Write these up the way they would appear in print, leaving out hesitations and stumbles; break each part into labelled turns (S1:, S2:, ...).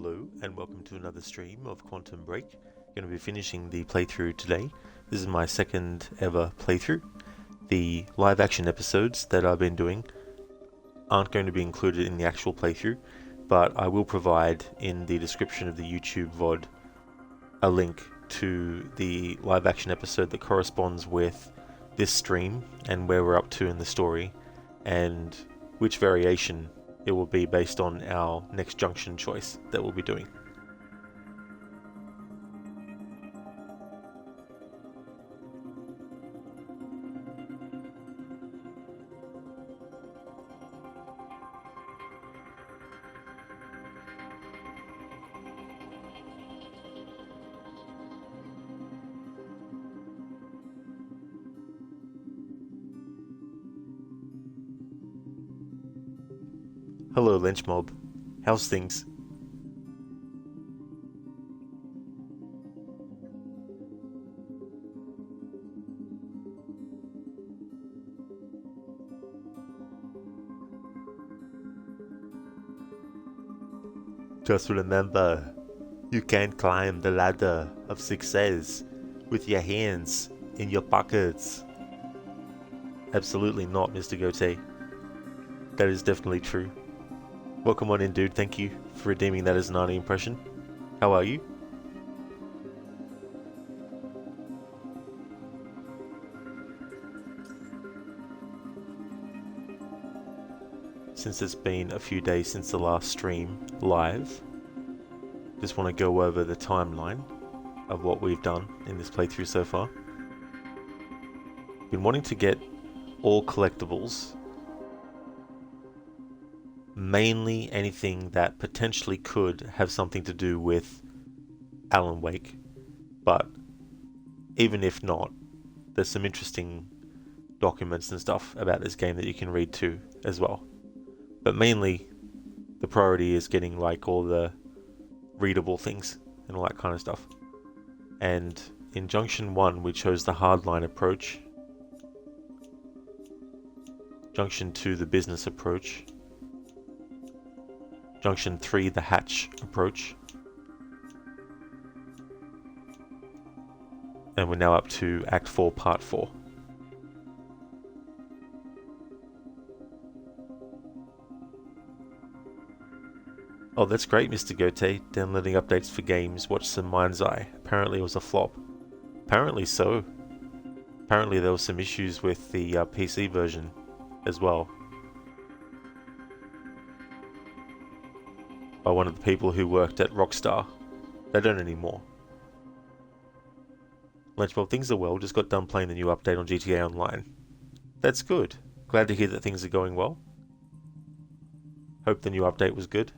S1: Hello and welcome to another stream of Quantum Break. Going to be finishing the playthrough today. This is my second ever playthrough. The live action episodes that I've been doing aren't going to be included in the actual playthrough, but I will provide in the description of the YouTube VOD a link to the live action episode that corresponds with this stream and where we're up to in the story and which variation it will be based on our next junction choice that we'll be doing. Hello Lynch Mob, how's things? Just remember, you can't climb the ladder of success with your hands in your pockets. Absolutely not, Mr. Gote. That is definitely true. Welcome on in, dude. Thank you for redeeming that as an Arnie impression. How are you? Since it's been a few days since the last stream live, just want to go over the timeline of what we've done in this playthrough so far. Been wanting to get all collectibles, mainly anything that potentially could have something to do with Alan Wake, but even if not, there's some interesting documents and stuff about this game that you can read too as well. But mainly the priority is getting like all the readable things and all that kind of stuff. And in Junction 1 we chose the hardline approach, Junction 2 the business approach, Junction 3 the hatch approach, and we're now up to Act 4 Part 4. Oh, that's great, Mr. Gote. Downloading updates for games. Watch some Mind's Eye. Apparently it was a flop. Apparently so. Apparently there were some issues with the PC version as well. By one of the people who worked at Rockstar. They don't anymore. Lunchbob, things are well. Just got done playing the new update on GTA Online. That's good. Glad to hear that things are going well. Hope the new update was good.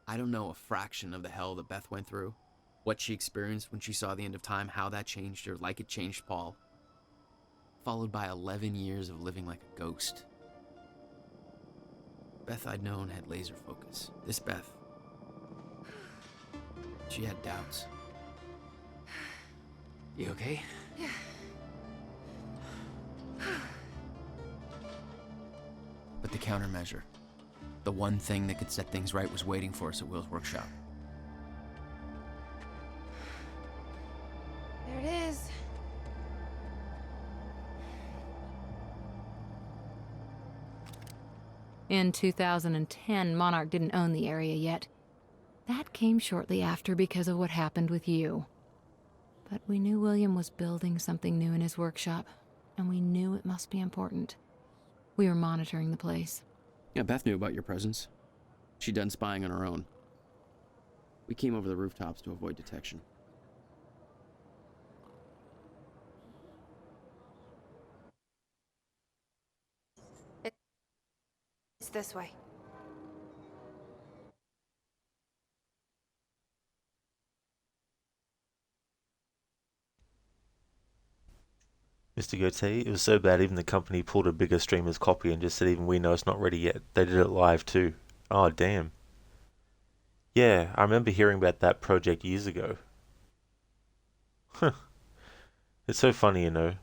S2: I don't know a fraction of the hell that Beth went through. What she experienced when she saw the end of time, how that changed her like it changed Paul. Followed by 11 years of living like a ghost. Beth I'd known had laser focus. This Beth, she had doubts. You okay?
S3: Yeah.
S2: But the countermeasure, the one thing that could set things right, was waiting for us at Will's workshop.
S3: There it is.
S4: In 2010, Monarch didn't own the area yet. That came shortly after because of what happened with you. But we knew William was building something new in his workshop, and we knew it must be important. We were monitoring the place.
S2: Yeah, Beth knew about your presence. She'd done spying on her own. We came over the rooftops to avoid detection.
S3: It's this way.
S1: Mr. Gote, it was so bad even the company pulled a bigger streamer's copy and just said even we know it's not ready yet. They did it live too. Oh, damn. Yeah, I remember hearing about that project years ago. Huh. It's so funny, you know.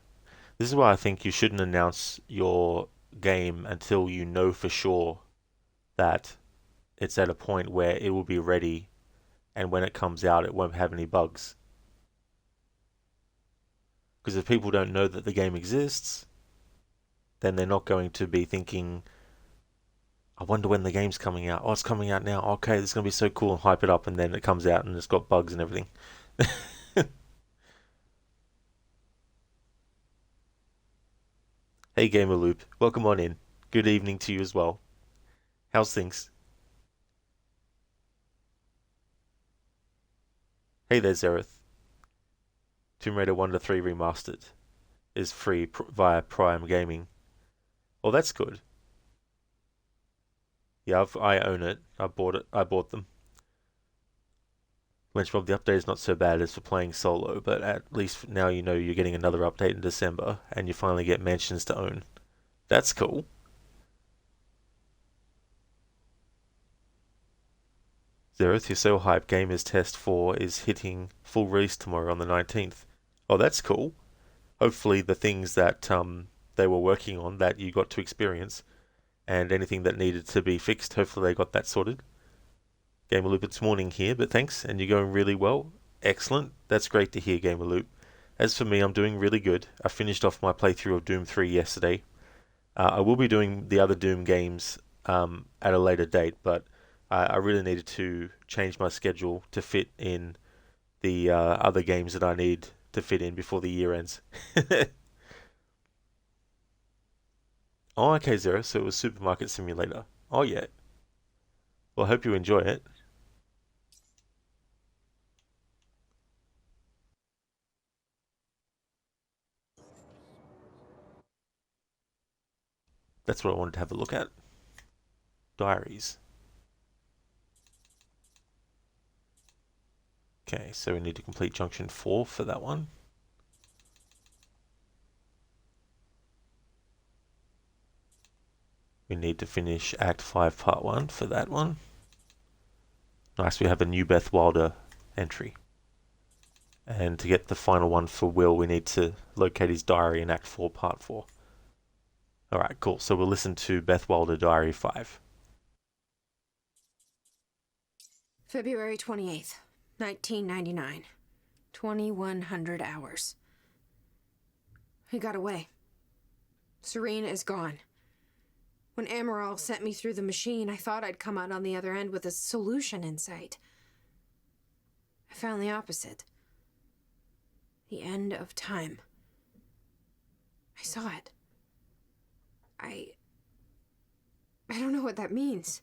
S1: This is why I think you shouldn't announce your game until you know for sure that it's at a point where it will be ready and when it comes out it won't have any bugs. Because if people don't know that the game exists, then they're not going to be thinking, I wonder when the game's coming out. Oh, it's coming out now. Okay, this is going to be so cool, and hype it up, and then it comes out and it's got bugs and everything. Hey Gamer Loop, welcome on in. Good evening to you as well. How's things? Hey there, Zereth. Tomb Raider 1 to 3 Remastered is free via Prime Gaming. Well, that's good. Yeah, I own it. I bought it. I bought them. Lynchmob, the update is not so bad as for playing solo, but at least now you know you're getting another update in December, and you finally get mansions to own. That's cool. Zereth, you're so hyped. Gamers Test 4 is hitting full release tomorrow on the 19th. Oh, that's cool. Hopefully the things that they were working on that you got to experience, and anything that needed to be fixed, hopefully they got that sorted. Gamer Loop, it's morning here, but thanks, and you're going really well. Excellent. That's great to hear, Gamer Loop. As for me, I'm doing really good. I finished off my playthrough of Doom 3 yesterday. I will be doing the other Doom games at a later date, but I really needed to change my schedule to fit in the other games that I need to fit in before the year ends. Oh, okay, Zero, so it was Supermarket Simulator. Oh, yeah. Well, I hope you enjoy it. That's what I wanted to have a look at. Diaries. Okay, so we need to complete Junction 4 for that one. We need to finish Act 5 Part 1 for that one. Nice, we have a new Beth Wilder entry. And to get the final one for Will, we need to locate his diary in Act 4 Part 4. Alright, cool. So we'll listen to Beth Wilder Diary 5.
S3: February 28th, 1999. 2100 hours. He got away. Serene is gone. When Amaral sent me through the machine, I thought I'd come out on the other end with a solution in sight. I found the opposite. The end of time. I saw it. I don't know what that means.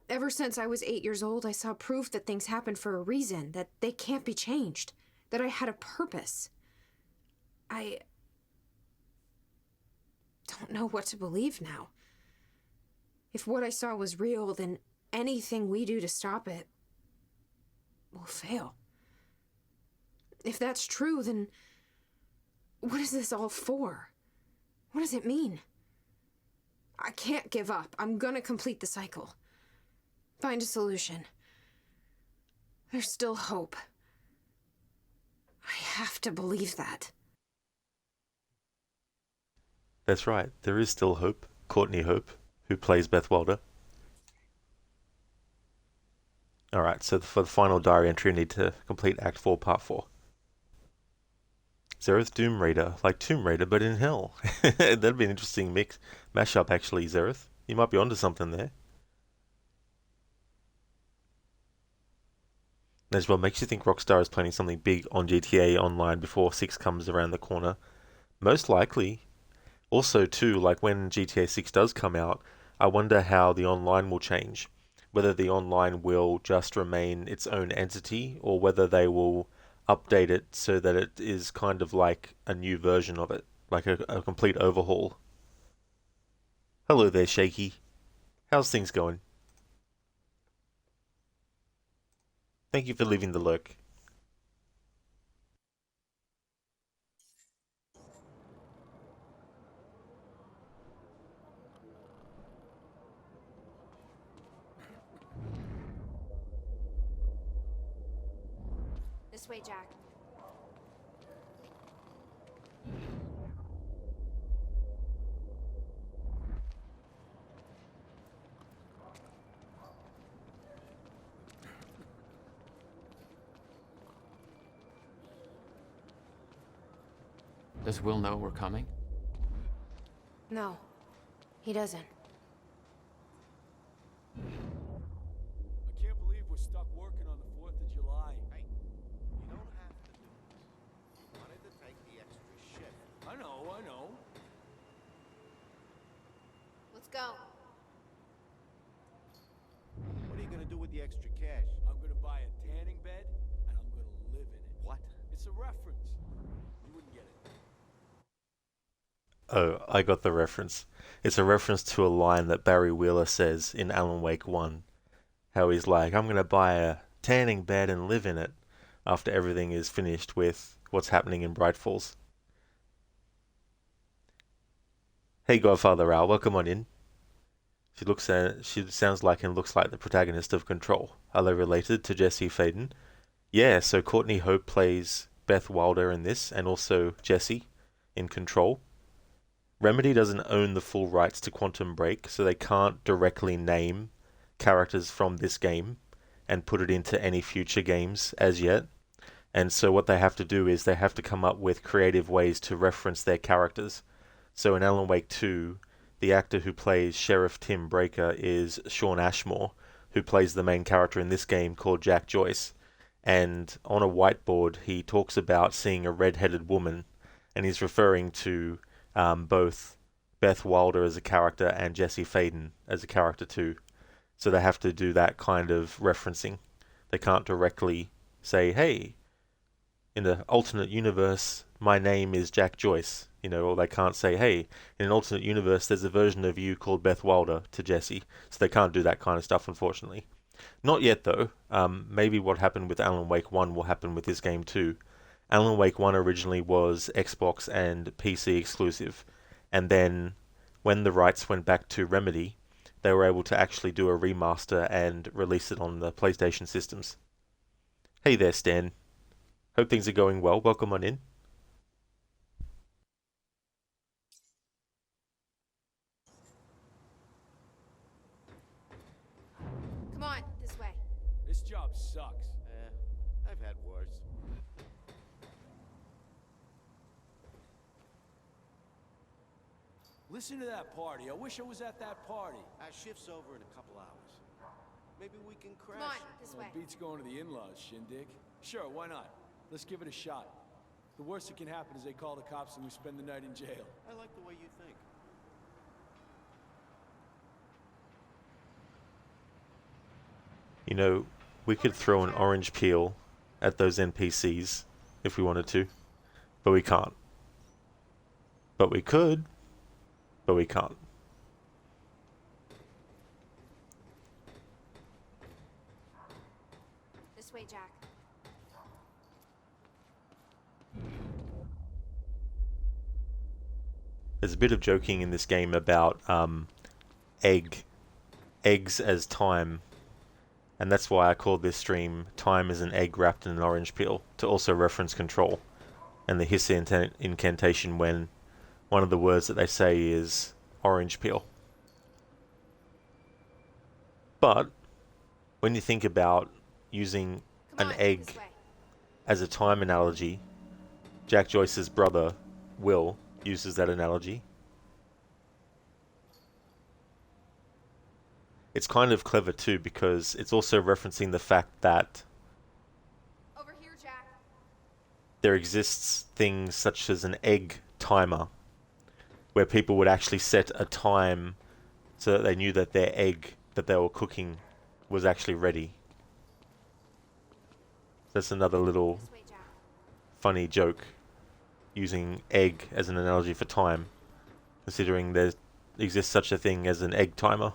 S3: Ever since I was 8 years old, I saw proof that things happen for a reason, that they can't be changed, that I had a purpose. I don't know what to believe now. If what I saw was real, then anything we do to stop it will fail. If that's true, then what is this all for? What does it mean? I can't give up. I'm gonna complete the cycle. Find a solution. There's still hope. I have to believe that.
S1: That's right, there is still hope. Courtney Hope, who plays Beth Wilder. Alright, so for the final diary entry, I need to complete Act 4, Part 4. Zereth Doom Raider, like Tomb Raider, but in hell. That'd be an interesting mashup, actually, Zereth. You might be onto something there. as well. Makes you think Rockstar is planning something big on GTA Online before 6 comes around the corner. Most likely. Also, too, like when GTA 6 does come out, I wonder how the online will change. Whether the online will just remain its own entity, or whether they will update it so that it is kind of like a new version of it, like a complete overhaul. Hello there, Shaky. How's things going? Thank you for leaving the lurk.
S3: This way, Jack.
S2: Does Will know we're coming?
S3: No, he doesn't.
S5: I can't believe we're stuck working on the 4th of July.
S6: Hey, you don't have to do this. You wanted to take the extra shift.
S5: I know.
S3: Let's go.
S6: What are you gonna do with the extra cash?
S5: I'm gonna buy a tanning bed, and I'm gonna live in it.
S6: What?
S5: It's a reference. You wouldn't get it.
S1: Oh, I got the reference. It's a reference to a line that Barry Wheeler says in Alan Wake 1. How he's like, I'm going to buy a tanning bed and live in it after everything is finished with what's happening in Bright Falls. Hey Godfather Al, welcome on in. She sounds like and looks like the protagonist of Control. Are they related to Jesse Faden? Yeah, so Courtney Hope plays Beth Wilder in this, and also Jesse in Control. Remedy doesn't own the full rights to Quantum Break, so they can't directly name characters from this game and put it into any future games as yet. And so what they have to do is they have to come up with creative ways to reference their characters. So in Alan Wake 2, the actor who plays Sheriff Tim Breaker is Sean Ashmore, who plays the main character in this game called Jack Joyce. And on a whiteboard, he talks about seeing a red-headed woman, and he's referring to both Beth Wilder as a character and Jesse Faden as a character too. So they have to do that kind of referencing. They can't directly say, hey, in the alternate universe, my name is Jack Joyce, or they can't say, hey, in an alternate universe, there's a version of you called Beth Wilder to Jesse. So they can't do that kind of stuff, unfortunately. Not yet, though. Maybe what happened with Alan Wake 1 will happen with this game too. Alan Wake 1 originally was Xbox and PC exclusive, and then when the rights went back to Remedy, they were able to actually do a remaster and release it on the PlayStation systems. Hey there, Stan. Hope things are going well. Welcome on in.
S3: Come on, this way.
S5: This job sucks.
S6: I've had worse.
S5: Listen to that party. I wish I was at that party.
S6: Our shift's over in a couple hours. Maybe we can crash.
S3: Come on, this way.
S5: Beats going to the in-laws, shindig. Sure, why not? Let's give it a shot. The worst that can happen is they call the cops and we spend the night in jail.
S6: I like the way you think.
S1: We could throw an orange peel at those NPCs if we wanted to, but we can't. But we could, but we can't.
S3: This way, Jack.
S1: There's a bit of joking in this game about eggs as time, and that's why I called this stream "Time is an Egg Wrapped in an Orange Peel," to also reference Control and the hiss incantation when one of the words that they say is orange peel. But when you think about using
S3: Come
S1: an
S3: on,
S1: egg
S3: this way.
S1: as a time analogy, Jack Joyce's brother, Will, uses that analogy. It's kind of clever too because it's also referencing the fact that there exists things such as an egg timer, where people would actually set a time so that they knew that their egg that they were cooking was actually ready. That's another little funny joke, using egg as an analogy for time, considering there exists such a thing as an egg timer.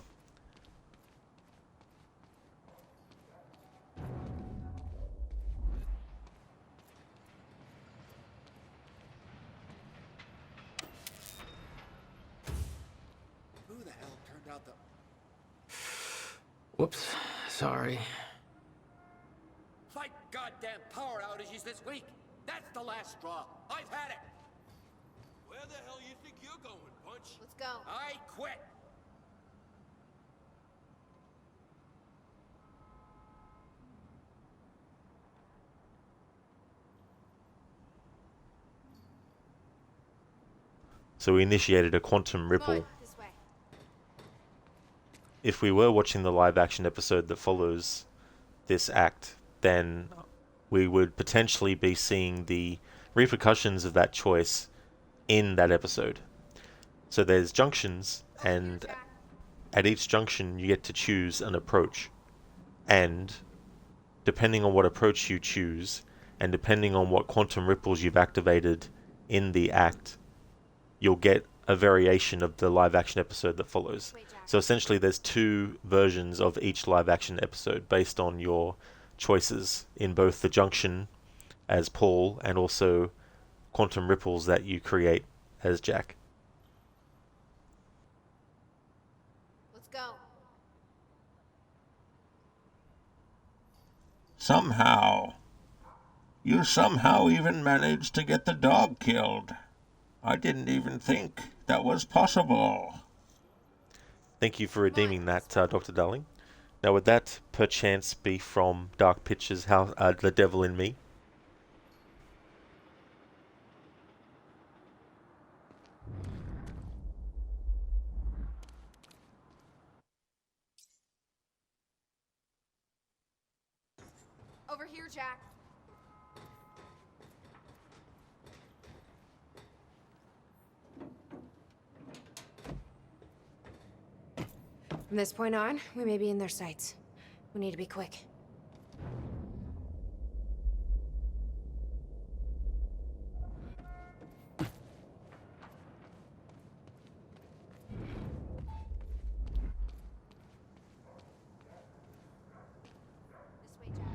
S6: Who the hell turned out the...
S2: Whoops, sorry.
S7: 5 goddamn power outages this week. That's the last straw. I've had it.
S5: Where the hell you think you're going, Punch?
S3: Let's go.
S7: I quit.
S1: So we initiated a quantum ripple.
S3: This way.
S1: If we were watching the live action episode that follows this act, then we would potentially be seeing the repercussions of that choice in that episode. So there's junctions, and at each junction you get to choose an approach. And depending on what approach you choose, and depending on what quantum ripples you've activated in the act, you'll get a variation of the live action episode that follows. So essentially there's 2 versions of each live action episode based on your choices in both the junction as Paul and also quantum ripples that you create as Jack.
S3: Let's go.
S8: You somehow even managed to get the dog killed. I didn't even think that was possible.
S1: Thank you for redeeming that, Dr. Darling. Now, would that perchance be from Dark Pictures' The Devil in Me?
S3: Over here, Jack. From this point on, we may be in their sights. We need to be quick. This way, Jack.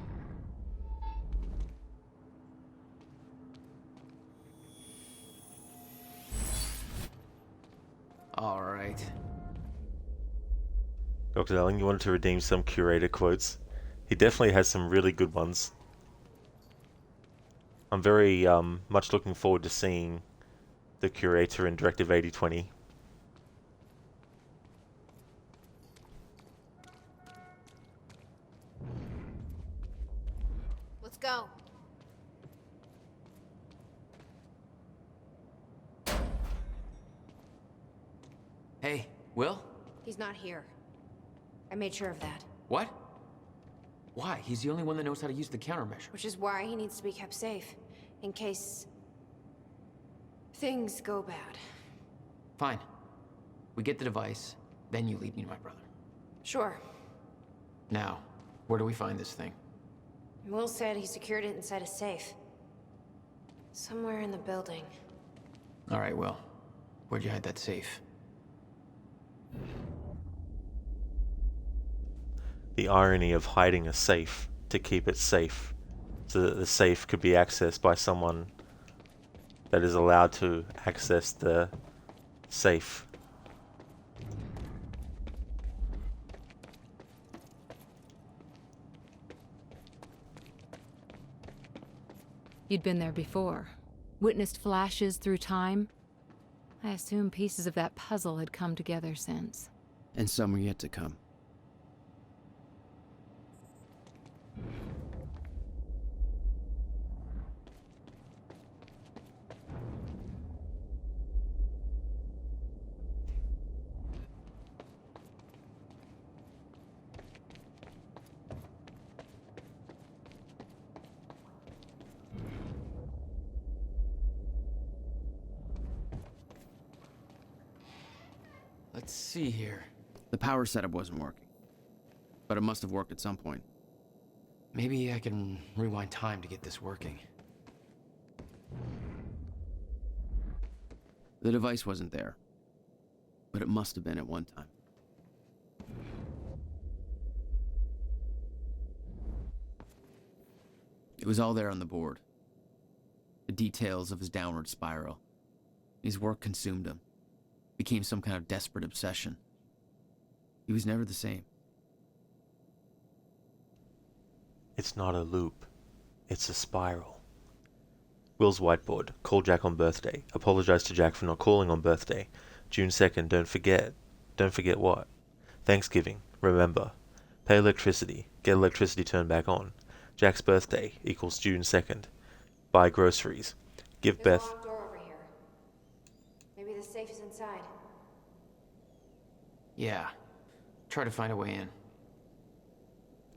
S2: All right.
S1: Dr. Darling, you wanted to redeem some curator quotes. He definitely has some really good ones. I'm very much looking forward to seeing the curator in Directive 8020.
S3: Let's go.
S2: Hey, Will?
S3: He's not here. I made sure of that.
S2: What? Why? He's the only one that knows how to use the countermeasure.
S3: Which is why he needs to be kept safe. In case... things go bad.
S2: Fine. We get the device, then you lead me to my brother.
S3: Sure.
S2: Now, where do we find this thing?
S3: Will said he secured it inside a safe. Somewhere in the building.
S2: All right, Will. Where'd you hide that safe?
S1: The irony of hiding a safe to keep it safe, so that the safe could be accessed by someone that is allowed to access the safe.
S4: You'd been there before. Witnessed flashes through time. I assume pieces of that puzzle had come together since.
S2: And some are yet to come. Let's see here. The power setup wasn't working, but it must have worked at some point. Maybe I can rewind time to get this working. The device wasn't there, but it must have been at one time. It was all there on the board. The details of his downward spiral. His work consumed him. Became some kind of desperate obsession. He was never the same.
S1: It's not a loop. It's a spiral. Will's whiteboard. Call Jack on birthday. Apologize to Jack for not calling on birthday. June 2nd, don't forget. Don't forget what? Thanksgiving. Remember. Pay electricity. Get electricity turned back on. Jack's birthday equals June 2nd. Buy groceries. Give
S3: There's
S1: Beth...
S3: a locked door over here. Maybe the safe is inside.
S2: Yeah. Try to find a way in.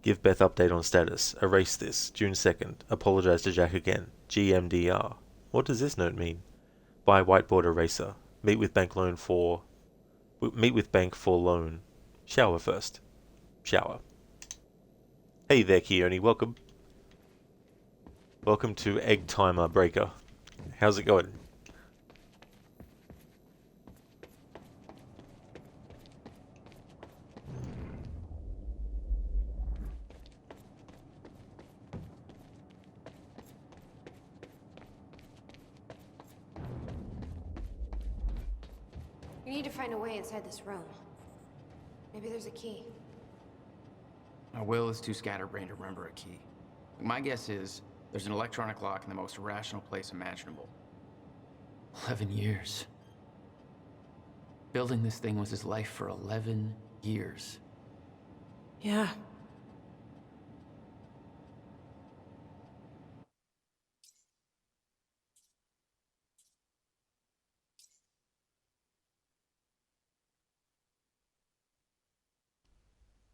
S1: Give Beth update on status. Erase this. June 2nd. Apologize to Jack again. GMDR. What does this note mean? Buy whiteboard eraser. Meet with bank for loan. Shower first. Shower. Hey there, Keone. Welcome. Welcome to Egg Timer Breaker. How's it going?
S3: We need to find a way inside this room. Maybe there's a key.
S2: My Will is too scatterbrained to remember a key. My guess is there's an electronic lock in the most irrational place imaginable. 11 years. Building this thing was his life for 11 years.
S3: Yeah.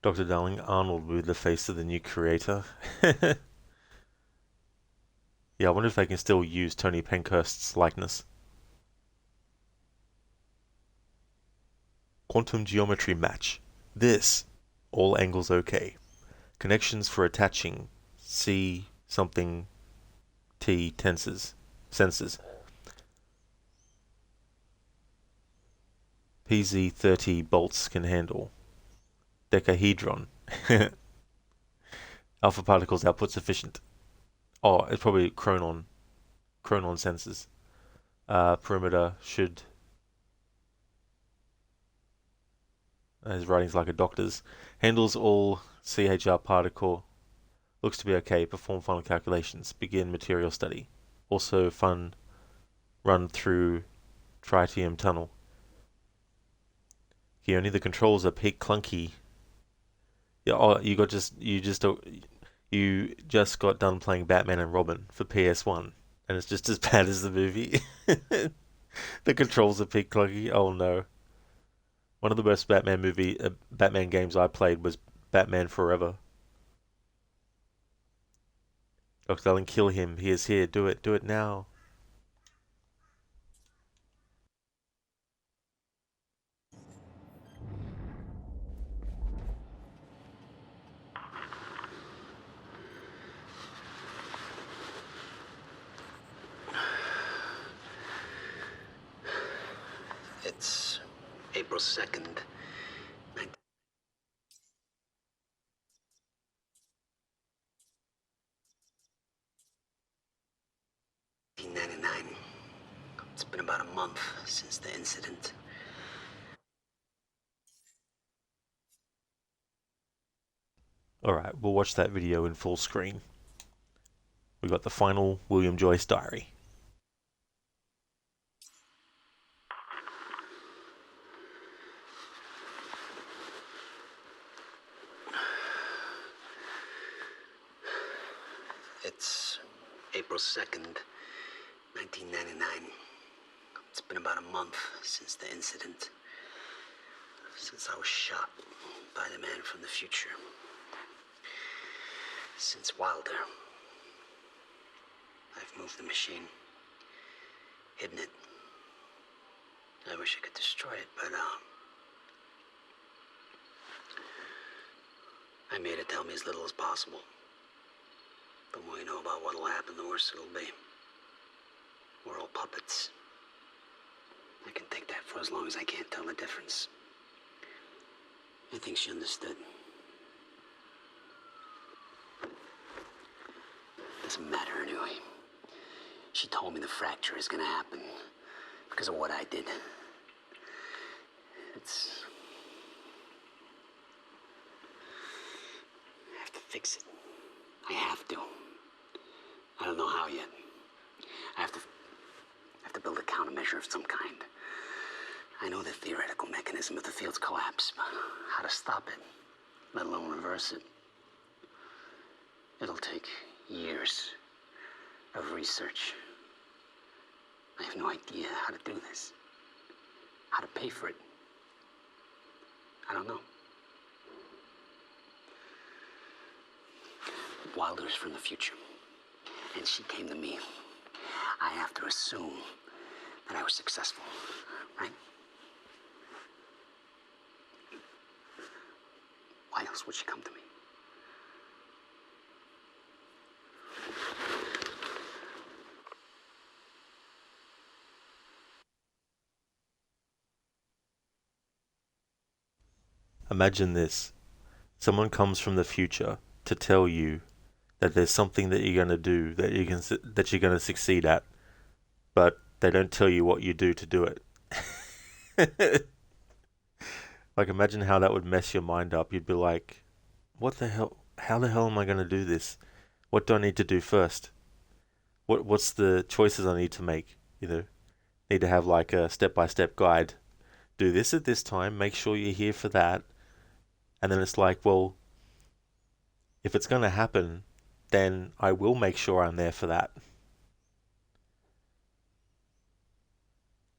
S1: Dr. Darling, Arnold will be the face of the new creator. Yeah, I wonder if they can still use Tony Pankhurst's likeness. Quantum geometry match. This. All angles okay. Connections for attaching C something T tensors. Sensors. PZ30 bolts can handle. Decahedron. Alpha particles output sufficient. Oh, it's probably chronon. Chronon sensors. Perimeter should... His writing's like a doctor's. Handles all CHR particle. Looks to be okay. Perform final calculations. Begin material study. Also fun run through tritium tunnel. Yeah, only the controls are peak clunky. Yeah, oh, you just got done playing Batman and Robin for PS1, and it's just as bad as the movie. The controls are peak clunky. Oh no. One of the best Batman games I played was Batman Forever. Dr. Allen, kill him. He is here. Do it. Do it now.
S9: It's April 2nd, 1999. It's been about a month since the incident.
S1: Alright, we'll watch that video in full screen. We got the final William Joyce diary.
S9: It's April 2nd, 1999. It's been about a month since the incident. Since I was shot by the man from the future. Since Wilder. I've moved the machine. Hidden it. I wish I could destroy it, but I made her tell me as little as possible. The more you know about what'll happen, the worse it'll be. We're all puppets. I can take that for as long as I can't tell the difference. I think she understood. Doesn't matter anyway. She told me the fracture is gonna happen because of what I did. I have to fix it. I have to. I don't know how yet. I have to build a countermeasure of some kind. I know the theoretical mechanism if the field's collapse, but how to stop it, let alone reverse it. It'll take years of research. I have no idea how to do this. How to pay for it. I don't know. Wilder's from the future, and she came to me. I have to assume that I was successful, right? Why else would she come to me?
S1: Imagine this. Someone comes from the future to tell you that there's something that you're going to do that you're going to succeed at, but they don't tell you what you do to do it. Like, imagine how that would mess your mind up. You'd be like, what the hell? How the hell am I going to do this? What do I need to do first? What's the choices I need to make? Need to have like a step-by-step guide. Do this at this time. Make sure you're here for that. And then it's like, well, if it's going to happen, then I will make sure I'm there for that.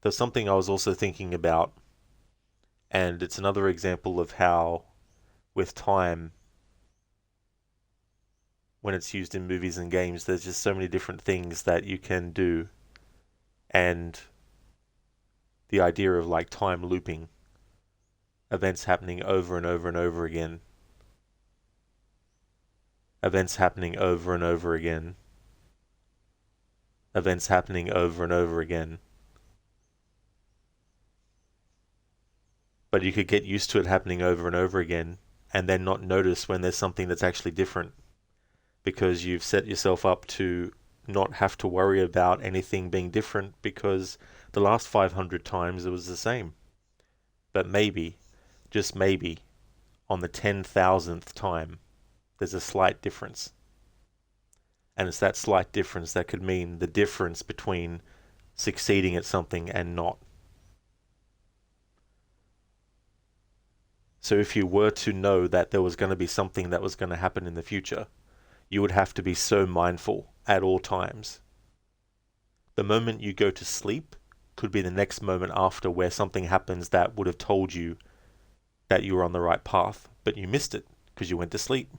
S1: There's something I was also thinking about, and it's another example of how, with time, when it's used in movies and games, there's just so many different things that you can do. And the idea of like time looping, events happening over and over and over again. Events happening over and over again. Events happening over and over again. But you could get used to it happening over and over again and then not notice when there's something that's actually different, because you've set yourself up to not have to worry about anything being different because the last 500 times it was the same. But maybe, just maybe, on the 10,000th time, there's a slight difference. And it's that slight difference that could mean the difference between succeeding at something and not. So if you were to know that there was going to be something that was going to happen in the future, you would have to be so mindful at all times. The moment you go to sleep could be the next moment after where something happens that would have told you that you were on the right path, but you missed it because you went to sleep.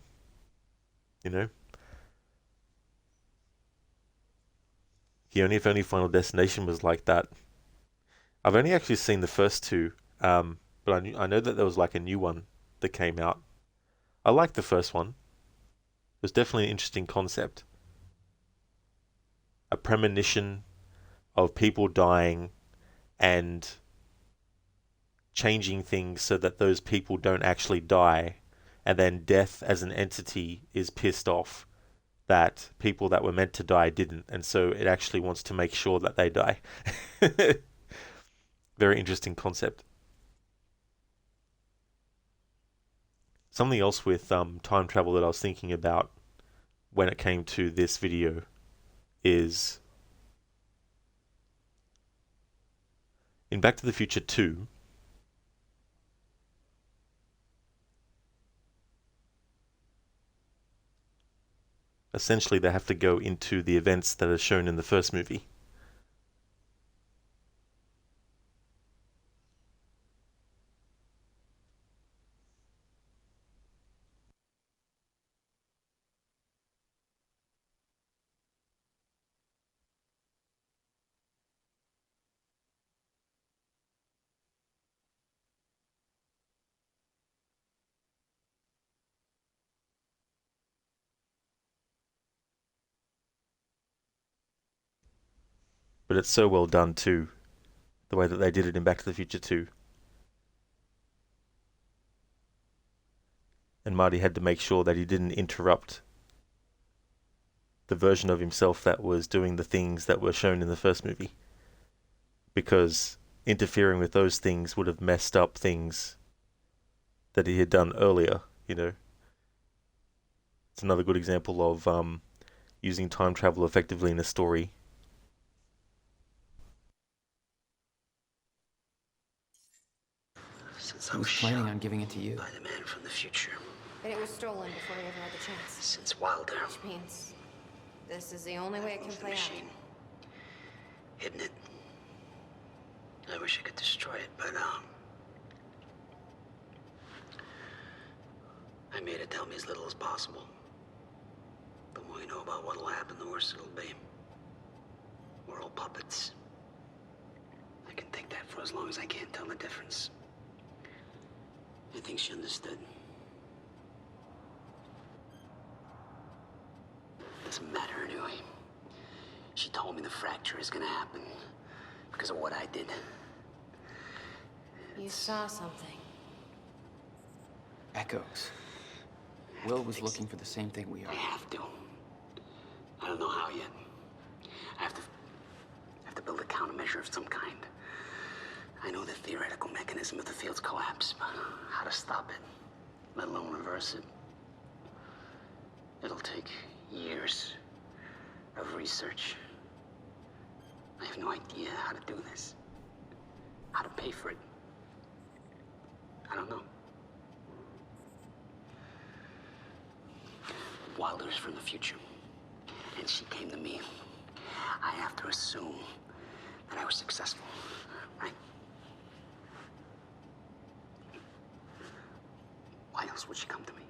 S1: If only Final Destination was like that. I've only actually seen the first two, but I know that there was like a new one that came out. I liked the first one. It was definitely an interesting concept. A premonition of people dying and changing things so that those people don't actually die, and then death as an entity is pissed off that people that were meant to die didn't, and so it actually wants to make sure that they die. Very interesting concept. Something else with time travel that I was thinking about when it came to this video is in Back to the Future 2, essentially they have to go into the events that are shown in the first movie. But it's so well done too, the way that they did it in Back to the Future 2. And Marty had to make sure that he didn't interrupt the version of himself that was doing the things that were shown in the first movie. Because interfering with those things would have messed up things that he had done earlier, you know. It's another good example of using time travel effectively in a story.
S9: Since
S2: I was planning on giving it to you.
S9: by the man from the future.
S3: But it was stolen before he ever had the chance.
S9: Since Wilder
S3: Which means this is the only way it can
S9: owns the
S3: play out.
S9: machine, hidden it. I wish I could destroy it, but I made it tell me as little as possible. The more you know about what'll happen, the worse it'll be. We're all puppets. I can take that for as long as I can't tell the difference. I think she understood. Doesn't matter anyway. She told me the fracture is gonna happen because of what I did.
S3: You saw something.
S2: Echoes. Will was looking for the same thing we
S9: I
S2: are.
S9: have to. I don't know how yet. I have to build a countermeasure of some kind. I know the theoretical mechanism of the field's collapse, but how to stop it, let alone reverse it. It'll take years of research. I have no idea how to do this. How to pay for it. I don't know. Wilder's from the future, and she came to me. I have to assume that I was successful, right? Why else would she come to me?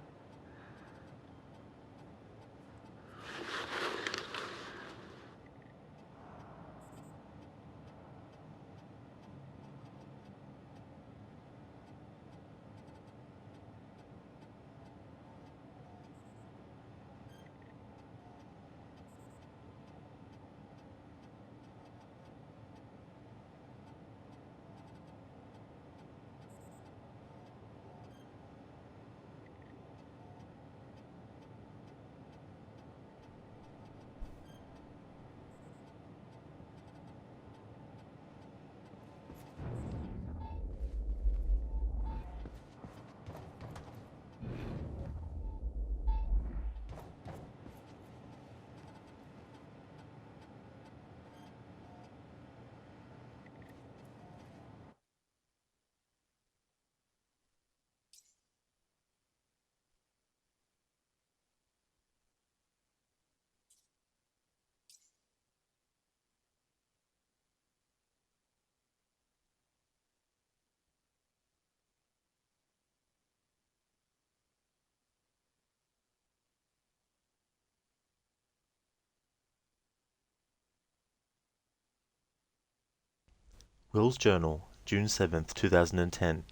S1: Will's Journal, June 7th, 2010.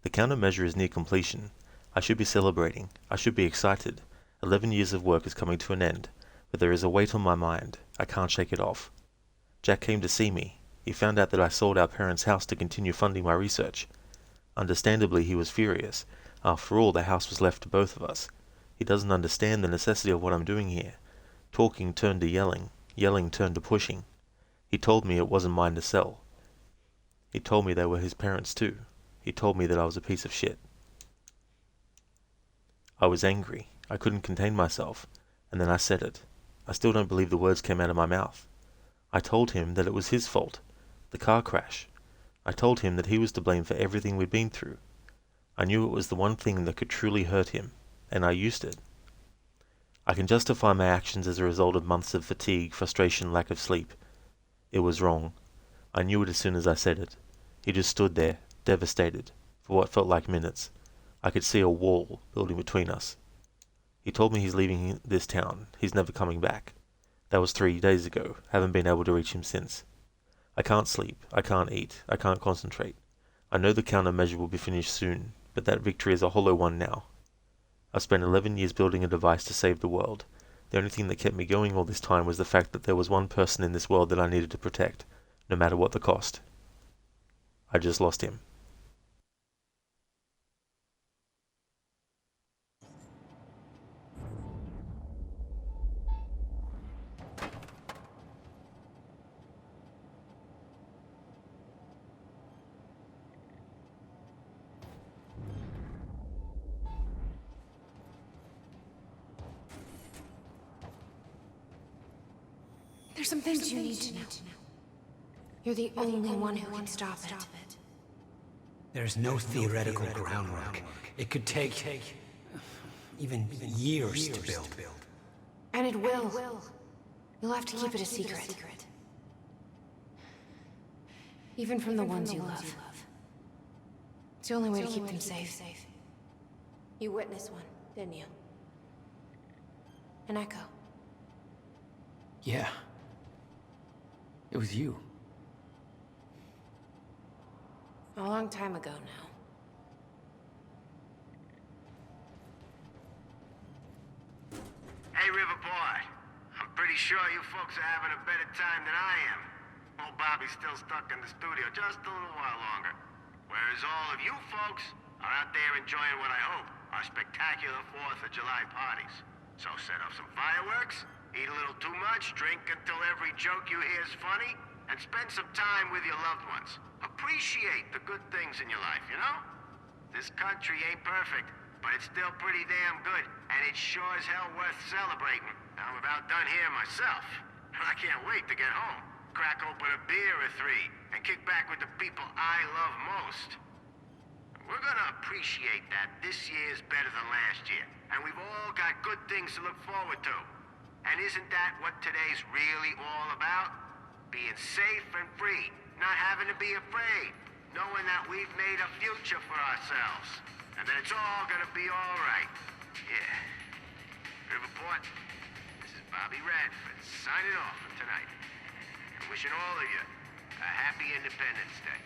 S1: The countermeasure is near completion. I should be celebrating. I should be excited. 11 years of work is coming to an end, but there is a weight on my mind. I can't shake it off. Jack came to see me. He found out that I sold our parents' house to continue funding my research. Understandably, he was furious. After all, the house was left to both of us. He doesn't understand the necessity of what I'm doing here. Talking turned to yelling. Yelling turned to pushing. He told me it wasn't mine to sell. He told me they were his parents too. He told me that I was a piece of shit. I was angry. I couldn't contain myself. And then I said it. I still don't believe the words came out of my mouth. I told him that it was his fault. The car crash. I told him that he was to blame for everything we'd been through. I knew it was the one thing that could truly hurt him, and I used it. I can justify my actions as a result of months of fatigue, frustration, lack of sleep. It was wrong. I knew it as soon as I said it. He just stood there, devastated, for what felt like minutes. I could see a wall building between us. He told me he's leaving this town. He's never coming back. That was 3 days ago. Haven't been able to reach him since. I can't sleep. I can't eat. I can't concentrate. I know the countermeasure will be finished soon, but that victory is a hollow one now. I've spent 11 years building a device to save the world. The only thing that kept me going all this time was the fact that there was one person in this world that I needed to protect, no matter what the cost. I just lost him.
S3: There's some things you need to know. You're the only one who can stop it.
S9: There's no theoretical groundwork. It could take even years to build.
S3: And it will. You'll have to keep it a secret. Even from the ones you love. It's the only way to keep them safe. You witnessed one, didn't you? An echo.
S2: Yeah. It was you.
S3: A long time ago now.
S6: Hey, Riverboy. I'm pretty sure you folks are having a better time than I am. Old Bobby's still stuck in the studio just a little while longer. Whereas all of you folks are out there enjoying what I hope are spectacular 4th of July parties. So set up some fireworks, eat a little too much, drink until every joke you hear is funny, and spend some time with your loved ones. Appreciate the good things in your life, you know? This country ain't perfect, but it's still pretty damn good, and it's sure as hell worth celebrating. I'm about done here myself. I can't wait to get home, crack open a beer or 3, and kick back with the people I love most. We're gonna appreciate that this year's better than last year, and we've all got good things to look forward to. And isn't that what today's really all about? Being safe and free, not having to be afraid, knowing that we've made a future for ourselves, and that it's all gonna be all right. Yeah. Riverport, this is Bobby Radford signing off for tonight. And wishing all of you a happy Independence Day.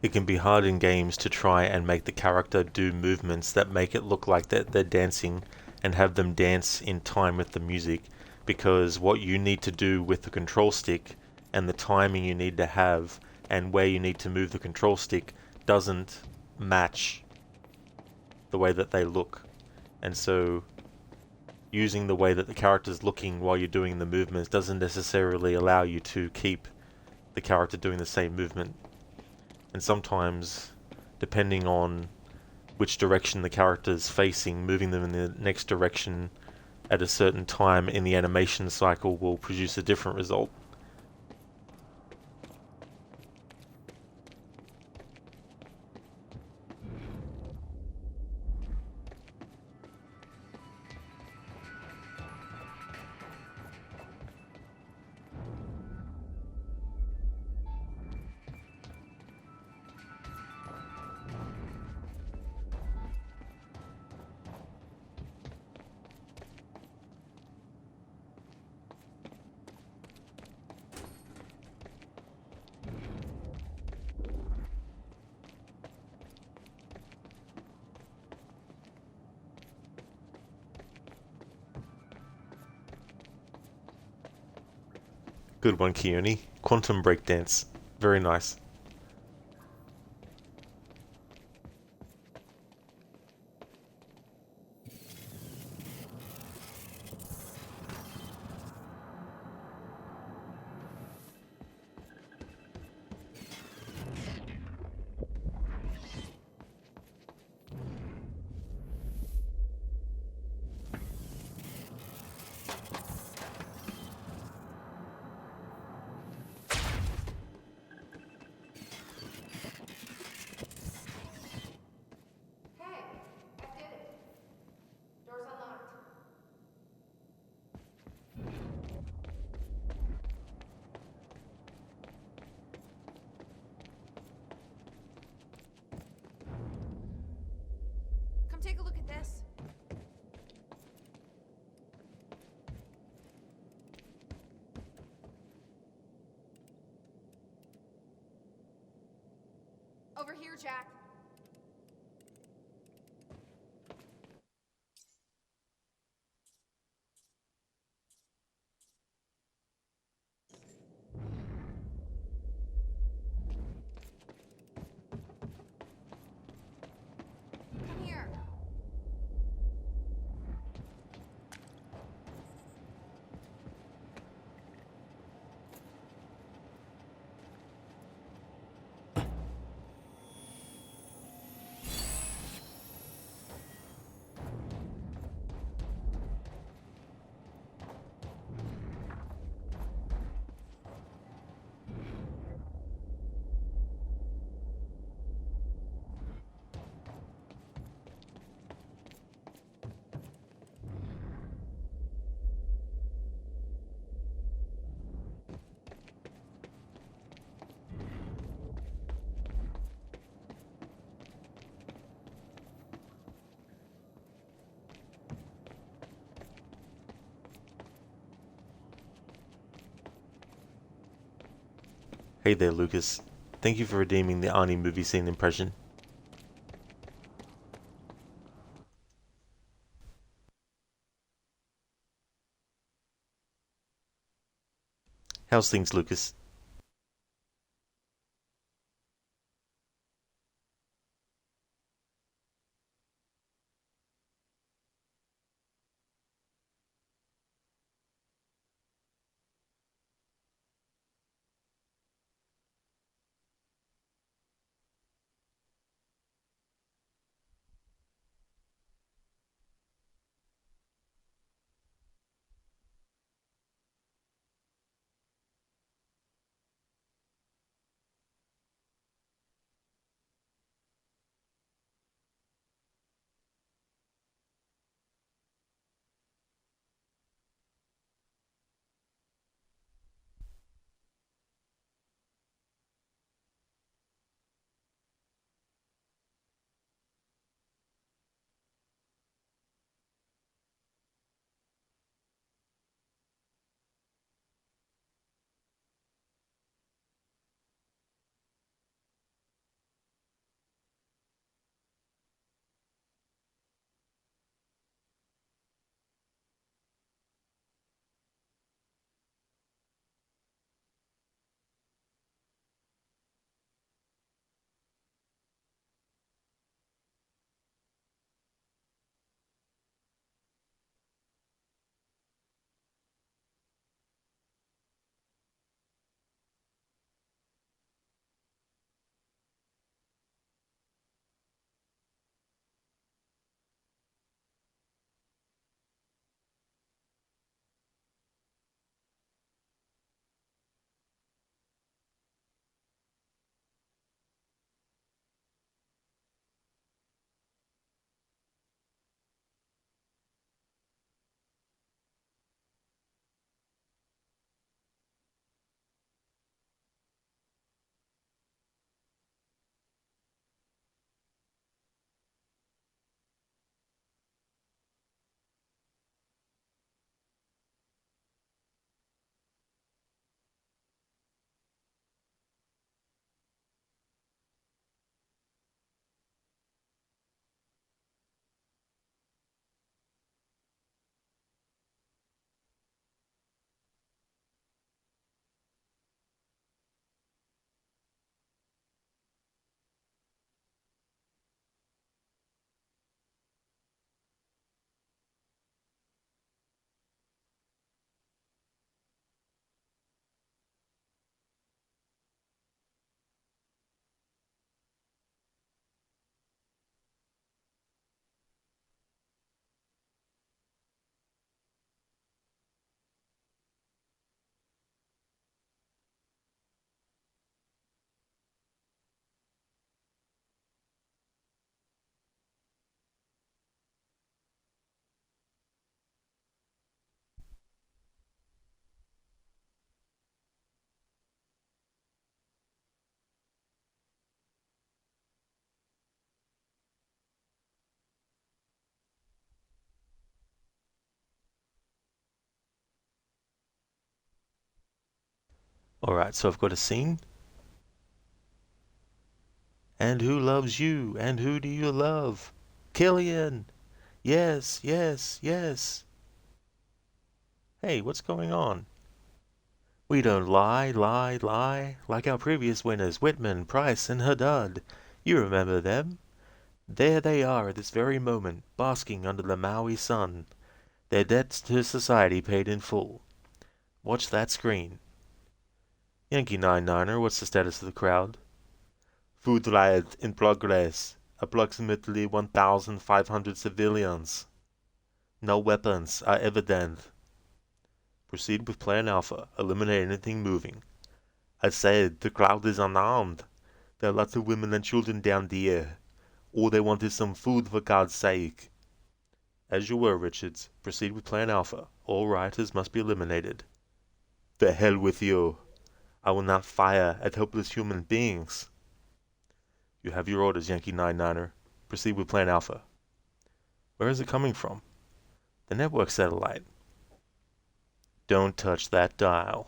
S1: it can be hard in games to try and make the character do movements that make it look like that they're dancing and have them dance in time with the music, because what you need to do with the control stick and the timing you need to have and where you need to move the control stick doesn't match the way that they look. And so using the way that the character's looking while you're doing the movements doesn't necessarily allow you to keep the character doing the same movement. And sometimes, depending on which direction the character's facing, moving them in the next direction at a certain time in the animation cycle will produce a different result. Good one, Keone. Quantum breakdance. Very nice.
S3: Come take a look at this. Over here, Jack. Come here.
S1: Hey there, Lucas. Thank you for redeeming the Arnie movie scene impression. How's things, Lucas? Alright, so I've got a scene. And who loves you? And who do you love? Killian! Yes, yes, yes! Hey, what's going on? We don't lie, lie, lie, like our previous winners, Whitman, Price, and Haddad. You remember them? There they are at this very moment, basking under the Maui sun. Their debts to society paid in full. Watch that screen. Yankee 99er, what's the status of the crowd? Food riot in progress. Approximately 1,500 civilians. No weapons are evident. Proceed with Plan Alpha. Eliminate anything moving. I said, the crowd is unarmed. There are lots of women and children down there. All they want is some food, for God's sake. As you were, Richards. Proceed with Plan Alpha. All rioters must be eliminated. The hell with you. I will not fire at helpless human beings. You have your orders, Yankee 99er. Proceed with Plan Alpha. Where is it coming from? The network satellite. Don't touch that dial.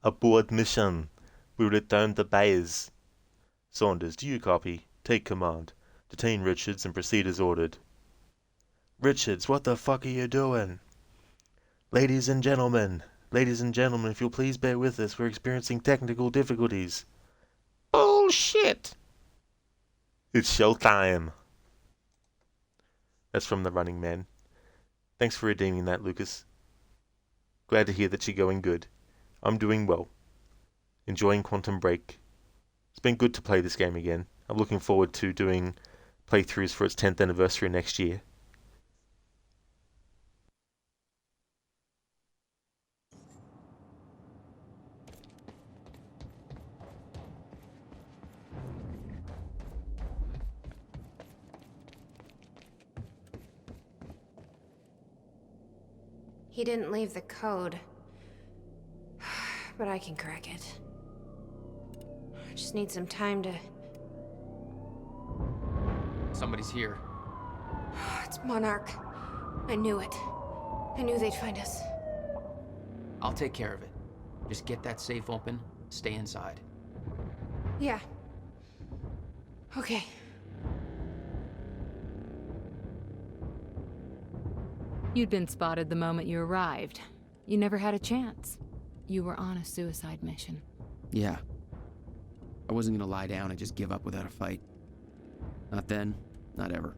S1: Abort mission. We return to base. Saunders, do you copy? Take command. Detain Richards and proceed as ordered. Richards, what the fuck are you doing? Ladies and gentlemen, if you'll please bear with us, we're experiencing technical difficulties. Bullshit! It's showtime. That's from The Running Man. Thanks for redeeming that, Lucas. Glad to hear that you're going good. I'm doing well. Enjoying Quantum Break. It's been good to play this game again. I'm looking forward to doing playthroughs for its 10th anniversary next year.
S3: He didn't leave the code. But I can crack it. I just need some time to...
S2: Somebody's here.
S3: It's Monarch. I knew it. I knew they'd find us.
S2: I'll take care of it. Just get that safe open, stay inside.
S3: Yeah. Okay.
S4: You'd been spotted the moment you arrived. You never had a chance. You were on a suicide mission.
S2: Yeah. I wasn't gonna lie down and just give up without a fight. Not then, not ever.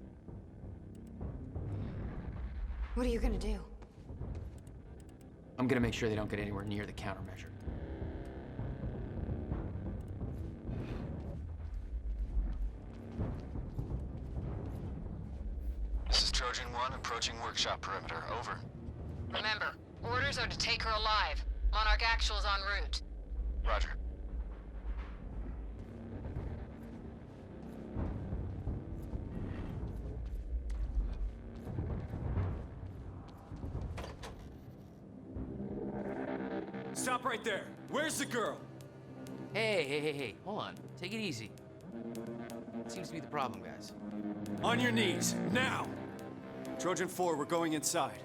S3: What are you gonna do?
S2: I'm gonna make sure they don't get anywhere near the countermeasure.
S10: This is Trojan 1 approaching workshop perimeter. Over.
S4: Remember, orders are to take her alive. Monarch Actual's en route.
S10: Roger.
S5: Stop right there. Where's the girl?
S2: Hey, hold on. Take it easy. What seems to be the problem, guys?
S5: On your knees, now! Trojan 4, we're going inside.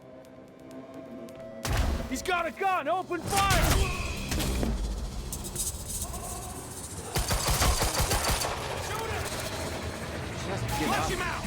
S5: He's got a gun! Open fire! Shoot him! Flush him out!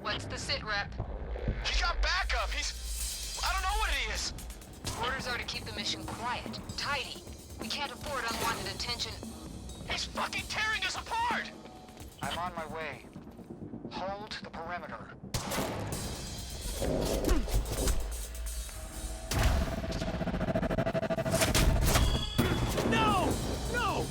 S4: What's the sit rep?
S10: He's got backup. He's... I don't know what he is.
S4: Orders are to keep the mission quiet, tidy. We can't afford unwanted attention.
S10: He's fucking tearing us apart.
S7: I'm on my way. Hold the perimeter.
S5: No! No!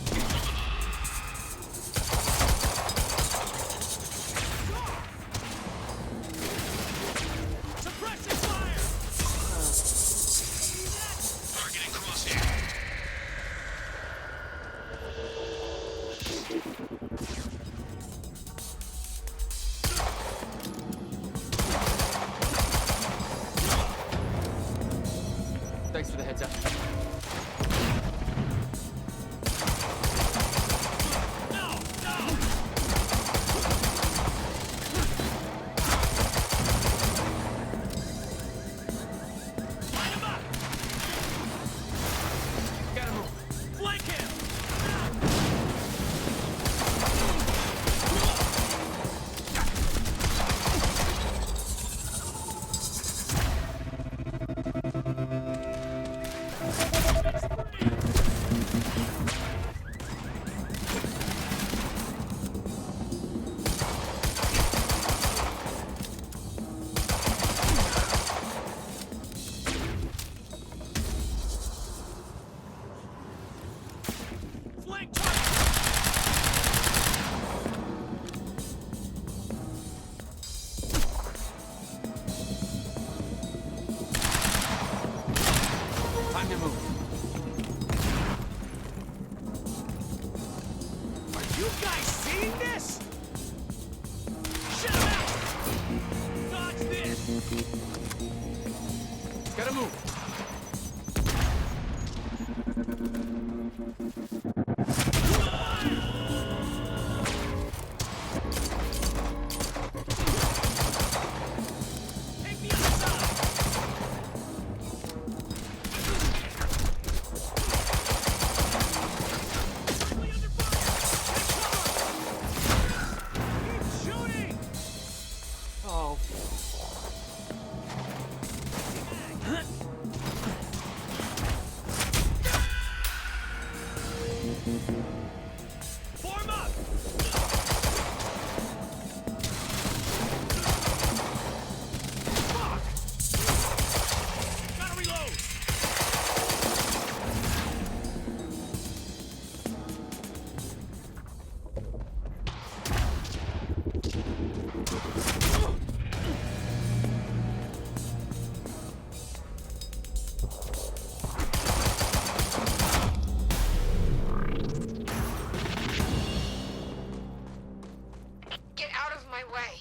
S3: way.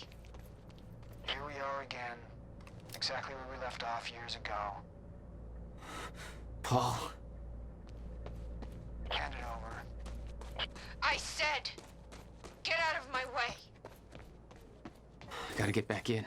S11: Here we are again. Exactly where we left off years ago.
S2: Paul.
S11: Hand it over.
S3: I said, get out of my way.
S2: I gotta get back in.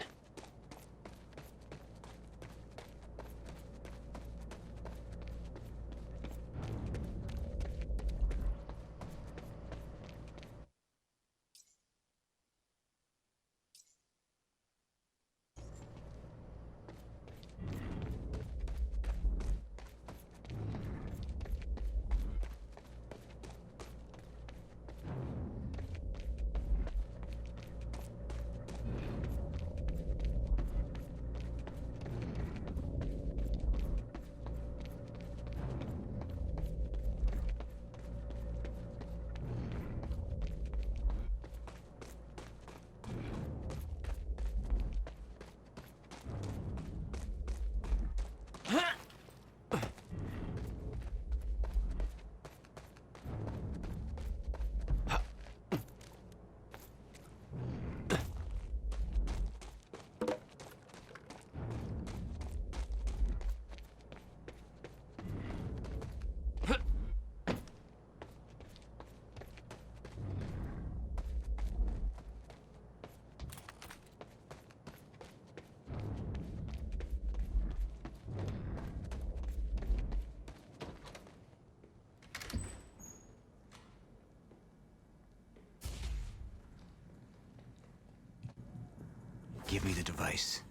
S12: Give me the device.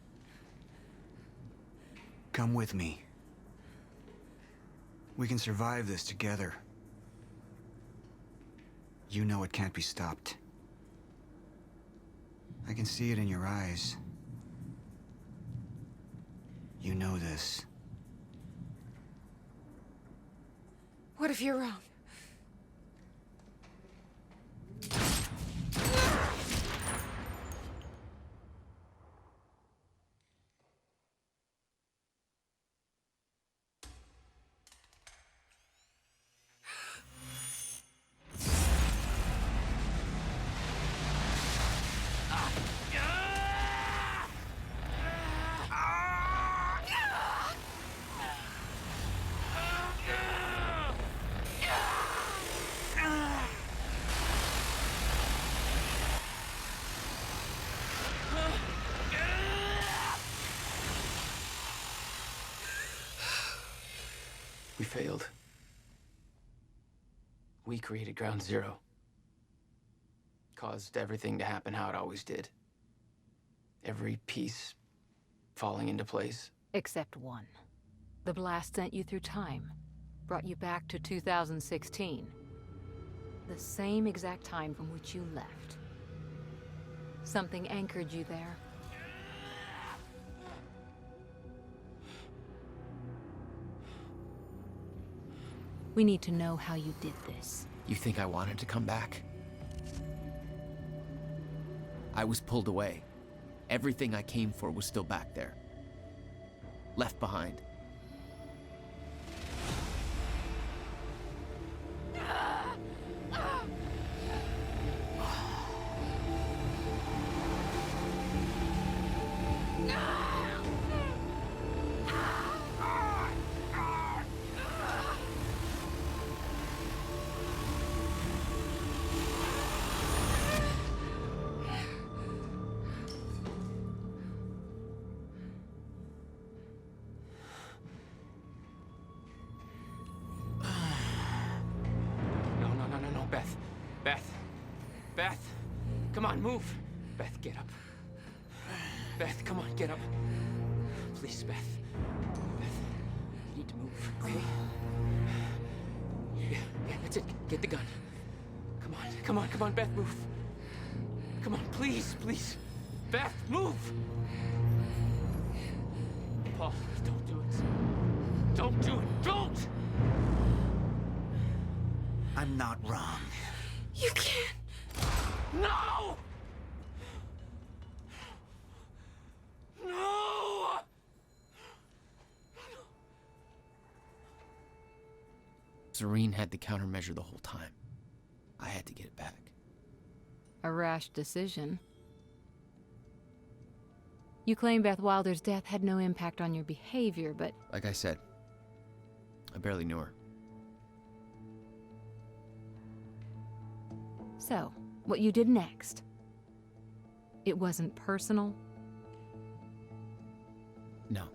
S12: Come with me. We can survive this together. You know it can't be stopped. I can see it in your eyes. You know this.
S3: What if you're wrong?
S2: We failed. We created Ground Zero. Caused everything to happen how it always did. Every piece falling into place.
S4: Except one. The blast sent you through time. Brought you back to 2016. The same exact time from which you left. Something anchored you there. We need to know how you did this.
S2: You think I wanted to come back? I was pulled away. Everything I came for was still back there. Left behind. Beth, come on, move. Beth, get up. Beth, come on, get up. Please, Beth. Beth, you need to move, okay? Yeah, that's it. Get the gun. Come on, Beth, move. Come on, please. Beth, move! Paul, don't do it. Don't do it, don't!
S12: I'm not wrong.
S3: You can't.
S2: No! No! Serene had the countermeasure the whole time. I had to get it back.
S4: A rash decision. You claim Beth Wilder's death had no impact on your behavior, but...
S2: Like I said, I barely knew her.
S4: So, what you did next? It wasn't personal?
S2: No.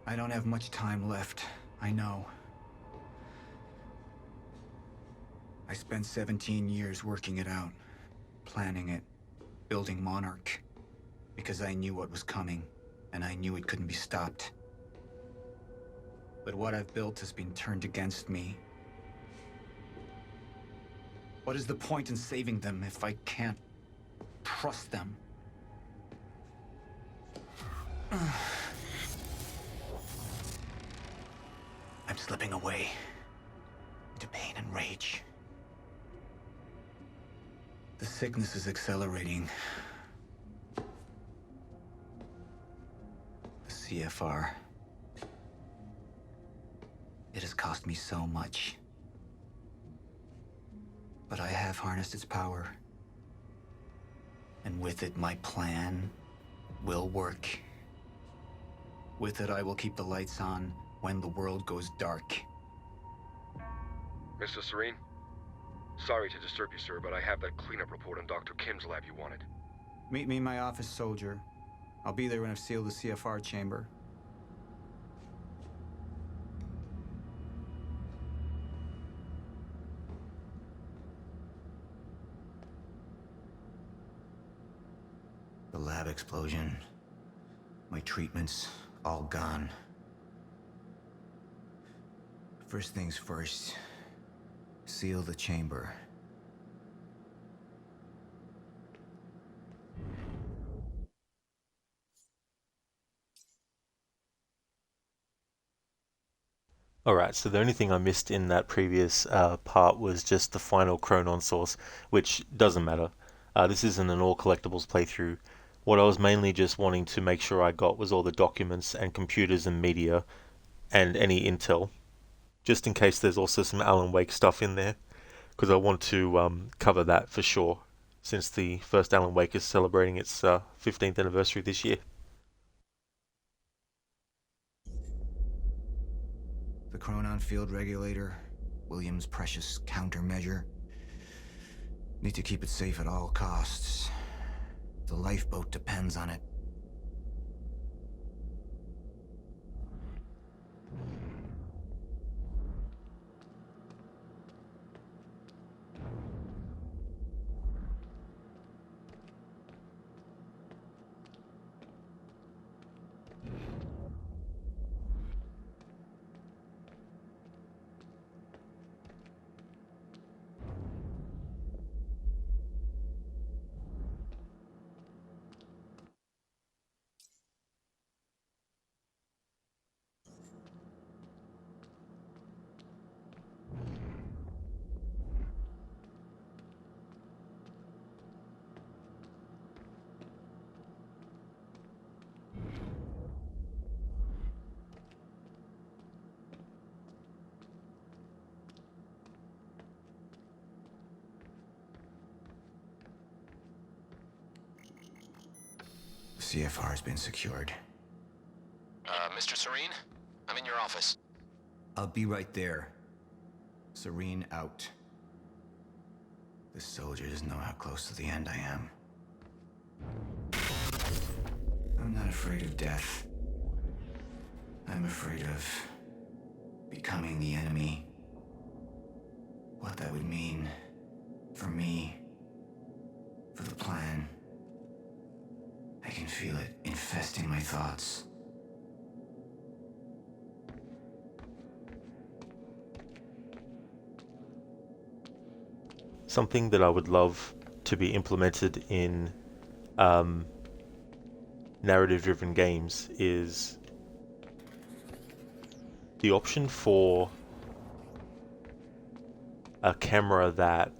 S12: I don't have much time left, I know. I spent 17 years working it out, planning it, building Monarch, because I knew what was coming, and I knew it couldn't be stopped. But what I've built has been turned against me. What is the point in saving them if I can't trust them? I'm slipping away into pain and rage. The sickness is accelerating. The CFR. It has cost me so much. But I have harnessed its power. And with it, my plan will work. With it, I will keep the lights on when the world goes dark.
S13: Mr. Serene? Sorry to disturb you, sir, but I have that cleanup report on Dr. Kim's lab you wanted.
S12: Meet me in my office, soldier. I'll be there when I've sealed the CFR chamber. The lab explosion. My treatments, all gone. First things first. Seal the chamber.
S1: Alright, so the only thing I missed in that previous part was just the final Chronon source, which doesn't matter. This isn't an all collectibles playthrough. What I was mainly just wanting to make sure I got was all the documents and computers and media and any intel, just in case there's also some Alan Wake stuff in there, because I want to cover that for sure, since the first Alan Wake is celebrating its 15th anniversary this year.
S12: The Chronon field regulator, William's precious countermeasure. Need to keep it safe at all costs. The lifeboat depends on it. The CFR has been secured.
S10: Mr. Serene? I'm in your office.
S12: I'll be right there. Serene out. This soldier doesn't know how close to the end I am. I'm not afraid of death. I'm afraid of becoming the enemy. What that would mean for me, for the plan. I can feel it infesting my thoughts.
S1: Something that I would love to be implemented in narrative-driven games is the option for a camera that,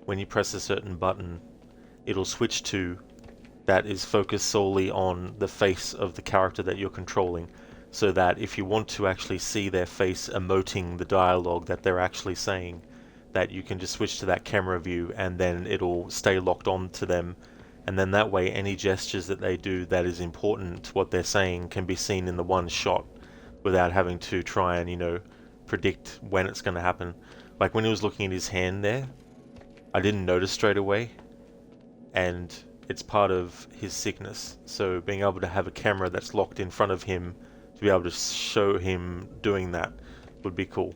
S1: when you press a certain button, it'll switch to that is focused solely on the face of the character that you're controlling, so that if you want to actually see their face emoting the dialogue that they're actually saying, that you can just switch to that camera view and then it'll stay locked on to them, and then that way any gestures that they do that is important to what they're saying can be seen in the one shot without having to try and, you know, predict when it's going to happen. Like when he was looking at his hand there, I didn't notice straight away, and it's part of his sickness. So being able to have a camera that's locked in front of him to be able to show him doing that would be cool.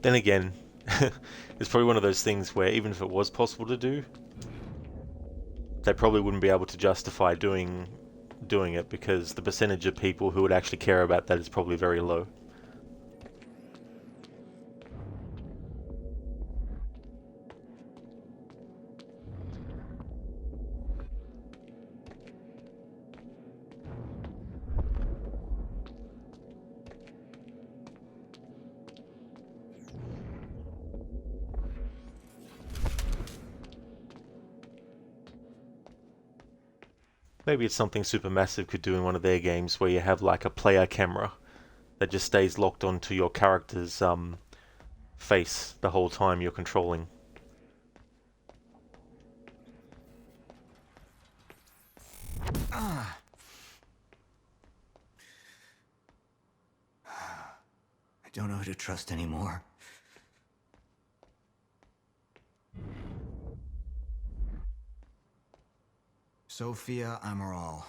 S1: Then again, it's probably one of those things where even if it was possible to do, they probably wouldn't be able to justify doing it because the percentage of people who would actually care about that is probably very low. Maybe it's something Supermassive could do in one of their games where you have like a player camera that just stays locked onto your character's face the whole time you're controlling.
S12: I don't know who to trust anymore. Sophia Amaral.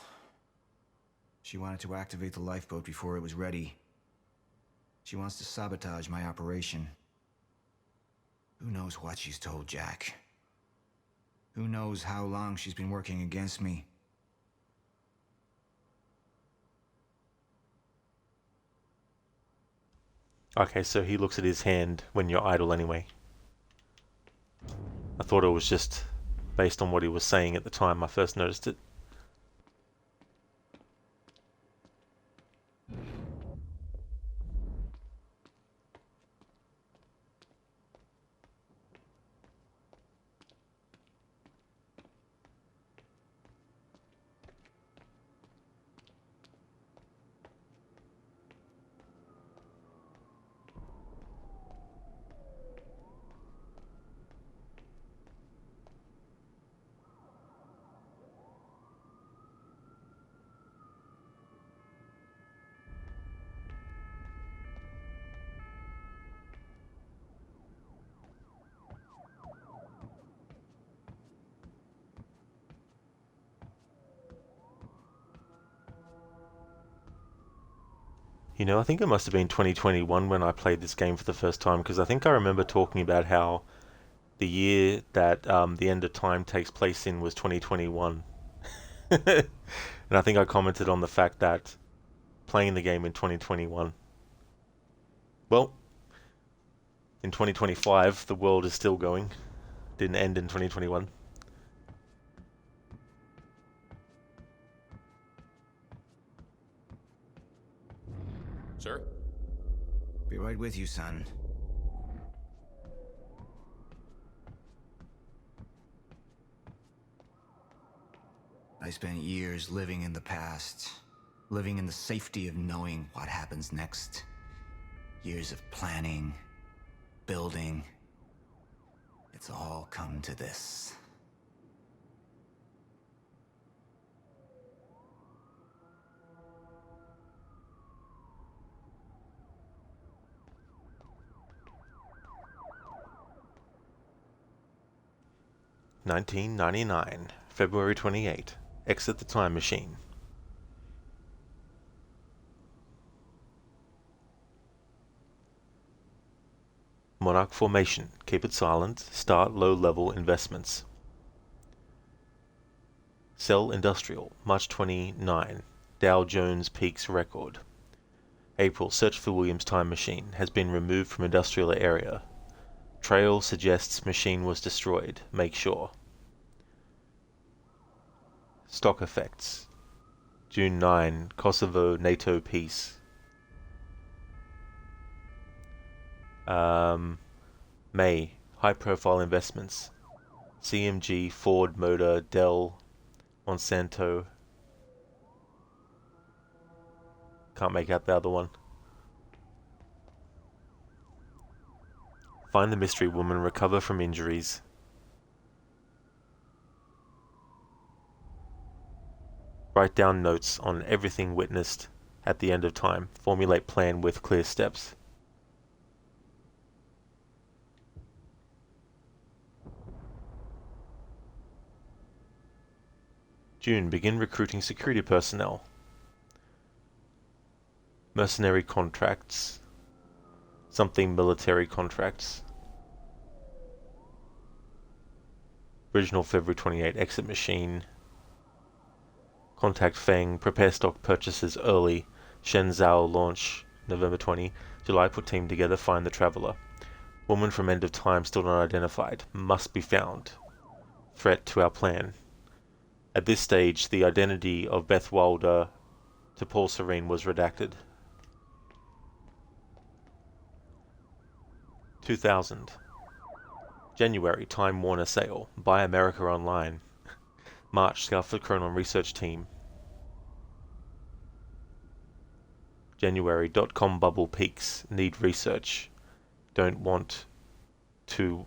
S12: She wanted to activate the lifeboat before it was ready. She wants to sabotage my operation. Who knows what she's told Jack? Who knows how long she's been working against me?
S1: Okay, so he looks at his hand when you're idle anyway. I thought it was just based on what he was saying at the time I first noticed it. You know, I think it must have been 2021 when I played this game for the first time, because I think I remember talking about how the year that the end of time takes place in was 2021. And I think I commented on the fact that playing the game in 2021, well, in 2025 the world is still going. Didn't end in 2021.
S14: Sir?
S12: Be right with you, son. I spent years living in the past, living in the safety of knowing what happens next. Years of planning, building. It's all come to this.
S1: (1999) February 28. Exit the time machine. Monarch formation. Keep it silent. Start low-level investments. Sell industrial. March 29. Dow Jones peaks record. April. Search for Williams time machine. Has been removed from industrial area. Trail suggests machine was destroyed. Make sure. Stock effects. June 9. Kosovo NATO peace. May. High-profile investments. CMG, Ford Motor, Dell, Monsanto. Can't make out the other one. Find the mystery woman, recover from injuries. Write down notes on everything witnessed at the end of time. Formulate plan with clear steps. June. Begin recruiting security personnel. Mercenary contracts. Something military contracts. Original February 28. Exit machine. Contact Feng. Prepare stock purchases early. Shenzhou launch November 20. July. Put team together. Find the traveler. Woman from end of time still not identified. Must be found. Threat to our plan. At this stage, the identity of Beth Wilder to Paul Serene was redacted. 2000. January. Time Warner sale. Buy America online. March. Scarlet Chronon research team. January. .com bubble peaks. Need research. Don't wait too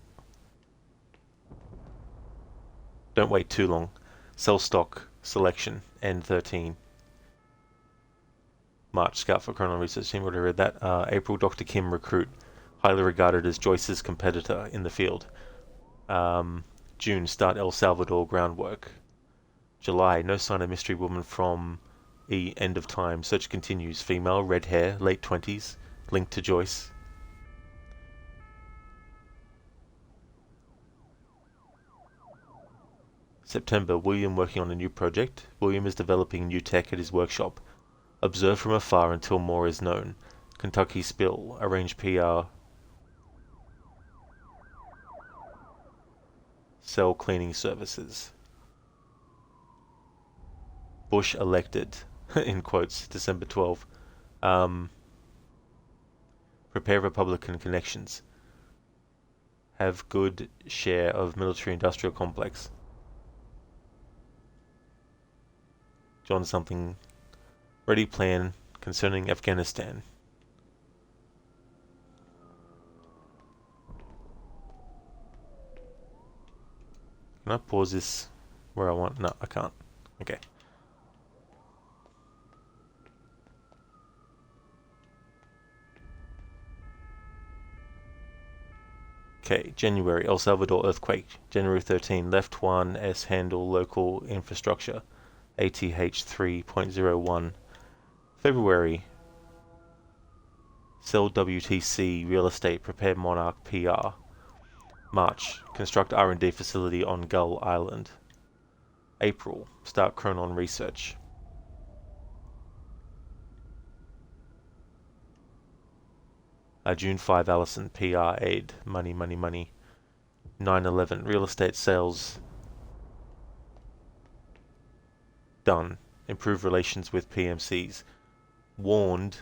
S1: long. Sell stock. Selection. N13. March. Scout for Chronon research team. Would have read that. April. Dr. Kim recruit. Highly regarded as Joyce's competitor in the field. June. Start El Salvador groundwork. July. No sign of mystery woman from end of time. Search continues. Female. Red hair. Late 20s. Linked to Joyce. September. William working on a new project. William is developing new tech at his workshop. Observe from afar until more is known. Kentucky spill. Arrange PR. Sell cleaning services. Bush elected. In quotes. December 12. Prepare Republican connections. Have good share of military-industrial complex. John something. Ready plan concerning Afghanistan. Can I pause this where I want? No, I can't. Okay. Okay, January, El Salvador earthquake. January 13, left 1S handle local infrastructure. ATH 3.01. February, sell WTC real estate, prepare Monarch PR. March, construct R&D facility on Gull Island. April, start Chronon research. June 5, Allison, PR aid, money, money, money. 9/11, real estate sales done. Improve relations with PMCs. Warned,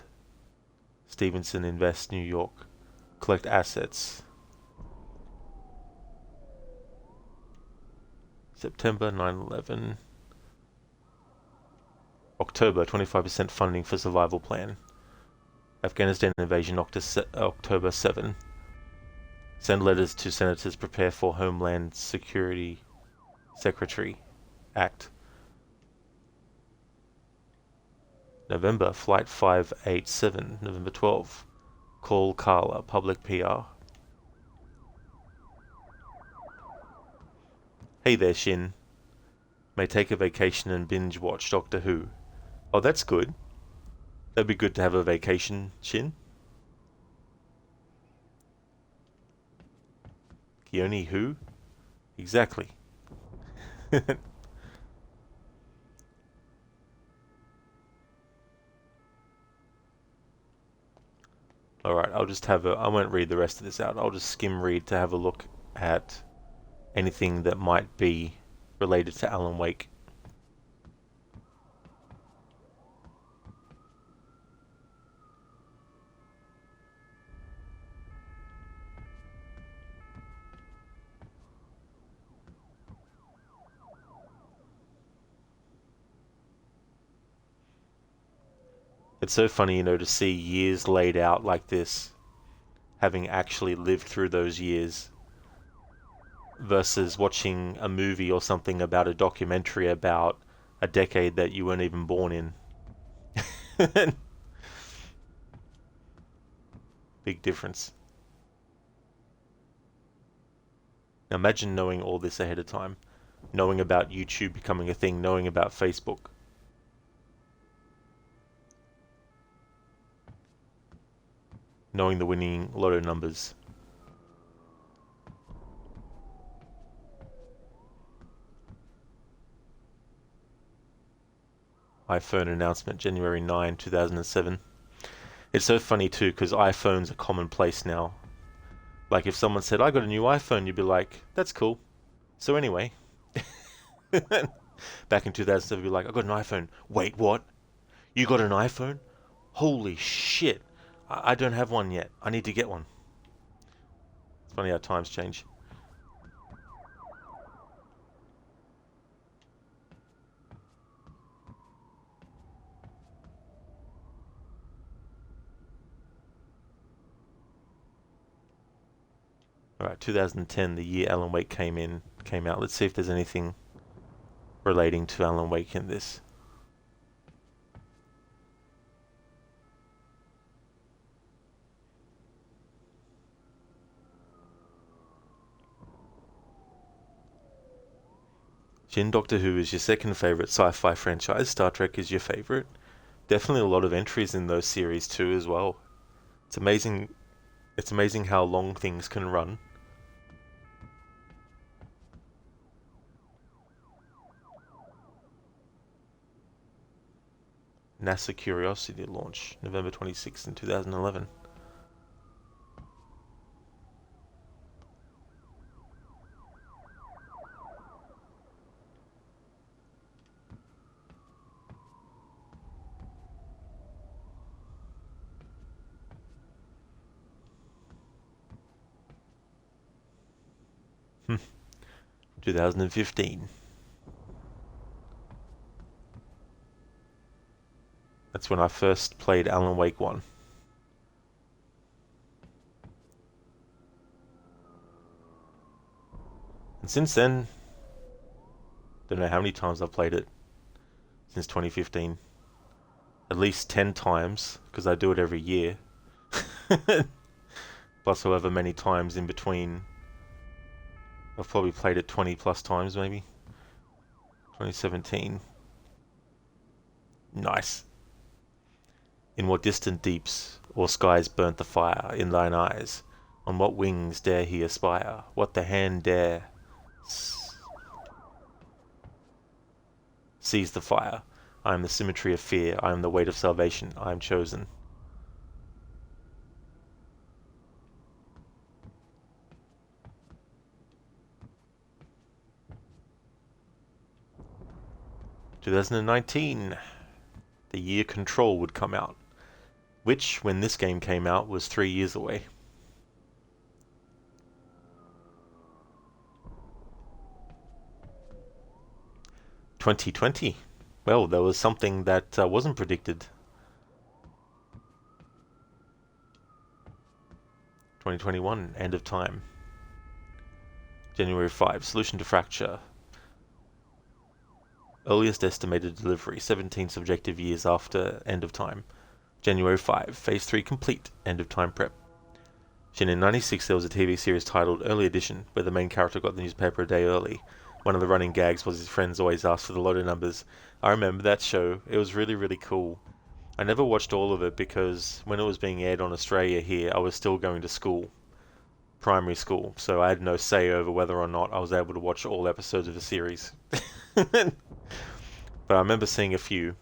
S1: Stevenson Invest, New York. Collect assets. September 9/11. October, 25% funding for survival plan. Afghanistan invasion, October 7. Send letters to senators. Prepare for Homeland Security Secretary Act. November, Flight 587, November 12. Call Carla, public PR. Hey there, Shin. May take a vacation and binge watch Doctor Who. Oh, that's good. That'd be good to have a vacation, Shin. Keone who? Exactly. Alright, I'll just have I won't read the rest of this out. I'll just skim read to have a look at anything that might be related to Alan Wake. It's so funny, to see years laid out like this, having actually lived through those years, versus watching a movie or something about a documentary about a decade that you weren't even born in. Big difference. Now imagine knowing all this ahead of time. Knowing about YouTube becoming a thing, knowing about Facebook. Knowing the winning lotto numbers. iPhone announcement, January 9, 2007. It's so funny too, because iPhones are commonplace now. Like if someone said, I got a new iPhone, you'd be like, that's cool. So anyway. Back in 2007, you'd be like, I got an iPhone. Wait, what? You got an iPhone? Holy shit. I don't have one yet. I need to get one. It's funny how times change. Alright, 2010, the year Alan Wake came out. Let's see if there's anything relating to Alan Wake in this. Jin, Doctor Who is your second favorite sci-fi franchise. Star Trek is your favorite. Definitely a lot of entries in those series too as well. It's amazing how long things can run. NASA Curiosity launch, November 26th in 2011. Hmm. 2015. That's when I first played Alan Wake 1. And since then, don't know how many times I've played it since 2015. At least 10 times, because I do it every year. Plus however many times in between. I've probably played it 20 plus times maybe. 2017. Nice. In what distant deeps or skies burnt the fire in thine eyes? On what wings dare he aspire? What the hand dare seize the fire? I am the symmetry of fear. I am the weight of salvation. I am chosen. (2019), the year Control would come out, which, when this game came out, was 3 years away. (2020). Well, there was something that wasn't predicted. 2021, End of Time. January 5, Solution to Fracture. Earliest estimated delivery, 17 subjective years after End of Time. January 5, Phase 3 complete, End of Time prep. In 96 there was a TV series titled Early Edition, where the main character got the newspaper a day early. One of the running gags was his friends always asked for the lotto numbers. I remember that show. It was really, really cool. I never watched all of it because when it was being aired on Australia here, I was still going to school. Primary school, so I had no say over whether or not I was able to watch all episodes of the series. But I remember seeing a few.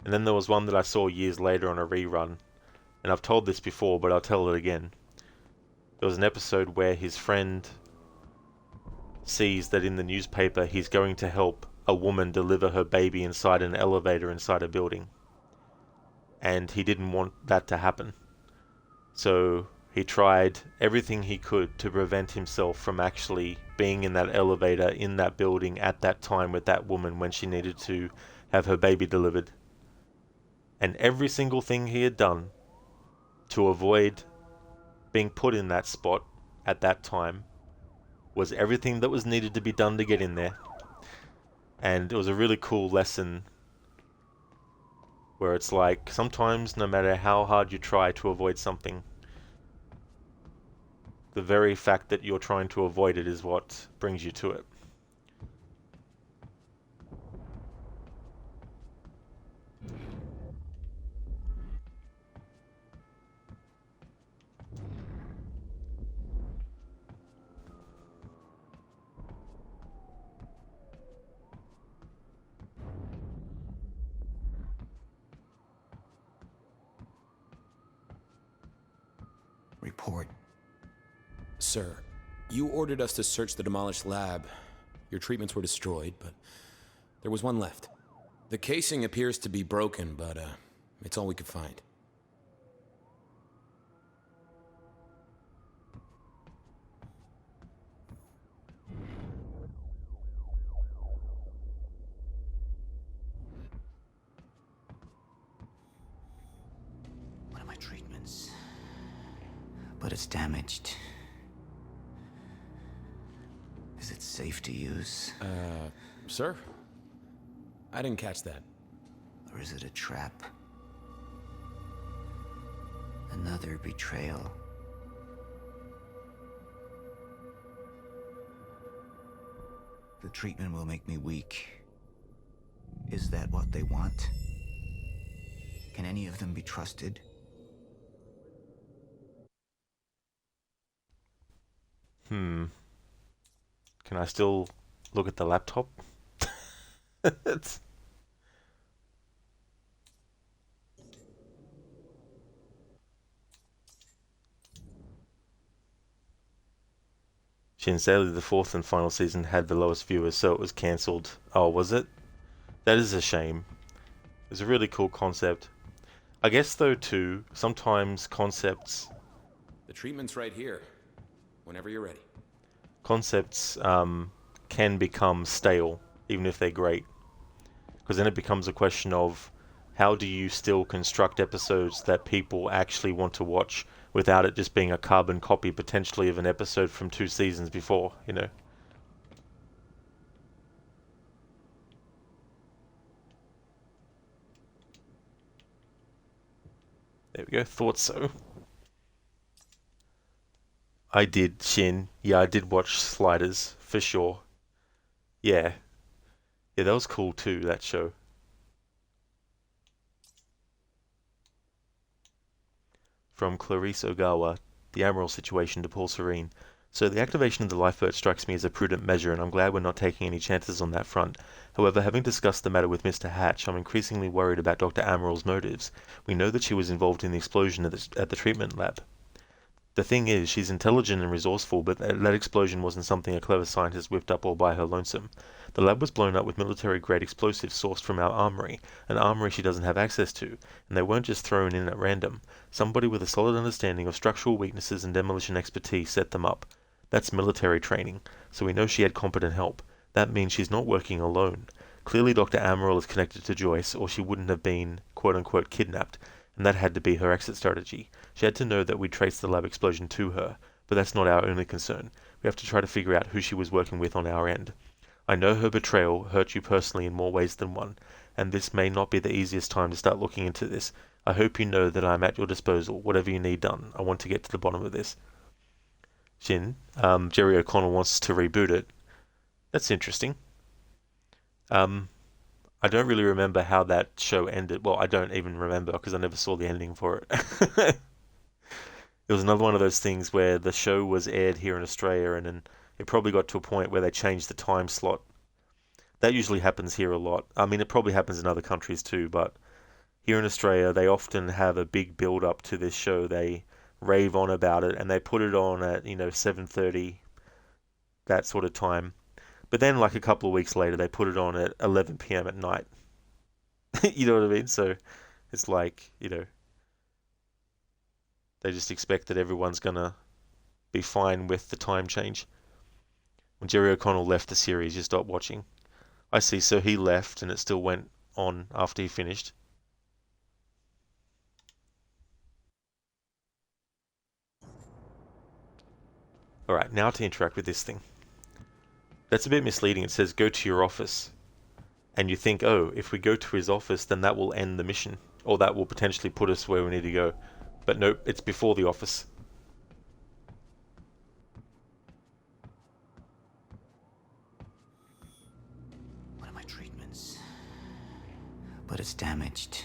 S1: And then there was one that I saw years later on a rerun. And I've told this before, but I'll tell it again. There was an episode where his friend sees that in the newspaper he's going to help a woman deliver her baby inside an elevator inside a building. And he didn't want that to happen. So he tried everything he could to prevent himself from actually being in that elevator in that building at that time with that woman when she needed to have her baby delivered. And every single thing he had done to avoid being put in that spot at that time was everything that was needed to be done to get in there. And it was a really cool lesson where it's like, sometimes no matter how hard you try to avoid something, the very fact that you're trying to avoid it is what brings you to it.
S12: Report.
S14: Sir, you ordered us to search the demolished lab. Your treatments were destroyed, but there was one left. The casing appears to be broken, but it's all we could find.
S12: One of my treatments. But it's damaged. Is it safe to use?
S14: Sir? I didn't catch that.
S12: Or is it a trap? Another betrayal. The treatment will make me weak. Is that what they want? Can any of them be trusted?
S1: Can I still look at the laptop? Sadly, the fourth and final season had the lowest viewers, so it was cancelled. Oh, was it? That is a shame. It's a really cool concept. I guess, though, too, sometimes concepts...
S14: The treatment's right here, whenever you're ready.
S1: Concepts can become stale, even if they're great. Because then it becomes a question of how do you still construct episodes that people actually want to watch without it just being a carbon copy potentially of an episode from 2 seasons before, you know? There we go, thought so. I did, Shin. Yeah, I did watch Sliders, for sure. Yeah. Yeah, that was cool too, that show. From Clarice Ogawa, the Admiral situation to Paul Serene. So the activation of the lifeboat strikes me as a prudent measure, and I'm glad we're not taking any chances on that front. However, having discussed the matter with Mr. Hatch, I'm increasingly worried about Dr. Amaral's motives. We know that she was involved in the explosion at the treatment lab. The thing is, she's intelligent and resourceful, but that explosion wasn't something a clever scientist whipped up all by her lonesome. The lab was blown up with military-grade explosives sourced from our armory, an armory she doesn't have access to, and they weren't just thrown in at random. Somebody with a solid understanding of structural weaknesses and demolition expertise set them up. That's military training, so we know she had competent help. That means she's not working alone. Clearly Dr. Amaral is connected to Joyce, or she wouldn't have been, quote-unquote, kidnapped, and that had to be her exit strategy. She had to know that we traced the lab explosion to her, but that's not our only concern. We have to try to figure out who she was working with on our end. I know her betrayal hurt you personally in more ways than one, and this may not be the easiest time to start looking into this. I hope you know that I'm at your disposal, whatever you need done. I want to get to the bottom of this. Jin, Jerry O'Connell wants to reboot it. That's interesting. I don't really remember how that show ended. Well, I don't even remember because I never saw the ending for it. It was another one of those things where the show was aired here in Australia and then it probably got to a point where they changed the time slot. That usually happens here a lot. I mean, it probably happens in other countries too, but here in Australia, they often have a big build up to this show. They rave on about it and they put it on at, 7:30, that sort of time. But then, like a couple of weeks later, they put it on at 11 p.m. at night. You know what I mean? So it's like, they just expect that everyone's going to be fine with the time change. When Jerry O'Connell left the series, you stopped watching. I see, so he left and it still went on after he finished. Alright, now to interact with this thing. That's a bit misleading. It says go to your office. And you think, oh, if we go to his office, then that will end the mission. Or that will potentially put us where we need to go. But nope, it's before the office.
S12: One of my treatments. But it's damaged.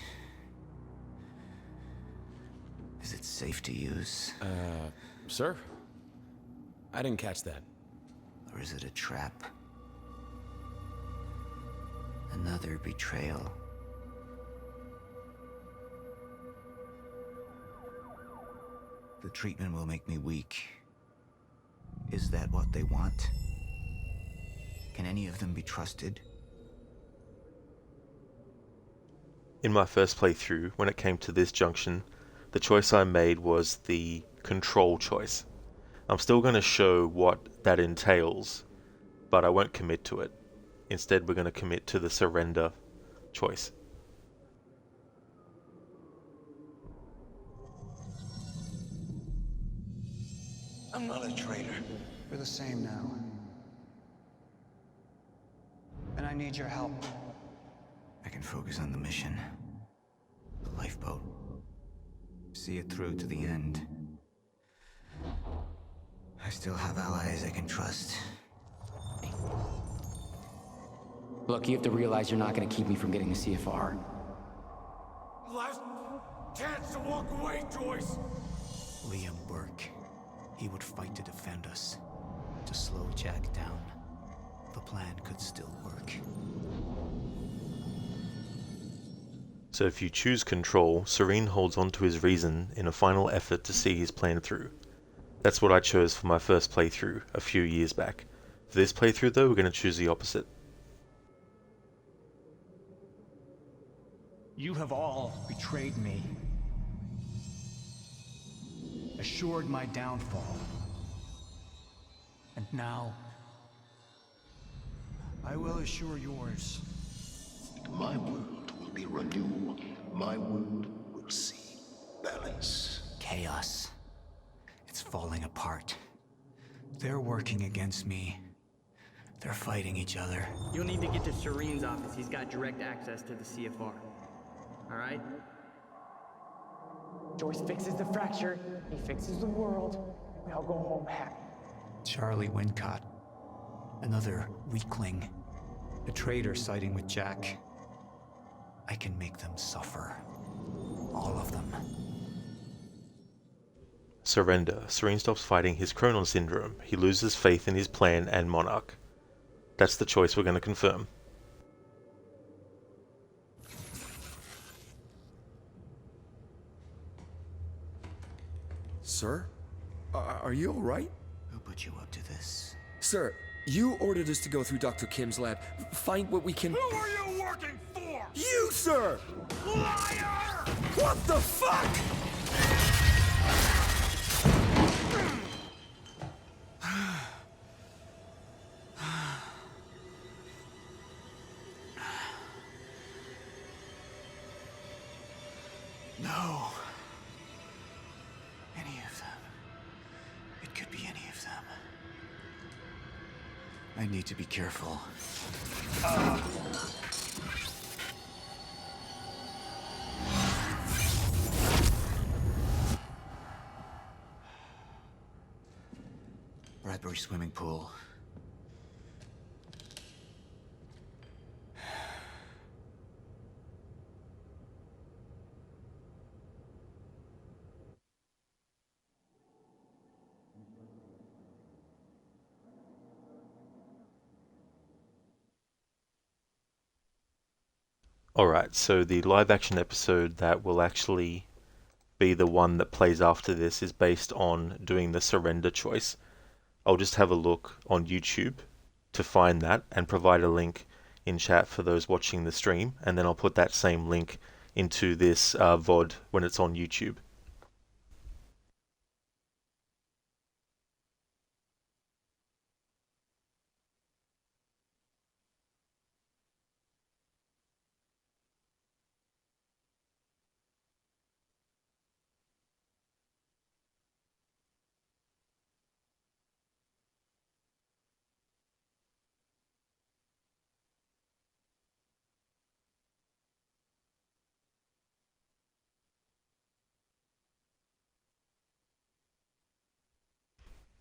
S12: Is it safe to use?
S14: Sir? I didn't catch that.
S12: Or is it a trap? Another betrayal. The treatment will make me weak. Is that what they want? Can any of them be trusted?
S1: In my first playthrough, when it came to this junction, the choice I made was the control choice. I'm still going to show what that entails, but I won't commit to it. Instead, we're going to commit to the surrender choice.
S7: I'm not a traitor.
S11: We're the same now. And I need your help.
S12: I can focus on the mission. The lifeboat. See it through to the end. I still have allies I can trust.
S2: Look, you have to realize you're not gonna keep me from getting the CFR.
S7: Last chance to walk away, Joyce.
S12: Liam Burke. He would fight to defend us. To slow Jack down. The plan could still work.
S1: So if you choose control, Serene holds on to his reason in a final effort to see his plan through. That's what I chose for my first playthrough a few years back. For this playthrough though, we're going to choose the opposite.
S15: You have all betrayed me. Assured my downfall. And now, I will assure yours.
S16: My world will be renewed. My world will see balance.
S12: Chaos. It's falling apart. They're working against me. They're fighting each other.
S17: You'll need to get to Serene's office. He's got direct access to the CFR. All right?
S11: Joyce fixes the fracture, he fixes the world. We all go home happy.
S12: Charlie Wincott. Another weakling. A traitor siding with Jack. I can make them suffer. All of them.
S1: Surrender. Serene stops fighting his Chronon syndrome. He loses faith in his plan and Monarch. That's the choice we're going to confirm.
S18: Sir? Are you alright?
S12: Who put you up to this?
S18: Sir, you ordered us to go through Dr. Kim's lab, find what we can...
S7: Who are you working for?
S18: You, sir!
S7: Liar!
S18: What the fuck?!
S12: No. could be any of them. I need to be careful. Bradbury swimming pool.
S1: Alright, so the live action episode that will actually be the one that plays after this is based on doing the surrender choice. I'll just have a look on YouTube to find that and provide a link in chat for those watching the stream, and then I'll put that same link into this VOD when it's on YouTube.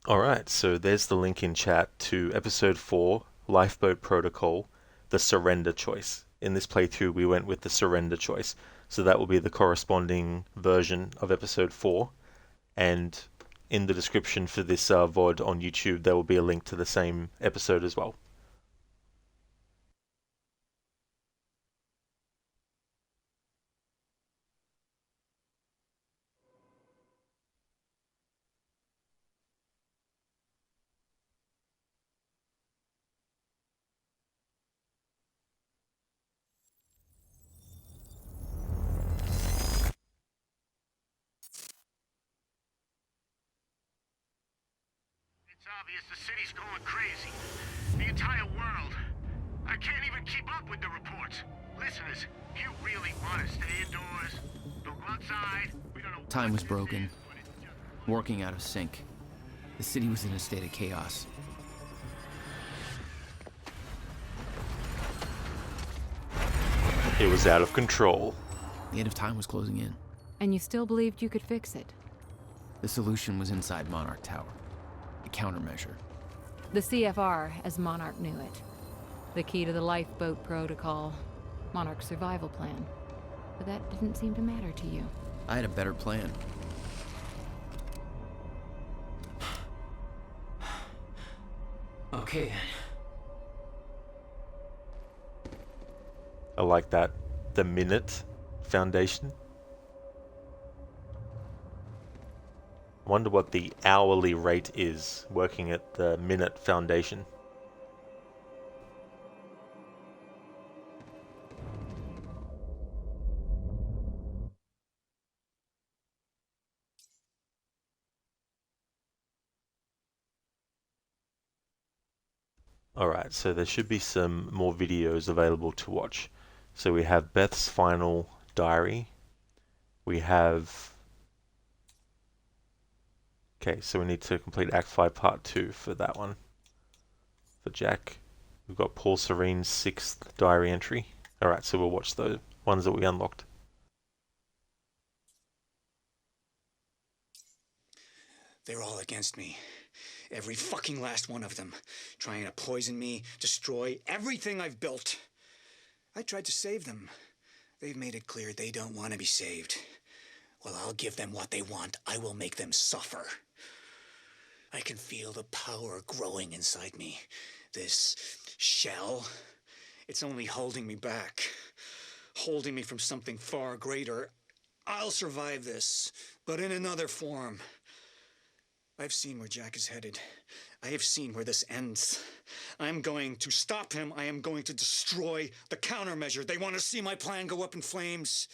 S1: Alright, so there's the link in chat to episode 4, Lifeboat Protocol, the surrender choice. In this playthrough we went with the surrender choice, so that will be the corresponding version of episode 4, and in the description for this VOD on YouTube there will be a link to the same episode as well.
S6: It's obvious the city's going crazy. The entire world. I can't even keep up with the reports. Listeners, you really want to stay indoors? Don't go outside. We don't know.
S2: Time was broken, working out of sync. The city was in a state of chaos.
S1: It was out of control.
S2: The end of time was closing in.
S4: And you still believed you could fix it?
S2: The solution was inside Monarch Tower. The countermeasure.
S4: The CFR, as Monarch knew it. The key to the lifeboat protocol. Monarch's survival plan. But that didn't seem to matter to you.
S2: I had a better plan.
S12: Okay then.
S1: I like that. The minute foundation. I wonder what the hourly rate is working at the minute foundation. Alright, so there should be some more videos available to watch. So we have Beth's final diary. We have... Okay, so we need to complete Act 5 Part 2 for that one. For Jack. We've got Paul Serene's 6th diary entry. Alright, so we'll watch the ones that we unlocked.
S12: They're all against me. Every fucking last one of them. Trying to poison me, destroy everything I've built. I tried to save them. They've made it clear they don't want to be saved. Well, I'll give them what they want. I will make them suffer. I can feel the power growing inside me. This shell, it's only holding me back. Holding me from something far greater. I'll survive this, but in another form. I've seen where Jack is headed. I have seen where this ends. I'm going to stop him. I am going to destroy the countermeasure. They want to see my plan go up in flames.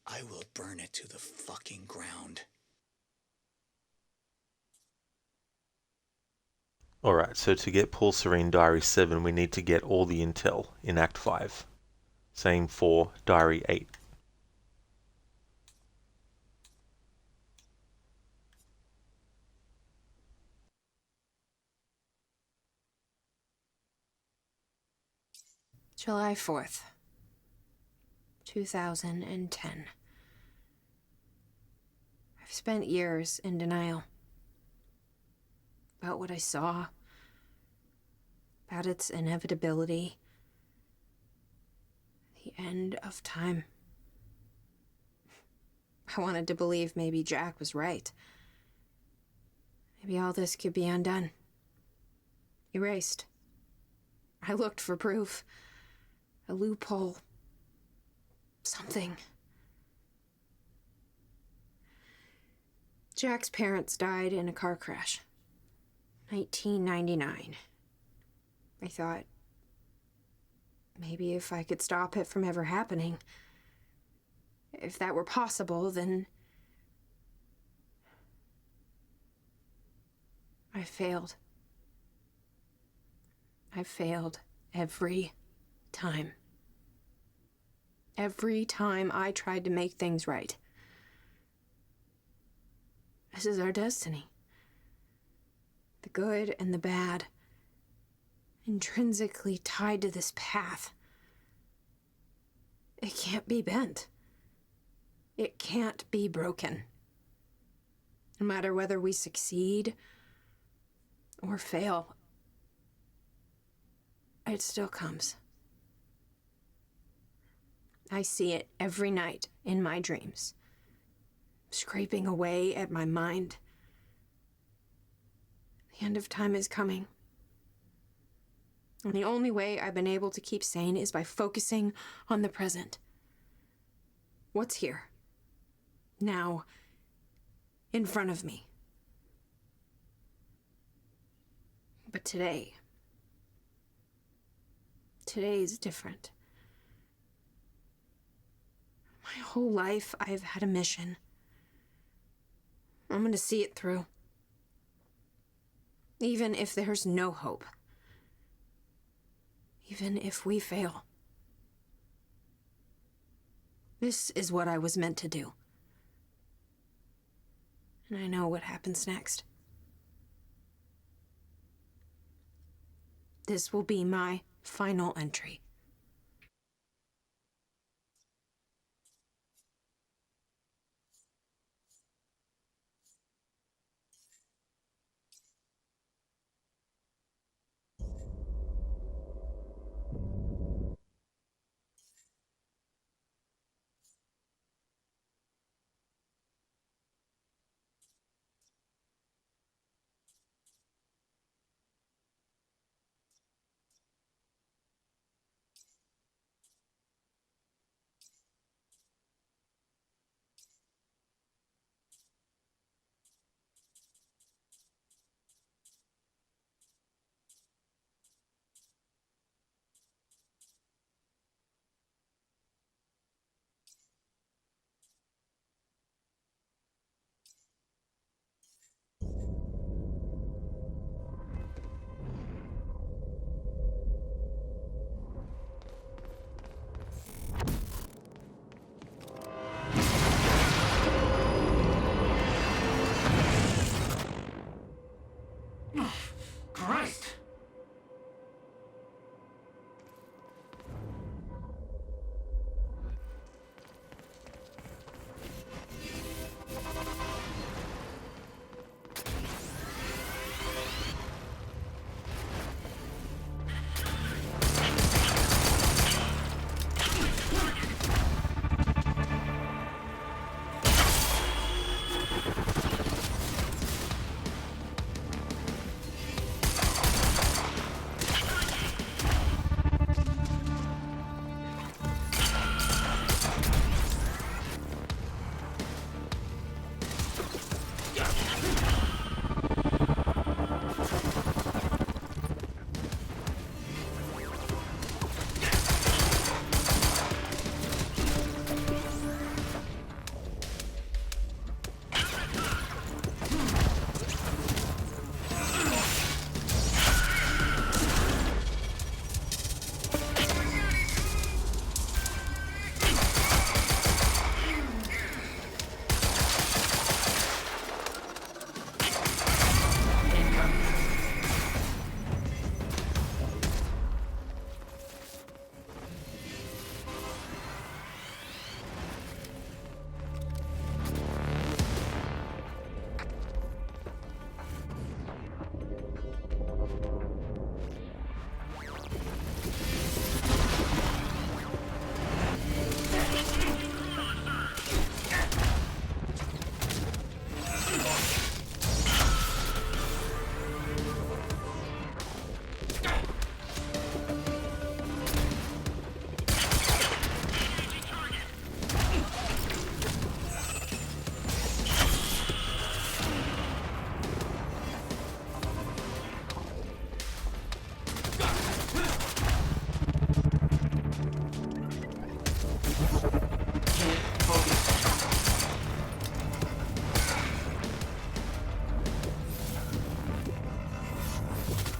S12: I will burn it to the fucking ground.
S1: Alright, so to get Paul Serene Diary 7, we need to get all the intel in Act 5. Same for Diary 8.
S3: July 4th, 2010. I've spent years in denial about what I saw, about its inevitability, the end of time. I wanted to believe maybe Jack was right. Maybe all this could be undone. Erased. I looked for proof. A loophole. Something. Jack's parents died in a car crash. 1999. I thought, maybe if I could stop it from ever happening, if that were possible, then I failed. I failed every time. Every time I tried to make things right. This is our destiny. The good and the bad, intrinsically tied to this path. It can't be bent. It can't be broken. No matter whether we succeed or fail, it still comes. I see it every night in my dreams, scraping away at my mind. The end of time is coming. And the only way I've been able to keep sane is by focusing on the present. What's here? Now, in front of me. But today is different. My whole life, I've had a mission. I'm going to see it through. Even if there's no hope. Even if we fail. This is what I was meant to do. And I know what happens next. This will be my final entry.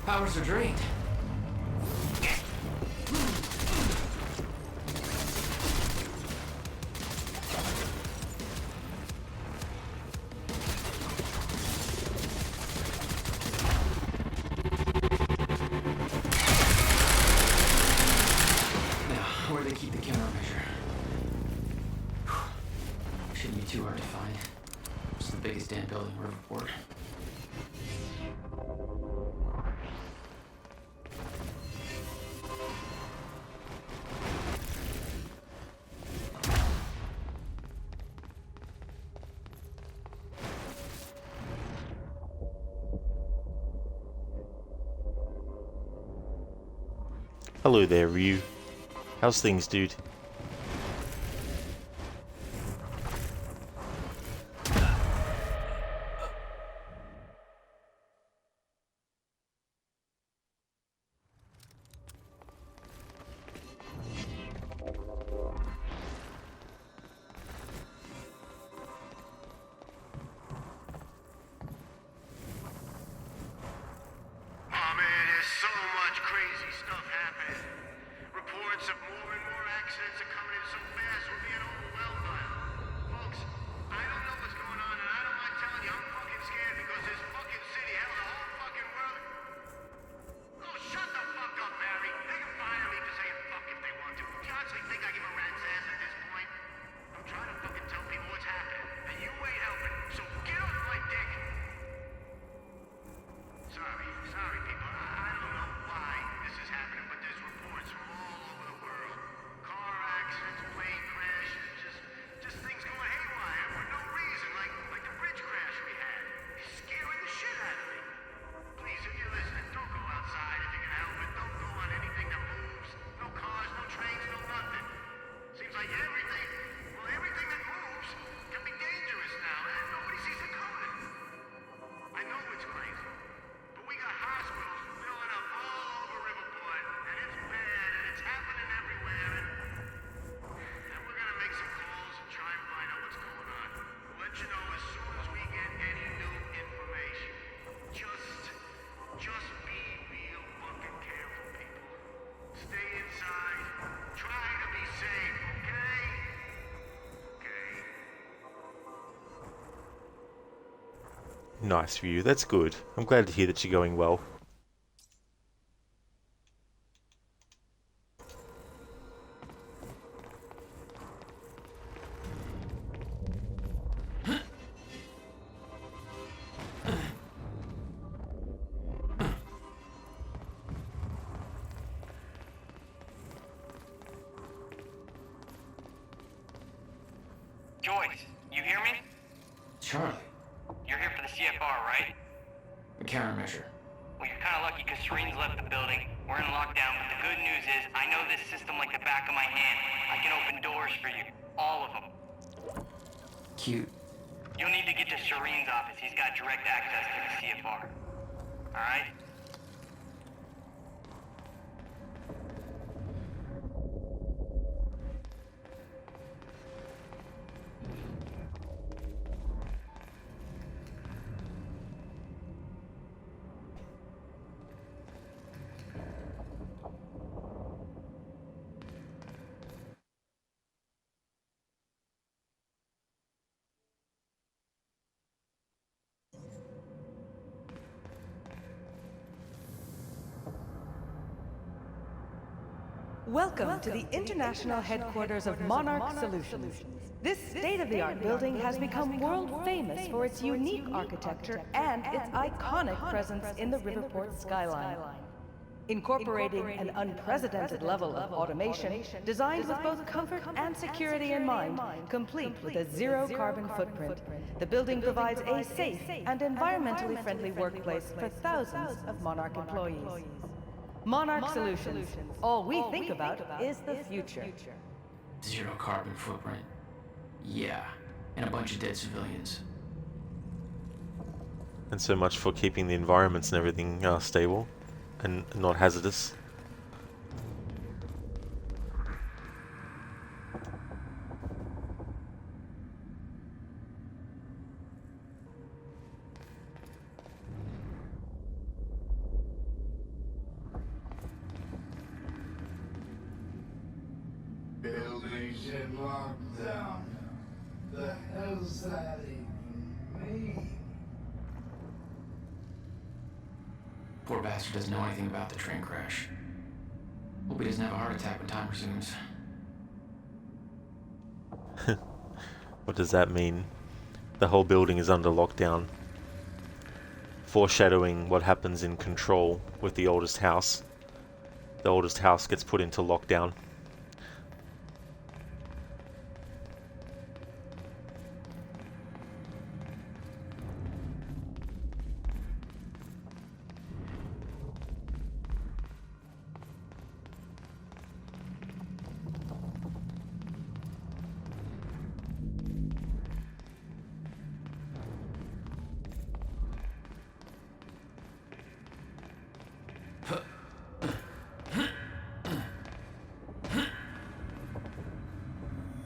S2: Powers are drained. Now, where do they keep the countermeasure? Shouldn't be too hard to find. It's the biggest damn building in Riverport.
S1: Hello there, Ryu. How's things, dude? Nice Ryu, that's good. I'm glad to hear that you're going well.
S17: Joyce, you hear me?
S2: Charlie.
S17: You're here for the CFR, right?
S2: The countermeasure.
S17: Well, you're kind of lucky because Serene's left the building. We're in lockdown, but the good news is I know this system like the back of my hand. I can open doors for you. All of them.
S2: Cute.
S17: You'll need to get to Serene's office. He's got direct access to the CFR. All right?
S19: Welcome to the international headquarters of Monarch Solutions. This state-of-the-art building has become world famous for its unique architecture and its iconic presence in the Riverport skyline. incorporating an unprecedented level of automation designed with both comfort and security in mind, complete with a zero-carbon footprint. The building provides a safe and environmentally friendly workplace for thousands of Monarch employees. Monarch Solutions. All we think about is the future.
S2: Zero carbon footprint. Yeah, and a bunch of dead civilians.
S1: And so much for keeping the environments and everything stable and not hazardous.
S16: Buildings in lockdown. The hell's that even mean?
S2: Poor bastard doesn't know anything about the train crash. Hope he doesn't have a heart attack when time resumes.
S1: What does that mean? The whole building is under lockdown. Foreshadowing what happens in Control with the oldest house. The oldest house gets put into lockdown.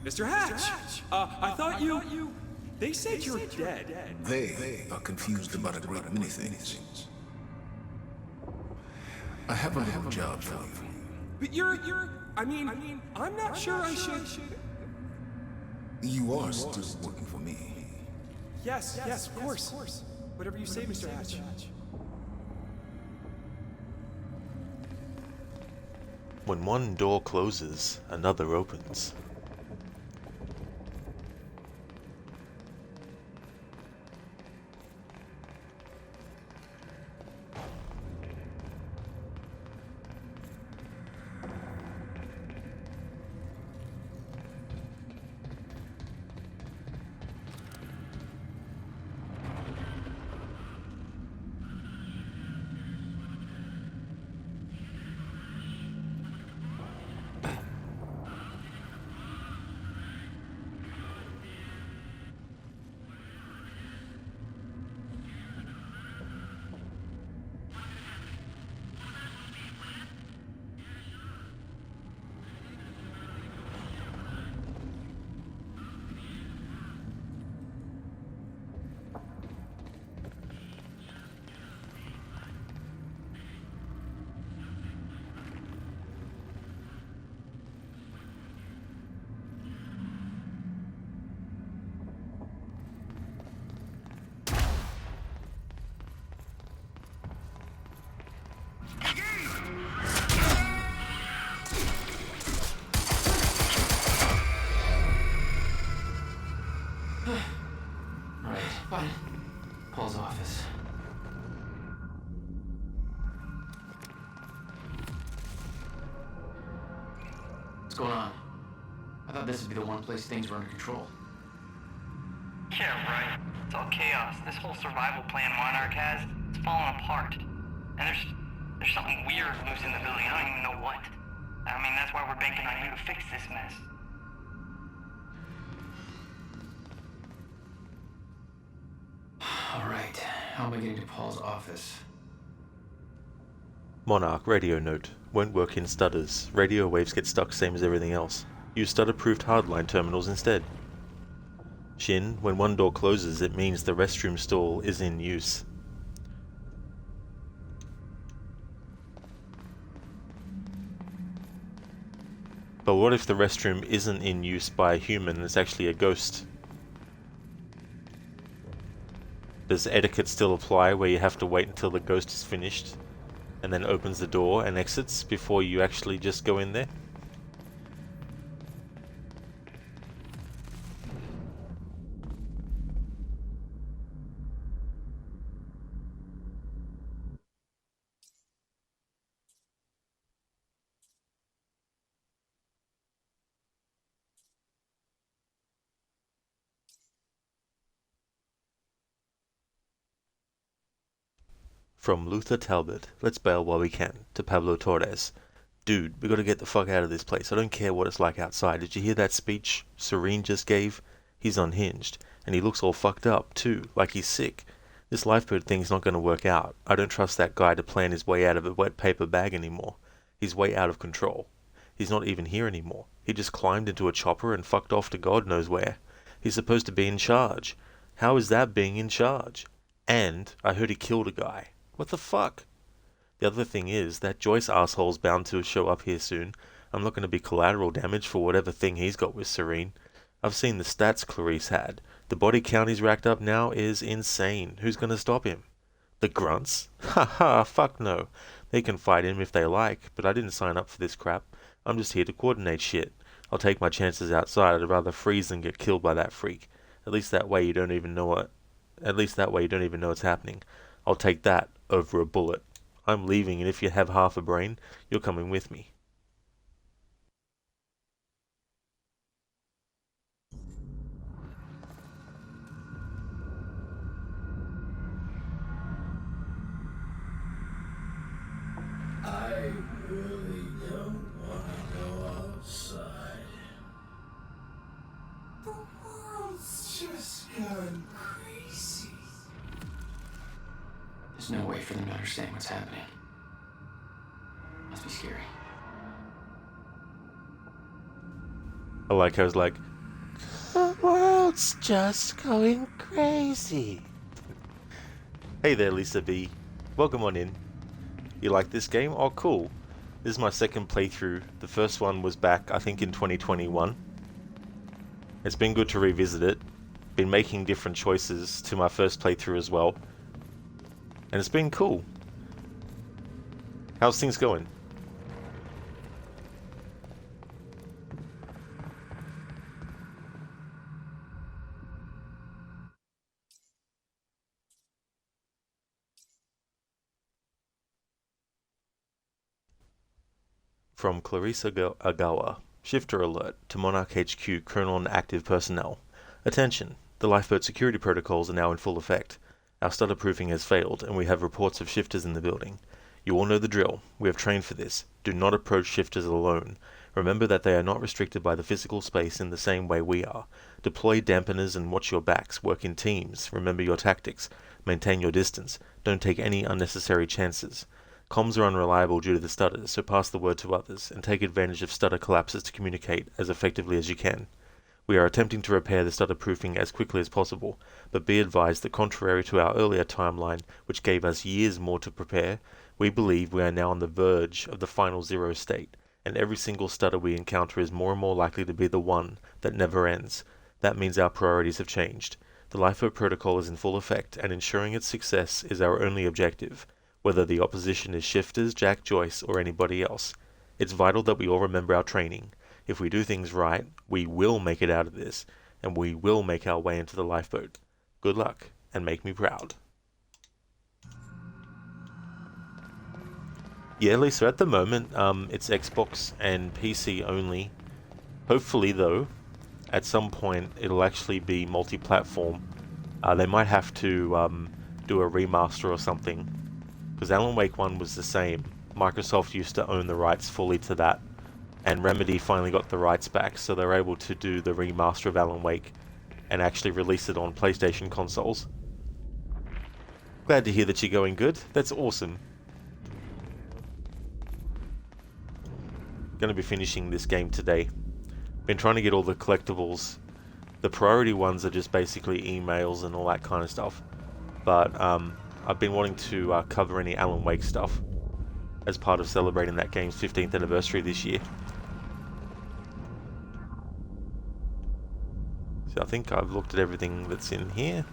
S18: Mr. Hatch! I thought you... They said you're dead.
S16: They are confused about a great many things. I have a little job for you.
S18: But I mean, I'm not sure I should...
S16: You are still working for me.
S18: Yes, of course. Whatever you say, Mr. Hatch.
S1: When one door closes, another opens.
S2: Paul's office. What's going on? I thought this would be the one place things were under control.
S17: Yeah, right. It's all chaos. This whole survival plan Monarch has, it's falling apart. And there's something weird loose in the building. I don't even know what. I mean, that's why we're banking on you to fix this mess.
S2: All right. How am I getting to Paul's office?
S1: Monarch radio note. Won't work in stutters. Radio waves get stuck same as everything else. Use stutter-proofed hardline terminals instead. Shin, when one door closes, it means the restroom stall is in use. But what if the restroom isn't in use by a human, it's actually a ghost? Does etiquette still apply where you have to wait until the ghost is finished and then opens the door and exits before you actually just go in there? From Luther Talbot, let's bail while we can, to Pablo Torres. Dude, we gotta get the fuck out of this place. I don't care what it's like outside. Did you hear that speech Serene just gave? He's unhinged. And he looks all fucked up, too, like he's sick. This lifeboat thing's not gonna work out. I don't trust that guy to plan his way out of a wet paper bag anymore. He's way out of control. He's not even here anymore. He just climbed into a chopper and fucked off to God knows where. He's supposed to be in charge. How is that being in charge? And I heard he killed a guy. What the fuck? The other thing is, that Joyce asshole's bound to show up here soon. I'm not going to be collateral damage for whatever thing he's got with Serene. I've seen the stats Clarice had. The body count he's racked up now is insane. Who's going to stop him? The grunts? Ha ha, fuck no. They can fight him if they like, but I didn't sign up for this crap. I'm just here to coordinate shit. I'll take my chances outside. I'd rather freeze than get killed by that freak. At least that way you don't even know it's happening. I'll take that over a bullet. I'm leaving, and if you have half a brain, you're coming with me.
S16: I really don't want to go outside. The world's just gone crazy.
S2: There's no way for them to understand what's happening. Must be scary.
S1: I like how it's like, the world's just going crazy. Hey there, Lisa B. Welcome on in. You like this game? Oh, cool. This is my second playthrough. The first one was back, I think, in 2021. It's been good to revisit it. Been making different choices to my first playthrough as well. And it's been cool. How's things going? From Clarissa Agawa. Shifter alert to Monarch HQ Chronon active personnel. Attention! The lifeboat security protocols are now in full effect. Our stutter proofing has failed, and we have reports of shifters in the building. You all know the drill. We have trained for this. Do not approach shifters alone. Remember that they are not restricted by the physical space in the same way we are. Deploy dampeners and watch your backs. Work in teams. Remember your tactics. Maintain your distance. Don't take any unnecessary chances. Comms are unreliable due to the stutters, so pass the word to others, and take advantage of stutter collapses to communicate as effectively as you can. We are attempting to repair the stutter proofing as quickly as possible, but be advised that contrary to our earlier timeline, which gave us years more to prepare, we believe we are now on the verge of the final zero state, and every single stutter we encounter is more and more likely to be the one that never ends. That means our priorities have changed. The lifeboat protocol is in full effect, and ensuring its success is our only objective, whether the opposition is shifters, Jack Joyce, or anybody else. It's vital that we all remember our training. If we do things right, we will make it out of this, and we will make our way into the lifeboat. Good luck, and make me proud. Yeah, Lisa, at the moment, it's Xbox and PC only. Hopefully, though, at some point, it'll actually be multi-platform. They might have to do a remaster or something, because Alan Wake 1 was the same. Microsoft used to own the rights fully to that, and Remedy finally got the rights back, so they're able to do the remaster of Alan Wake and actually release it on PlayStation consoles. Glad to hear that you're going good. That's awesome. Gonna be finishing this game today. Been trying to get all the collectibles. The priority ones are just basically emails and all that kind of stuff. But I've been wanting to cover any Alan Wake stuff as part of celebrating that game's 15th anniversary this year. So I think I've looked at everything that's in here.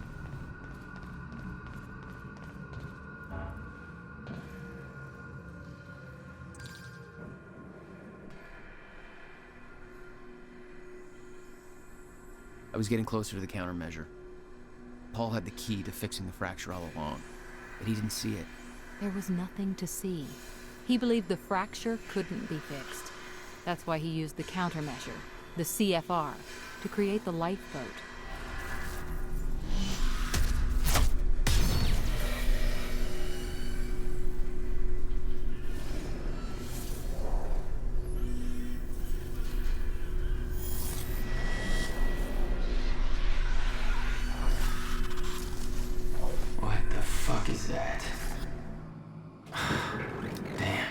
S2: I was getting closer to the countermeasure. Paul had the key to fixing the fracture all along, but he didn't see it.
S4: There was nothing to see. He believed the fracture couldn't be fixed. That's why he used the countermeasure, the CFR, to create the lifeboat.
S7: fuck is that? Damn.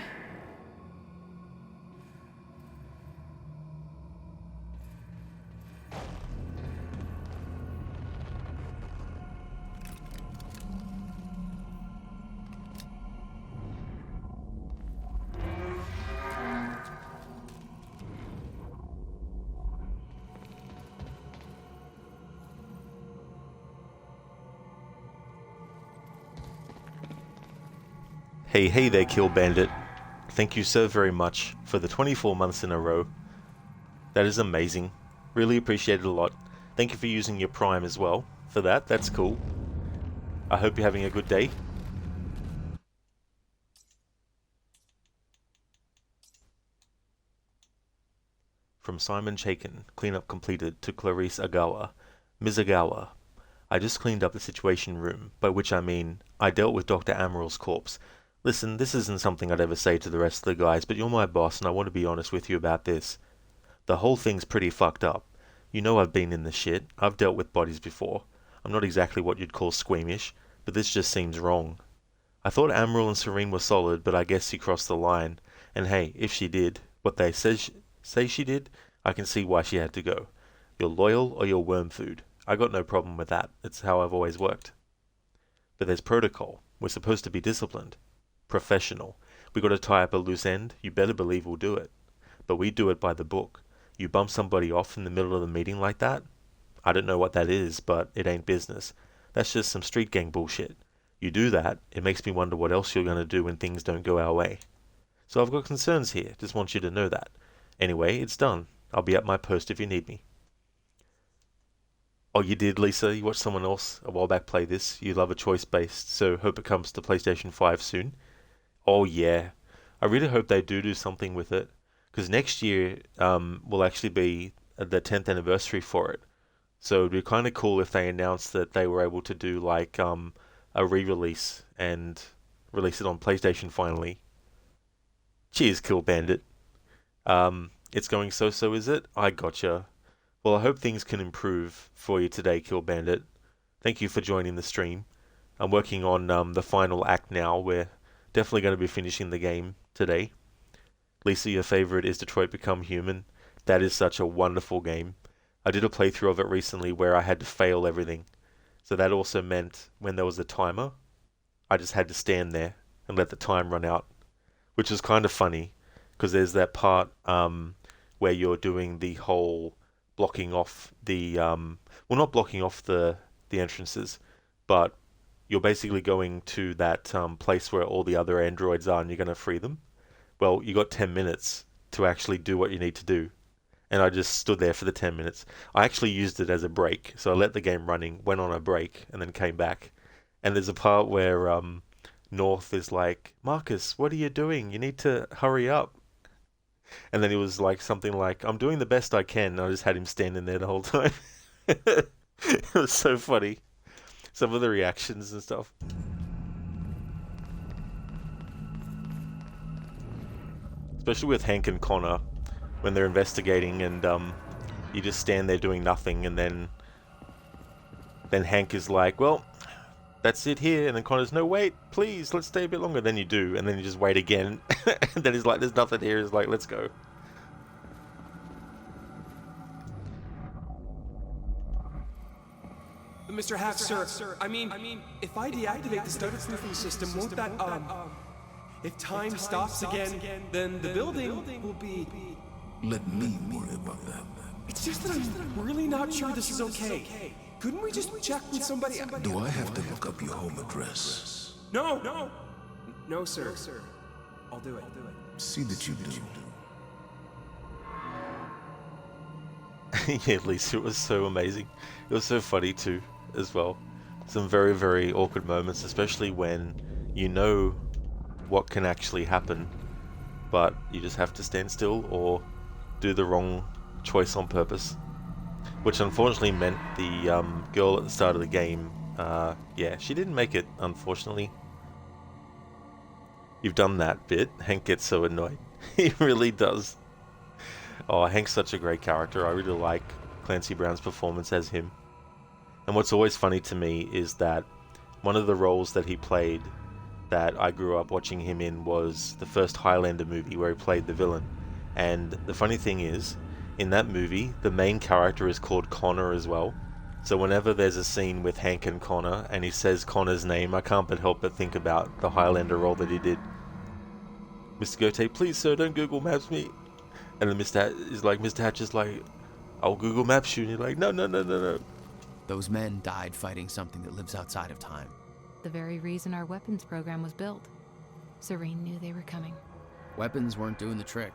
S1: Hey there, Kill Bandit. Thank you so very much for the 24 months in a row. That is amazing. Really appreciate it a lot. Thank you for using your Prime as well for that. That's cool. I hope you're having a good day. From Simon Chaikin, cleanup completed, to Clarice Agawa. Ms. Agawa, I just cleaned up the Situation Room, by which I mean, I dealt with Dr. Amaral's corpse. Listen, this isn't something I'd ever say to the rest of the guys, but you're my boss and I want to be honest with you about this. The whole thing's pretty fucked up. You know I've been in the shit. I've dealt with bodies before. I'm not exactly what you'd call squeamish, but this just seems wrong. I thought Amaral and Serene were solid, but I guess she crossed the line. And hey, if she did, what they say she did, I can see why she had to go. You're loyal or you're worm food. I got no problem with that. It's how I've always worked. But there's protocol. We're supposed to be disciplined. Professional. We got to tie up a loose end. You better believe we'll do it. But we do it by the book. You bump somebody off in the middle of the meeting like that? I don't know what that is, but it ain't business. That's just some street gang bullshit. You do that, it makes me wonder what else you're going to do when things don't go our way. So I've got concerns here. Just want you to know that. Anyway, it's done. I'll be at my post if you need me. Oh, you did, Lisa? You watched someone else a while back play this? You love a choice-based, so hope it comes to PlayStation 5 soon. Oh yeah, I really hope they do something with it, because next year will actually be the 10th anniversary for it. So it'd be kind of cool if they announced that they were able to do like a re-release and release it on PlayStation finally. Cheers, Kill Bandit. It's going so-so, is it? I gotcha. Well, I hope things can improve for you today, Kill Bandit. Thank you for joining the stream. I'm working on the final act now. We're definitely going to be finishing the game today. Lisa, your favorite is Detroit Become Human. That is such a wonderful game. I did a playthrough of it recently where I had to fail everything. So that also meant when there was a timer, I just had to stand there and let the time run out. Which was kind of funny, because there's that part where you're doing the whole blocking off the... well, not blocking off the entrances, but you're basically going to that place where all the other androids are and you're going to free them. Well, you got 10 minutes to actually do what you need to do. And I just stood there for the 10 minutes. I actually used it as a break. So I let the game running, went on a break, and then came back. And there's a part where North is like, Marcus, what are you doing? You need to hurry up. And then he was like something like, I'm doing the best I can. And I just had him standing there the whole time. It was so funny. Some of the reactions and stuff. Especially with Hank and Connor, when they're investigating and you just stand there doing nothing, and then Hank is like, well, that's it here, and then Connor's, no, wait, please, let's stay a bit longer. Then you do, and then you just wait again, and then he's like, there's nothing here, he's like, let's go.
S20: Mr. Hack, sir, I mean, if I deactivate the stutter proofing system, won't that, if time stops again, then the building will be...
S16: Let me worry about that.
S20: It's just that I'm really not sure this is okay. Couldn't we just check with somebody?
S16: Do I have to look up your home address?
S20: No, sir. I'll do it.
S16: See that you do.
S1: Yeah, at least it was so amazing. It was so funny too, as well. Some very, very awkward moments, especially when you know what can actually happen, but you just have to stand still or do the wrong choice on purpose. Which unfortunately meant the girl at the start of the game, yeah, she didn't make it, unfortunately. You've done that bit. Hank gets so annoyed. He really does. Oh, Hank's such a great character. I really like Clancy Brown's performance as him. And what's always funny to me is that one of the roles that he played that I grew up watching him in was the first Highlander movie where he played the villain. And the funny thing is, in that movie, the main character is called Connor as well. So whenever there's a scene with Hank and Connor and he says Connor's name, I can't but help but think about the Highlander role that he did. Mr. Gote, please sir, don't Google Maps me. And then Mr. Hatch is like, I'll Google Maps you. And you're like, no.
S2: Those men died fighting something that lives outside of time.
S4: The very reason our weapons program was built. Serene knew they were coming.
S2: Weapons weren't doing the trick.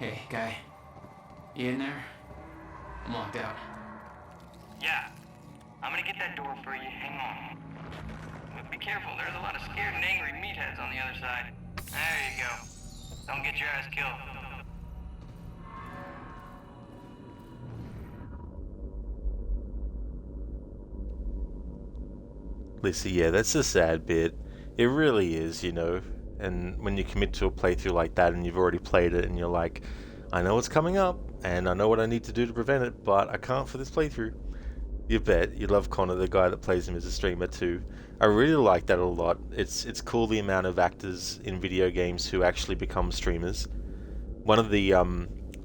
S2: Hey, guy. You in there? I'm locked out.
S17: Yeah. I'm gonna get that door for you. Hang on. But be careful, there's a lot of scared and angry meatheads on the other side. There you go. Don't get your ass killed.
S1: Lisa, yeah, that's a sad bit. It really is, you know. And when you commit to a playthrough like that and you've already played it and you're like, I know what's coming up and I know what I need to do to prevent it, but I can't for this playthrough. You bet. You love Connor, the guy that plays him as a streamer too. I really like that a lot. It's cool the amount of actors in video games who actually become streamers. One of the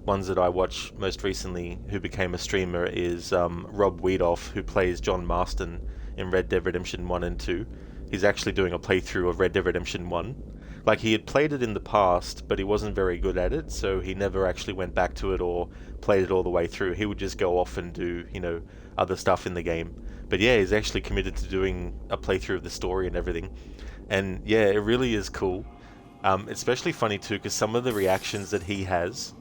S1: ones that I watched most recently who became a streamer is Rob Wiedoff, who plays John Marston in Red Dead Redemption 1 and 2. He's actually doing a playthrough of Red Dead Redemption 1. Like, he had played it in the past, but he wasn't very good at it, so he never actually went back to it or played it all the way through. He would just go off and do, you know, other stuff in the game. But yeah, he's actually committed to doing a playthrough of the story and everything. And yeah, it really is cool. Especially funny too, because some of the reactions that he has...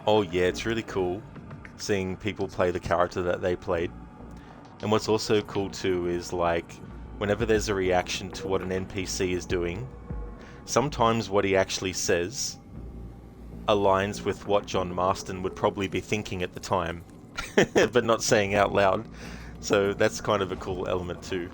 S1: Oh yeah, it's really cool seeing people play the character that they played. And what's also cool too is, like, whenever there's a reaction to what an NPC is doing, sometimes what he actually says aligns with what John Marston would probably be thinking at the time, but not saying out loud. So that's kind of a cool element too.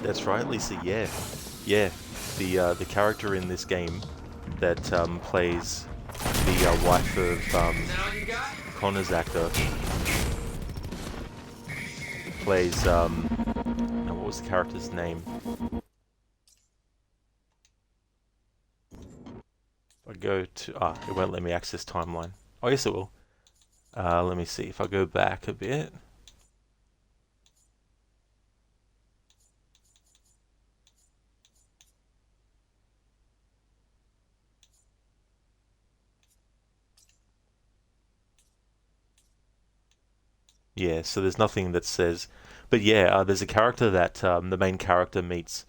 S1: That's right, Lisa. Yeah, yeah. The character in this game that plays the wife of Connor's actor plays now what was the character's name? If I go to it won't let me access timeline. Oh yes, it will. Let me see if I go back a bit. Yeah, so there's nothing that says, but yeah, there's a character that the main character meets.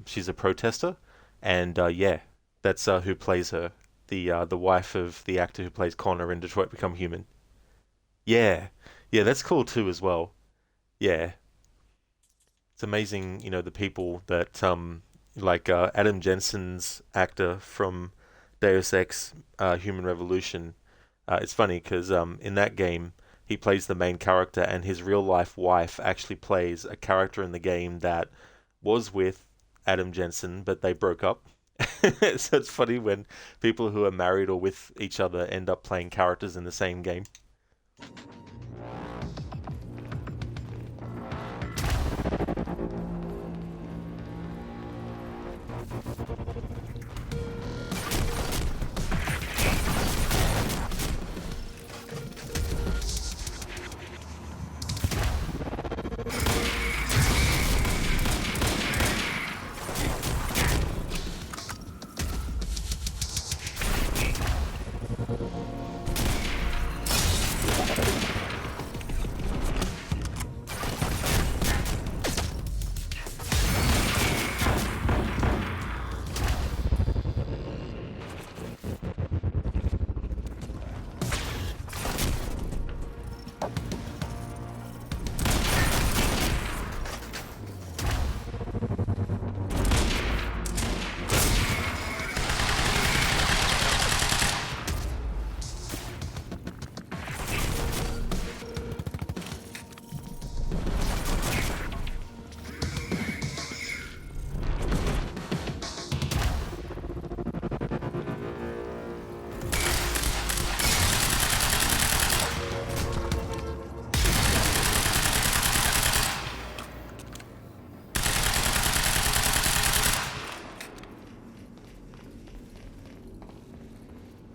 S1: She's a protester, and yeah, that's who plays her, the wife of the actor who plays Connor in Detroit Become Human. Yeah, yeah, that's cool too as well. Yeah, it's amazing, the people that like Adam Jensen's actor from Deus Ex Human Revolution. It's funny because in that game he plays the main character, and his real life wife actually plays a character in the game that was with Adam Jensen, but they broke up. So it's funny when people who are married or with each other end up playing characters in the same game.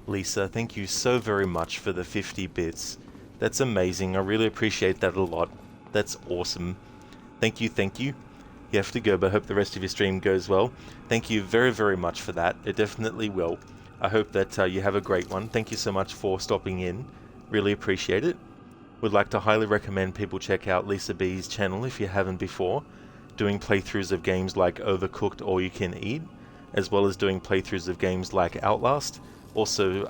S1: Lisa, thank you so very much for the 50 bits. That's amazing. I really appreciate that a lot. That's awesome. Thank you, thank you. You have to go, but I hope the rest of your stream goes well. Thank you very, very much for that. It definitely will. I hope that you have a great one. Thank you so much for stopping in. Really appreciate it. Would like to highly recommend people check out Lisa B's channel if you haven't before, doing playthroughs of games like Overcooked All You Can Eat, as well as doing playthroughs of games like Outlast, also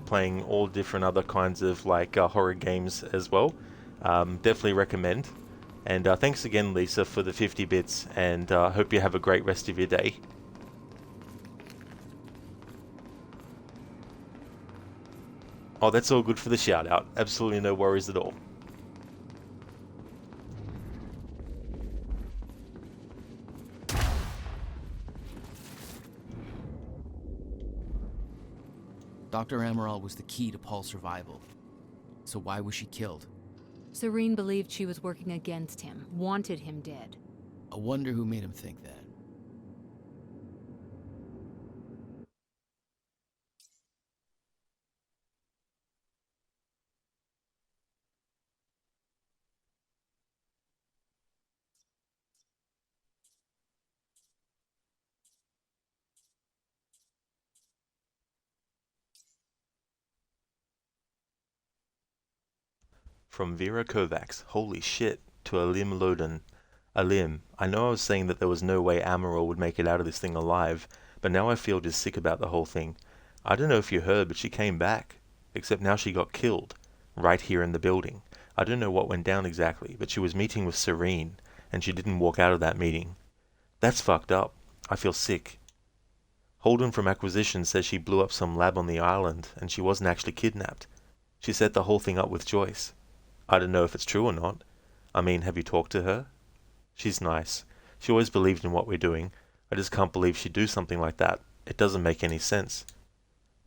S1: playing all different other kinds of like horror games as well. Definitely recommend. And thanks again, Lisa, for the 50 bits, and hope you have a great rest of your day. Oh, that's all good for the shout out. Absolutely no worries at all.
S2: Dr. Amaral was the key to Paul's survival. So why was she killed?
S4: Serene believed she was working against him, wanted him dead.
S2: I wonder who made him think that.
S1: From Vera Kovacs, holy shit, to Alim Loden. Alim, I know I was saying that there was no way Amaral would make it out of this thing alive, but now I feel just sick about the whole thing. I don't know if you heard, but she came back. Except now she got killed. Right here in the building. I don't know what went down exactly, but she was meeting with Serene, and she didn't walk out of that meeting. That's fucked up. I feel sick. Holden from Acquisition says she blew up some lab on the island, and she wasn't actually kidnapped. She set the whole thing up with Joyce. I don't know if it's true or not. I mean, have you talked to her? She's nice. She always believed in what we're doing. I just can't believe she'd do something like that. It doesn't make any sense.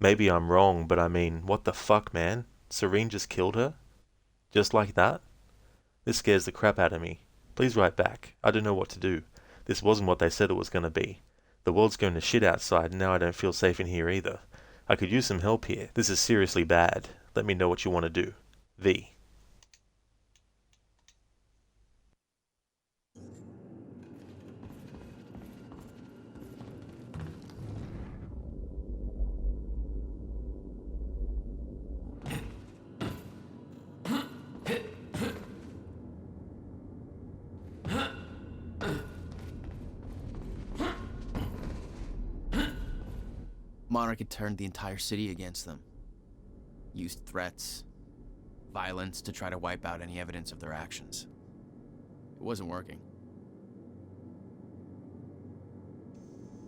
S1: Maybe I'm wrong, but I mean, what the fuck, man? Serene just killed her? Just like that? This scares the crap out of me. Please write back. I don't know what to do. This wasn't what they said it was going to be. The world's going to shit outside, and now I don't feel safe in here either. I could use some help here. This is seriously bad. Let me know what you want to do. V.
S2: Monarch had turned the entire city against them. Used threats, violence to try to wipe out any evidence of their actions. It wasn't working.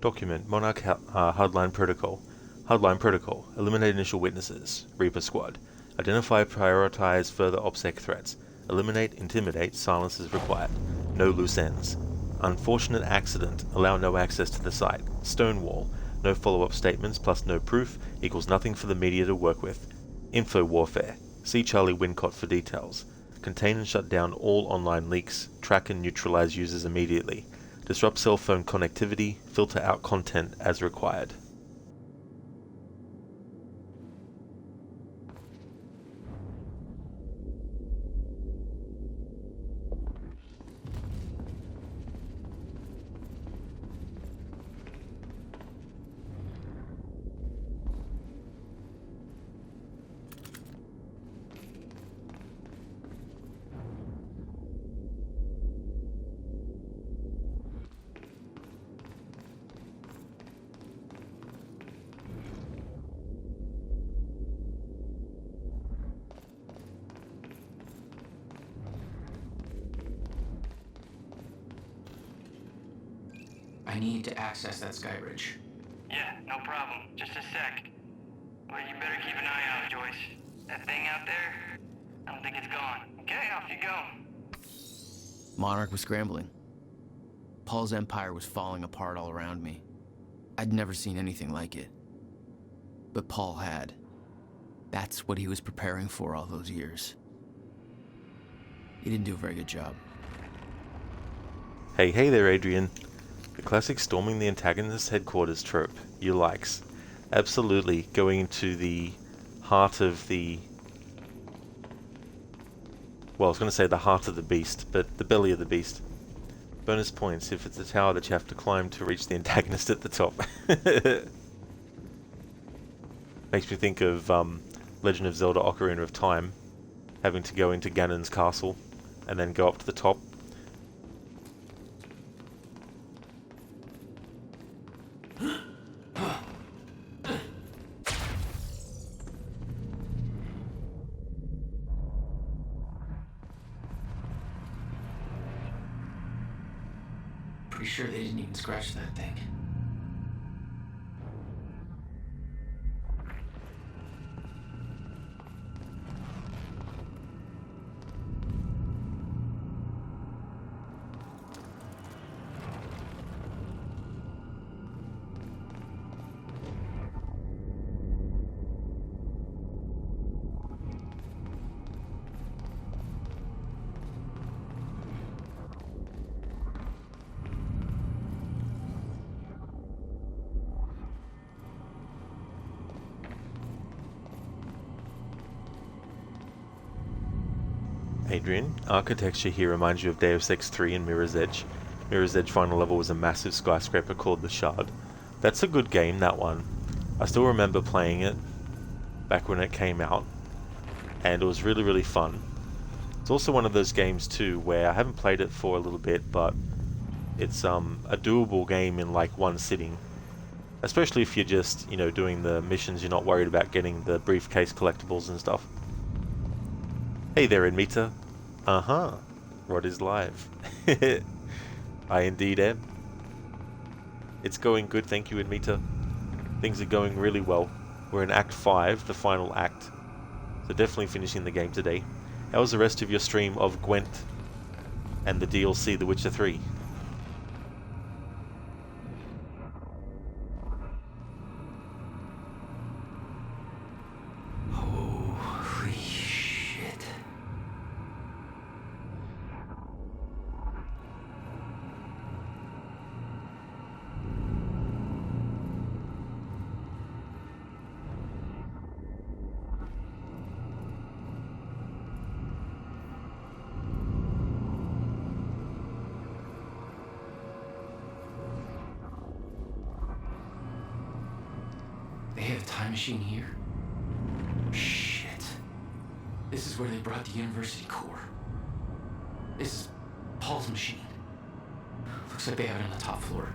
S1: Document Monarch Hardline Protocol. Hardline Protocol. Eliminate initial witnesses. Reaper Squad. Identify, prioritize further OPSEC threats. Eliminate, intimidate, silence is required. No loose ends. Unfortunate accident. Allow no access to the site. Stonewall. No follow-up statements plus no proof equals nothing for the media to work with. Info warfare. See Charlie Wincott for details. Contain and shut down all online leaks. Track and neutralize users immediately. Disrupt cell phone connectivity. Filter out content as required.
S11: I need to access that sky bridge.
S17: Yeah, no problem. Just a sec. Well, you better keep an eye out, Joyce. That thing out there, I don't think it's gone. Okay, off you go.
S2: Monarch was scrambling. Paul's empire was falling apart all around me. I'd never seen anything like it. But Paul had. That's what he was preparing for all those years. He didn't do a very good job.
S1: Hey there, Adrian. The classic storming the antagonist's headquarters trope. You likes. Absolutely going into the heart of the... Well, I was going to say the heart of the beast, but the belly of the beast. Bonus points if it's a tower that you have to climb to reach the antagonist at the top. Makes me think of Legend of Zelda Ocarina of Time, having to go into Ganon's castle and then go up to the top.
S11: Pretty sure they didn't even scratch that thing.
S1: Adrian, architecture here reminds you of Deus Ex 3 and Mirror's Edge. Mirror's Edge final level was a massive skyscraper called the Shard. That's a good game, that one. I still remember playing it back when it came out, and it was really, really fun. It's also one of those games too where I haven't played it for a little bit, but it's a doable game in like one sitting. Especially if you're just, you know, doing the missions, you're not worried about getting the briefcase collectibles and stuff. Hey there, Admita. Uh-huh. Rod is live. I indeed am. It's going good, thank you, Admita. Things are going really well. We're in Act 5, the final act. So definitely finishing the game today. How was the rest of your stream of Gwent and the DLC The Witcher 3?
S2: time machine here? Shit. This is where they brought the university core. This is Paul's machine. Looks like they have it on the top floor.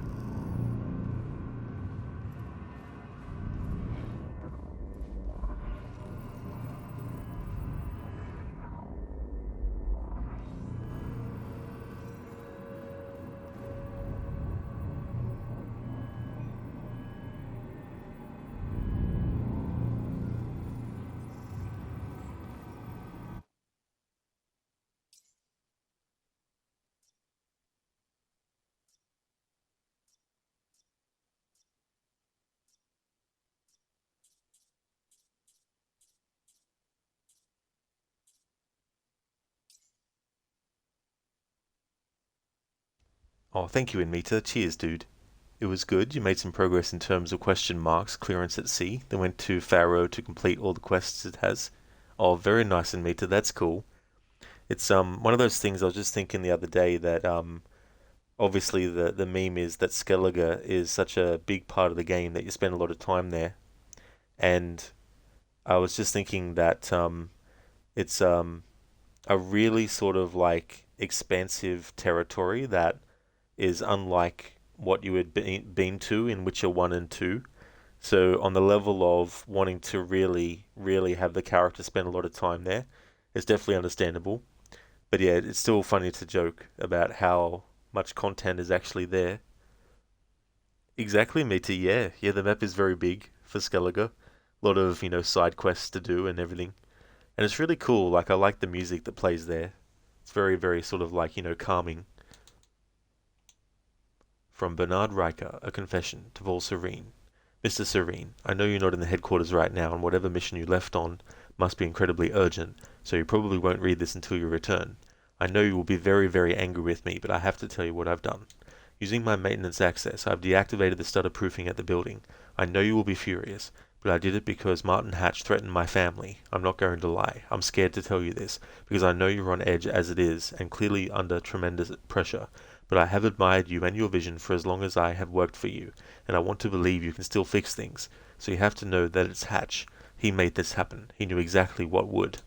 S1: Oh, thank you, Inmita. Cheers, dude. It was good. You made some progress in terms of question marks, clearance at sea. Then went to Faro to complete all the quests it has. Oh, very nice, Inmita. That's cool. It's one of those things I was just thinking the other day that obviously the meme is that Skellige is such a big part of the game that you spend a lot of time there. And I was just thinking that it's a really sort of like expansive territory that is unlike what you had been to in Witcher 1 and 2. So on the level of wanting to really, really have the character spend a lot of time there, it's definitely understandable. But yeah, it's still funny to joke about how much content is actually there. Exactly, Mita, yeah. Yeah, the map is very big for Skellige. A lot of, side quests to do and everything. And it's really cool, like I like the music that plays there. It's very, very sort of like, calming. From Bernard Riker, a confession to Vol Serene. Mr. Serene, I know you're not in the headquarters right now, and whatever mission you left on must be incredibly urgent, so you probably won't read this until you return. I know you will be very, very angry with me, but I have to tell you what I've done. Using my maintenance access, I've deactivated the stutter proofing at the building. I know you will be furious, but I did it because Martin Hatch threatened my family. I'm not going to lie. I'm scared to tell you this, because I know you're on edge as it is, and clearly under tremendous pressure. But I have admired you and your vision for as long as I have worked for you, and I want to believe you can still fix things. So you have to know that it's Hatch. He made this happen. He knew exactly what would.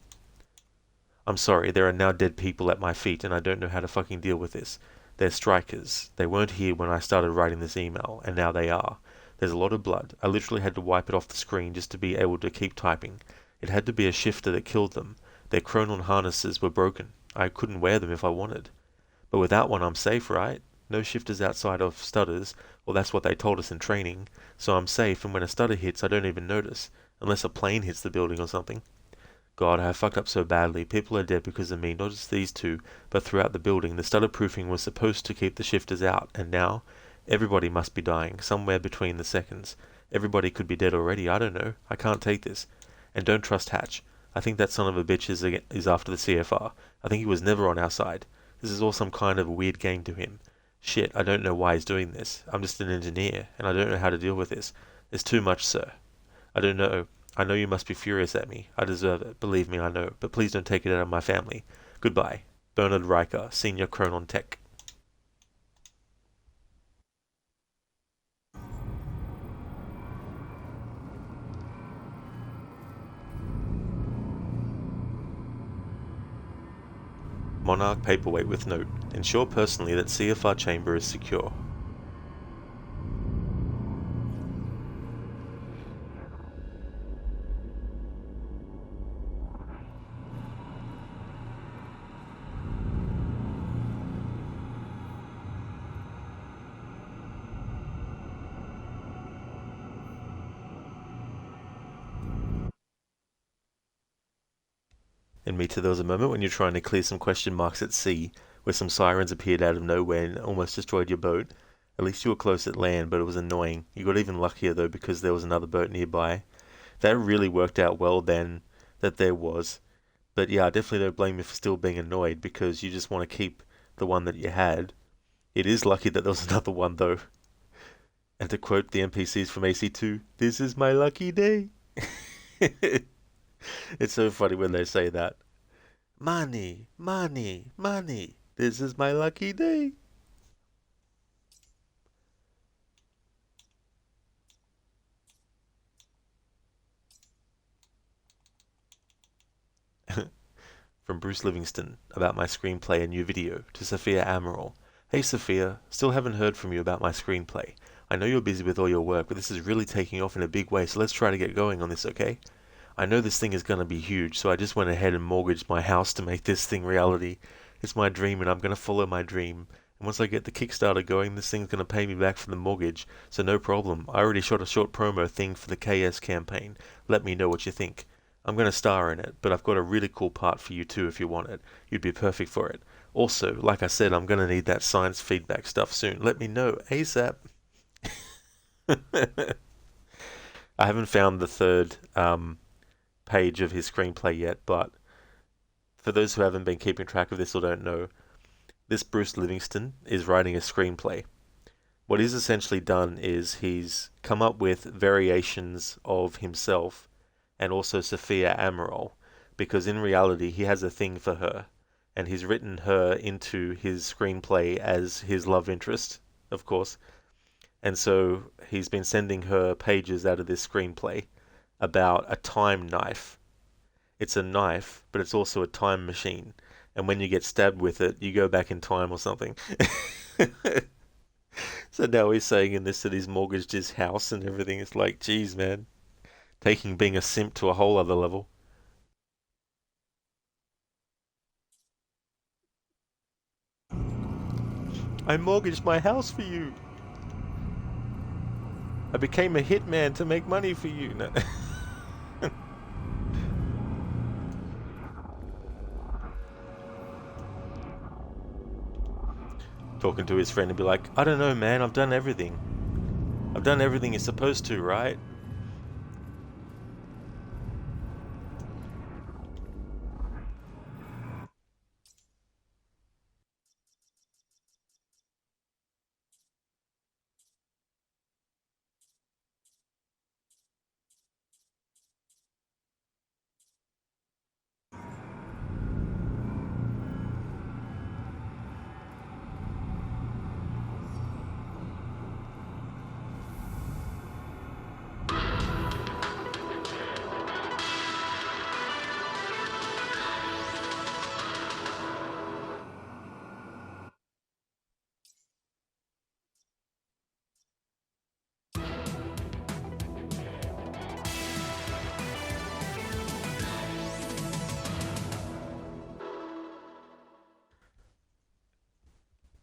S1: I'm sorry, there are now dead people at my feet, and I don't know how to fucking deal with this. They're strikers. They weren't here when I started writing this email, and now they are. There's a lot of blood. I literally had to wipe it off the screen just to be able to keep typing. It had to be a shifter that killed them. Their chronon harnesses were broken. I couldn't wear them if I wanted. But without one I'm safe, right? No shifters outside of stutters, well that's what they told us in training, so I'm safe, and when a stutter hits I don't even notice, unless a plane hits the building or something. God, I have fucked up so badly. People are dead because of me, not just these two, but throughout the building. The stutter proofing was supposed to keep the shifters out, and now everybody must be dying, somewhere between the seconds. Everybody could be dead already, I don't know. I can't take this. And don't trust Hatch. I think that son of a bitch is after the CFR. I think he was never on our side. This is all some kind of weird game to him. Shit, I don't know why he's doing this. I'm just an engineer, and I don't know how to deal with this. It's too much, sir. I don't know. I know you must be furious at me. I deserve it. Believe me, I know. But please don't take it out of my family. Goodbye. Bernard Riker, Senior Chronon Tech. Monarch paperweight with note. Ensure personally that CFR chamber is secure. In Mita, there was a moment when you're trying to clear some question marks at sea, where some sirens appeared out of nowhere and almost destroyed your boat. At least you were close at land, but it was annoying. You got even luckier though because there was another boat nearby. That really worked out well then, that there was. But yeah, I definitely don't blame you for still being annoyed because you just want to keep the one that you had. It is lucky that there was another one though. And to quote the NPCs from AC2, this is my lucky day. It's so funny when they say that. Money, money, money. This is my lucky day. from Bruce Livingston about my screenplay and new video to Sophia Amaral. Hey Sophia, still haven't heard from you about my screenplay. I know you're busy with all your work, but this is really taking off in a big way, so let's try to get going on this, okay? I know this thing is going to be huge, so I just went ahead and mortgaged my house to make this thing reality. It's my dream, and I'm going to follow my dream. And once I get the Kickstarter going, this thing's going to pay me back for the mortgage, so no problem. I already shot a short promo thing for the KS campaign. Let me know what you think. I'm going to star in it, but I've got a really cool part for you too if you want it. You'd be perfect for it. Also, like I said, I'm going to need that science feedback stuff soon. Let me know ASAP. I haven't found the third page of his screenplay yet, but for those who haven't been keeping track of this or don't know, this Bruce Livingston is writing a screenplay. What he's essentially done is he's come up with variations of himself and also Sophia Amaral, because in reality he has a thing for her, and he's written her into his screenplay as his love interest, of course. And so he's been sending her pages out of this screenplay about a time knife. It's a knife, but it's also a time machine. And when you get stabbed with it, you go back in time or something. So now he's saying in this that he's mortgaged his house and everything. It's like, geez, man. Taking being a simp to a whole other level. I mortgaged my house for you. I became a hitman to make money for you. No. Talking to his friend and be like, I don't know, man, I've done everything. I've done everything you're supposed to, right?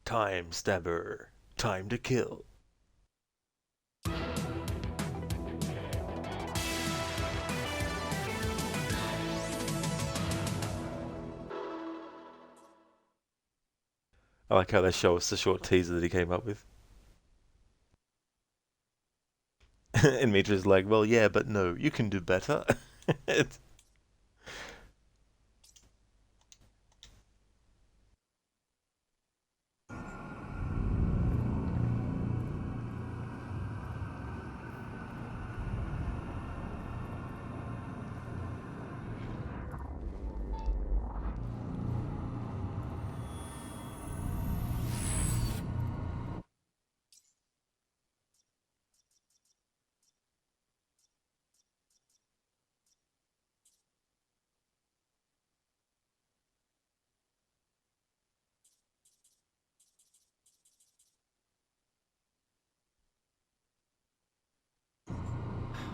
S1: Time stabber. Time to kill. I like how they show us the short teaser that he came up with. And Mitra's like, well, yeah, but no, you can do better.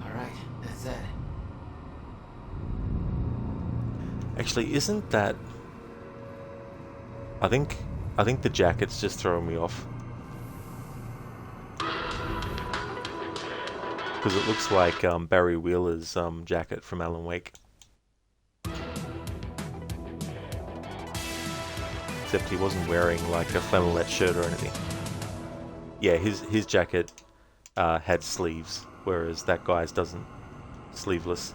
S2: Alright, that's it.
S1: Actually, isn't that... I think the jacket's just throwing me off. Because it looks like Barry Wheeler's jacket from Alan Wake. Except he wasn't wearing like a flannelette shirt or anything. Yeah, his jacket had sleeves, whereas that guy's doesn't. Sleeveless.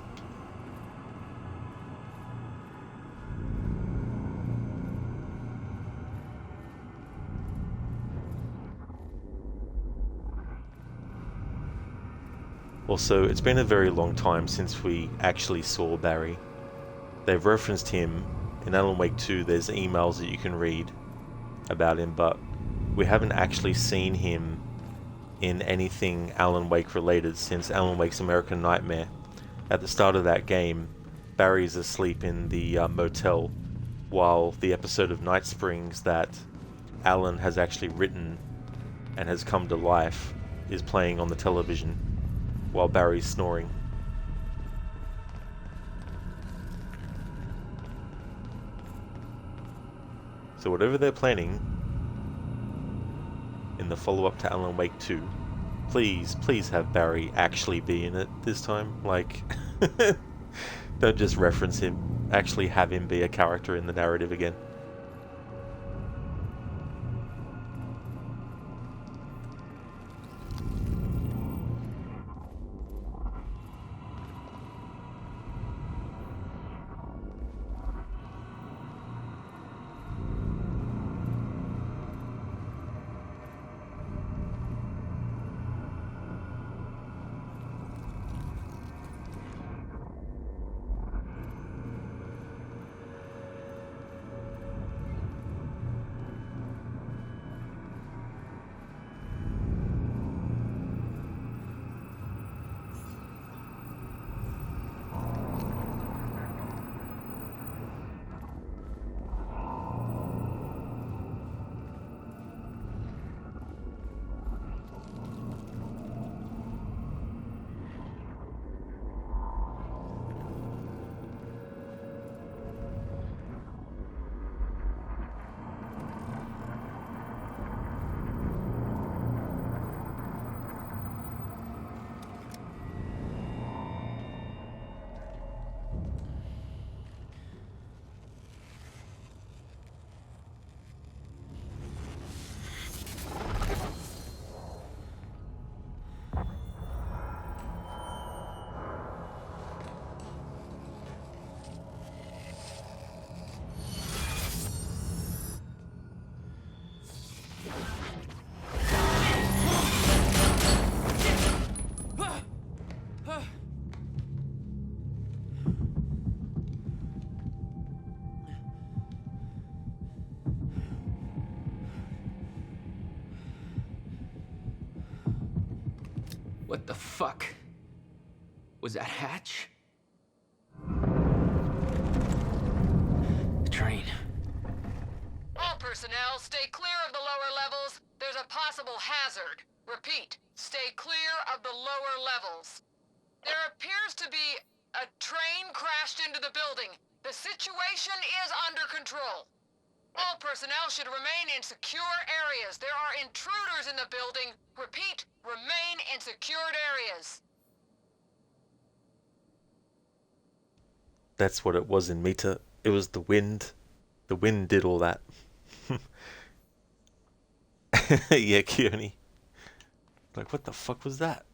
S1: Also, it's been a very long time since we actually saw Barry. They've referenced him in Alan Wake 2. There's emails that you can read about him, but we haven't actually seen him in anything Alan Wake related since Alan Wake's American Nightmare. At the start of that game, Barry's asleep in the motel while the episode of Night Springs that Alan has actually written and has come to life is playing on the television while Barry's snoring. So whatever they're planning in the follow-up to Alan Wake 2, please have Barry actually be in it this time. Like, don't just reference him. Actually have him be a character in the narrative again.
S2: What the fuck? Was that Hatch? The train.
S21: All personnel, stay clear of the lower levels. There's a possible hazard. Repeat, stay clear of the lower levels. There appears to be a train crashed into the building. The situation is under control. All personnel should remain in secure areas. There are intruders in the building. Repeat, remain in secured areas.
S1: That's what it was in Meta. It was the wind. The wind did all that. Yeah, Kearney. Like, what the fuck was that?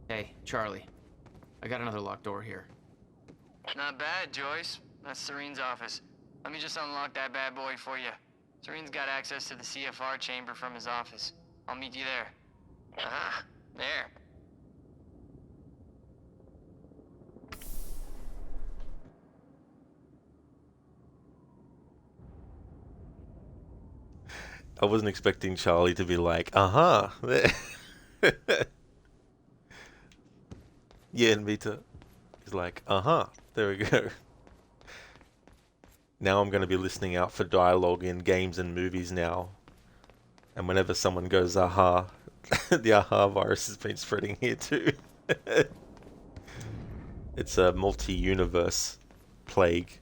S2: Hey, Charlie. I got another locked door here.
S17: Not bad, Joyce. That's Serene's office. Let me just unlock that bad boy for you. Serene's got access to the CFR chamber from his office. I'll meet you there. Ah, there.
S1: I wasn't expecting Charlie to be like, uh-huh. Yeah, and Mita. He's like, uh-huh. There we go. Now I'm going to be listening out for dialogue in games and movies now. And whenever someone goes, aha, the aha virus has been spreading here too. It's a multi-universe plague.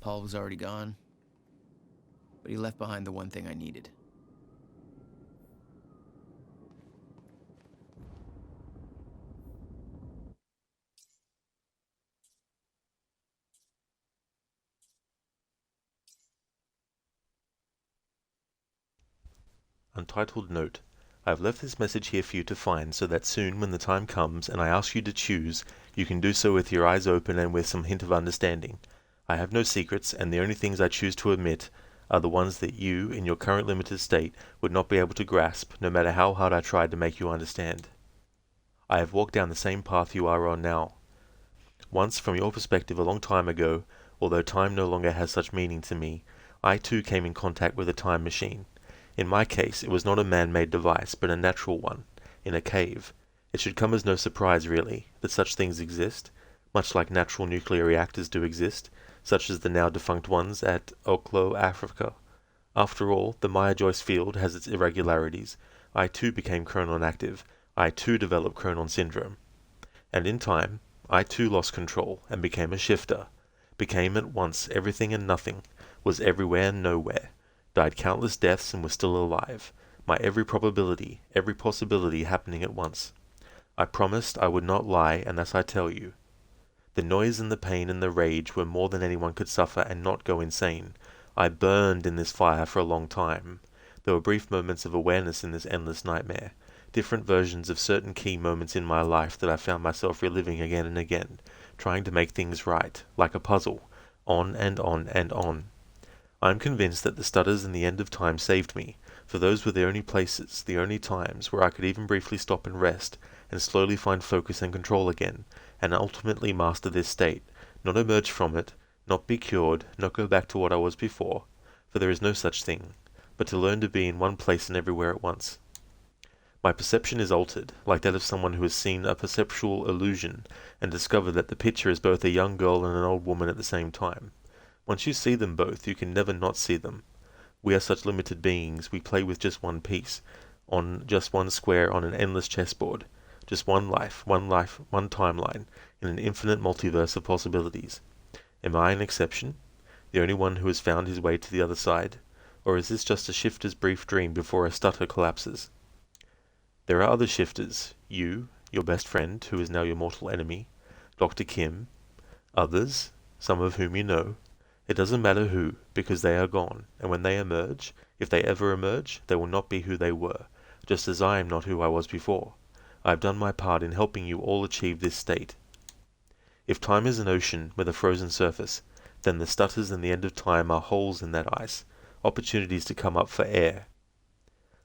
S2: Paul was already gone, but he left behind the one thing I needed.
S1: Untitled Note. I have left this message here for you to find so that soon when the time comes and I ask you to choose, you can do so with your eyes open and with some hint of understanding. I have no secrets, and the only things I choose to omit are the ones that you, in your current limited state, would not be able to grasp, no matter how hard I tried to make you understand. I have walked down the same path you are on now. Once, from your perspective a long time ago, although time no longer has such meaning to me, I too came in contact with a time machine. In my case, it was not a man-made device, but a natural one, in a cave. It should come as no surprise, really, that such things exist, much like natural nuclear reactors do exist, such as the now defunct ones at Oklo, Africa. After all, the Maya-Joyce field has its irregularities. I too became chronon active. I too developed chronon syndrome. And in time, I too lost control and became a shifter. Became at once everything and nothing, was everywhere and nowhere, died countless deaths and was still alive, my every probability, every possibility happening at once. I promised I would not lie, and thus I tell you. The noise and the pain and the rage were more than anyone could suffer and not go insane. I burned in this fire for a long time. There were brief moments of awareness in this endless nightmare, different versions of certain key moments in my life that I found myself reliving again and again, trying to make things right, like a puzzle, on and on and on. I am convinced that the stutters and the end of time saved me, for those were the only places, the only times, where I could even briefly stop and rest, and slowly find focus and control again, and ultimately master this state, not emerge from it, not be cured, not go back to what I was before, for there is no such thing, but to learn to be in one place and everywhere at once. My perception is altered, like that of someone who has seen a perceptual illusion, and discovered that the picture is both a young girl and an old woman at the same time. Once you see them both, you can never not see them. We are such limited beings, we play with just one piece, on just one square on an endless chessboard, just one life, one timeline, in an infinite multiverse of possibilities. Am I an exception? The only one who has found his way to the other side? Or is this just a shifter's brief dream before a stutter collapses? There are other shifters, you, your best friend, who is now your mortal enemy, Dr. Kim, others, some of whom you know. It doesn't matter who, because they are gone, and when they emerge, if they ever emerge, they will not be who they were, just as I am not who I was before. I have done my part in helping you all achieve this state. If time is an ocean with a frozen surface, then the stutters and the end of time are holes in that ice, opportunities to come up for air.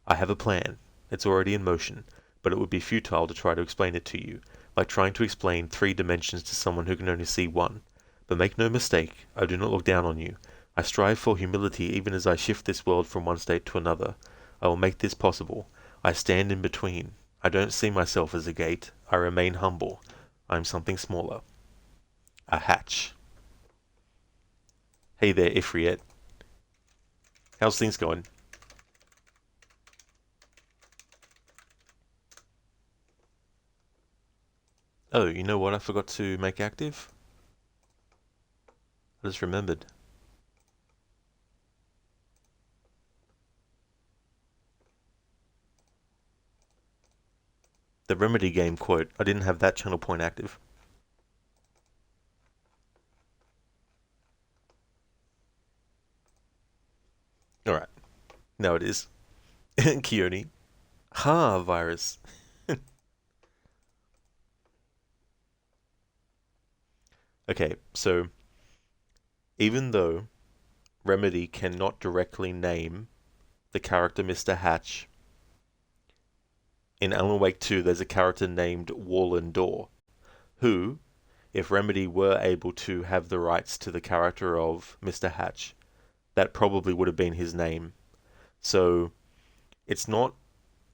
S1: I have a plan. It's already in motion, but it would be futile to try to explain it to you, like trying to explain 3 dimensions to someone who can only see 1. But make no mistake, I do not look down on you. I strive for humility even as I shift this world from one state to another. I will make this possible. I stand in between. I don't see myself as a gate. I remain humble. I am something smaller. A hatch. Hey there, Ifriet. How's things going? Oh, you know what I forgot to make active? I just remembered. The Remedy game quote. I didn't have that channel point active. Alright. Now it is. Keone. Ha, virus. Okay, so even though Remedy cannot directly name the character Mr. Hatch, in Alan Wake 2 there's a character named Wallen Door, who, if Remedy were able to have the rights to the character of Mr. Hatch, that probably would have been his name. So it's not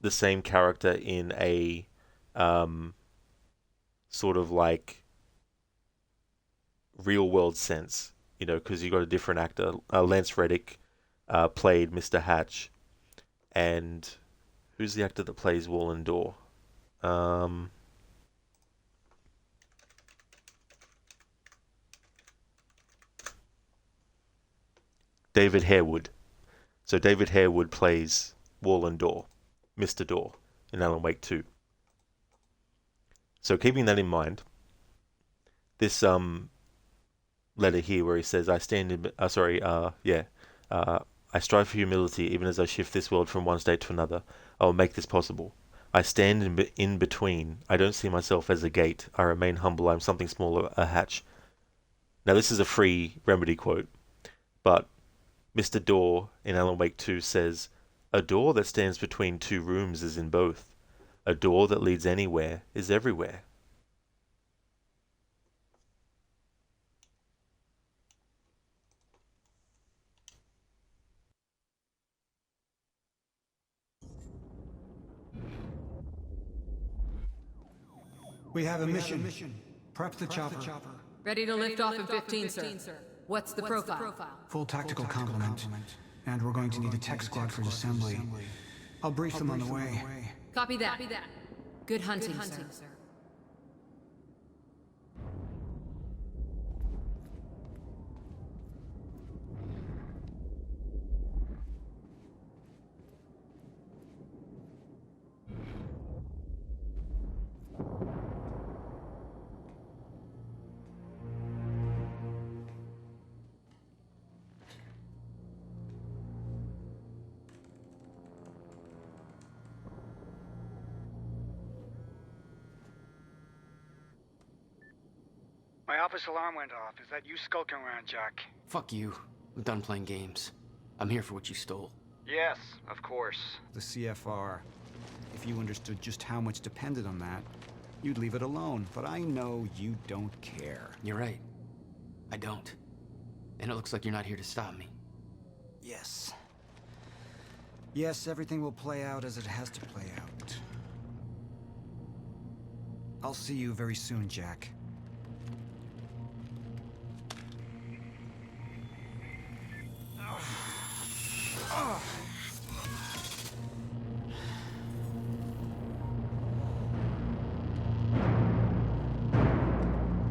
S1: the same character in a sort of like real world sense, you know, because you got a different actor. Lance Reddick played Mr. Hatch, and who's the actor that plays Wallen Door? David Harewood. So David Harewood plays Wallen Door, Mr. Door, in Alan Wake 2. So keeping that in mind, this letter here where he says, I stand in, I strive for humility even as I shift this world from one state to another. I will make this possible. I stand in between. I don't see myself as a gate. I remain humble. I am something smaller, a hatch. Now this is a free Remedy quote, but Mr. Door in Alan Wake 2 says, "A door that stands between two rooms is in both. A door that leads anywhere is everywhere."
S15: We have a mission. Prep the chopper.
S4: Ready to lift off in 15, sir. What's the profile?
S15: Full tactical complement. And we're going to need a tech squad for assembly. I'll brief them on the way.
S4: Copy that. Good hunting, sir.
S11: My office alarm went off. Is that you skulking around, Jack?
S2: Fuck you. I'm done playing games. I'm here for what you stole.
S11: Yes, of course.
S12: The CFR. If you understood just how much depended on that, you'd leave it alone. But I know you don't care.
S2: You're right. I don't. And it looks like you're not here to stop me.
S12: Yes. Yes, everything will play out as it has to play out. I'll see you very soon, Jack.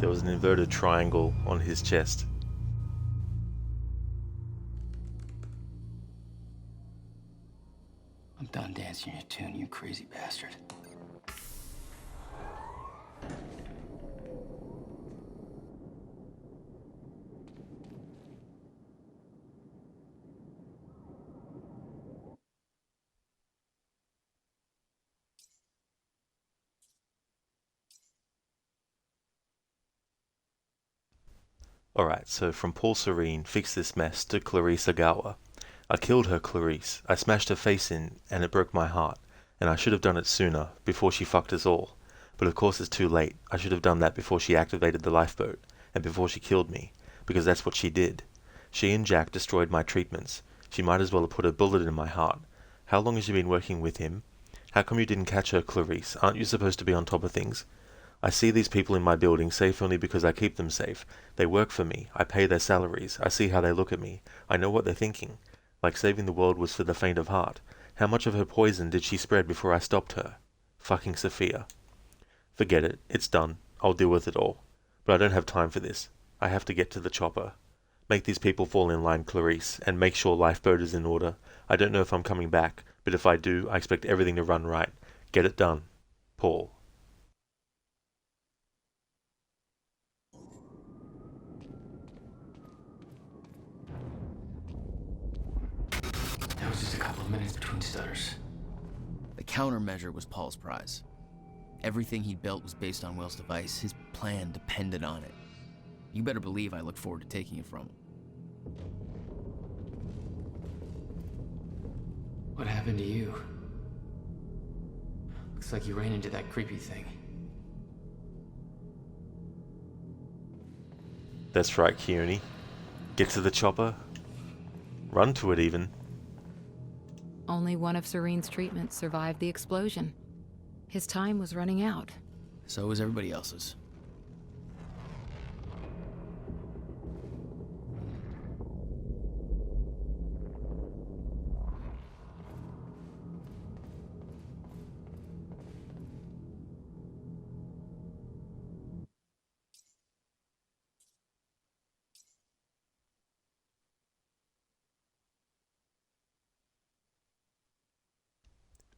S1: There was an inverted triangle on his chest.
S2: I'm done dancing your tune, you crazy bastard.
S1: Alright, so from Paul Serene, fix this mess, to Clarice Agawa. I killed her, Clarice. I smashed her face in, and it broke my heart. And I should have done it sooner, before she fucked us all. But of course it's too late. I should have done that before she activated the lifeboat, and before she killed me. Because that's what she did. She and Jack destroyed my treatments. She might as well have put a bullet in my heart. How long has she been working with him? How come you didn't catch her, Clarice? Aren't you supposed to be on top of things? I see these people in my building safe only because I keep them safe. They work for me. I pay their salaries. I see how they look at me. I know what they're thinking. Like saving the world was for the faint of heart. How much of her poison did she spread before I stopped her? Fucking Sophia. Forget it. It's done. I'll deal with it all. But I don't have time for this. I have to get to the chopper. Make these people fall in line, Clarice, and make sure lifeboat is in order. I don't know if I'm coming back, but if I do, I expect everything to run right. Get it done. Paul.
S2: That was just a couple of minutes between stutters. The countermeasure was Paul's prize. Everything he built was based on Will's device. His plan depended on it. You better believe I look forward to taking it from him. What happened to you? Looks like you ran into that creepy thing.
S1: That's right, Keone. Get to the chopper. Run to it, even.
S4: Only one of Serene's treatments survived the explosion. His time was running out.
S2: So was everybody else's.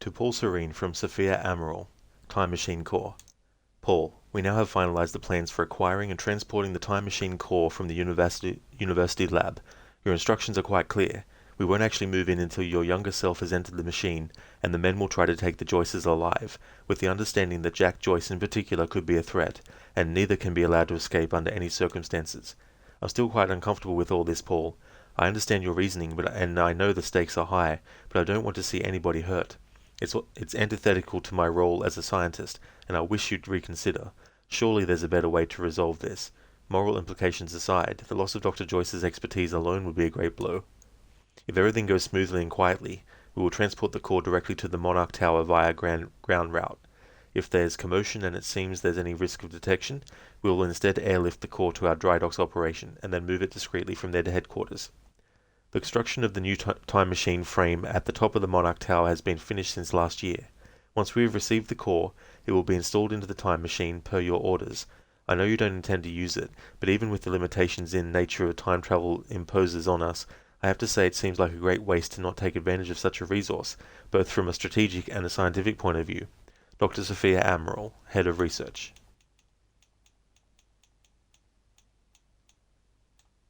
S1: To Paul Serene from Sophia Amaral, Time Machine Core. Paul, we now have finalized the plans for acquiring and transporting the Time Machine Core from the university lab. Your instructions are quite clear. We won't actually move in until your younger self has entered the machine, and the men will try to take the Joyces alive, with the understanding that Jack Joyce in particular could be a threat, and neither can be allowed to escape under any circumstances. I'm still quite uncomfortable with all this, Paul. I understand your reasoning, and I know the stakes are high, but I don't want to see anybody hurt. It's antithetical to my role as a scientist, and I wish you'd reconsider. Surely there's a better way to resolve this. Moral implications aside, the loss of Dr. Joyce's expertise alone would be a great blow. If everything goes smoothly and quietly, we will transport the core directly to the Monarch Tower via ground route. If there's commotion and it seems there's any risk of detection, we will instead airlift the core to our dry docks operation, and then move it discreetly from there to headquarters. The construction of the new time machine frame at the top of the Monarch Tower has been finished since last year. Once we have received the core, it will be installed into the time machine per your orders. I know you don't intend to use it, but even with the limitations in nature of time travel imposes on us, I have to say it seems like a great waste to not take advantage of such a resource, both from a strategic and a scientific point of view. Dr. Sophia Amaral, Head of Research.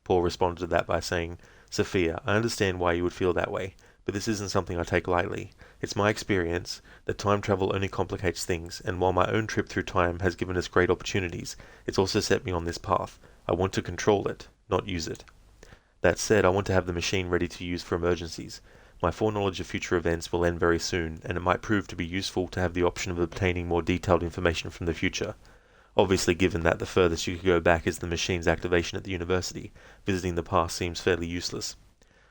S1: Paul responded to that by saying, Sophia, I understand why you would feel that way, but this isn't something I take lightly. It's my experience that time travel only complicates things, and while my own trip through time has given us great opportunities, it's also set me on this path. I want to control it, not use it. That said, I want to have the machine ready to use for emergencies. My foreknowledge of future events will end very soon, and it might prove to be useful to have the option of obtaining more detailed information from the future. Obviously, given that the furthest you could go back is the machine's activation at the university, visiting the past seems fairly useless.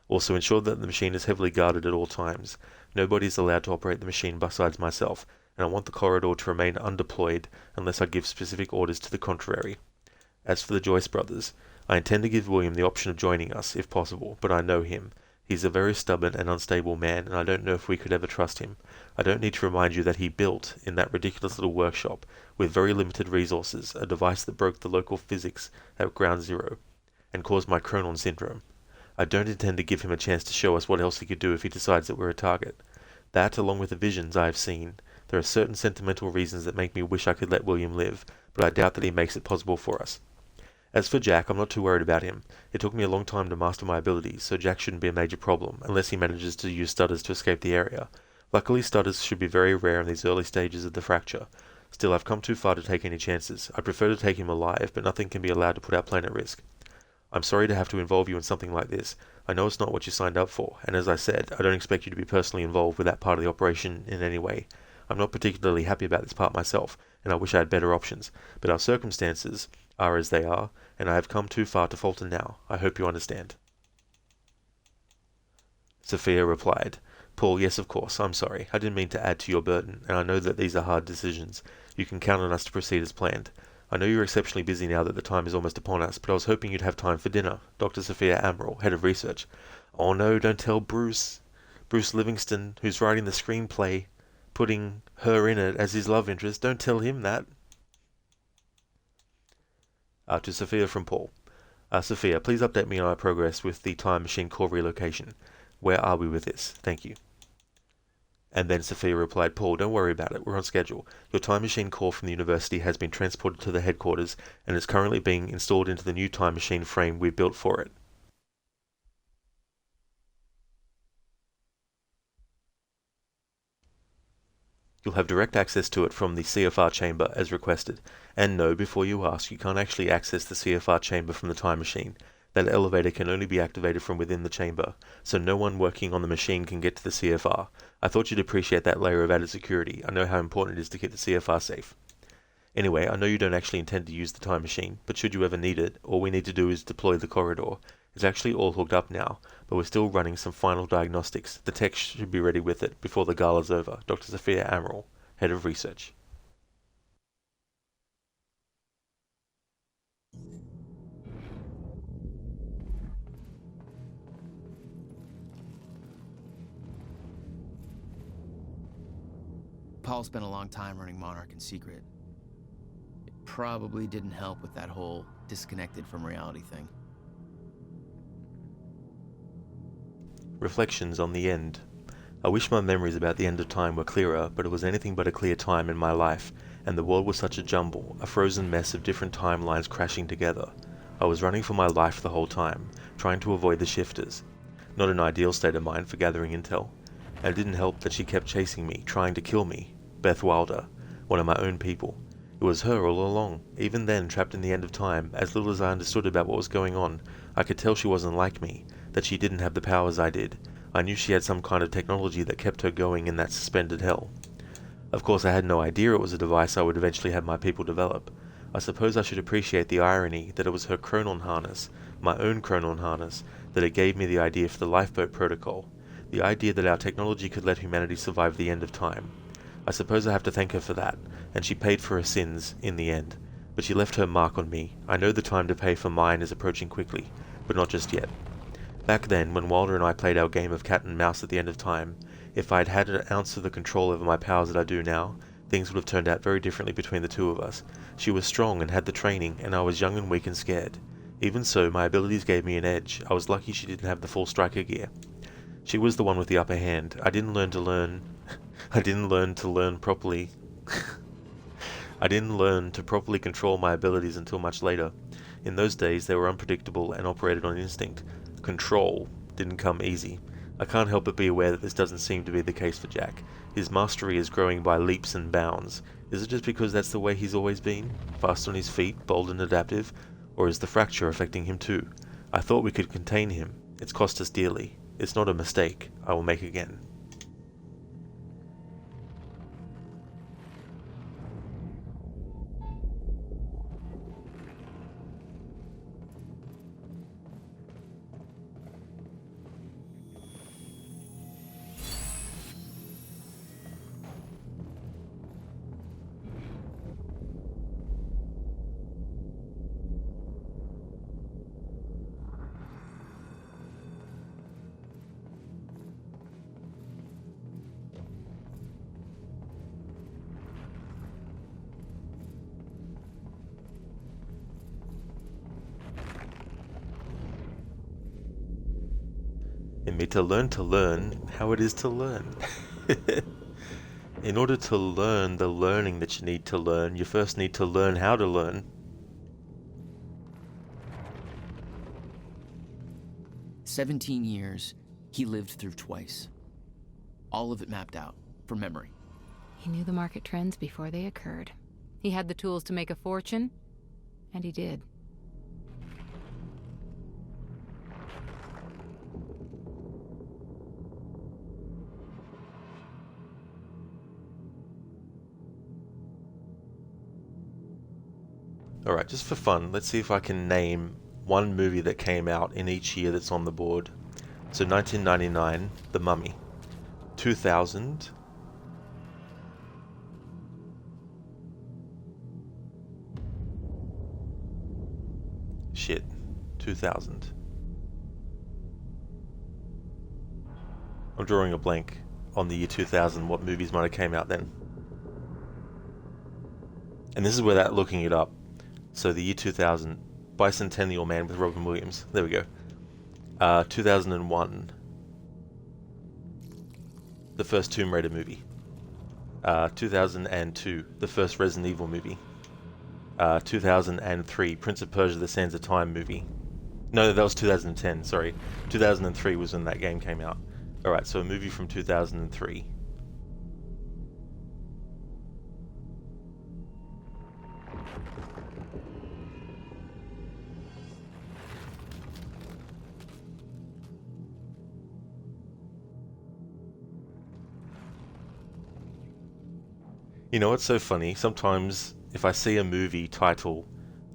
S1: Also, ensure that the machine is heavily guarded at all times. Nobody is allowed to operate the machine besides myself, and I want the corridor to remain undeployed unless I give specific orders to the contrary. As for the Joyce brothers, I intend to give William the option of joining us, if possible, but I know him. He's a very stubborn and unstable man, and I don't know if we could ever trust him. I don't need to remind you that he built, in that ridiculous little workshop, with very limited resources, a device that broke the local physics at ground zero, and caused my Cronon syndrome. I don't intend to give him a chance to show us what else he could do if he decides that we're a target. That, along with the visions I have seen, there are certain sentimental reasons that make me wish I could let William live, but I doubt that he makes it possible for us. As for Jack, I'm not too worried about him. It took me a long time to master my abilities, so Jack shouldn't be a major problem, unless he manages to use stutters to escape the area. Luckily, stutters should be very rare in these early stages of the fracture. Still, I've come too far to take any chances. I'd prefer to take him alive, but nothing can be allowed to put our plane at risk. I'm sorry to have to involve you in something like this. I know it's not what you signed up for, and as I said, I don't expect you to be personally involved with that part of the operation in any way. I'm not particularly happy about this part myself, and I wish I had better options, but our circumstances are as they are, and I have come too far to falter now. I hope you understand. Sophia replied, Paul, yes, of course, I'm sorry. I didn't mean to add to your burden, and I know that these are hard decisions. You can count on us to proceed as planned. I know you're exceptionally busy now that the time is almost upon us, but I was hoping you'd have time for dinner. Dr. Sophia Amaral, Head of Research. Oh no, don't tell Bruce. Bruce Livingston, who's writing the screenplay, putting her in it as his love interest. Don't tell him that. To Sophia from Paul. Sophia, please update me on our progress with the time machine core relocation. Where are we with this? Thank you. And then Sophia replied, Paul, don't worry about it. We're on schedule. Your time machine core from the university has been transported to the headquarters and is currently being installed into the new time machine frame we built for it. You'll have direct access to it from the CFR chamber as requested. And no, before you ask, you can't actually access the CFR chamber from the time machine. That elevator can only be activated from within the chamber, so no one working on the machine can get to the CFR. I thought you'd appreciate that layer of added security. I know how important it is to keep the CFR safe. Anyway, I know you don't actually intend to use the time machine, but should you ever need it, all we need to do is deploy the corridor. It's actually all hooked up now, but we're still running some final diagnostics. The tech should be ready with it before the gala's over. Dr. Sophia Amaral, Head of Research.
S2: Paul spent a long time running Monarch in secret. It probably didn't help with that whole disconnected from reality thing.
S1: Reflections on the end. I wish my memories about the end of time were clearer, but it was anything but a clear time in my life, and the world was such a jumble, a frozen mess of different timelines crashing together. I was running for my life the whole time, trying to avoid the shifters. Not an ideal state of mind for gathering intel. And it didn't help that she kept chasing me, trying to kill me. Beth Wilder, one of my own people. It was her all along. Even then, trapped in the end of time, as little as I understood about what was going on, I could tell she wasn't like me, that she didn't have the powers I did. I knew she had some kind of technology that kept her going in that suspended hell. Of course, I had no idea it was a device I would eventually have my people develop. I suppose I should appreciate the irony that it was her chronon harness, my own chronon harness, that it gave me the idea for the lifeboat protocol, the idea that our technology could let humanity survive the end of time. I suppose I have to thank her for that, and she paid for her sins in the end. But she left her mark on me. I know the time to pay for mine is approaching quickly, but not just yet. Back then, when Wilder and I played our game of cat and mouse at the end of time, if I'd had an ounce of the control over my powers that I do now, things would have turned out very differently between the two of us. She was strong and had the training, and I was young and weak and scared. Even so, my abilities gave me an edge. I was lucky she didn't have the full striker gear. She was the one with the upper hand. I didn't learn to learn properly. I didn't learn to properly control my abilities until much later. In those days, they were unpredictable and operated on instinct. Control didn't come easy. I can't help but be aware that this doesn't seem to be the case for Jack. His mastery is growing by leaps and bounds. Is it just because that's the way he's always been? Fast on his feet, bold and adaptive? Or is the fracture affecting him too? I thought we could contain him. It's cost us dearly. It's not a mistake I will make again. In me to learn how it is to learn. In order to learn the learning that you need to learn, you first need to learn how to learn.
S2: 17 years, he lived through twice. All of it mapped out, from memory.
S4: He knew the market trends before they occurred. He had the tools to make a fortune, and he did.
S1: Alright, just for fun, let's see if I can name one movie that came out in each year that's on the board. So 1999, The Mummy. 2000... Shit. 2000. I'm drawing a blank on the year 2000, what movies might have came out then. And this is without looking it up. So the year 2000, Bicentennial Man with Robin Williams. There we go. 2001, the first Tomb Raider movie. 2002, the first Resident Evil movie. 2003, Prince of Persia: The Sands of Time movie. No, that was 2010, sorry. 2003 was when that game came out. Alright, so a movie from 2003. You know what's so funny? Sometimes if I see a movie title,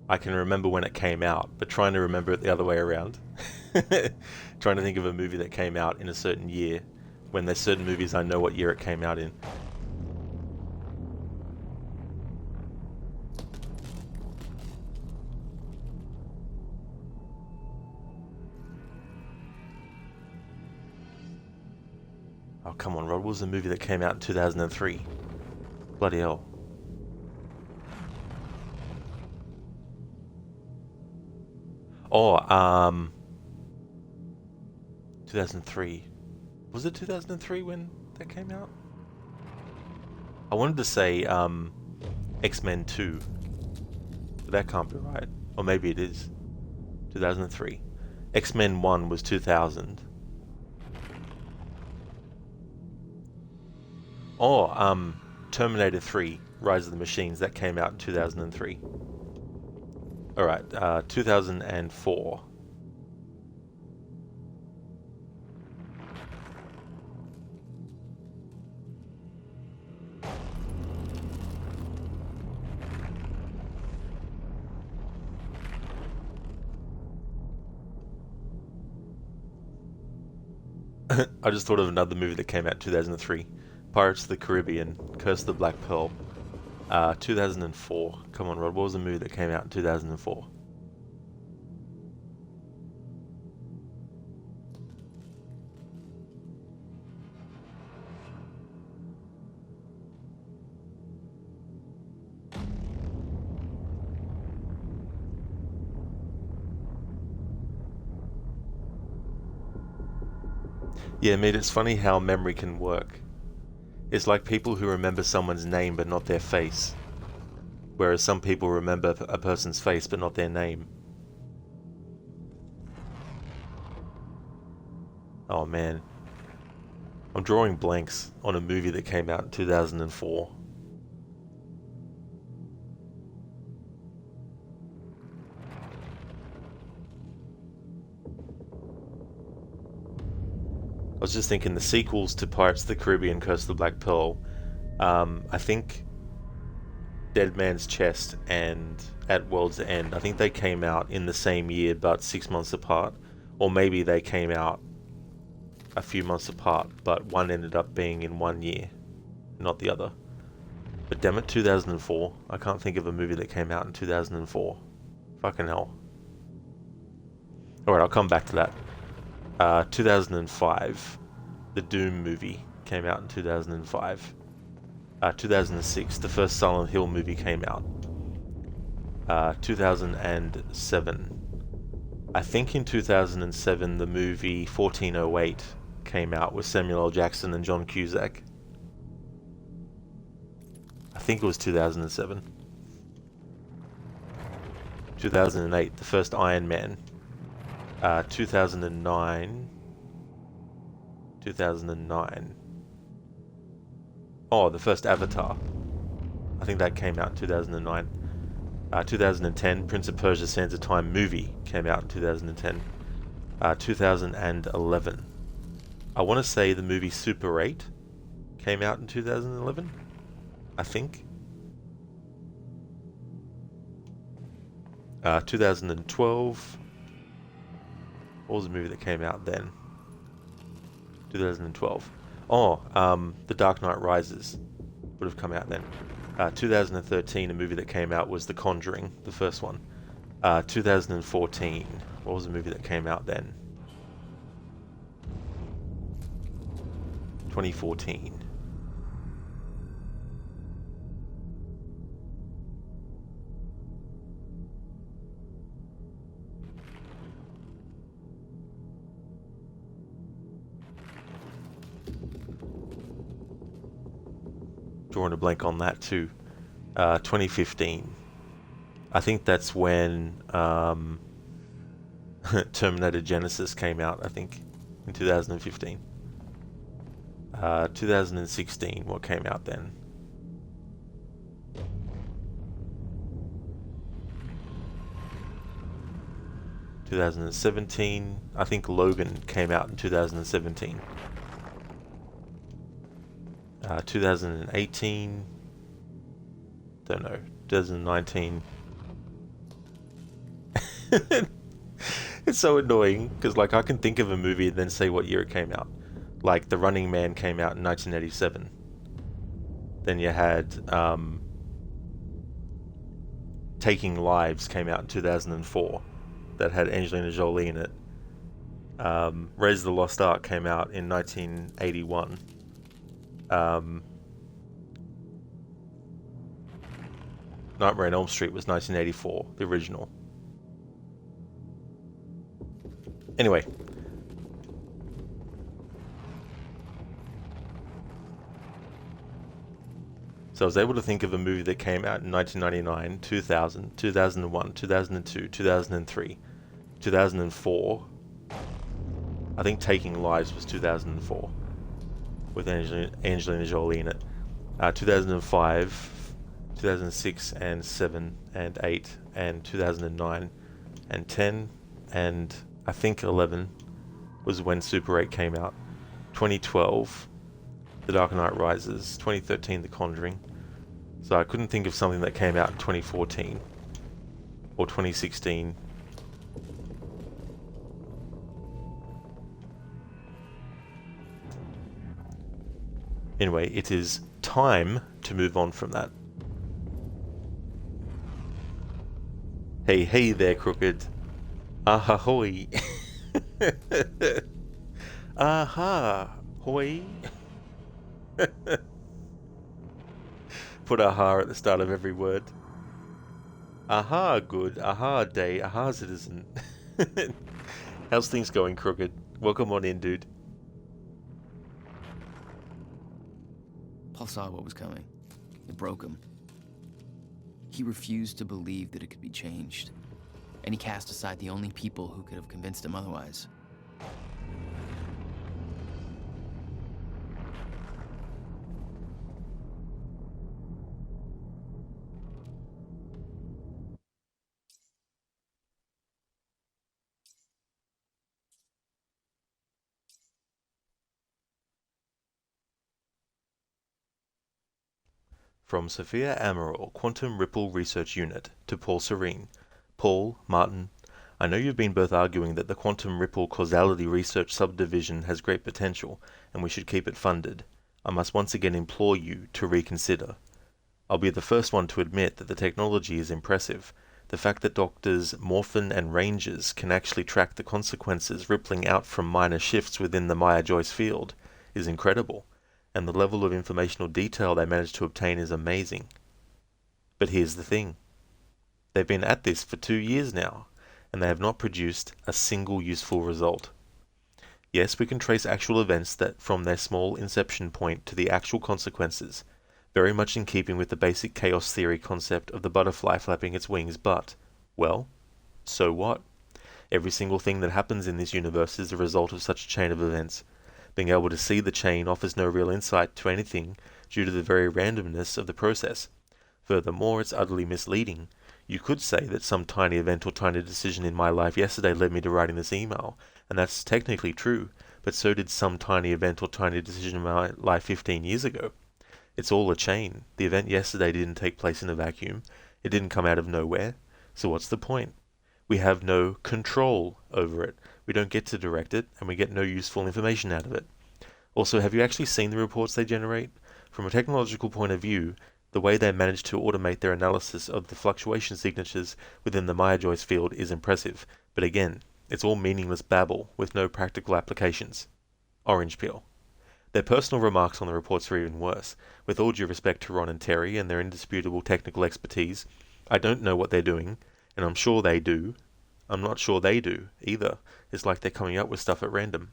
S1: I can remember when it came out, but trying to remember it the other way around. Trying to think of a movie that came out in a certain year, when there's certain movies I know what year it came out in. Oh, come on, Rod. What was the movie that came out in 2003? Bloody hell. Oh, 2003. Was it 2003 when that came out? I wanted to say, X-Men 2. But that can't be right. Or maybe it is. 2003. X-Men 1 was 2000. Oh, Terminator 3, Rise of the Machines, that came out in 2003. Alright, 2004. I just thought of another movie that came out in 2003. Pirates of the Caribbean, Curse of the Black Pearl. 2004. Come on, Rod, what was the movie that came out in 2004? Yeah, mate, it's funny how memory can work. It's like people who remember someone's name but not their face. Whereas some people remember a person's face but not their name. Oh man. I'm drawing blanks on a movie that came out in 2004. I was just thinking the sequels to Pirates of the Caribbean, Curse of the Black Pearl, I think Dead Man's Chest and At World's End, I think they came out in the same year but 6 months apart. Or maybe they came out a few months apart, but one ended up being in 1 year, not the other. But damn it, 2004. I can't think of a movie that came out in 2004. Fucking hell. Alright, I'll come back to that. 2005, the Doom movie came out in 2005. 2006, the first Silent Hill movie came out. 2007. I think in 2007 the movie 1408 came out with Samuel L. Jackson and John Cusack. I think it was 2007. 2008, the first Iron Man. 2009. Oh, the first Avatar. I think that came out in 2009. 2010, Prince of Persia: Sands of Time movie came out in 2010. 2011. I want to say the movie Super 8 came out in 2011. I think. 2012. What was the movie that came out then? 2012. Oh, The Dark Knight Rises would have come out then. 2013, a movie that came out was The Conjuring, the first one. 2014, what was the movie that came out then? 2014. Drawing a blank on that too. 2015. I think that's when Terminator Genesis came out, I think, in 2015. 2016, what came out then? (2017), I think Logan came out in 2017. 2018, don't know, 2019. It's so annoying, because like I can think of a movie and then say what year it came out. Like The Running Man came out in 1987. Then you had Taking Lives came out in 2004. That had Angelina Jolie in it. Raise the Lost Ark came out in 1981. Nightmare on Elm Street was 1984, the original. Anyway. So I was able to think of a movie that came out in 1999, 2000, 2001, 2002, 2003, 2004. I think Taking Lives was 2004. with Angelina Jolie in it. 2005, 2006 and 7 and 8 and 2009 and 10 and I think 11 was when Super 8 came out. 2012, The Dark Knight Rises. 2013, The Conjuring. So I couldn't think of something that came out in 2014 or 2016. Anyway, it is time to move on from that. Hey there, Crooked. Ahoy. Aha, hoy. Put aha at the start of every word. Aha, good. Aha, day. Aha, citizen. How's things going, Crooked? Welcome on in, dude.
S2: Paul saw what was coming. It broke him. He refused to believe that it could be changed, and he cast aside the only people who could have convinced him otherwise.
S1: From Sophia Amaral, Quantum Ripple Research Unit, to Paul Serene. Paul, Martin, I know you've been both arguing that the Quantum Ripple Causality Research Subdivision has great potential, and we should keep it funded. I must once again implore you to reconsider. I'll be the first one to admit that the technology is impressive. The fact that doctors Morphin and Rangers can actually track the consequences rippling out from minor shifts within the Maya-Joyce field is incredible, and the level of informational detail they managed to obtain is amazing. But here's the thing. They've been at this for 2 years now, and they have not produced a single useful result. Yes, we can trace actual events that from their small inception point to the actual consequences, very much in keeping with the basic chaos theory concept of the butterfly flapping its wings, but, well, so what? Every single thing that happens in this universe is the result of such a chain of events. Being able to see the chain offers no real insight to anything due to the very randomness of the process. Furthermore, it's utterly misleading. You could say that some tiny event or tiny decision in my life yesterday led me to writing this email, and that's technically true, but so did some tiny event or tiny decision in my life 15 years ago. It's all a chain. The event yesterday didn't take place in a vacuum. It didn't come out of nowhere. So what's the point? We have no control over it. We don't get to direct it, and we get no useful information out of it. Also, have you actually seen the reports they generate? From a technological point of view, the way they manage to automate their analysis of the fluctuation signatures within the Maya-Joyce field is impressive, but again, it's all meaningless babble with no practical applications. Orange peel. Their personal remarks on the reports are even worse. With all due respect to Ron and Terry and their indisputable technical expertise, I don't know what they're doing, and I'm sure they do. I'm not sure they do, either. It's like they're coming up with stuff at random.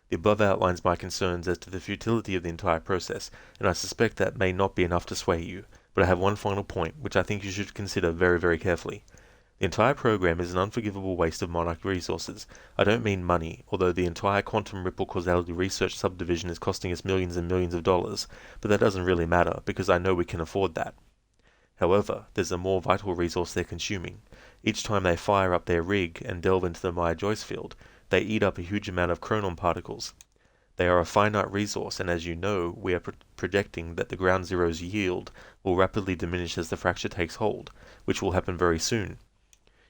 S1: The above outlines my concerns as to the futility of the entire process, and I suspect that may not be enough to sway you, but I have one final point, which I think you should consider very, very carefully. The entire program is an unforgivable waste of Monarch resources. I don't mean money, although the entire Quantum Ripple Causality Research Subdivision is costing us millions and millions of dollars, but that doesn't really matter, because I know we can afford that. However, there's a more vital resource they're consuming. Each time they fire up their rig and delve into the Maya-Joyce field, they eat up a huge amount of chronon particles. They are a finite resource, and as you know, we are projecting that the Ground Zero's yield will rapidly diminish as the fracture takes hold, which will happen very soon.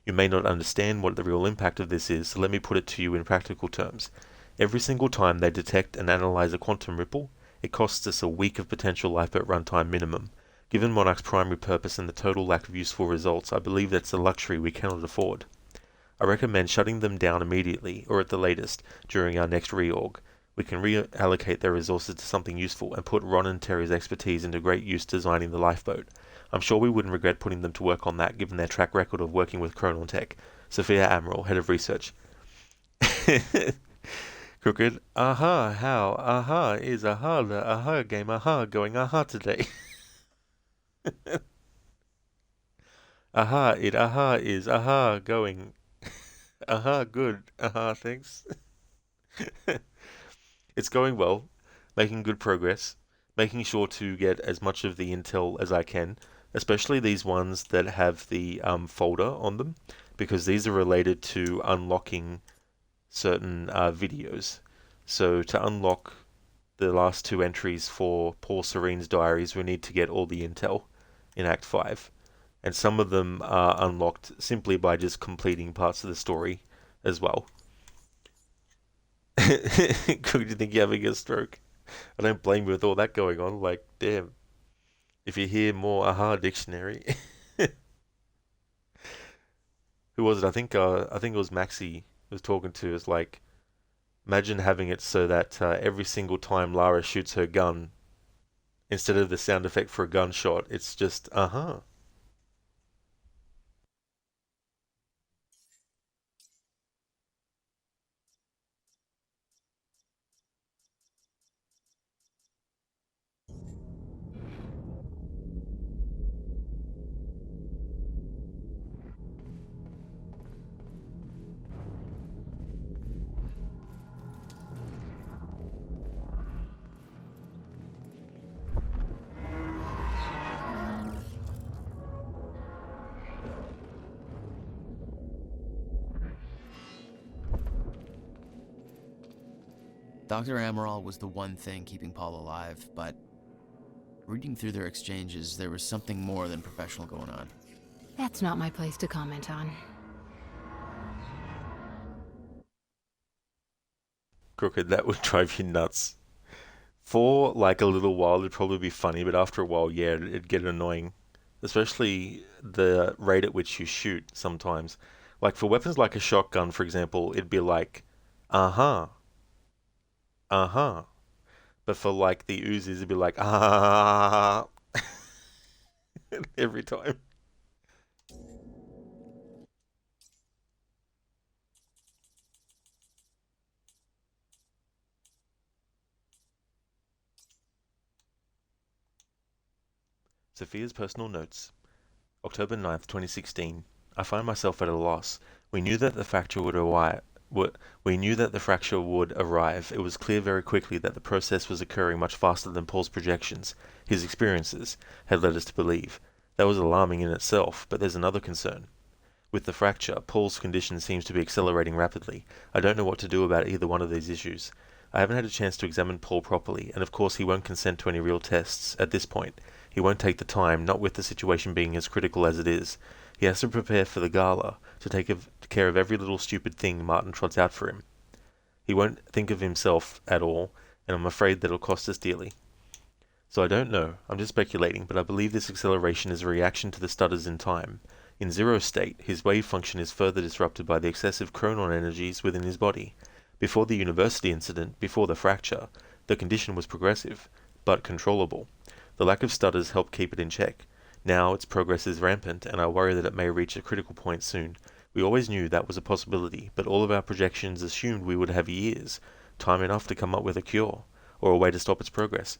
S1: You may not understand what the real impact of this is, so let me put it to you in practical terms. Every single time they detect and analyze a quantum ripple, it costs us a week of potential life at runtime minimum. Given Monarch's primary purpose and the total lack of useful results, I believe that's a luxury we cannot afford. I recommend shutting them down immediately, or at the latest, during our next reorg. We can reallocate their resources to something useful and put Ron and Terry's expertise into great use designing the lifeboat. I'm sure we wouldn't regret putting them to work on that, given their track record of working with Chronon Tech. Sophia Amaral, Head of Research. Crooked, aha, how, aha, is aha, the aha game, aha, going aha today. Aha, it aha is aha, going. Aha, good, aha, thanks. It's going well. making good progress, making sure to get as much of the intel as I can, especially these ones that have the folder on them, because these are related to unlocking certain videos. So to unlock the last two entries for Paul Serene's diaries, we need to get all the intel in Act 5. And some of them are unlocked simply by just completing parts of the story as well. Could you think you're having a stroke? I don't blame you with all that going on. Like, damn. If you hear more Aha Dictionary. Who was it? I think it was Maxi was talking to. It's like, imagine having it so that every single time Lara shoots her gun, instead of the sound effect for a gunshot, it's just uh-huh.
S2: Dr. Amaral was the one thing keeping Paul alive, but reading through their exchanges, there was something more than professional going on.
S4: That's not my place to comment on.
S1: Crooked, that would drive you nuts. For like a little while, it'd probably be funny, but after a while, yeah, it'd get annoying. Especially the rate at which you shoot sometimes. Like for weapons like a shotgun, for example, it'd be like, uh-huh, uh-huh. But for like the Uzis, it'd be like, ah, every time. Sophia's personal notes. October 9th, 2016. I find myself at a loss. We knew that the fracture would arrive. We knew that the fracture would arrive. It was clear very quickly that the process was occurring much faster than Paul's projections, his experiences, had led us to believe. That was alarming in itself, but there's another concern. With the fracture, Paul's condition seems to be accelerating rapidly. I don't know what to do about either one of these issues. I haven't had a chance to examine Paul properly, and of course he won't consent to any real tests at this point. He won't take the time, not with the situation being as critical as it is. He has to prepare for the gala, to take care of every little stupid thing Martin trots out for him. He won't think of himself at all, and I'm afraid that'll cost us dearly. So I don't know, I'm just speculating, but I believe this acceleration is a reaction to the stutters in time. In zero state, his wave function is further disrupted by the excessive chronon energies within his body. Before the university incident, before the fracture, the condition was progressive, but controllable. The lack of stutters helped keep it in check. Now its progress is rampant, and I worry that it may reach a critical point soon. We always knew that was a possibility, but all of our projections assumed we would have years, time enough to come up with a cure, or a way to stop its progress.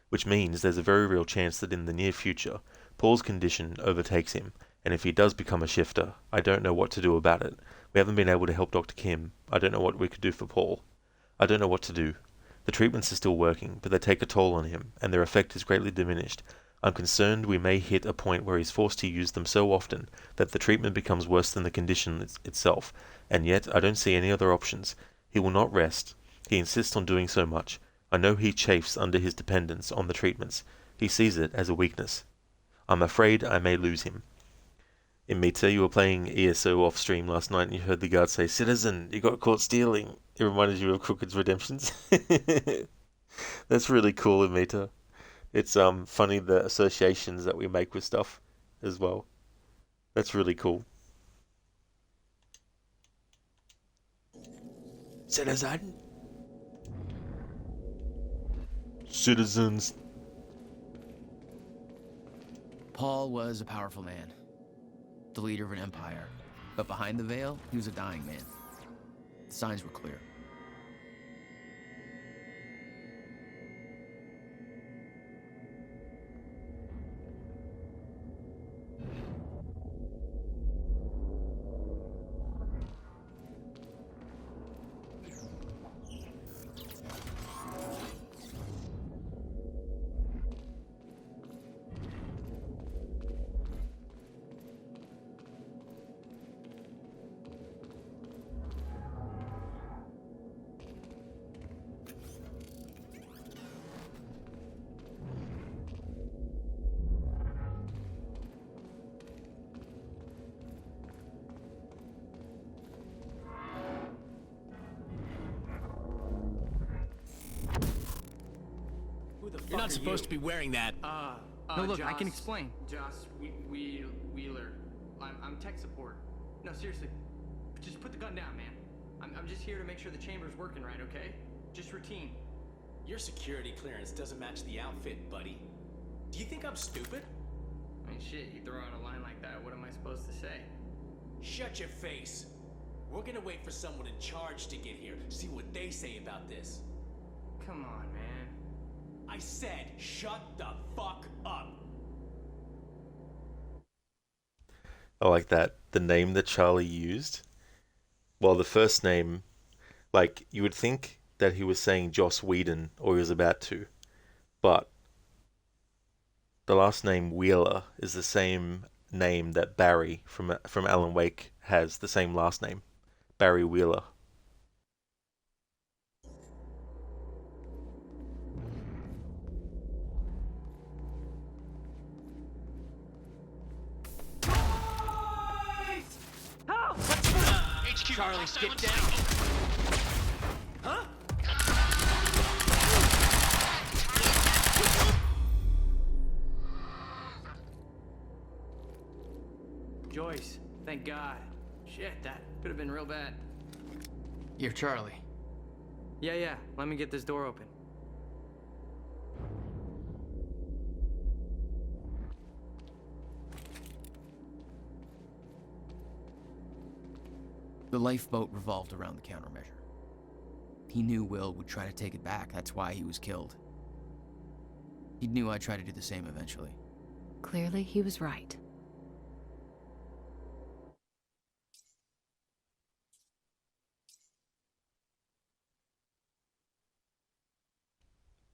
S1: Which means there's a very real chance that in the near future, Paul's condition overtakes him, and if he does become a shifter, I don't know what to do about it. We haven't been able to help Dr. Kim. I don't know what we could do for Paul. I don't know what to do. The treatments are still working, but they take a toll on him, and their effect is greatly diminished. I'm concerned we may hit a point where he's forced to use them so often that the treatment becomes worse than the condition itself, and yet I don't see any other options. He will not rest. He insists on doing so much. I know he chafes under his dependence on the treatments. He sees it as a weakness. I'm afraid I may lose him. In Mita, you were playing ESO off stream last night and you heard the guard say, "Citizen, you got caught stealing." It reminded you of Crooked's Redemptions. That's really cool in Mita. It's funny the associations that we make with stuff as well. That's really cool. Citizen. Citizens.
S2: Paul was a powerful man, the leader of an empire, but behind the veil, he was a dying man. The signs were clear. You're not supposed to be wearing that.
S8: No, look, I can
S2: Joss.
S8: explain. Joss, Wheeler. I'm tech support. No, seriously, just put the gun down, man. I'm just here to make sure the chamber's working right, okay? Just routine.
S22: Your security clearance doesn't match the outfit, buddy. Do you think I'm stupid?
S8: I mean, shit, you throw out a line like that, what am I supposed to say?
S22: Shut your face. We're gonna wait for someone in charge to get here, see what they say about this.
S8: Come on, man.
S22: I said, shut the fuck up.
S1: I like that. The name that Charlie used. Well, the first name, like, you would think that he was saying Joss Whedon, or he was about to. But the last name Wheeler is the same name that Barry from Alan Wake has, the same last name. Barry Wheeler.
S2: HQ, Charlie, get down.
S22: Huh?
S8: Joyce, thank God. Shit, that could have been real bad.
S2: You're Charlie.
S8: Yeah, let me get this door open.
S2: The lifeboat revolved around the countermeasure. He knew Will would try to take it back. That's why he was killed. He knew I'd try to do the same eventually.
S4: Clearly, he was right.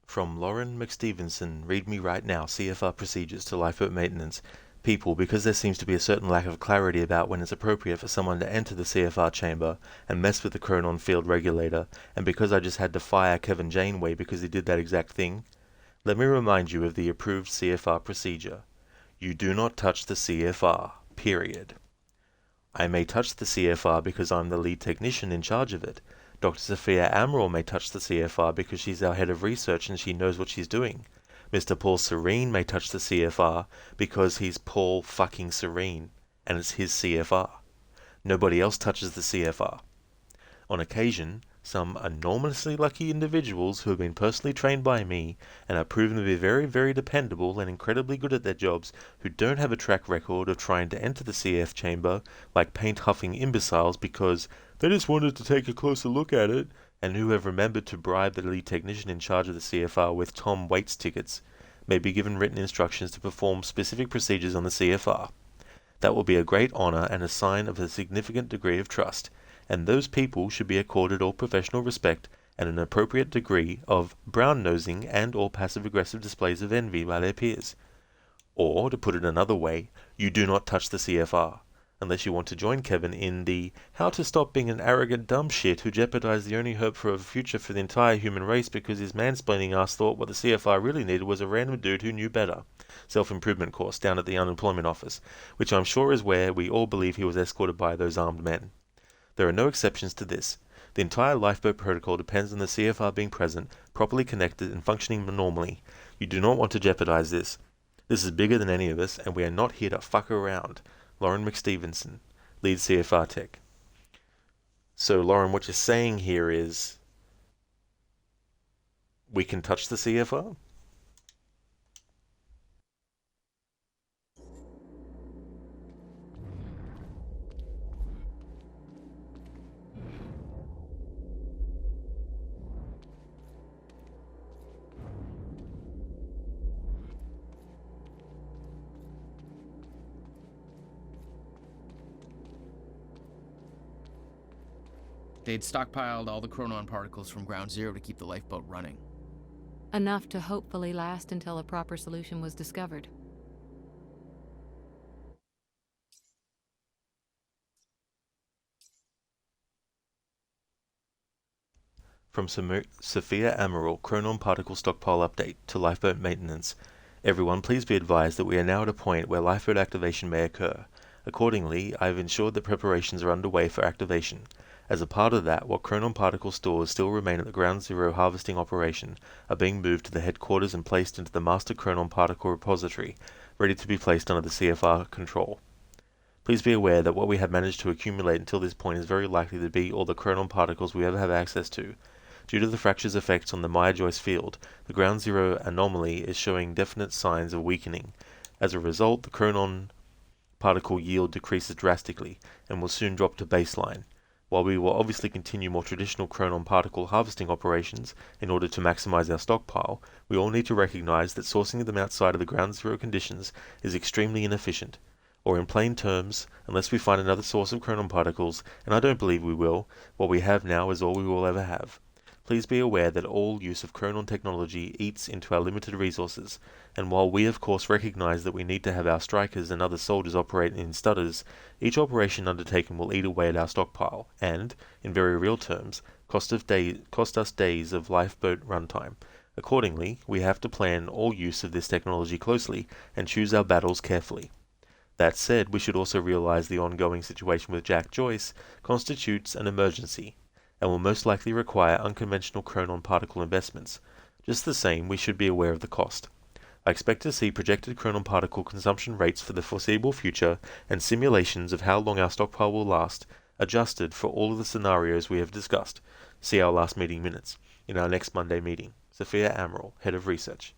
S1: From Lauren McStevenson, read me right now, CFR procedures to lifeboat maintenance. People, because there seems to be a certain lack of clarity about when it's appropriate for someone to enter the CFR chamber and mess with the Chronon field regulator, and because I just had to fire Kevin Janeway because he did that exact thing, let me remind you of the approved CFR procedure. You do not touch the CFR, period. I may touch the CFR because I'm the lead technician in charge of it. Dr. Sophia Amaral may touch the CFR because she's our head of research and she knows what she's doing. Mr. Paul Serene may touch the CFR because he's Paul fucking Serene, and it's his CFR. Nobody else touches the CFR. On occasion, some enormously lucky individuals who have been personally trained by me and are proven to be very, very dependable and incredibly good at their jobs, who don't have a track record of trying to enter the CF chamber like paint-huffing imbeciles because they just wanted to take a closer look at it, and who have remembered to bribe the lead technician in charge of the CFR with Tom Waits tickets, may be given written instructions to perform specific procedures on the CFR. That will be a great honor and a sign of a significant degree of trust, and those people should be accorded all professional respect and an appropriate degree of brown-nosing and or passive-aggressive displays of envy by their peers. Or, to put it another way, you do not touch the CFR, unless you want to join Kevin in the how to stop being an arrogant dumb shit who jeopardized the only hope for a future for the entire human race because his mansplaining ass thought what the CFR really needed was a random dude who knew better. Self-improvement course down at the unemployment office, which I'm sure is where we all believe he was escorted by those armed men. There are no exceptions to this. The entire lifeboat protocol depends on the CFR being present, properly connected, and functioning normally. You do not want to jeopardize this. This is bigger than any of us, and we are not here to fuck around. Lauren McStevenson, lead CFR tech. So, Lauren, what you're saying here is we can touch the CFR?
S2: They'd stockpiled all the chronon particles from ground zero to keep the lifeboat running.
S4: Enough to hopefully last until a proper solution was discovered.
S1: From Sophia Amaral, Chronon Particle Stockpile Update to Lifeboat Maintenance. Everyone, please be advised that we are now at a point where lifeboat activation may occur. Accordingly, I have ensured that preparations are underway for activation. As a part of that, what chronon particle stores still remain at the Ground Zero harvesting operation are being moved to the headquarters and placed into the master chronon particle repository, ready to be placed under the CFR control. Please be aware that what we have managed to accumulate until this point is very likely to be all the chronon particles we ever have access to. Due to the fracture's effects on the Maya-Joyce field, the Ground Zero anomaly is showing definite signs of weakening. As a result, the chronon particle yield decreases drastically and will soon drop to baseline. While we will obviously continue more traditional chronon particle harvesting operations in order to maximize our stockpile, we all need to recognize that sourcing them outside of the Ground Zero conditions is extremely inefficient. Or in plain terms, unless we find another source of chronon particles, and I don't believe we will, what we have now is all we will ever have. Please be aware that all use of chronon technology eats into our limited resources, and while we of course recognize that we need to have our strikers and other soldiers operate in stutters, each operation undertaken will eat away at our stockpile, and, in very real terms, cost us days of lifeboat runtime. Accordingly, we have to plan all use of this technology closely and choose our battles carefully. That said, we should also realize the ongoing situation with Jack Joyce constitutes an emergency, and will most likely require unconventional chronon particle investments. Just the same, we should be aware of the cost. I expect to see projected chronon particle consumption rates for the foreseeable future and simulations of how long our stockpile will last, adjusted for all of the scenarios we have discussed. See our last meeting minutes, in our next Monday meeting. Sophia Amaral, Head of Research.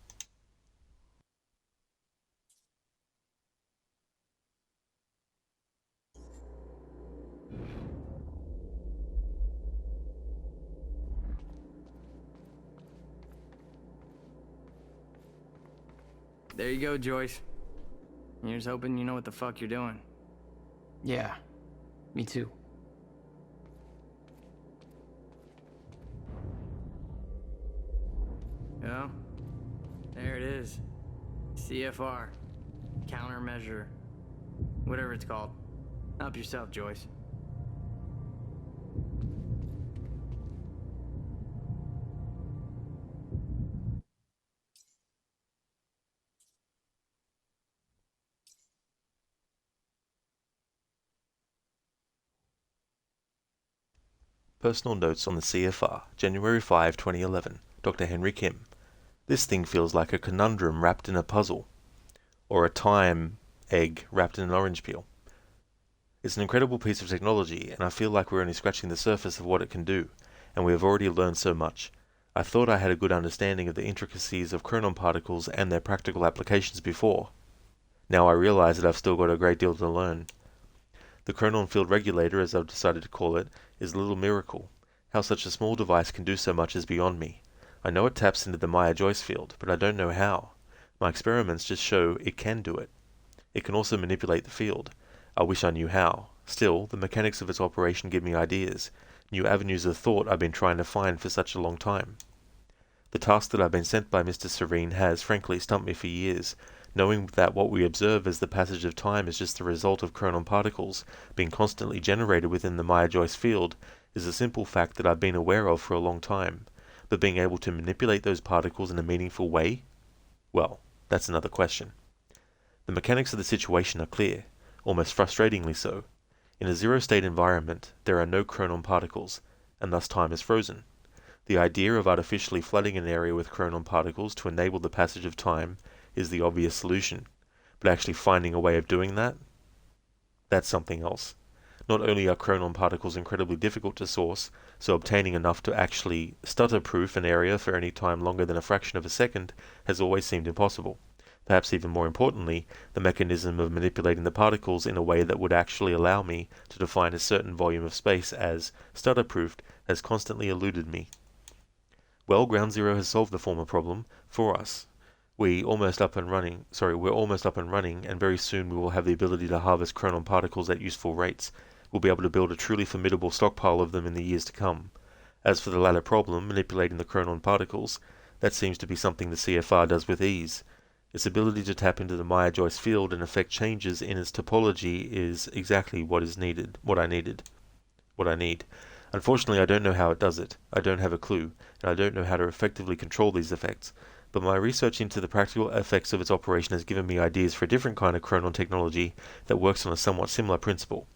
S8: There you go, Joyce. You're just hoping you know what the fuck you're doing.
S2: Yeah, me too.
S8: Yeah, there it is. CFR. Countermeasure. Whatever it's called. Help yourself, Joyce.
S1: Personal notes on the CFR, January 5, 2011. Dr. Henry Kim. This thing feels like a conundrum wrapped in a puzzle, or a time egg wrapped in an orange peel. It's an incredible piece of technology, and I feel like we're only scratching the surface of what it can do, and we have already learned so much. I thought I had a good understanding of the intricacies of chronon particles and their practical applications before. Now I realize that I've still got a great deal to learn. The chronon field regulator, as I've decided to call it, is a little miracle. How such a small device can do so much is beyond me. I know it taps into the Maya-Joyce field, but I don't know how. My experiments just show it can do it. It can also manipulate the field. I wish I knew how. Still, the mechanics of its operation give me ideas, new avenues of thought I've been trying to find for such a long time. The task that I've been sent by Mr. Serene has, frankly, stumped me for years, knowing that what we observe as the passage of time is just the result of chronon particles being constantly generated within the Maya-Joyce field is a simple fact that I've been aware of for a long time, but being able to manipulate those particles in a meaningful way? Well, that's another question. The mechanics of the situation are clear, almost frustratingly so. In a zero-state environment, there are no chronon particles, and thus time is frozen. The idea of artificially flooding an area with chronon particles to enable the passage of time is the obvious solution, but actually finding a way of doing that? That's something else. Not only are chronon particles incredibly difficult to source, so obtaining enough to actually stutter-proof an area for any time longer than a fraction of a second has always seemed impossible. Perhaps even more importantly, the mechanism of manipulating the particles in a way that would actually allow me to define a certain volume of space as stutter-proofed has constantly eluded me. Well, Ground Zero has solved the former problem for us. We're almost up and running, and very soon we will have the ability to harvest chronon particles at useful rates. We'll be able to build a truly formidable stockpile of them in the years to come. As for the latter problem, manipulating the chronon particles, that seems to be something the CFR does with ease. Its ability to tap into the Maya-Joyce field and effect changes in its topology is exactly what I need. Unfortunately, I don't know how it does it. I don't have a clue, and I don't know how to effectively control these effects. But my research into the practical effects of its operation has given me ideas for a different kind of chronon technology that works on a somewhat similar principle.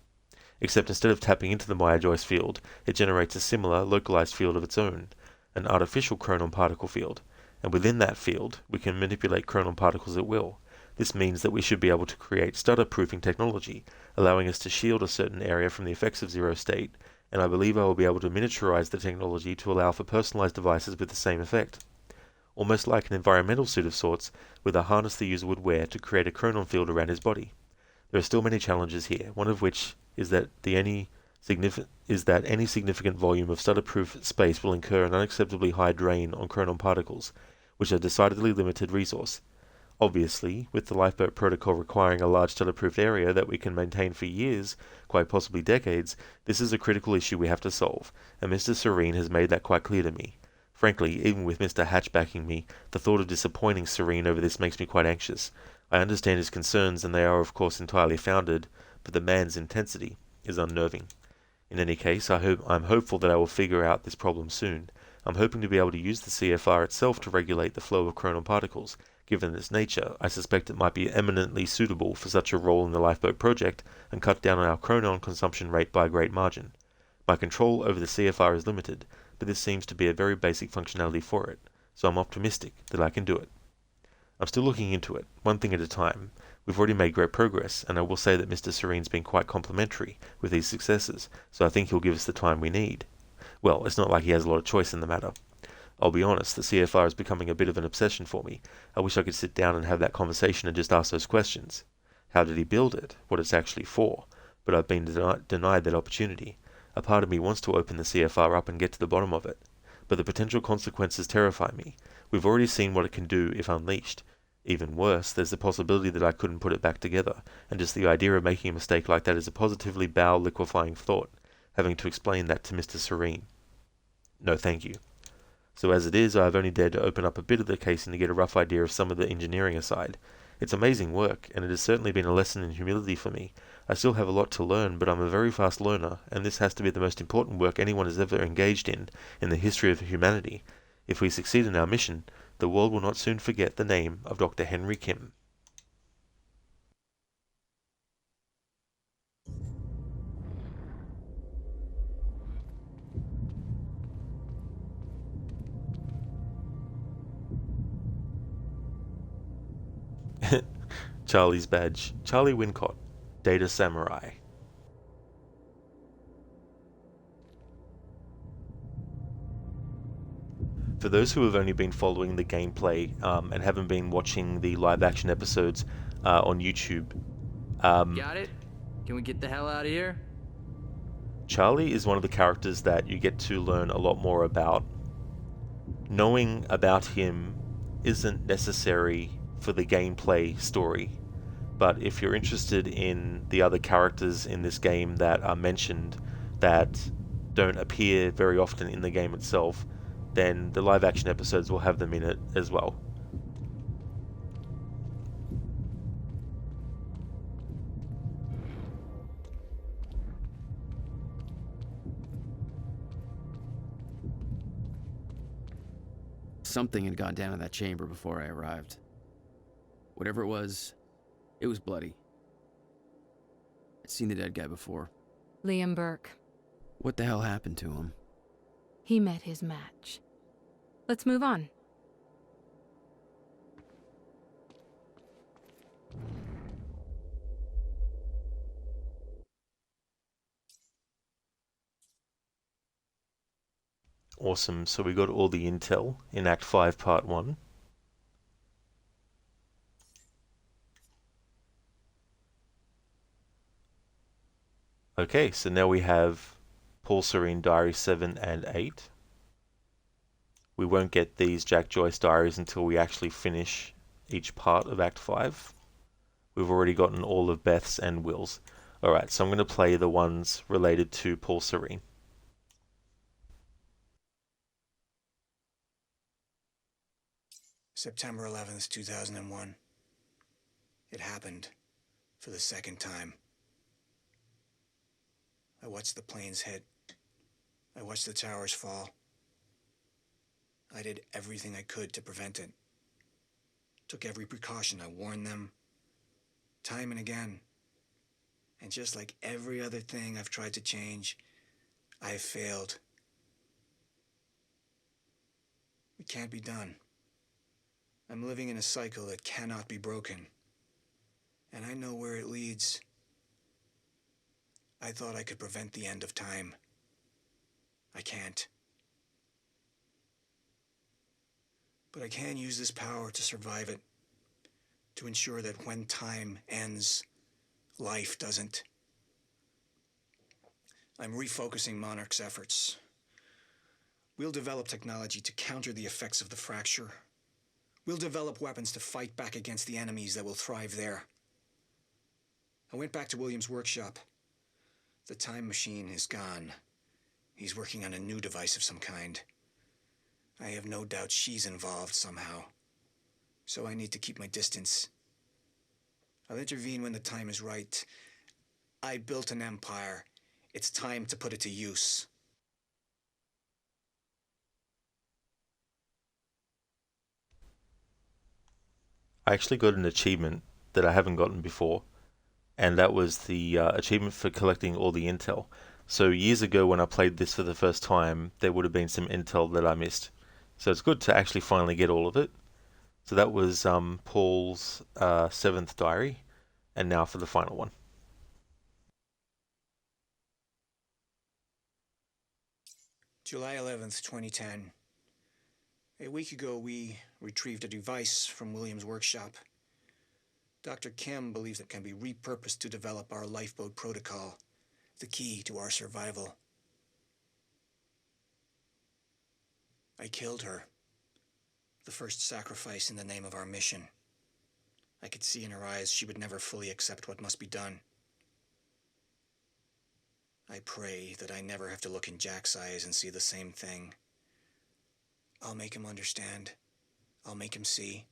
S1: except instead of tapping into the Maya-Joyce field, it generates a similar, localized field of its own, an artificial chronon particle field, and within that field, we can manipulate chronon particles at will. This means that we should be able to create stutter-proofing technology, allowing us to shield a certain area from the effects of zero state, and I believe I will be able to miniaturize the technology to allow for personalized devices with the same effect. Almost like an environmental suit of sorts, with a harness the user would wear to create a chronon field around his body. There are still many challenges here, one of which is that any significant volume of stutter-proof space will incur an unacceptably high drain on chronon particles, which are a decidedly limited resource. Obviously, with the lifeboat protocol requiring a large stutter-proofed area that we can maintain for years, quite possibly decades, this is a critical issue we have to solve, and Mr. Serene has made that quite clear to me. Frankly, even with Mr. Hatch backing me, the thought of disappointing Serene over this makes me quite anxious. I understand his concerns, and they are of course entirely founded, but the man's intensity is unnerving. In any case, I'm hopeful that I will figure out this problem soon. I'm hoping to be able to use the CFR itself to regulate the flow of chronon particles. Given its nature, I suspect it might be eminently suitable for such a role in the lifeboat project and cut down on our chronon consumption rate by a great margin. My control over the CFR is limited, but this seems to be a very basic functionality for it, so I'm optimistic that I can do it. I'm still looking into it, one thing at a time. We've already made great progress, and I will say that Mr. Serene's been quite complimentary with these successes, so I think he'll give us the time we need. Well, it's not like he has a lot of choice in the matter. I'll be honest, the CFR is becoming a bit of an obsession for me. I wish I could sit down and have that conversation and just ask those questions. How did he build it? What it's actually for? But I've been denied that opportunity. A part of me wants to open the CFR up and get to the bottom of it. But the potential consequences terrify me. We've already seen what it can do if unleashed. Even worse, there's the possibility that I couldn't put it back together, and just the idea of making a mistake like that is a positively bowel-liquefying thought, having to explain that to Mr. Serene. No thank you. So as it is, I have only dared to open up a bit of the casing to get a rough idea of some of the engineering aside. It's amazing work, and it has certainly been a lesson in humility for me. I still have a lot to learn, but I'm a very fast learner, and this has to be the most important work anyone has ever engaged in the history of humanity. If we succeed in our mission, the world will not soon forget the name of Dr. Henry Kim. Charlie's badge. Charlie Wincott, Data Samurai. For those who have only been following the gameplay and haven't been watching the live action episodes on YouTube,
S2: Got it? Can we get the hell out of here?
S1: Charlie is one of the characters that you get to learn a lot more about. Knowing about him isn't necessary for the gameplay story, but if you're interested in the other characters in this game that are mentioned that don't appear very often in the game itself, then the live action episodes will have them in it as well.
S2: Something had gone down in that chamber before I arrived. Whatever it was bloody. I'd seen the dead guy before.
S4: Liam Burke.
S2: What the hell happened to him?
S4: He met his match. Let's move on.
S1: Awesome, so we got all the intel in Act 5, Part 1. Okay, so now we have Paul Serene Diary 7 and 8. We won't get these Jack Joyce diaries until we actually finish each part of Act 5. We've already gotten all of Beth's and Will's. Alright, so I'm going to play the ones related to Paul Serene.
S12: September 11th, 2001. It happened for the second time. I watched the planes hit. I watched the towers fall. I did everything I could to prevent it. Took every precaution. I warned them time and again. And just like every other thing I've tried to change, I've failed. It can't be done. I'm living in a cycle that cannot be broken. And I know where it leads. I thought I could prevent the end of time. I can't. But I can use this power to survive it. To ensure that when time ends, life doesn't. I'm refocusing Monarch's efforts. We'll develop technology to counter the effects of the fracture. We'll develop weapons to fight back against the enemies that will thrive there. I went back to William's workshop. The time machine is gone. He's working on a new device of some kind. I have no doubt she's involved somehow. So I need to keep my distance. I'll intervene when the time is right. I built an empire. It's time to put it to use.
S1: I actually got an achievement that I haven't gotten before, and that was the achievement for collecting all the intel. So years ago when I played this for the first time, there would have been some intel that I missed. So it's good to actually finally get all of it. So that was Paul's 7th diary, and now for the final one.
S12: July 11th, 2010. A week ago, we retrieved a device from William's workshop. Dr. Kim believes it can be repurposed to develop our lifeboat protocol, the key to our survival. I killed her. The first sacrifice in the name of our mission. I could see in her eyes she would never fully accept what must be done. I pray that I never have to look in Jack's eyes and see the same thing. I'll make him understand. I'll make him see.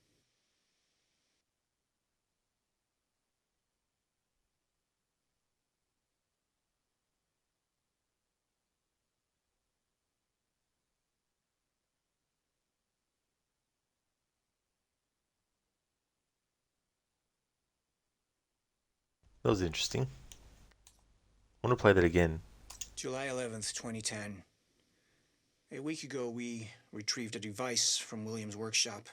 S1: That was interesting. I want to play that again.
S12: July 11th, 2010. A week ago, we retrieved a device from William's workshop.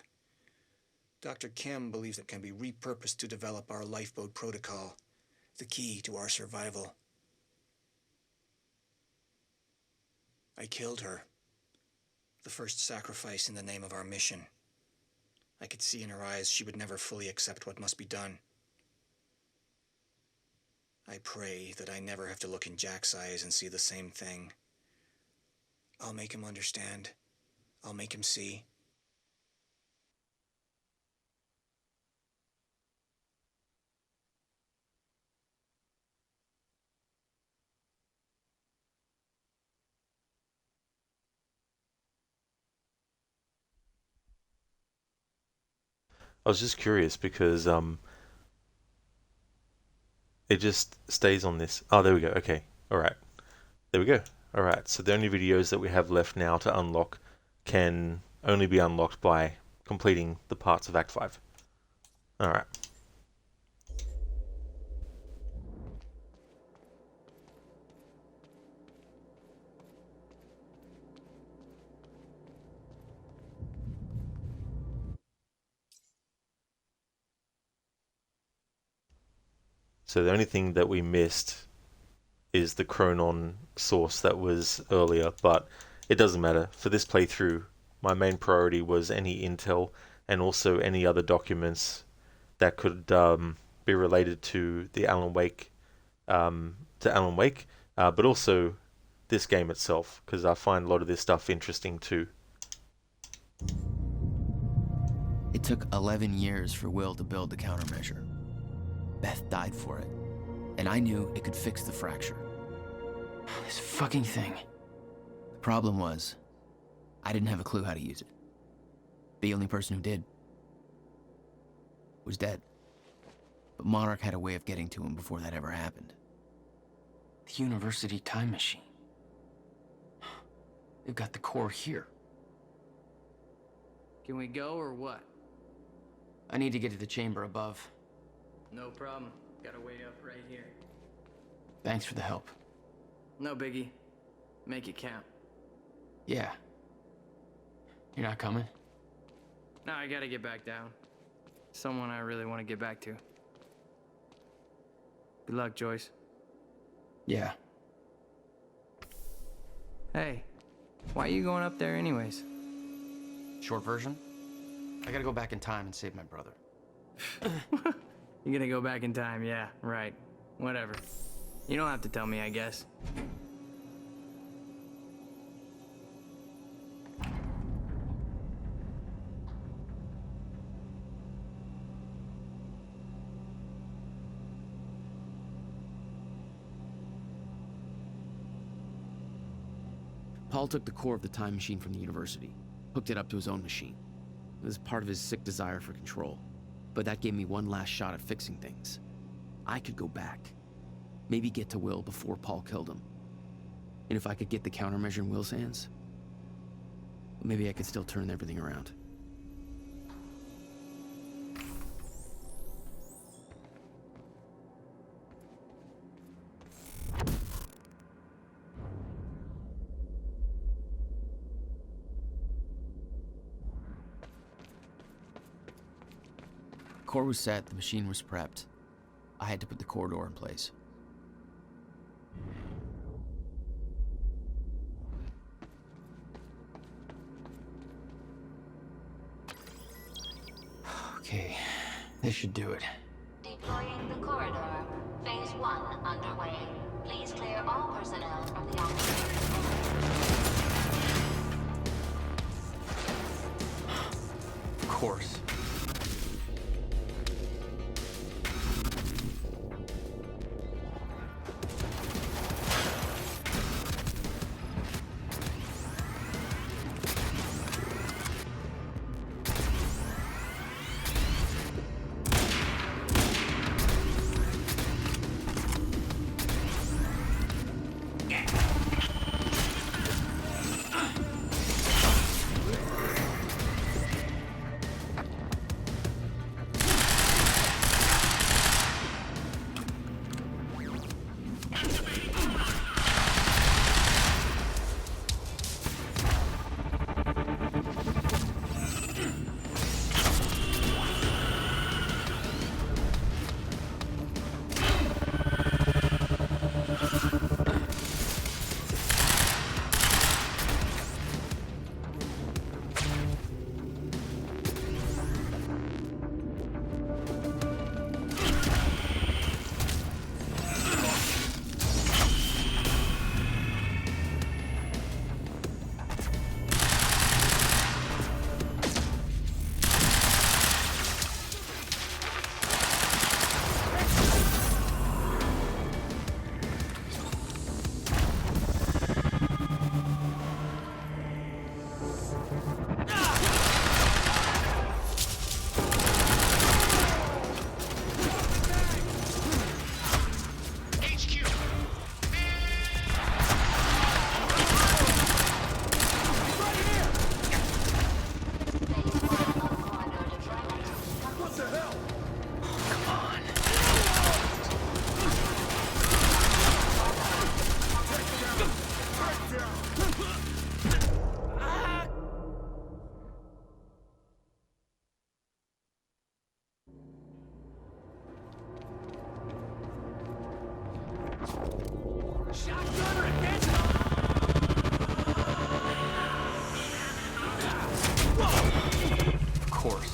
S12: Dr. Kim believes it can be repurposed to develop our lifeboat protocol, the key to our survival. I killed her. The first sacrifice in the name of our mission. I could see in her eyes she would never fully accept what must be done. I pray that I never have to look in Jack's eyes and see the same thing. I'll make him understand. I'll make him see.
S1: I was just curious because it just stays on this. Oh, there we go. Okay. All right. There we go. All right. So the only videos that we have left now to unlock can only be unlocked by completing the parts of Act 5. All right. So the only thing that we missed is the Chronon source that was earlier, but it doesn't matter. For this playthrough, my main priority was any intel and also any other documents that could be related to the Alan Wake, but also this game itself, because I find a lot of this stuff interesting too.
S2: It took 11 years for Will to build the countermeasure. Beth died for it, and I knew it could fix the fracture. This fucking thing. The problem was, I didn't have a clue how to use it. The only person who did was dead. But Monarch had a way of getting to him before that ever happened. The university time machine. They've got the core here.
S8: Can we go or what?
S2: I need to get to the chamber above.
S8: No problem. Gotta wait up right here.
S2: Thanks for the help.
S8: No biggie. Make it count.
S2: Yeah. You're not coming?
S8: No, I gotta get back down. Someone I really want to get back to. Good luck, Joyce.
S2: Yeah.
S8: Hey, why are you going up there anyways?
S2: Short version? I gotta go back in time and save my brother.
S8: You're gonna go back in time, yeah, right. Whatever. You don't have to tell me, I guess.
S2: Paul took the core of the time machine from the university, hooked it up to his own machine. It was part of his sick desire for control, but that gave me one last shot at fixing things. I could go back, maybe get to Will before Paul killed him. And if I could get the countermeasure in Will's hands, maybe I could still turn everything around. The core was set, the machine was prepped. I had to put the corridor in place. Okay, this should do it.
S5: Deploying the corridor. Phase 1 underway. Please clear all personnel from the operating room.
S2: Of course. Of course.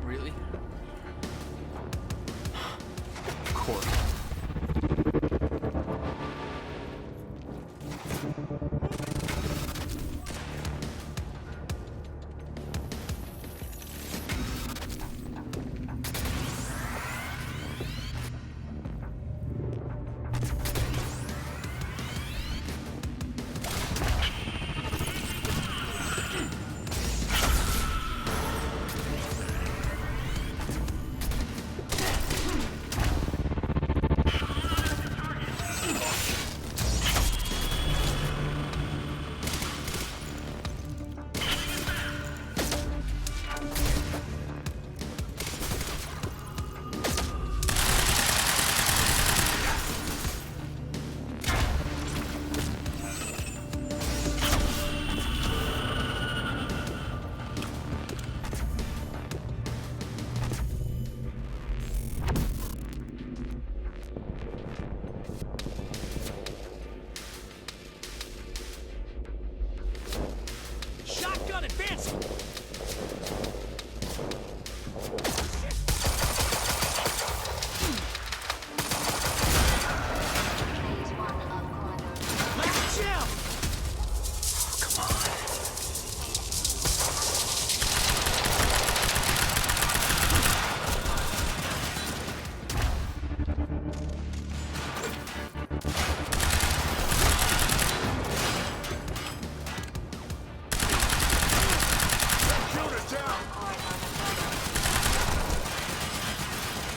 S2: Really? Of course.
S22: Shotgun advancing! Let's chill!
S2: Come on.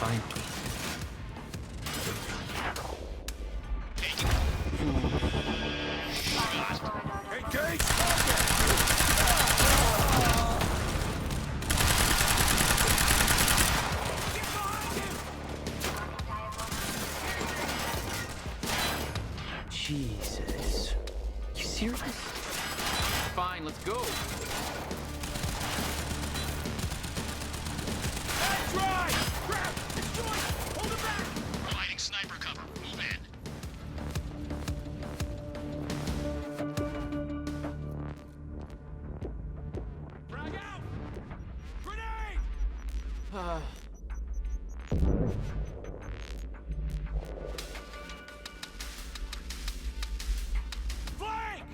S2: Finally.
S22: Engage!
S2: Jesus. You serious?
S9: Fine, let's go.
S22: That's right! Crap! It's joint! Hold it back!
S10: Providing sniper cover. Move in.
S22: Frag out! Grenade! Flank!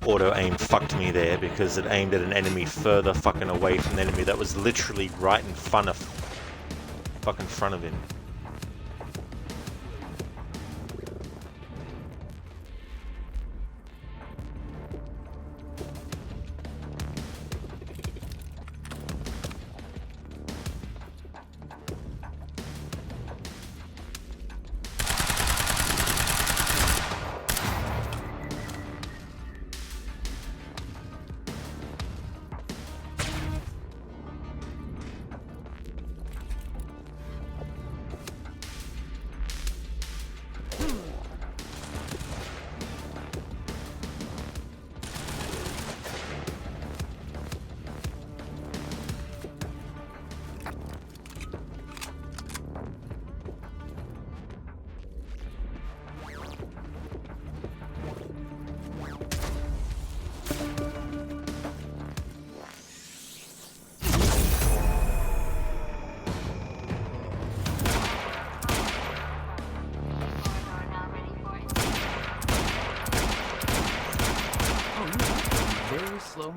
S1: Auto aim fucked me there because it aimed at an enemy further fucking away from the enemy that was literally right in front of him.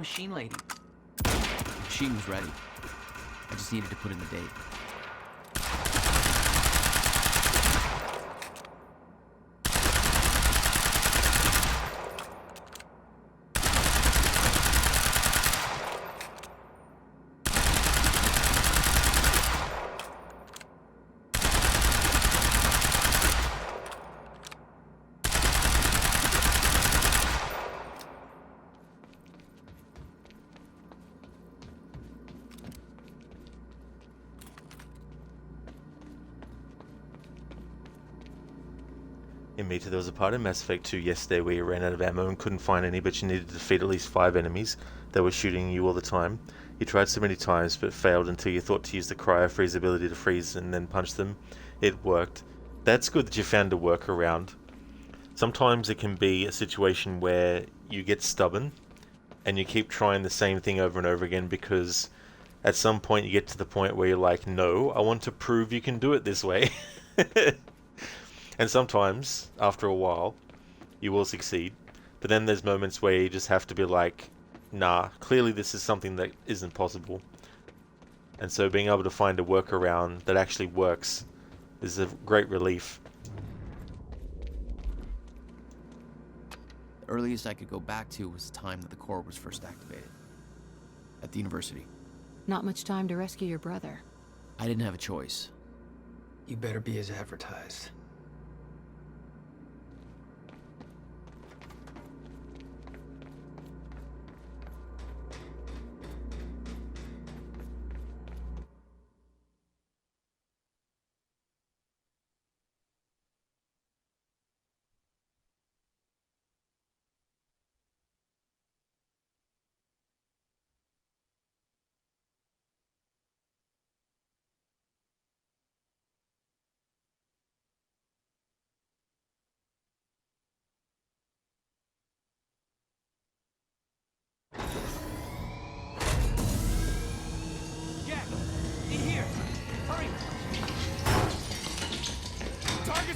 S2: machine lady? The machine was ready. I just needed to put in the date.
S1: In Meta, there was a part in Mass Effect 2 yesterday where you ran out of ammo and couldn't find any, but you needed to defeat at least 5 enemies that were shooting you all the time. You tried so many times, but failed until you thought to use the cryo freeze ability to freeze and then punch them. It worked. That's good that you found a workaround. Sometimes it can be a situation where you get stubborn and you keep trying the same thing over and over again because at some point you get to the point where you're like, no, I want to prove you can do it this way. And sometimes, after a while, you will succeed. But then there's moments where you just have to be like, nah, clearly this is something that isn't possible. And so being able to find a workaround that actually works is a great relief.
S2: The earliest I could go back to was the time that the core was first activated. At the university.
S4: Not much time to rescue your brother.
S2: I didn't have a choice.
S15: You better be as advertised.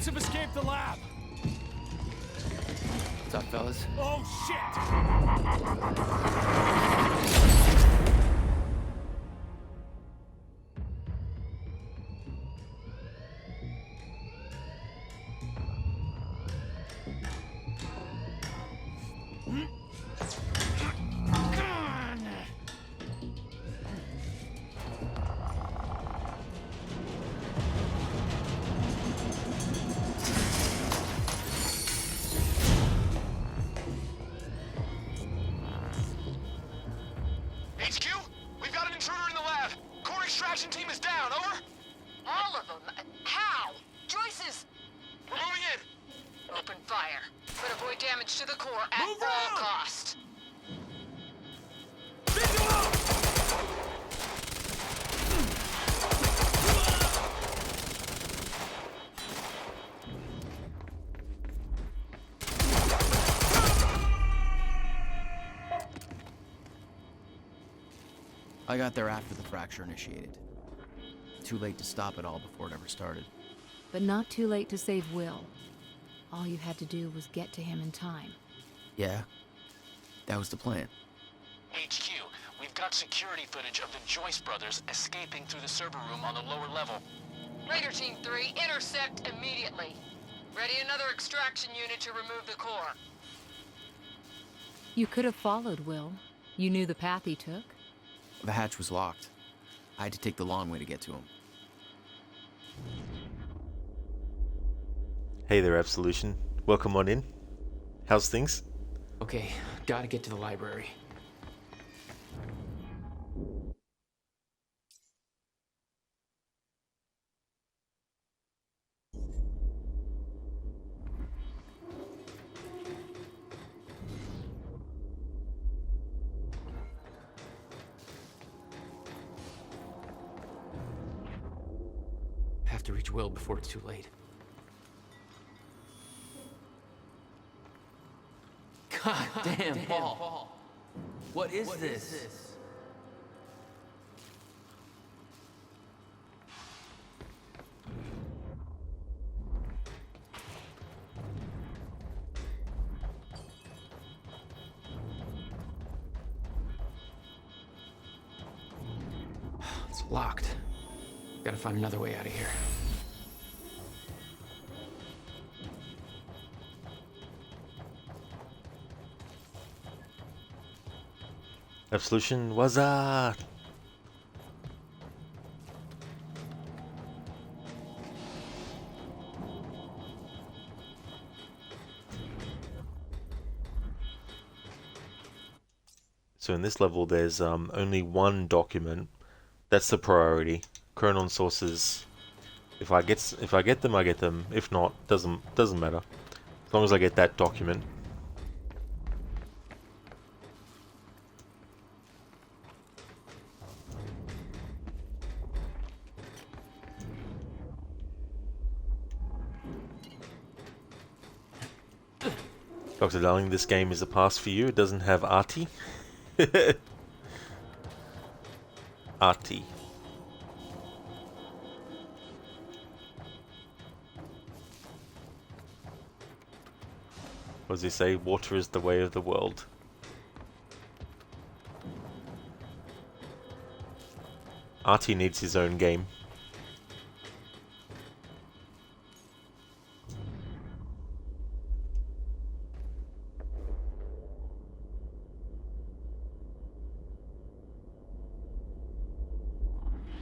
S22: Have escaped the lab.
S2: What's up, fellas?
S22: Oh, shit!
S10: Team is down, over?
S21: All of them? How? Joyce's...
S10: We're moving in!
S21: Open fire, but avoid damage to the core at all costs.
S2: I got there after the fracture initiated. Too late to stop it all before it ever started.
S4: But not too late to save Will. All you had to do was get to him in time.
S2: Yeah, that was the plan.
S10: HQ, we've got security footage of the Joyce brothers escaping through the server room on the lower level.
S21: Raider Team 3, intercept immediately. Ready another extraction unit to remove the core.
S4: You could have followed Will. You knew the path he took.
S2: The hatch was locked. I had to take the long way to get to him.
S1: Hey there, Absolution. Welcome on in. How's things?
S8: Okay, gotta get to the library. Have to reach Will before it's too late. God damn, Paul. What is this?
S2: Locked. Gotta find another way out of here.
S1: Absolution was a. So in this level, there's only one document. That's the priority. Chronon sources. If I get them, I get them. If not, doesn't matter. As long as I get that document. Dr. Darling, this game is a pass for you. It doesn't have Artie. Artie. What does he say? Water is the way of the world. Artie needs his own game.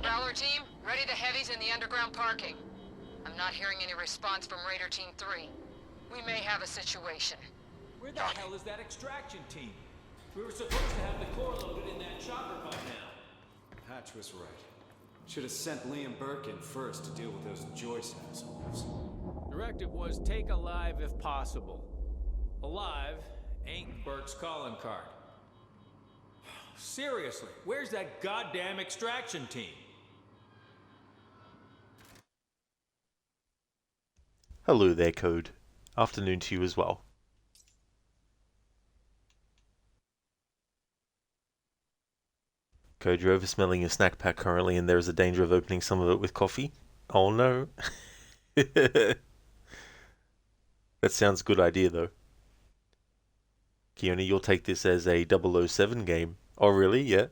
S21: Prowler team, ready the heavies in the underground parking. I'm not hearing any response from Raider Team 3. We may have a situation.
S22: Where the hell is that extraction team? We were supposed to have the core loaded in that chopper by now.
S13: Hatch was right. Should have sent Liam Burke in first to deal with those Joyce assholes.
S22: Directive was take alive if possible. Alive ain't Burke's calling card. Seriously, where's that goddamn extraction team?
S1: Hello there, Code. Afternoon to you as well. Code, you're oversmelling your snack pack currently, and there is a danger of opening some of it with coffee. Oh no. That sounds a good idea, though. Keone, you'll take this as a 007 game. Oh really? Yeah.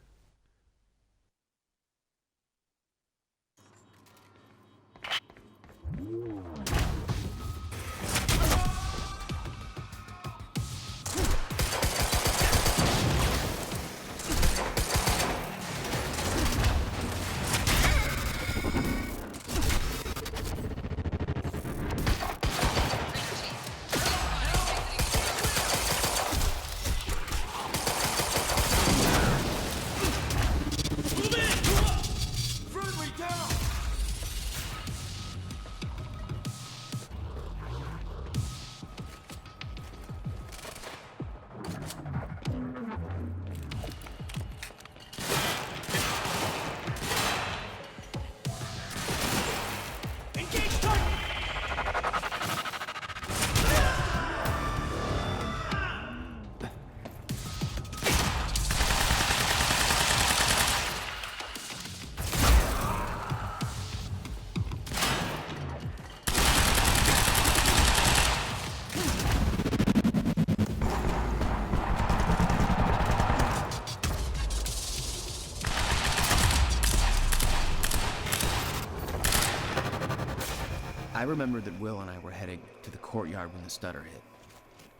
S2: I remembered that Will and I were heading to the courtyard when the stutter hit.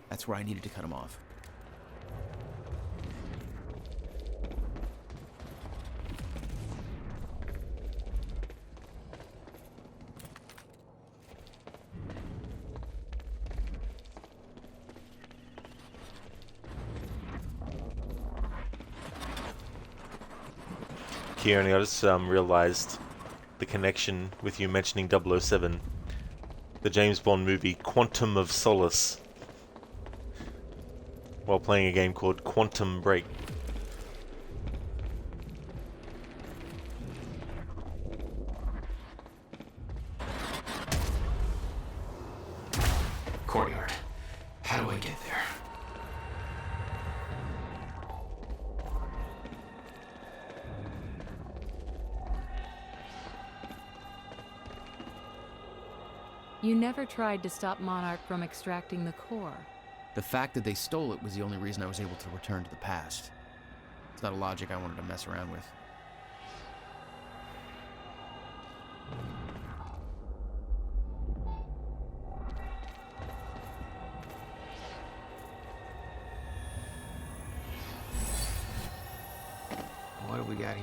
S2: That's where I needed to cut him off.
S1: Keone, I just realized the connection with you mentioning 007. The James Bond movie Quantum of Solace, while playing a game called Quantum Break.
S2: Courtyard. How do I get there?
S4: You never tried to stop Monarch from extracting the core.
S2: The fact that they stole it was the only reason I was able to return to the past. It's not a logic I wanted to mess around with.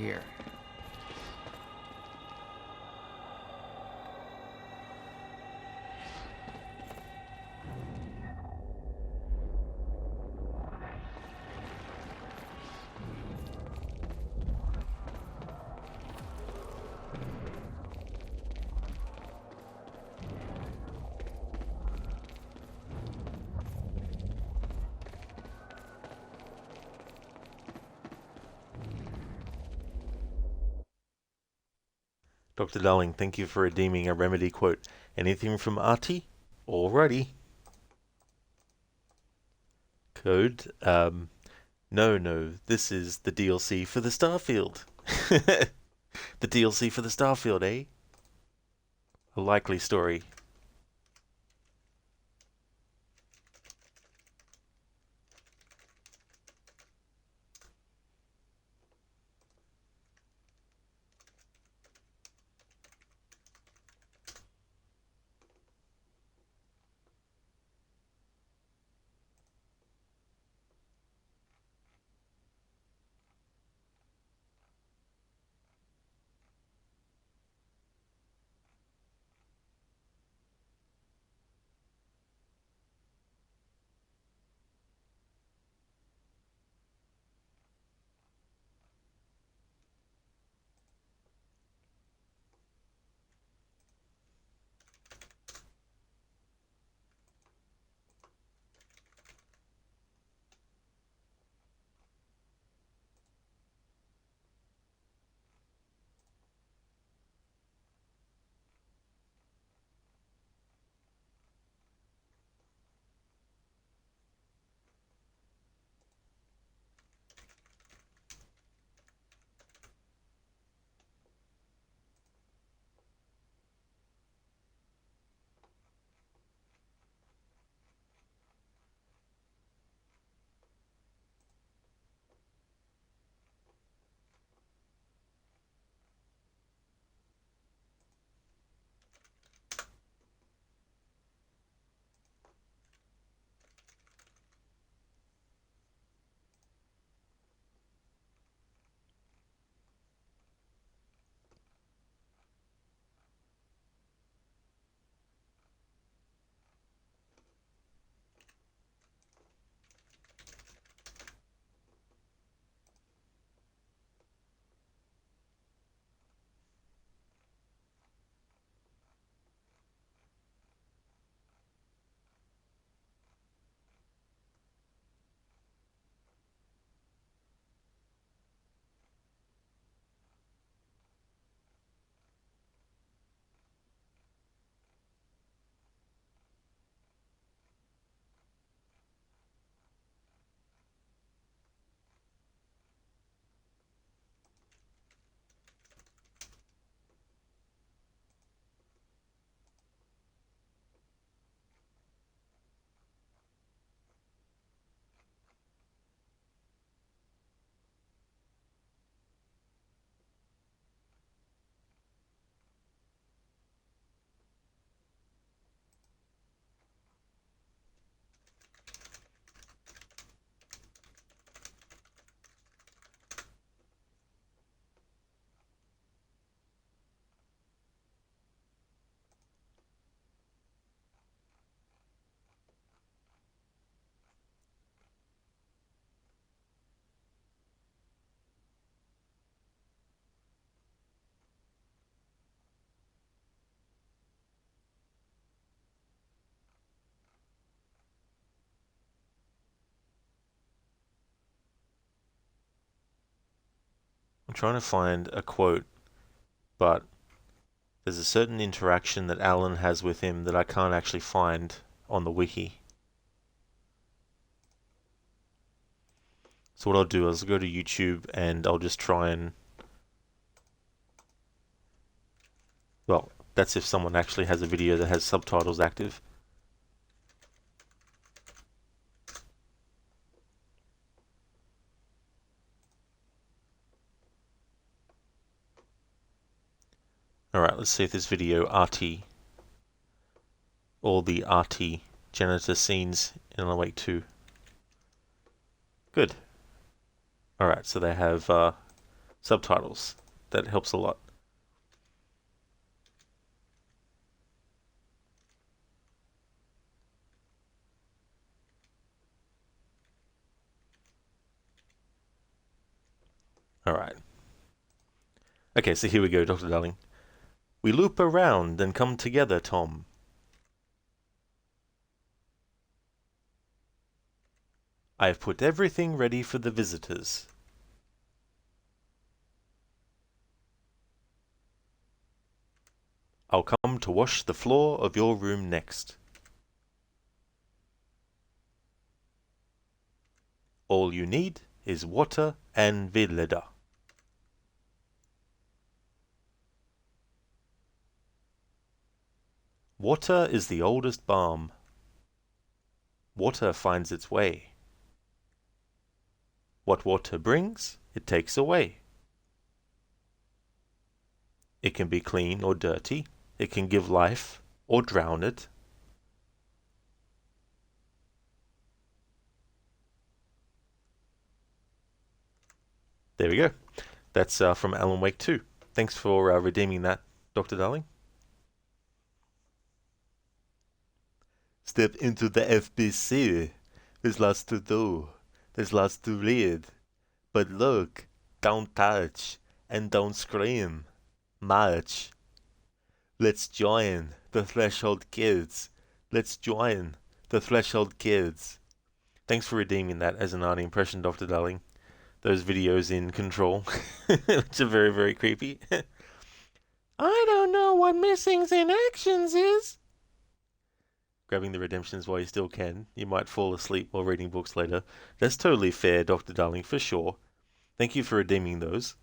S2: here.
S1: Dr. Darling, thank you for redeeming a remedy quote. Anything from Artie? Alrighty. Code, no, this is the DLC for the Starfield. The DLC for the Starfield, eh? A likely story. I'm trying to find a quote, but there's a certain interaction that Alan has with him that I can't actually find on the wiki. So what I'll do is I'll go to YouTube and I'll just try and... Well, that's if someone actually has a video that has subtitles active. Alright, let's see if this video RT, all the RT janitor scenes in Alan Wake 2. Good. Alright, so they have subtitles. That helps a lot. Alright. Okay, so here we go, Dr. Darling. We loop around and come together, Tom. I have put everything ready for the visitors. I'll come to wash the floor of your room next. All you need is water and Veleda. Water is the oldest balm. Water finds its way. What water brings, it takes away. It can be clean or dirty. It can give life or drown it. There we go. That's from Alan Wake 2. Thanks for redeeming that, Dr. Darling. Step into the FBC. There's lots to do. There's lots to read. But look, don't touch, and don't scream much. Let's join the Threshold Kids. Let's join the Threshold Kids. Thanks for redeeming that as an Arnie impression, Dr. Darling. Those videos in Control, which are very, very creepy. I don't know what missings in actions is. Grabbing the redemptions while you still can. You might fall asleep while reading books later. That's totally fair, Dr. Darling, for sure. Thank you for redeeming those.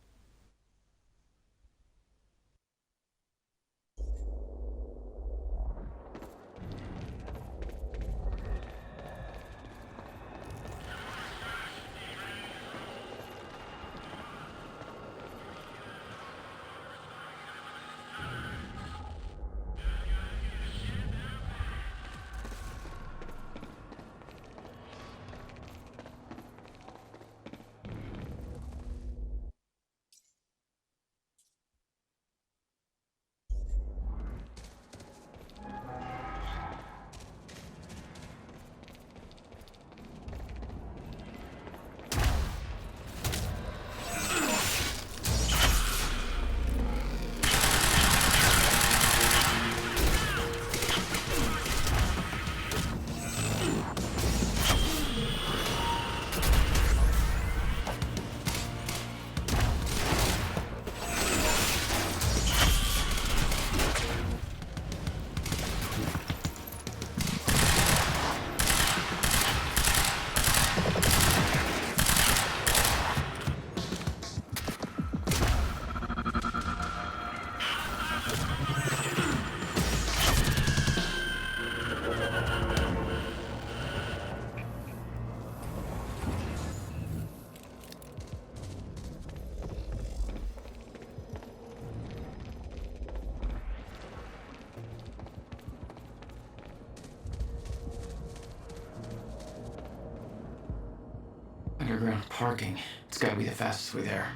S2: Underground parking. It's gotta be the fastest way there.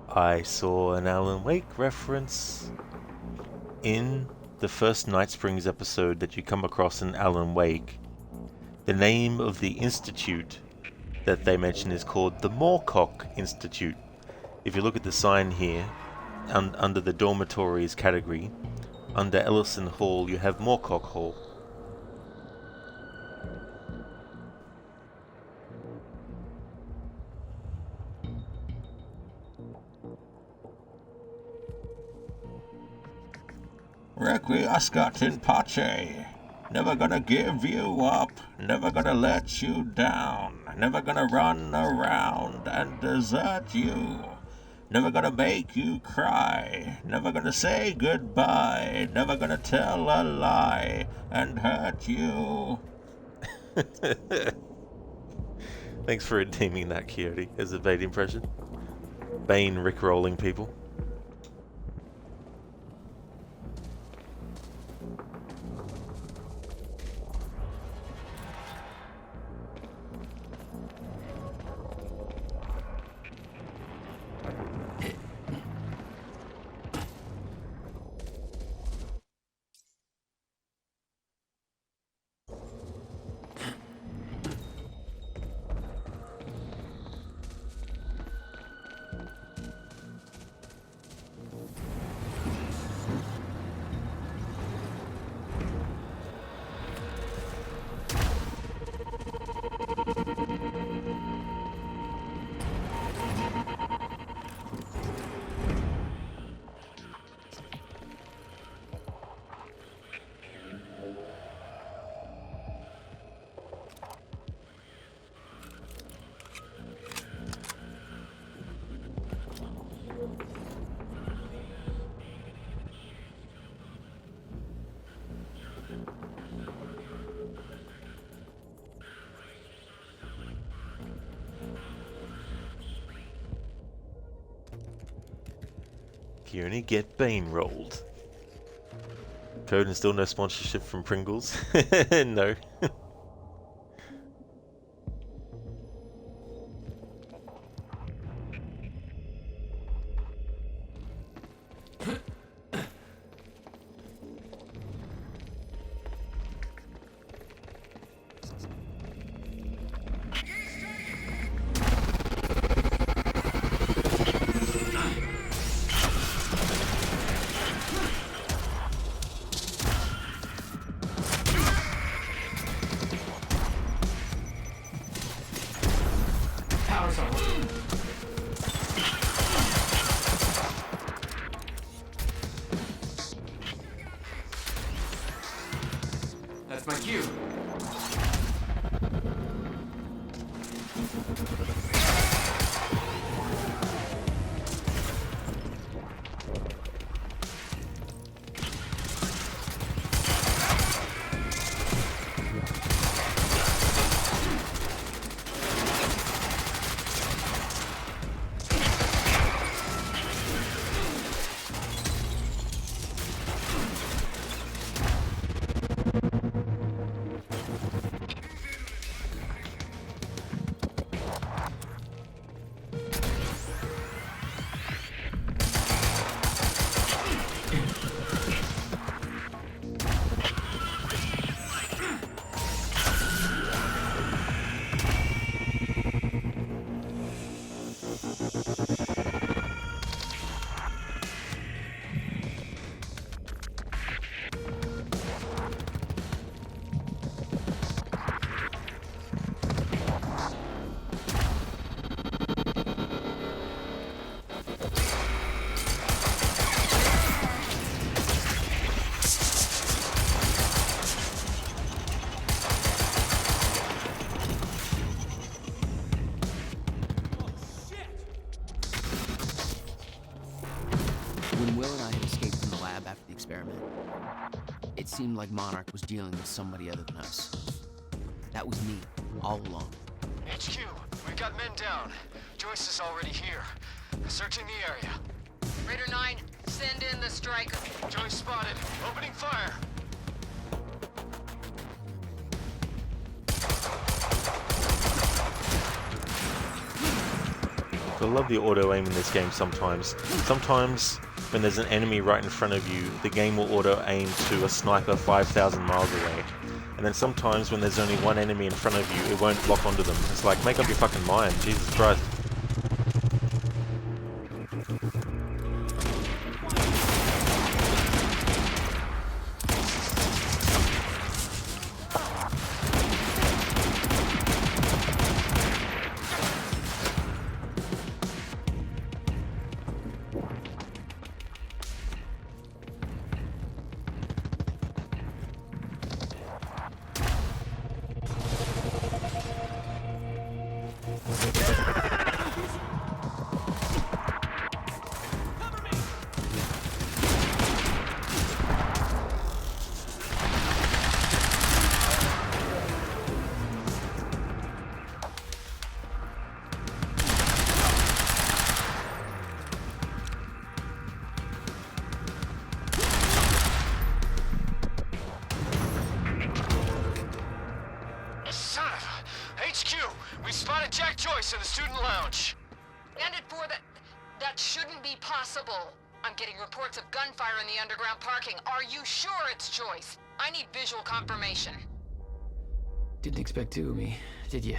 S1: I saw an Alan Wake reference in the first Night Springs episode that you come across in Alan Wake. The name of the institute that they mention is called the Moorcock Institute. If you look at the sign here, under the dormitories category, under Ellison Hall, you have Moorcock Hall.
S16: Requiescat in pace. Never gonna give you up. Never gonna let you down. Never gonna run around and desert you. Never gonna make you cry. Never gonna say goodbye. Never gonna tell a lie and hurt you.
S1: Thanks for redeeming that, Coyote, as a Bane impression. Bane rickrolling people. You only get Bane rolled. Code and still no sponsorship from Pringles? No.
S8: Power's on. That's my cue.
S2: When Will and I had escaped from the lab after the experiment, it seemed like Monarch was dealing with somebody other than us. That was me, all along.
S10: HQ, we've got men down. Joyce is already here. Searching the area.
S21: Raider 9, send in the striker.
S10: Joyce spotted. Opening fire.
S1: I love the auto aim in this game sometimes. Sometimes when there's an enemy right in front of you, the game will auto aim to a sniper 5,000 miles away. And then sometimes when there's only one enemy in front of you, it won't lock onto them. It's like, make up your fucking mind, Jesus Christ.
S10: In the student lounge.
S21: Bandit 4, that shouldn't be possible. I'm getting reports of gunfire in the underground parking. Are you sure it's Joyce? I need visual confirmation.
S2: Didn't expect two of me, did you?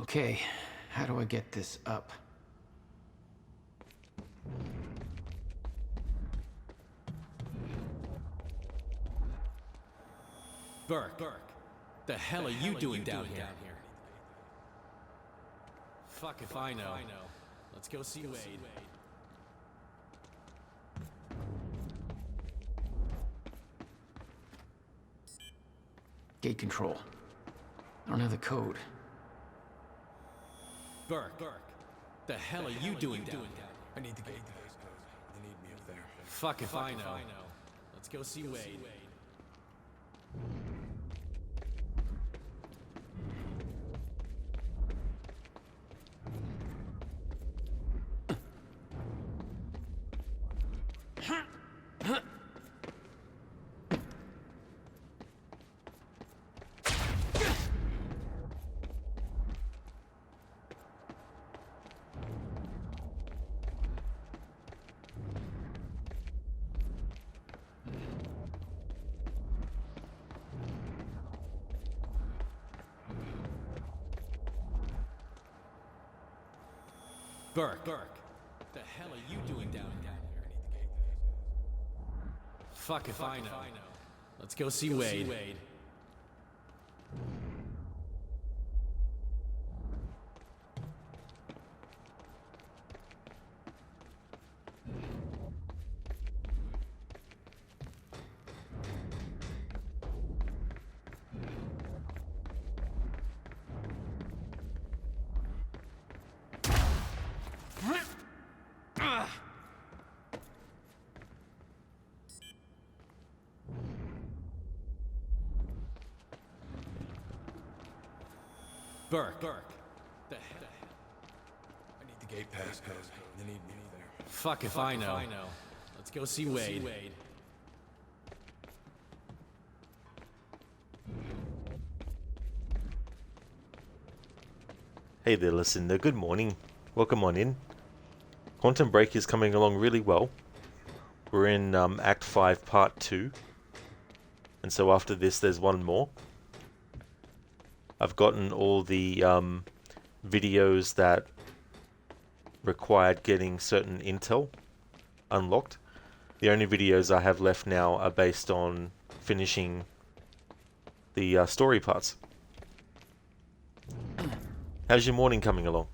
S2: Okay, how do I get this up?
S22: Burke, the hell are you doing down here? Fuck if I know. Let's go see Wade.
S2: Gate control. I don't have the code.
S22: Burke, the hell are you doing down here?
S13: I need the gate. They need me up there.
S22: Fuck if I know. Let's go see Wade. Burke, the hell are you doing down here? Fuck if I know. Let's go see Wade. Burke, the hell?
S13: I need the gate pass code. They need me there.
S22: Fuck if I know. Let's go see Wade.
S1: Hey there, listener. Good morning. Welcome on in. Quantum Break is coming along really well. We're in Act 5, Part 2. And so after this, there's one more. I've gotten all the videos that required getting certain intel unlocked. The only videos I have left now are based on finishing the story parts. How's your morning coming along?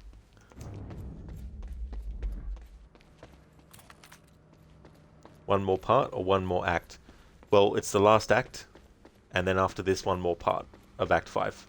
S1: One more part or one more act? Well, it's the last act, and then after this, one more part of Act 5.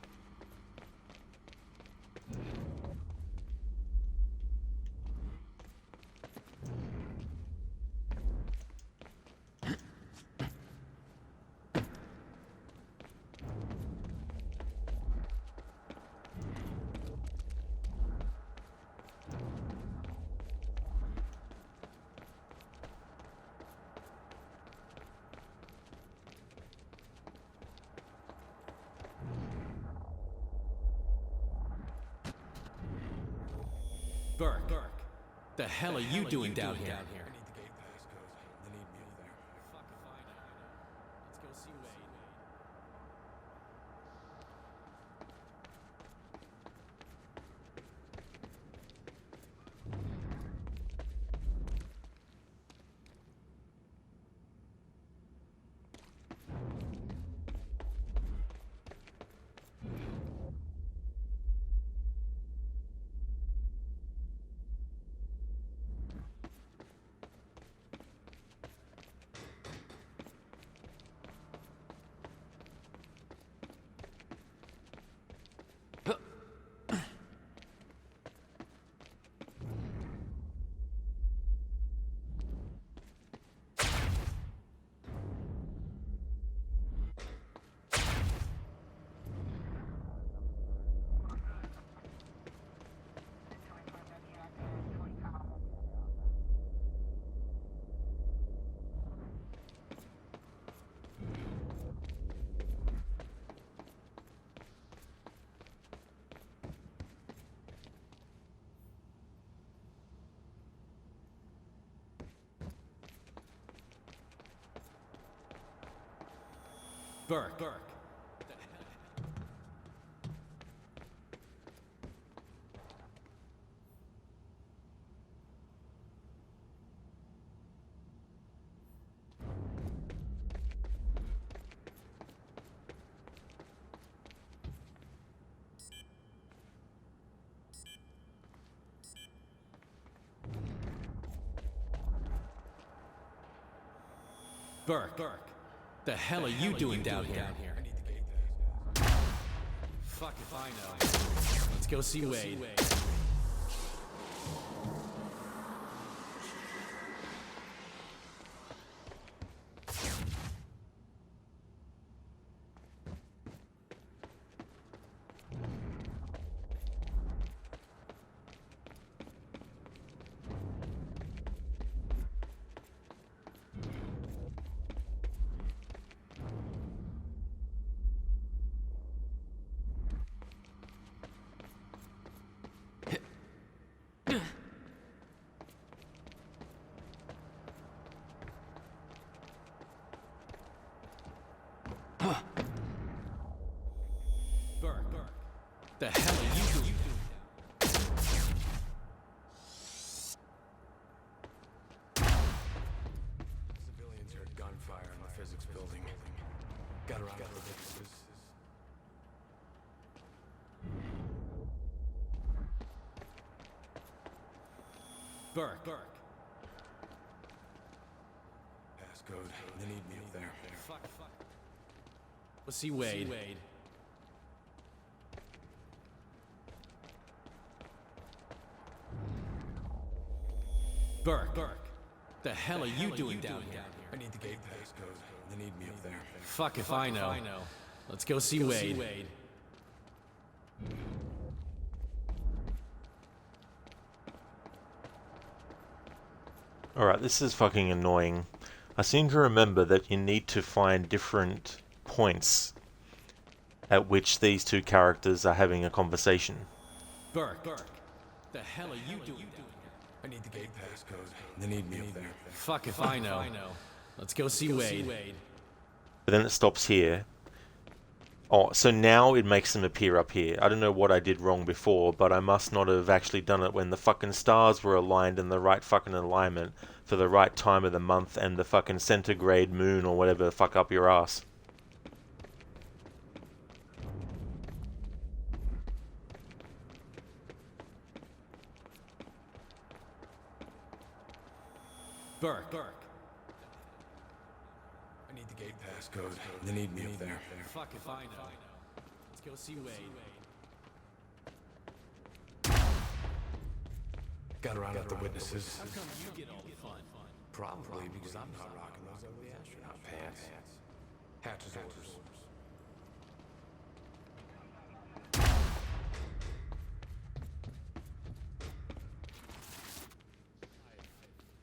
S22: Burke, the hell are you doing down here?
S13: I need the gate pass code. They need me up there.
S22: Fuck if I know. Let's go see Wade. Burke. Burke. The hell are you doing down here? Fuck if I know. Let's go see Wade. Burke. The hell are you doing?
S13: Civilians heard gunfire in the physics building. Got around to the witnesses.
S22: Burke.
S13: Passcode. They need me up there.
S22: Fuck. Let's see Wade. Burke. The hell are you doing down here?
S13: I need the gate passcode. They need me up there.
S22: Fuck if I know. Let's go see Wade.
S1: Alright, this is fucking annoying. I seem to remember that you need to find different points at which these two characters are having a conversation.
S22: Burke. The hell are you doing down here?
S13: I need the gate passcode. They need me up there.
S22: Fuck if I know. Let's go see Wade.
S1: But then it stops here. Oh, so now it makes them appear up here. I don't know what I did wrong before, but I must not have actually done it when the fucking stars were aligned in the right fucking alignment for the right time of the month and the fucking centigrade moon or whatever the fuck up your ass.
S22: Burke.
S13: I need the gate passcode. They need me up there.
S22: Fuck if I know. Let's go see Wade.
S13: Got around at the witnesses.
S22: How come you get all the fun?
S13: Probably because I'm not rocking those ugly astronaut pants. Hatch's orders.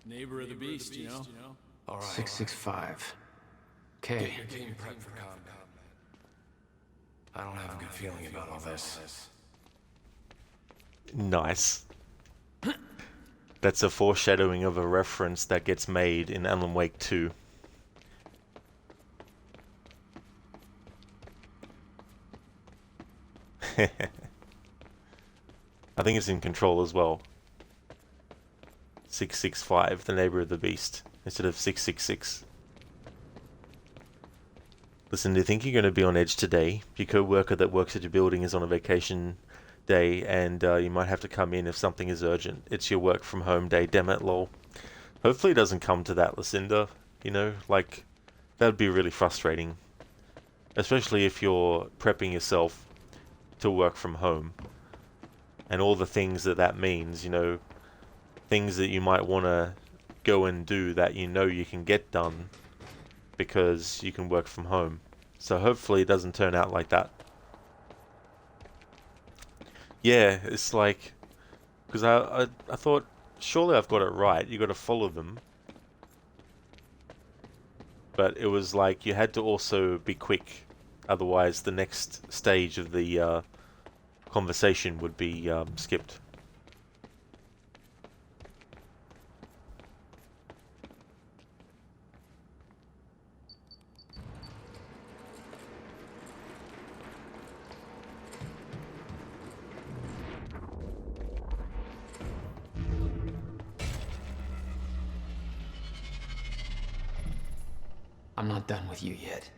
S22: Neighbor of the beast, you know?
S13: All right.
S11: 665. Okay.
S13: Get your team prepped for combat. I don't have a good feeling about all this.
S1: Nice. That's a foreshadowing of a reference that gets made in Alan Wake 2. I think it's in Control as well. 665, the neighbor of the beast, instead of 666. Listen, do you think you're going to be on edge today? Your co-worker that works at your building is on a vacation day, and you might have to come in if something is urgent. It's your work from home day, damn it, lol. Hopefully it doesn't come to that, Lucinda. You know, like, that'd be really frustrating. Especially if you're prepping yourself to work from home. And all the things that that means, you know, things that you might want to go and do that you know you can get done because you can work from home. So hopefully it doesn't turn out like that. Yeah, it's like, because I thought, surely I've got it right, you got to follow them. But it was like you had to also be quick, otherwise the next stage of the conversation would be skipped.
S11: I'm not done with you yet.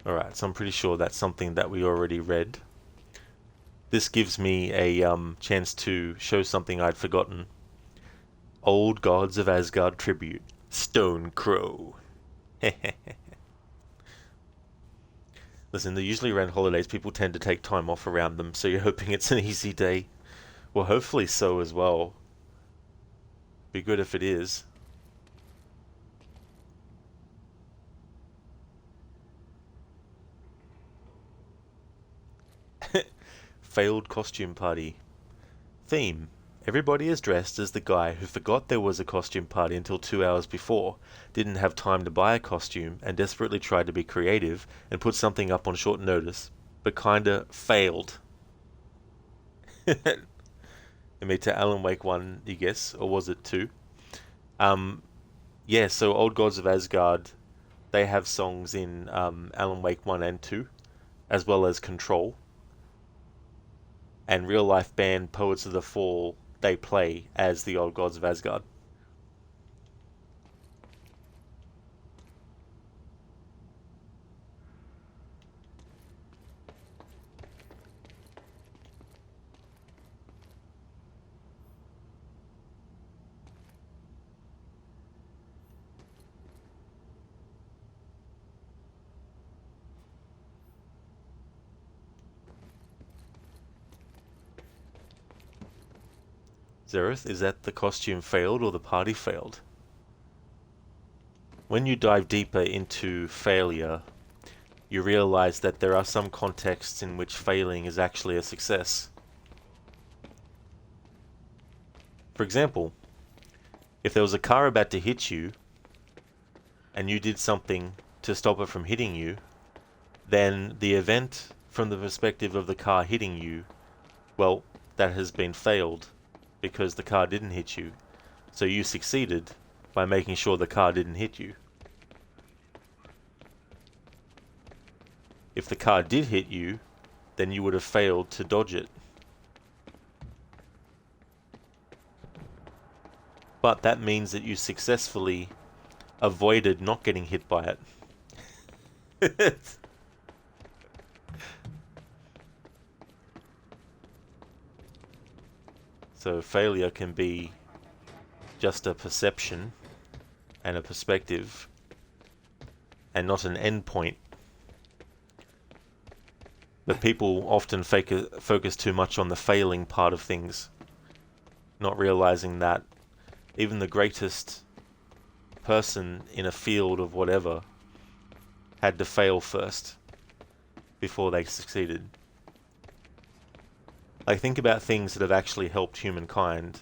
S1: Alright, so I'm pretty sure that's something that we already read. This gives me a chance to show something I'd forgotten. Old Gods of Asgard tribute. Stone Crow. Listen, they're usually around holidays. People tend to take time off around them, so you're hoping it's an easy day. Well, hopefully so as well. Be good if it is. Failed costume party. Theme. Everybody is dressed as the guy who forgot there was a costume party until 2 hours before, didn't have time to buy a costume, and desperately tried to be creative and put something up on short notice, but kinda failed. I mean, to Alan Wake 1, you guess, or was it 2? Yeah, so Old Gods of Asgard, they have songs in Alan Wake 1 and 2, as well as Control. And real-life band Poets of the Fall, they play as the Old Gods of Asgard. Zereth, is that the costume failed or the party failed? When you dive deeper into failure, you realize that there are some contexts in which failing is actually a success. For example, if there was a car about to hit you, and you did something to stop it from hitting you, then the event from the perspective of the car hitting you, well, that has been failed. Because the car didn't hit you. So you succeeded by making sure the car didn't hit you. If the car did hit you, then you would have failed to dodge it. But that means that you successfully avoided not getting hit by it. So failure can be just a perception and a perspective and not an endpoint. But people often focus too much on the failing part of things, not realizing that even the greatest person in a field of whatever had to fail first before they succeeded. Like, think about things that have actually helped humankind.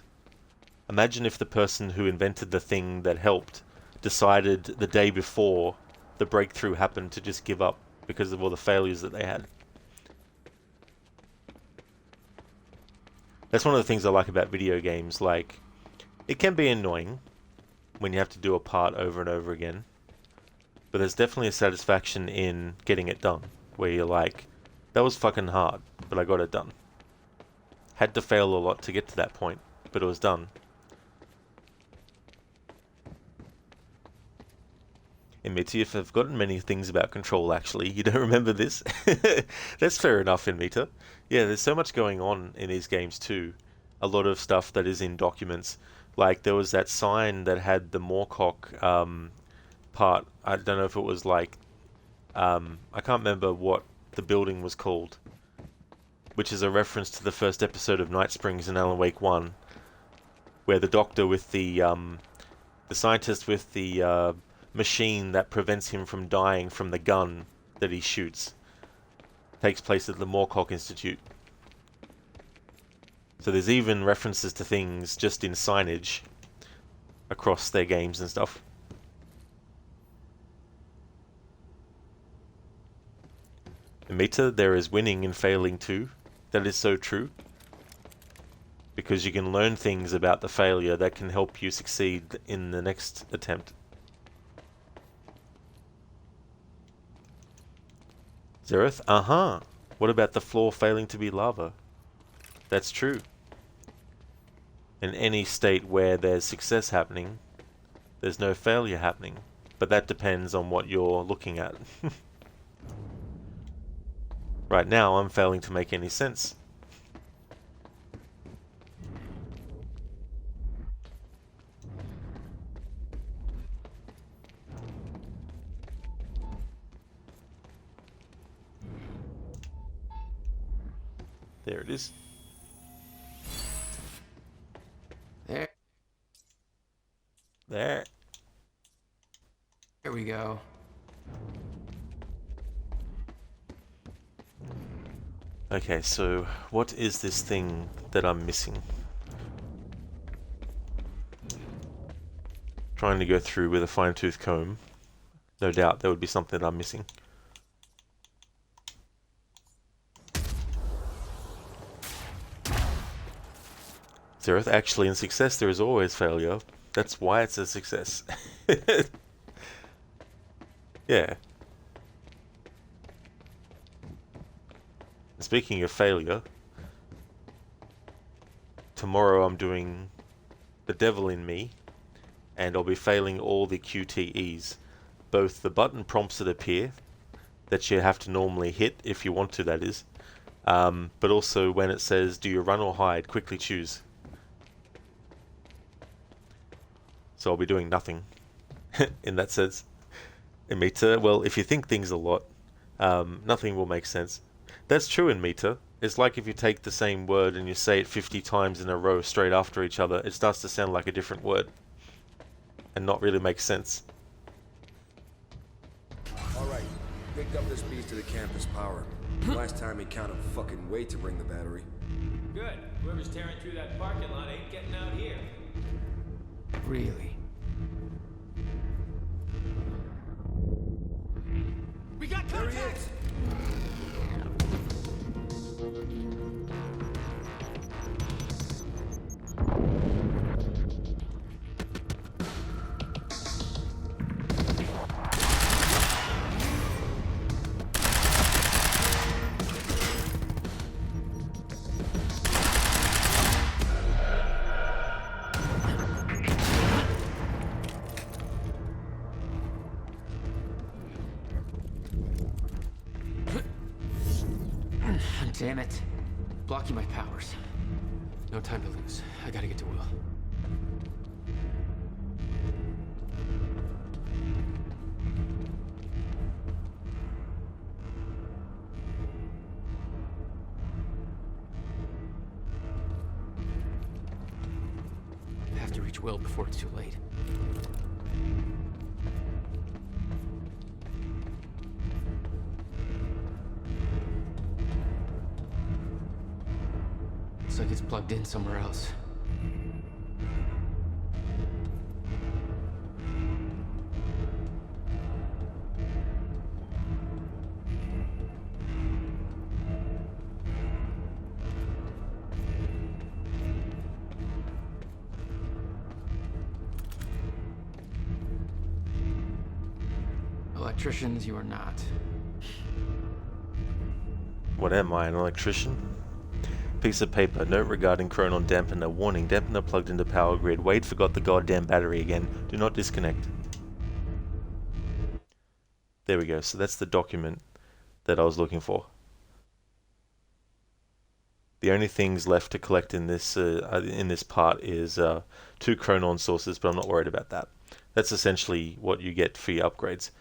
S1: Imagine if the person who invented the thing that helped decided the day before the breakthrough happened to just give up because of all the failures that they had. That's one of the things I like about video games. Like, it can be annoying when you have to do a part over and over again, but there's definitely a satisfaction in getting it done, where you're like, that was fucking hard, but I got it done. Had to fail a lot to get to that point, but it was done. Imita, if I've forgotten many things about Control, actually. You don't remember this? That's fair enough, Imita. Yeah, there's so much going on in these games too. A lot of stuff that is in documents. Like, there was that sign that had the Moorcock part. I don't know if it was like... I can't remember what the building was called, which is a reference to the first episode of Night Springs in Alan Wake 1, where the doctor with the scientist with the machine that prevents him from dying from the gun that he shoots takes place at the Moorcock Institute. So there's even references to things just in signage across their games and stuff. Amita, there is winning and failing too. That is so true. Because you can learn things about the failure that can help you succeed in the next attempt. Zereth? What about the floor failing to be lava? That's true. In any state where there's success happening, there's no failure happening. But that depends on what you're looking at. Right now, I'm failing to make any sense. There it is.
S2: There.
S1: There.
S2: Here we go.
S1: Okay, so what is this thing that I'm missing? Trying to go through with a fine-tooth comb. No doubt there would be something that I'm missing. Zereth, actually in success there is always failure. That's why it's a success. Yeah. Speaking of failure, tomorrow I'm doing The Devil in Me, and I'll be failing all the QTEs. Both the button prompts that appear, that you have to normally hit, if you want to, that is, but also when it says, do you run or hide, quickly choose. So I'll be doing nothing, in that sense. In Meter, well, if you think things a lot, nothing will make sense. That's true in Meter. It's like if you take the same word and you say it 50 times in a row straight after each other, it starts to sound like a different word. And not really make sense.
S18: Alright, picked up this beast to the campus power. Last time he counted fucking weight to bring the battery.
S22: Good. Whoever's tearing through that parking lot ain't getting out here.
S2: Really?
S22: We got contact!
S2: Damn it. Blocking my powers. No time to lose. I gotta get to Will. I have to reach Will before it's too late. Looks like it's plugged in somewhere else. Electricians, you are not.
S1: What am I, an electrician? Piece of paper. Note regarding Chronon dampener. Warning, dampener plugged into power grid. Wade forgot the goddamn battery again. Do not disconnect. There we go. So that's the document that I was looking for. The only things left to collect in this part is 2 Chronon sources, but I'm not worried about that. That's essentially what you get for your upgrades.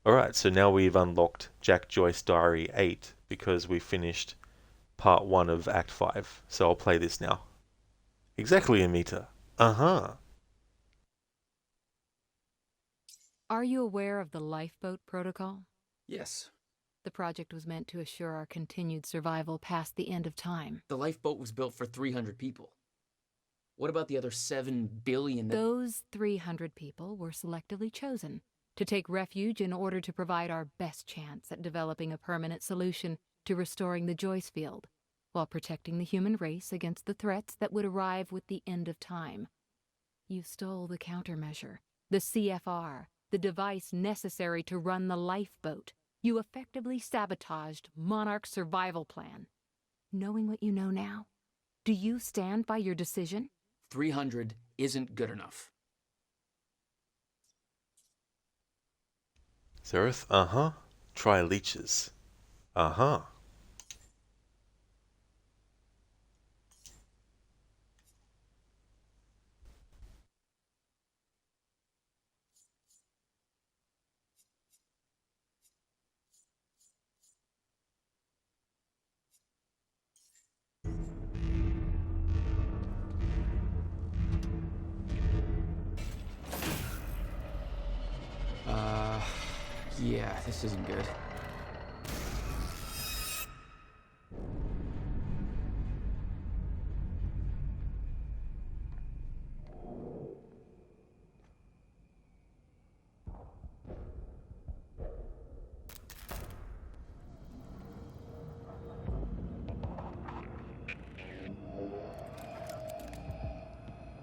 S1: Alright, so now we've unlocked Jack Joyce Diary 8 because we finished part 1 of Act 5. So I'll play this now. Exactly, Amita. Uh-huh.
S4: Are you aware of the lifeboat protocol?
S2: Yes.
S4: The project was meant to assure our continued survival past the end of time.
S2: The lifeboat was built for 300 people. What about the other 7 billion that...
S4: Those 300 people were selectively chosen to take refuge in order to provide our best chance at developing a permanent solution to restoring the Joyce field, while protecting the human race against the threats that would arrive with the end of time. You stole the countermeasure, the CFR, the device necessary to run the lifeboat. You effectively sabotaged Monarch's survival plan. Knowing what you know now, do you stand by your decision?
S2: 300 isn't good enough.
S1: Zereth, uh-huh. Try leeches. Uh-huh.
S2: Yeah, this isn't good.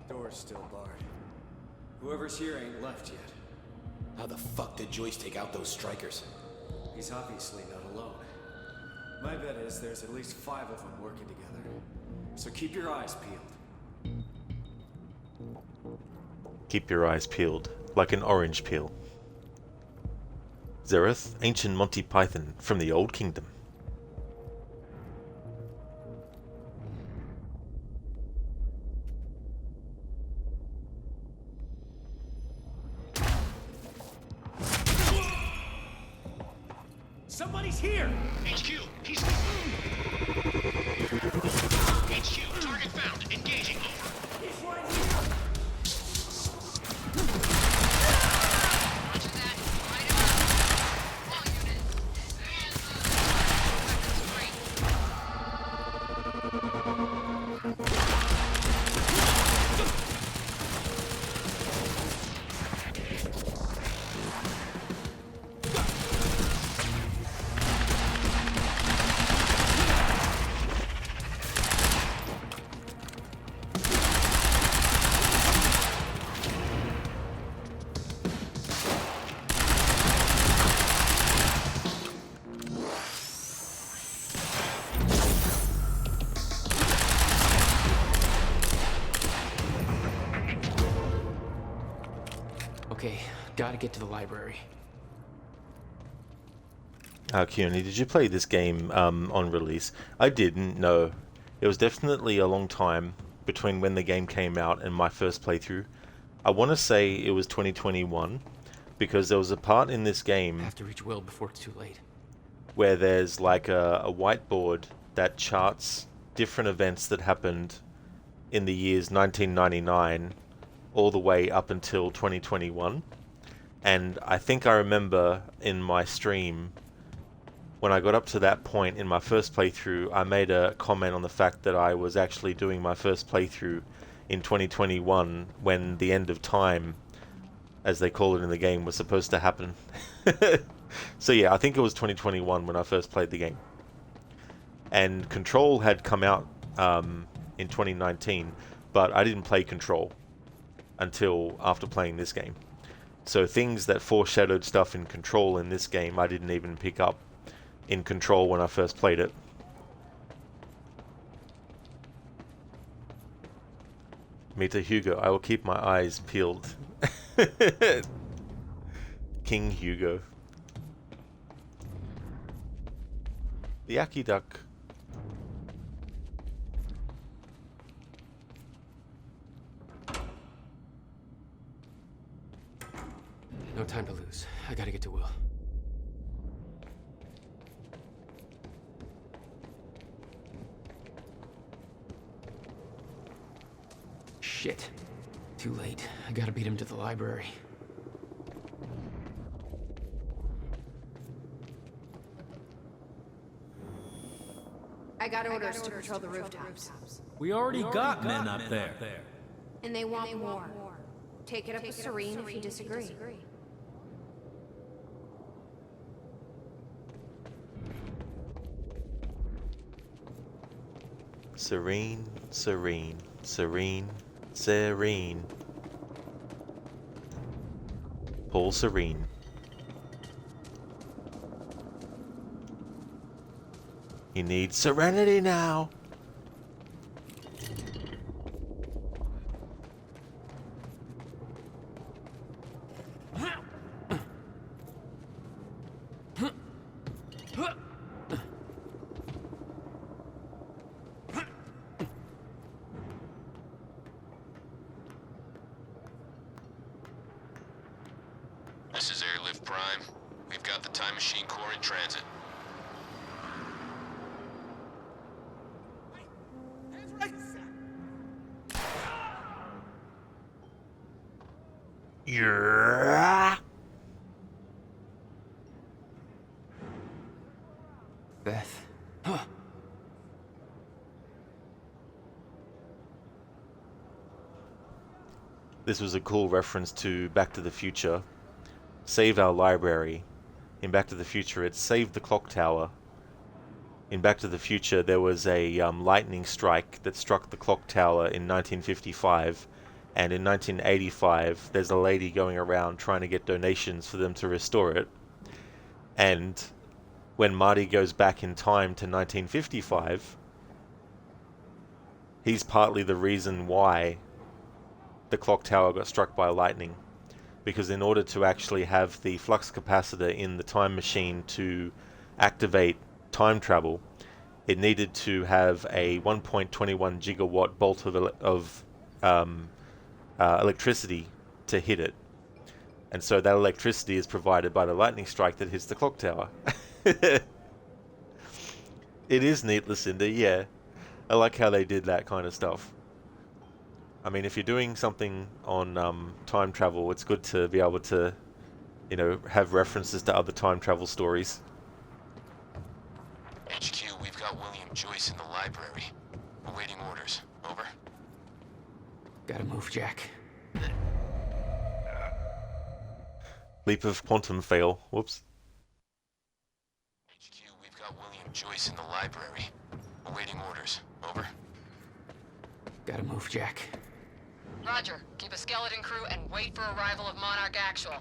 S13: Door's still barred. Whoever's here ain't left yet.
S22: How the fuck did Joyce take out those strikers?
S13: He's obviously not alone. My bet is there's at least 5 of them working together. So keep your eyes peeled.
S1: Keep your eyes peeled, like an orange peel. Zereth, ancient Monty Python from the Old Kingdom.
S22: Somebody's here!
S10: HQ, he's... HQ, target found. Engaging, over.
S22: He's right here!
S2: Okay, gotta get to the library.
S1: Keone, did you play this game on release? I didn't, no. It was definitely a long time between when the game came out and my first playthrough. I want to say it was 2021, because there was a part in this game...
S2: I have to reach Will before it's too late.
S1: ...where there's like a whiteboard that charts different events that happened in the years 1999 all the way up until 2021. And I think I remember in my stream, when I got up to that point in my first playthrough, I made a comment on the fact that I was actually doing my first playthrough in 2021 when the end of time, as they call it in the game, was supposed to happen. So yeah, I think it was 2021 when I first played the game. And Control had come out in 2019, but I didn't play Control until after playing this game. So things that foreshadowed stuff in Control in this game, I didn't even pick up in Control when I first played it. Meet Hugo. I will keep my eyes peeled. King Hugo. The Aki Duck.
S2: No time to lose. I gotta get to Will. Shit. Too late. I gotta beat him to the library.
S3: I got orders to patrol the rooftops.
S22: We already got men up there.
S3: And they want more. Take it up with Serene if you disagree.
S1: Serene, serene, serene, serene. Paul Serene. You need serenity now.
S10: This is Airlift Prime. We've got the Time Machine Core in transit.
S1: Yeah. this was a cool reference to Back to the Future. Save our library. In Back to the Future, it's save the clock tower. In Back to the Future, there was a lightning strike that struck the clock tower in 1955, and in 1985, there's a lady going around trying to get donations for them to restore it. And when Marty goes back in time to 1955, he's partly the reason why the clock tower got struck by lightning. Because in order to actually have the flux capacitor in the time machine to activate time travel, it needed to have a 1.21 gigawatt bolt of electricity to hit it. And so that electricity is provided by the lightning strike that hits the clock tower. It is neat, Lucinda, yeah. I like how they did that kind of stuff. I mean, if you're doing something on time travel, it's good to be able to, you know, have references to other time travel stories.
S10: HQ, we've got William Joyce in the library. Awaiting orders. Over.
S2: Gotta move, Jack.
S1: Leap of quantum fail. Whoops.
S10: HQ, we've got William Joyce in the library. Awaiting orders. Over.
S2: Gotta move, Jack.
S21: Roger. Keep a skeleton crew and wait for arrival of Monarch Actual.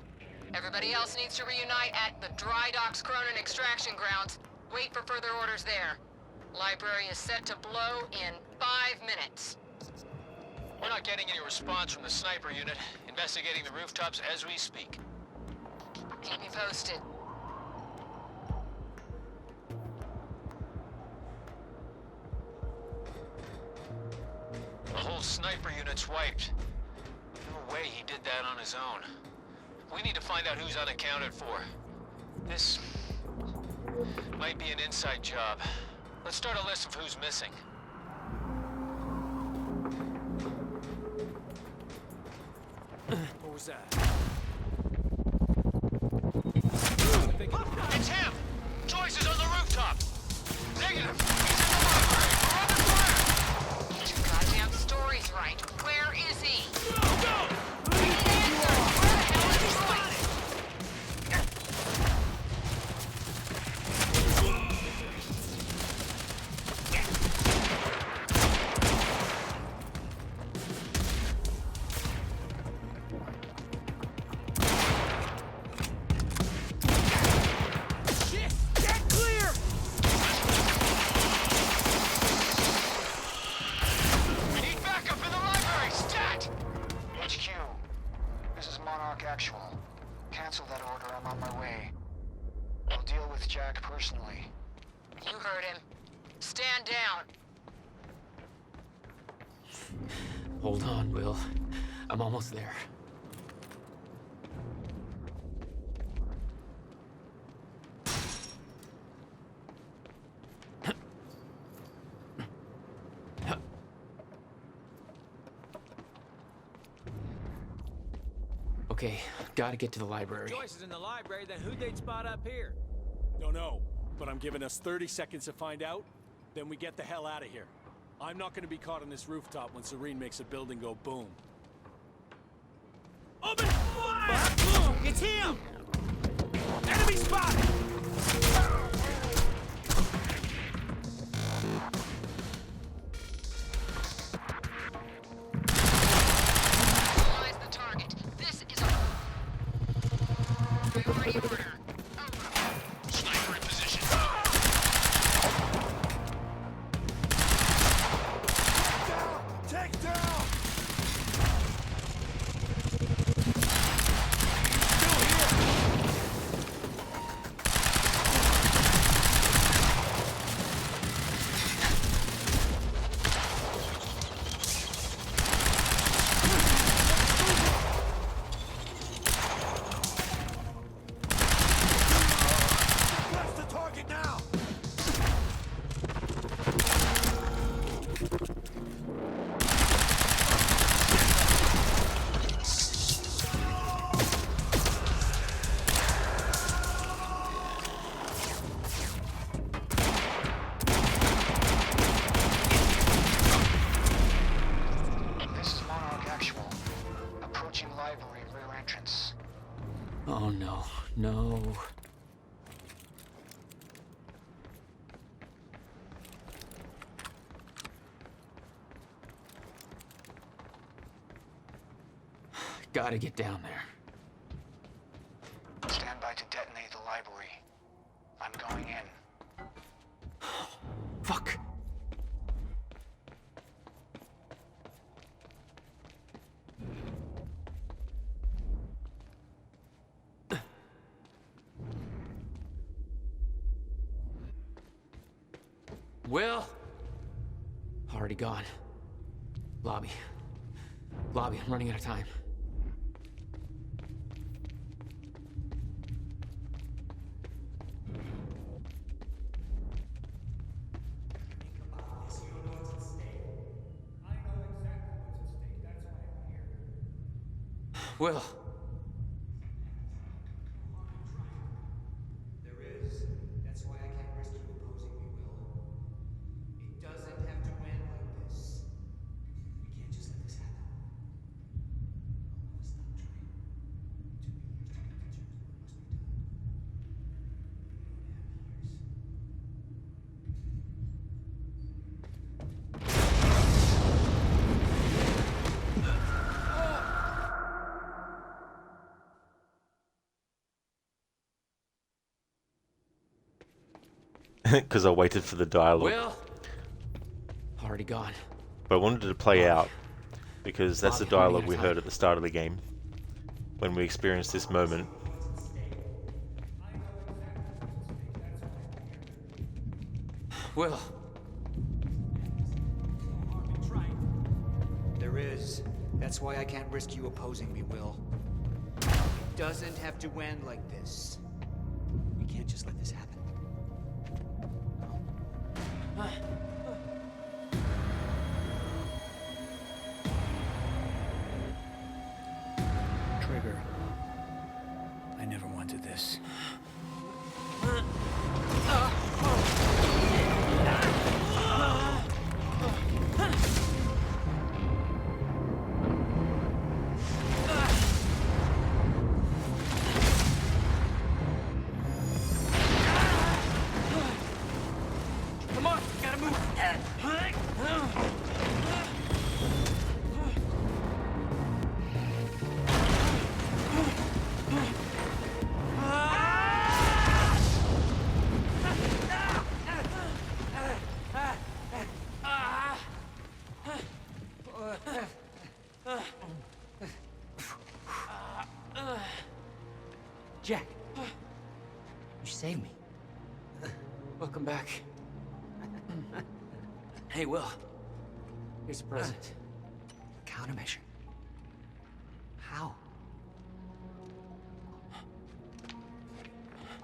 S21: Everybody else needs to reunite at the Dry Docks Cronin extraction grounds. Wait for further orders there. Library is set to blow in 5 minutes.
S10: We're not getting any response from the sniper unit. Investigating the rooftops as we speak.
S21: Keep me posted.
S10: The whole sniper unit's wiped. No way he did that on his own. We need to find out who's unaccounted for. This might be an inside job. Let's start a list of who's missing.
S22: What was that?
S10: It's him! Joyce is on the rooftop! Negative! He's in the library! We're under fire!
S21: Get your goddamn stories right. Where is he?
S22: Go!
S21: We need answers! Where the hell is Joyce?
S22: Shit! Get clear!
S10: We need backup in the library! Stat!
S11: HQ, this is Monarch Actual. Cancel that order, I'm on my way. I'll deal with Jack personally.
S21: You heard him. Stand down.
S2: Hold on, Will. I'm almost there. Okay, gotta get to the library.
S22: Joyce is in the library, then who'd they spot up here? Don't know, but I'm giving us 30 seconds to find out, then we get the hell out of here. I'm not gonna be caught on this rooftop when Serene makes a building go boom. Open fire! It's him! Enemy spotted!
S21: Neutralize the target. This is a priority order.
S10: Sniper in position.
S22: Take down! Still here!
S2: Oh no, no. Gotta get down there.
S11: Stand by to detonate the library. I'm going in.
S2: Fuck. Will? Already gone. Lobby. Lobby, I'm running out of time. Will.
S12: There is. That's why I can't risk you opposing me, Will. It doesn't have to end like this. We can't just let this happen. I'll never stop trying. It took me years to come to terms with what must be done. You don't have years.
S1: Because I waited for the dialogue.
S2: Will? Already gone.
S1: But I wanted it to play out, because that's the
S2: Bobby, I'm running
S1: dialogue
S2: out
S1: we
S2: of
S1: heard
S2: time.
S1: at the start of the game, when we experienced this moment.
S2: Will.
S12: There is. That's why I can't risk you opposing me, Will. It doesn't have to end like this. We can't just let this happen. Trigger. I never wanted this.
S2: Come on, gotta move.
S12: Jack. You saved me.
S2: Welcome back. Hey, Will. Here's a present.
S12: Countermeasure. How?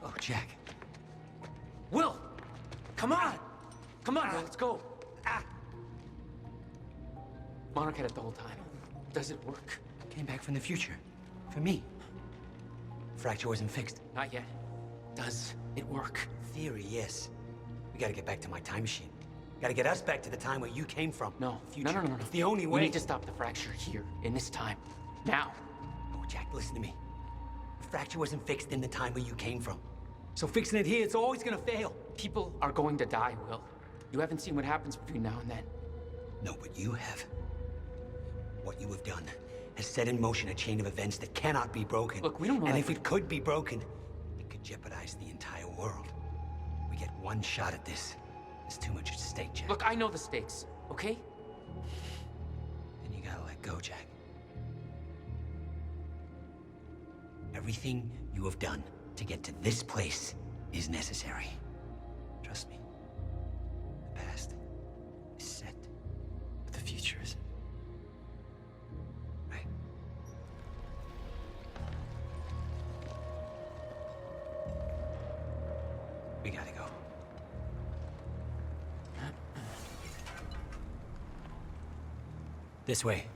S12: Oh, Jack.
S2: Will! Come on! Come on, Will, let's go. Monarch had it the whole time. Does it work?
S12: Came back from the future. For me. Fracture wasn't fixed.
S2: Not yet. Does it work?
S12: Theory, yes. We gotta get back to my time machine. Gotta get us back to the time where you came from.
S2: No.
S12: Future.
S2: No.
S12: It's the only way.
S2: We need to stop the fracture here, in this time. Now.
S12: Oh, Jack, listen to me. The fracture wasn't fixed in the time where you came from. So fixing it here, it's always gonna fail.
S2: People are going to die, Will. You haven't seen what happens between now and then.
S12: No, but you have. What you have done has set in motion a chain of events that cannot be broken.
S2: Look, we don't know
S12: And
S2: that
S12: if it could be broken, it could jeopardize the entire world. We get one shot at this. There's too much at stake, Jack.
S2: Look, I know the stakes, okay?
S12: Then you gotta let go, Jack. Everything you have done to get to this place is necessary. Trust me. The past is set, but the future isn't. Right? We gotta go. This way.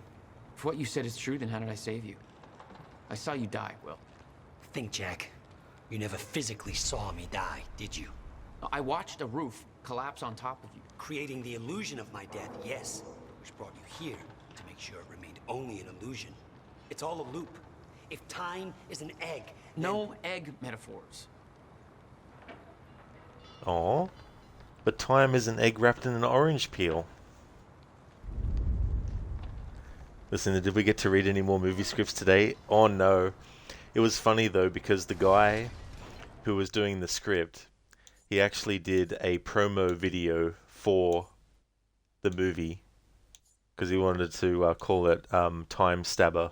S2: If what you said is true, then how did I save you? I saw you die, Will.
S12: Think, Jack. You never physically saw me die, did you?
S2: I watched a roof collapse on top of you.
S12: Creating the illusion of my death, yes. Which brought you here to make sure it remained only an illusion. It's all a loop. If time is an egg
S2: No egg metaphors.
S1: Aw. But time is an egg wrapped in an orange peel. Listen, did we get to read any more movie scripts today? Oh no. It was funny though, because the guy who was doing the script, he actually did a promo video for the movie because he wanted to call it Time Stabber.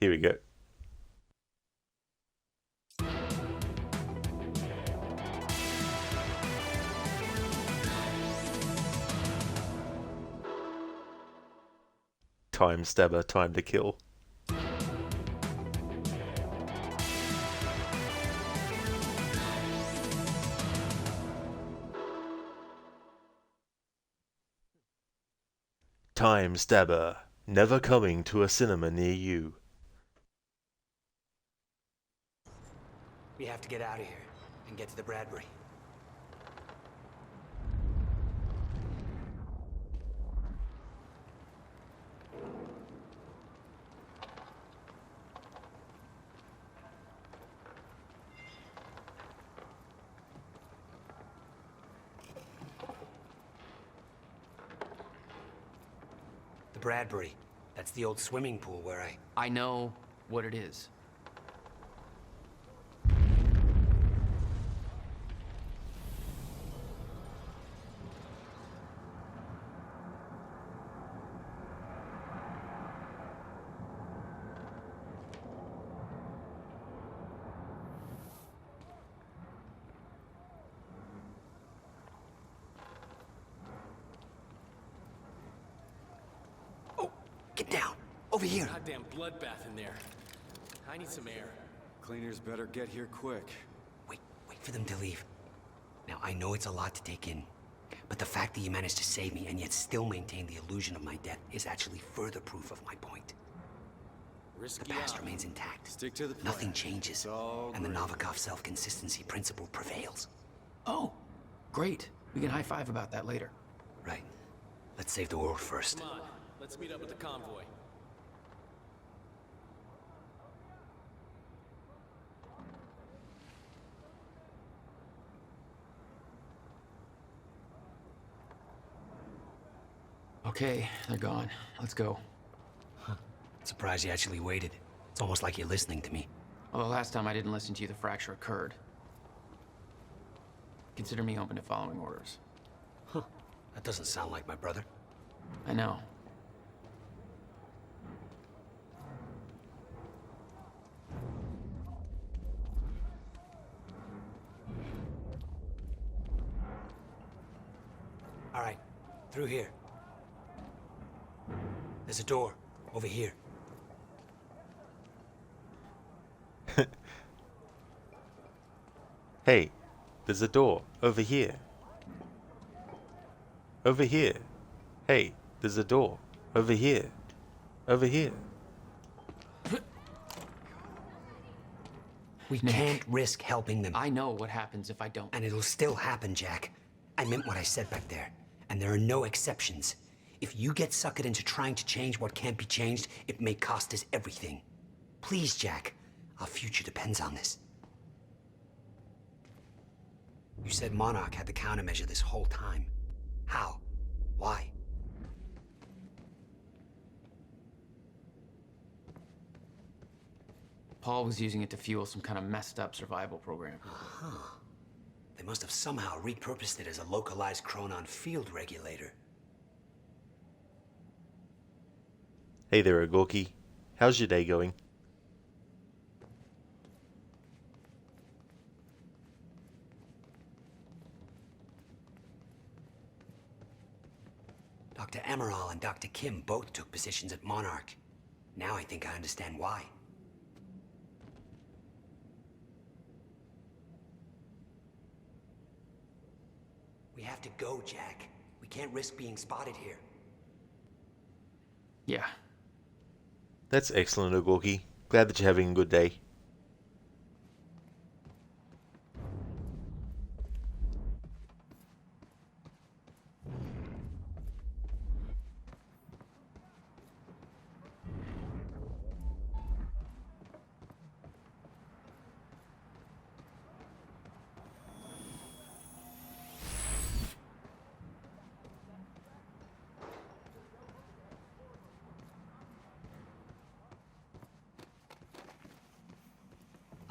S1: Here we go. Time Stabber, Time to Kill. Time Stabber, never coming to a cinema near you.
S6: We have to get out of here and get to the Bradbury. The Bradbury. That's the old swimming pool where
S2: I know what it is.
S6: Get down! Over here!
S20: Goddamn bloodbath in there. I need some air.
S13: Cleaners better get here quick.
S6: Wait for them to leave. Now, I know it's a lot to take in, but the fact that you managed to save me and yet still maintain the illusion of my death is actually further proof of my point.
S20: Risky
S6: the past remains intact.
S13: Stick to the plan.
S6: Nothing changes, and the
S13: great.
S6: Novikov self-consistency principle prevails.
S2: Oh, great. We can high-five about that later.
S6: Right. Let's save the world first.
S20: Come on, let's meet up with the convoy.
S2: Okay, they're gone. Let's go.
S6: Surprised you actually waited. It's almost like you're listening to me.
S2: Well, the last time I didn't listen to you, the fracture occurred. Consider me open to following orders.
S6: That doesn't sound like my brother.
S2: I know.
S6: All right, through here. There's a door over here.
S1: Hey, there's a door over here. Over here. Hey, there's a door over here. Over here.
S6: We can't risk helping them.
S2: I know what happens if I don't.
S6: And it'll still happen, Jack. I meant what I said back there. And there are no exceptions. If you get suckered into trying to change what can't be changed, it may cost us everything. Please, Jack. Our future depends on this. You said Monarch had the countermeasure this whole time. How? Why?
S2: Paul was using it to fuel some kind of messed up survival program.
S6: They must have somehow repurposed it as a localized Chronon field regulator.
S1: Hey there, Agorki. How's your day going?
S6: Dr. Amaral and Dr. Kim both took positions at Monarch. Now I think I understand why. We have to go, Jack. We can't risk being spotted here.
S2: Yeah.
S1: That's excellent, Agorki. Glad that you're having a good day.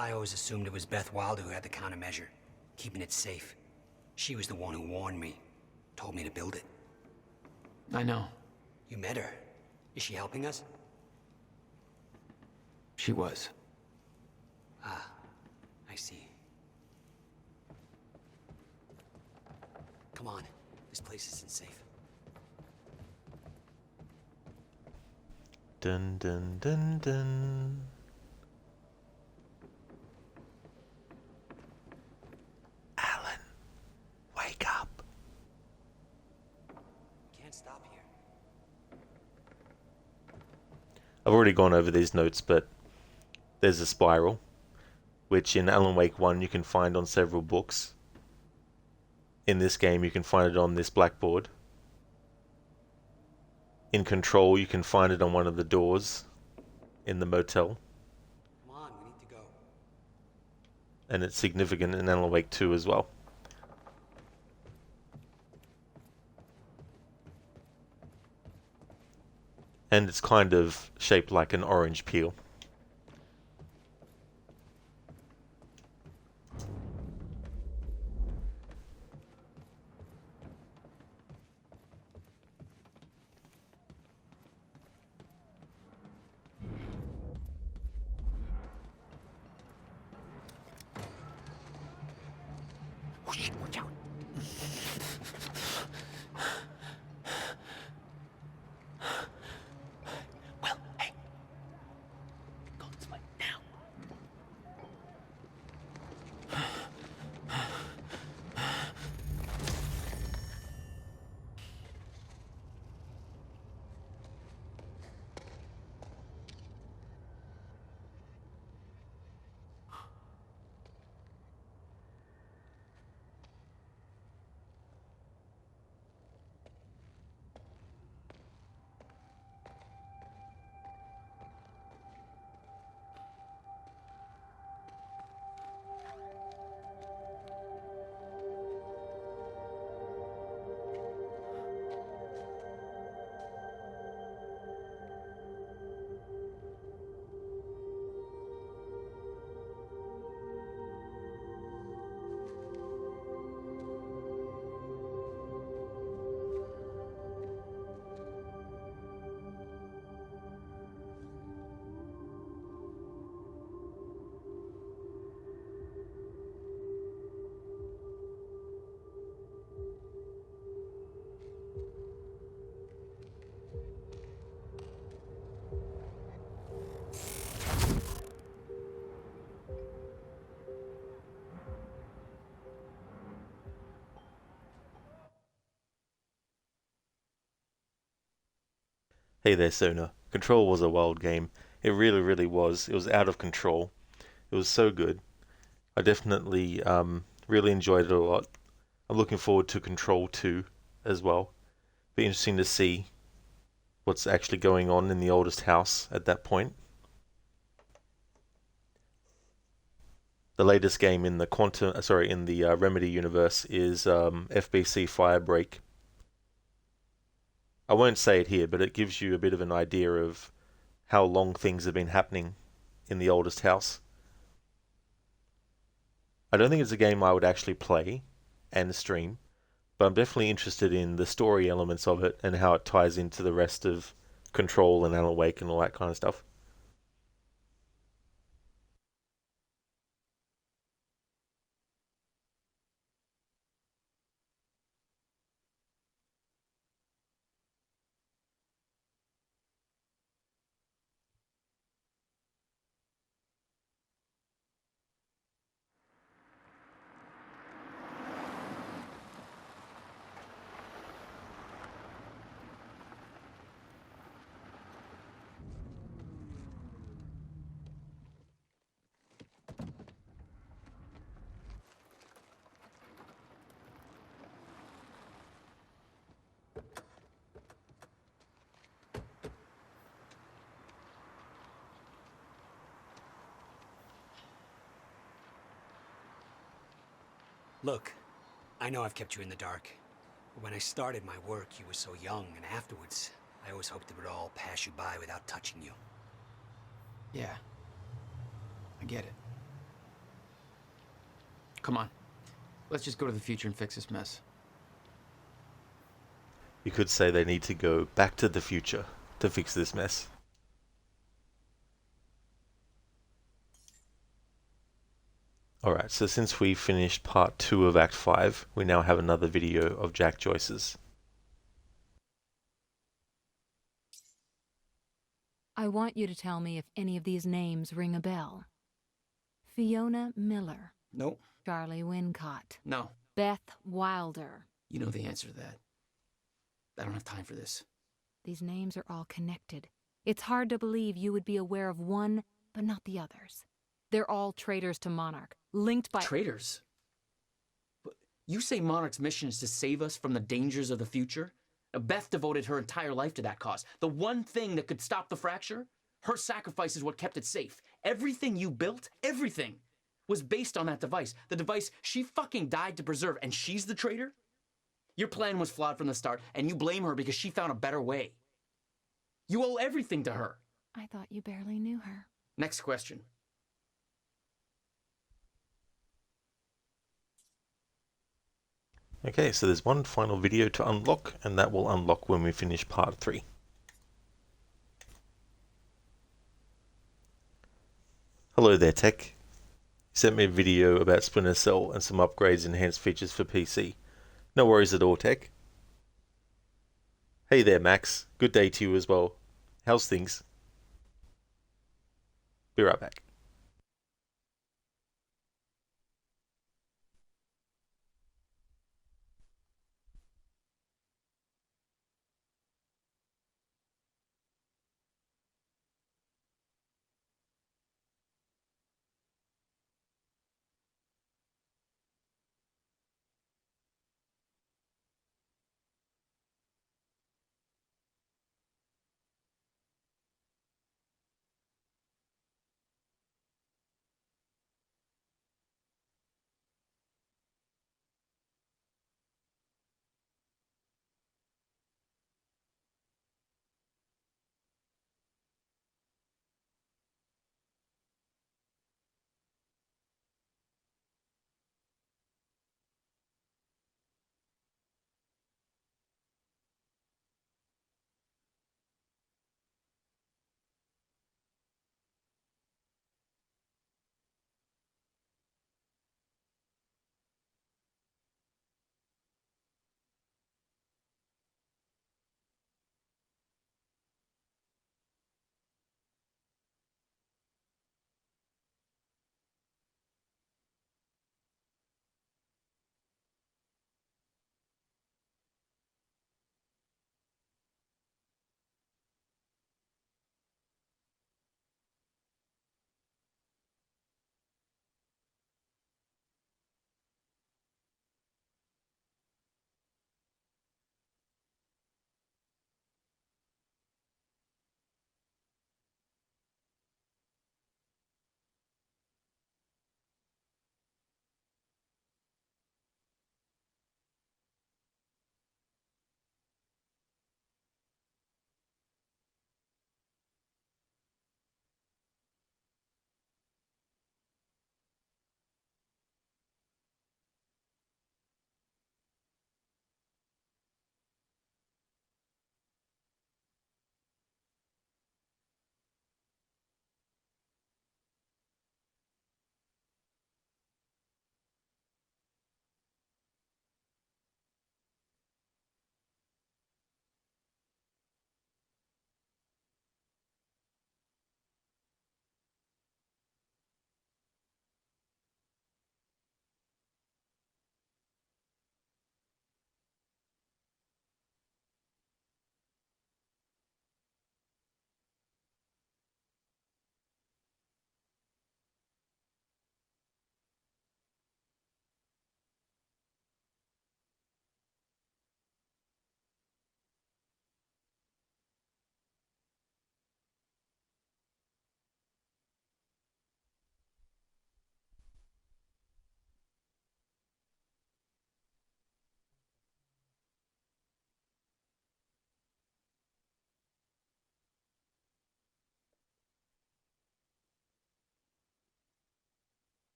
S6: I always assumed it was Beth Wilder who had the countermeasure, keeping it safe. She was the one who warned me, told me to build it.
S2: I know.
S6: You met her. Is she helping us?
S2: She was.
S6: Ah, I see. Come on, this place isn't safe.
S1: Dun dun dun dun. Alan, wake up.
S6: Can't stop here.
S1: I've already gone over these notes, but there's a spiral, which in Alan Wake 1 you can find on several books. In this game you can find it on this blackboard. In Control you can find it on one of the doors in the motel.
S6: Come on, we need to go.
S1: And it's significant in Alan Wake 2 as well. And it's kind of shaped like an orange peel.
S6: Watch out. Well, hey. Go this way now.
S1: Hey there, Sona. Control was a wild game. It really, really was. It was out of control. It was so good. I definitely really enjoyed it a lot. I'm looking forward to Control 2 as well. Be interesting to see what's actually going on in the oldest house at that point. The latest game in the Remedy universe is FBC Firebreak. I won't say it here, but it gives you a bit of an idea of how long things have been happening in the oldest house. I don't think it's a game I would actually play and stream, but I'm definitely interested in the story elements of it and how it ties into the rest of Control and Alan Wake and all that kind of stuff.
S6: Look, I know I've kept you in the dark. But when I started my work, you were so young, and afterwards, I always hoped it would all pass you by without touching you.
S2: Yeah. I get it. Come on. Let's just go to the future and fix this mess.
S1: You could say they need to go back to the future to fix this mess. Alright, so since we finished part 2 of Act 5, we now have another video of Jack Joyce's.
S4: I want you to tell me if any of these names ring a bell. Fiona Miller.
S2: Nope.
S4: Charlie Wincott.
S2: No.
S4: Beth Wilder.
S2: You know the answer to that. I don't have time for this.
S4: These names are all connected. It's hard to believe you would be aware of one, but not the others. They're all traitors to Monarch, linked by—
S2: Traitors? But you say Monarch's mission is to save us from the dangers of the future? Now, Beth devoted her entire life to that cause. The one thing that could stop the fracture? Her sacrifice is what kept it safe. Everything you built, everything, was based on that device. The device she fucking died to preserve, and she's the traitor? Your plan was flawed from the start, and you blame her because she found a better way. You owe everything to her.
S4: I thought you barely knew her.
S2: Next question.
S1: Okay, so there's one final video to unlock, and that will unlock when we finish part 3. Hello there, Tech. You sent me a video about Splinter Cell and some upgrades and enhanced features for PC. No worries at all, Tech. Hey there, Max. Good day to you as well. How's things? Be right back.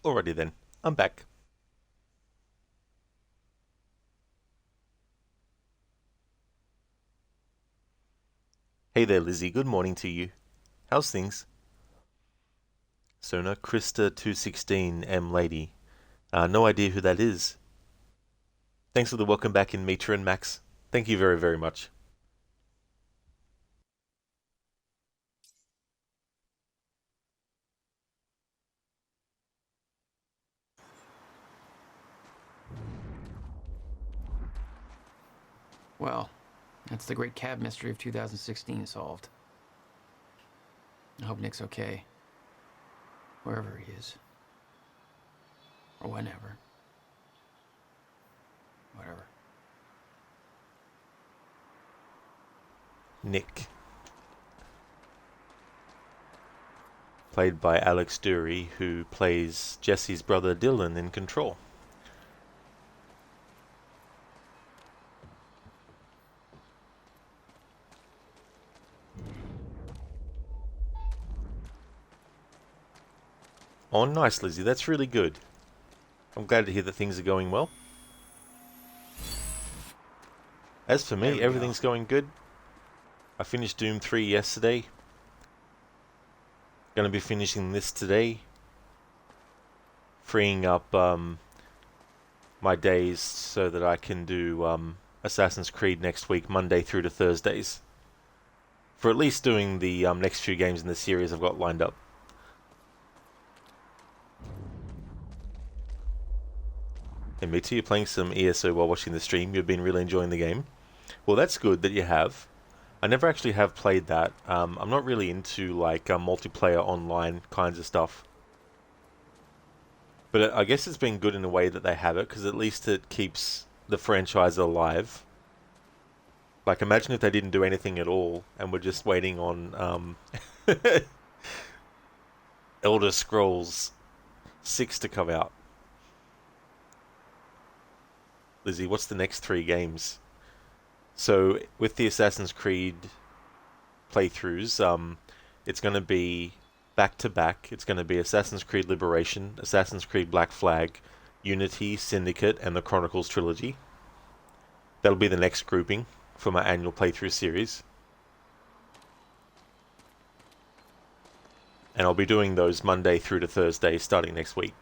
S1: Alrighty then, I'm back. Hey there, Lizzie. Good morning to you. How's things? Sona Krista 216M Lady. No idea who that is. Thanks for the welcome back in, Mitra and Max. Thank you very, very much.
S2: Well, that's the great cab mystery of 2016 solved. I hope Nick's okay. Wherever he is. Or whenever. Whatever.
S1: Nick. Played by Alex Dury, who plays Jesse's brother Dylan in Control. Oh, nice, Lizzie. That's really good. I'm glad to hear that things are going well. As for me, everything's going good. I finished Doom 3 yesterday. Gonna be finishing this today. Freeing up my days so that I can do Assassin's Creed next week, Monday through to Thursdays. For at least doing the next few games in the series I've got lined up. Hey Mitzi, you're playing some ESO while watching the stream. You've been really enjoying the game. Well, that's good that you have. I never actually have played that. I'm not really into like multiplayer online kinds of stuff. But I guess it's been good in a way that they have it, because at least it keeps the franchise alive. Like, imagine if they didn't do anything at all, and we're just waiting on Elder Scrolls 6 to come out. Lizzie, what's the next 3 games? So, with the Assassin's Creed playthroughs, it's going to be back-to-back. It's going to be Assassin's Creed Liberation, Assassin's Creed Black Flag, Unity, Syndicate, and the Chronicles Trilogy. That'll be the next grouping for my annual playthrough series. And I'll be doing those Monday through to Thursday starting next week.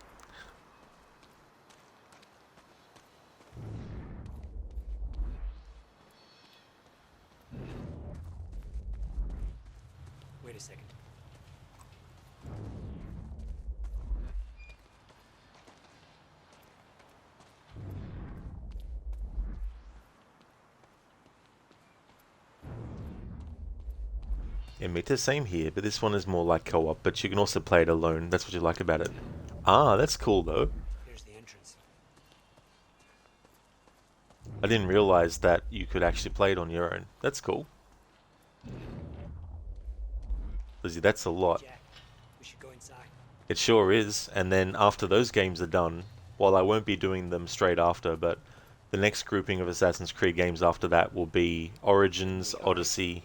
S6: Wait a second.
S1: Yeah, Mita, same here, but this one is more like co-op, but you can also play it alone. That's what you like about it. Ah, that's cool though.
S6: Here's the entrance.
S1: I didn't realize that you could actually play it on your own. That's cool. Lizzie, that's a lot.
S6: Jack, we should go inside.
S1: It sure is. And then after those games are done, while I won't be doing them straight after, but the next grouping of Assassin's Creed games after that will be Origins, Odyssey,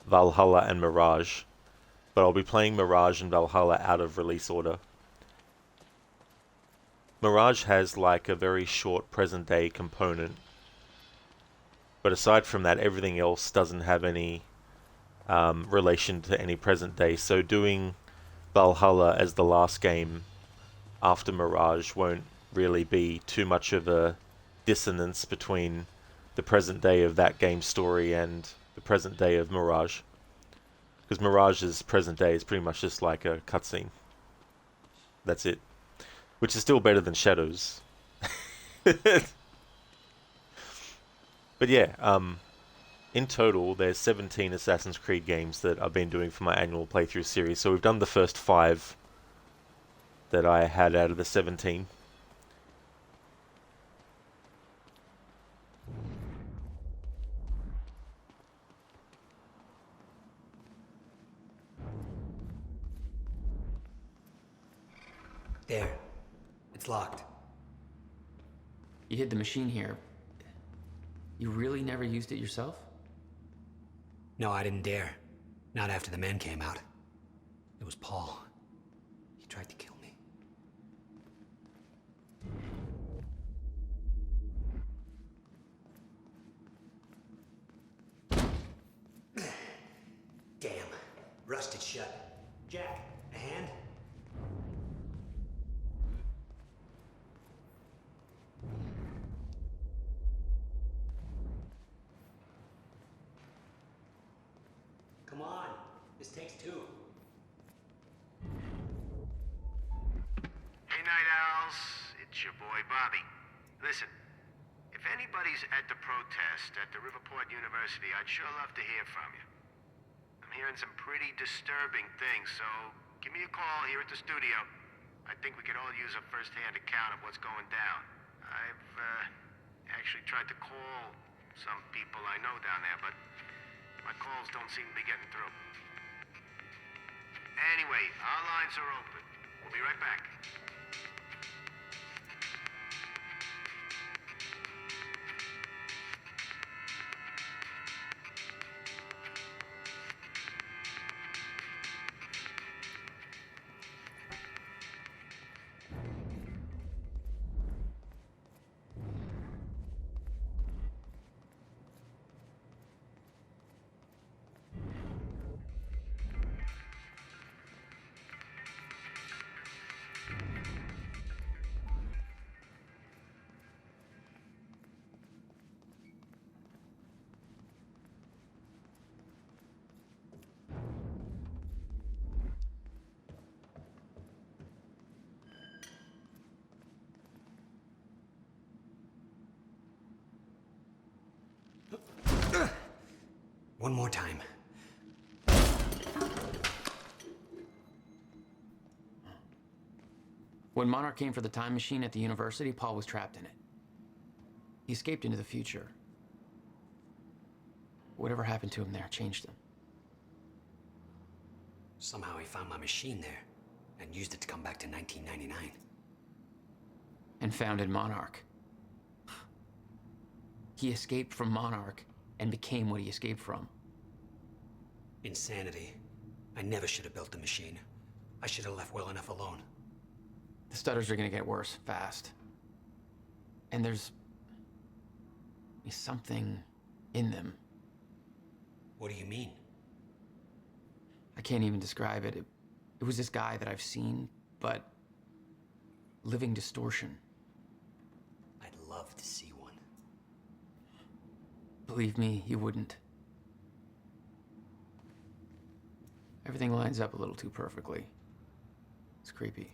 S1: Valhalla, and Mirage. But I'll be playing Mirage and Valhalla out of release order. Mirage has like a very short present day component. But aside from that, everything else doesn't have any relation to any present day. So doing Valhalla as the last game after Mirage won't really be too much of a dissonance between the present day of that game's story and the present day of Mirage. Because Mirage's present day is pretty much just like a cutscene. That's it. Which is still better than Shadows. But yeah, in total, there's 17 Assassin's Creed games that I've been doing for my annual playthrough series. So we've done the first 5 that I had out of the 17.
S6: There. It's locked.
S2: You hid the machine here. You really never used it yourself?
S6: No, I didn't dare. Not after the men came out. It was Paul. He tried to kill me. Damn. Rusted shut. Jack, a hand? Come on. This takes two.
S14: Hey, Night Owls. It's your boy, Bobby. Listen, if anybody's at the protest at the Riverport University, I'd sure love to hear from you. I'm hearing some pretty disturbing things, so give me a call here at the studio. I think we could all use a first-hand account of what's going down. I've, actually tried to call some people I know down there, but my calls don't seem to be getting through. Anyway, our lines are open. We'll be right back.
S6: One more time.
S2: When Monarch came for the time machine at the university, Paul was trapped in it. He escaped into the future. Whatever happened to him there changed him.
S6: Somehow he found my machine there and used it to come back to 1999.
S2: And founded Monarch. He escaped from Monarch and became what he escaped from.
S6: Insanity. I never should have built the machine. I should have left well enough alone.
S2: The stutters are gonna get worse, fast. And there's something in them.
S6: What do you mean?
S2: I can't even describe it. It was this guy that I've seen, but living distortion.
S6: I'd love to see one.
S2: Believe me, you wouldn't. Everything lines up a little too perfectly. It's creepy.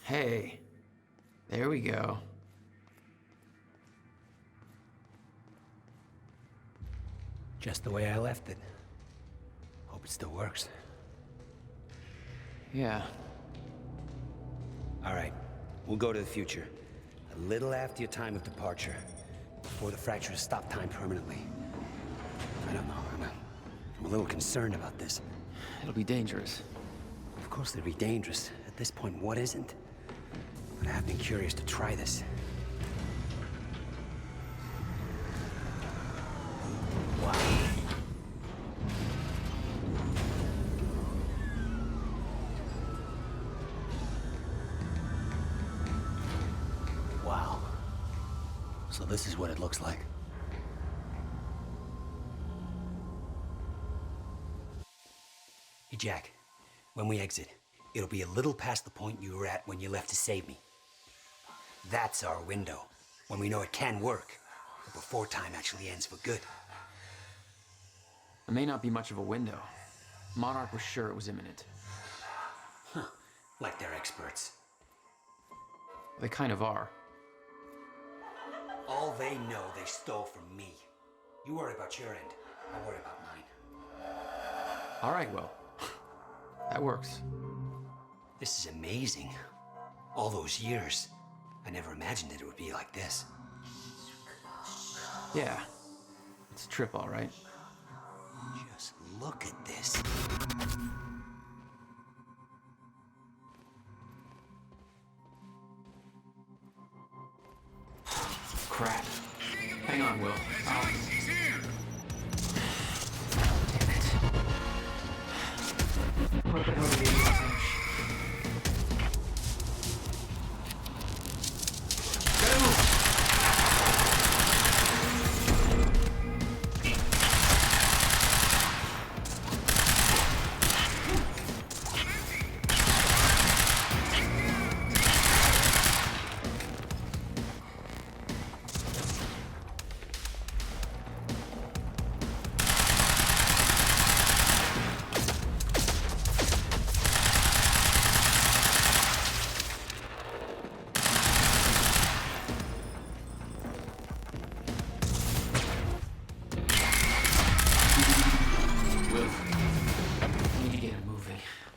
S2: Hey, there we go.
S6: Just the way I left it. Hope it still works.
S2: Yeah.
S6: All right, we'll go to the future. A little after your time of departure. Before the fractures stop time permanently. I don't know, I'm a little concerned about this.
S2: It'll be dangerous.
S6: Of course it'll be dangerous. At this point, what isn't? But I have been curious to try this. Wow. Wow. So this is what it looks like. Hey, Jack. When we exit, It'll be a little past the point you were at when you left to save me. That's our window, when we know it can work, but before time actually ends for good.
S2: It may not be much of a window. Monarch was sure it was imminent.
S6: Huh. Like they're experts.
S2: They kind of are.
S6: All they know they stole from me. You worry about your end. I worry about mine.
S2: All right, Will. That works.
S6: This is amazing. All those years. I never imagined it would be like this.
S2: Yeah. It's a trip, all right.
S6: Just look at this.
S2: Crap. Hang on, Will.
S15: What the hell do you mean?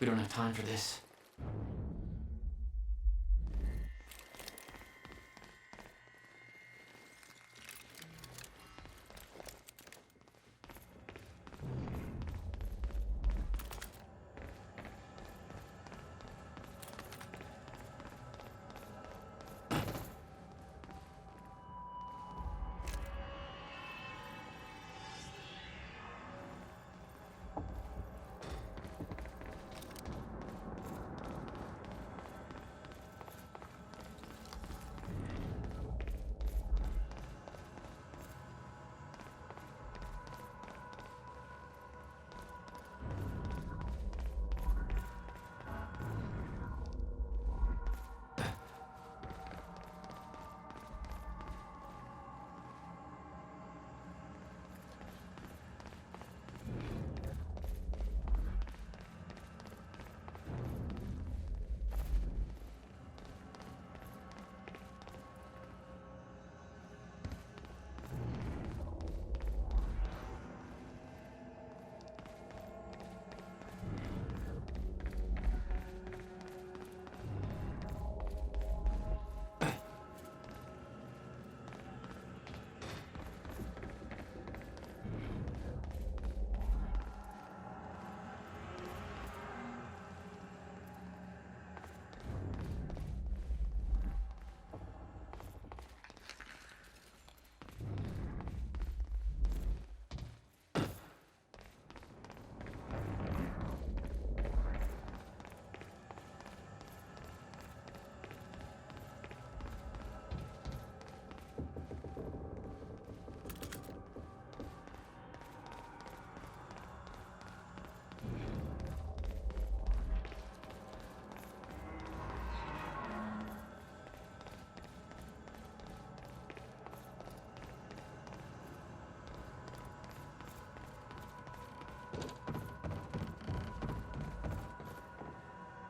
S2: We don't have time for this.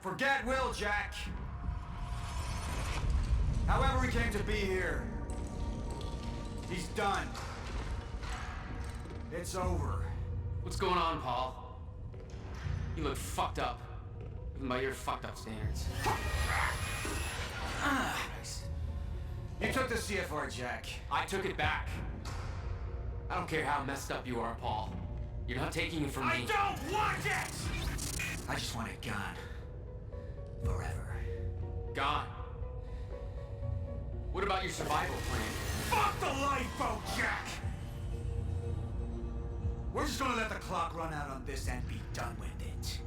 S12: Forget Will, Jack. However he came to be here, he's done. It's over.
S2: What's going on, Paul? You look fucked up. Even by your fucked up standards.
S12: You took the CFR, Jack.
S2: I took it back. I don't care how messed up you are, Paul. You're not taking it from me.
S12: I don't want it! I just want it gone. Forever.
S2: Gone. What about your survival plan?
S12: Fuck the lifeboat, Jack! We're just gonna let the clock run out on this and be done with it.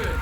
S2: good.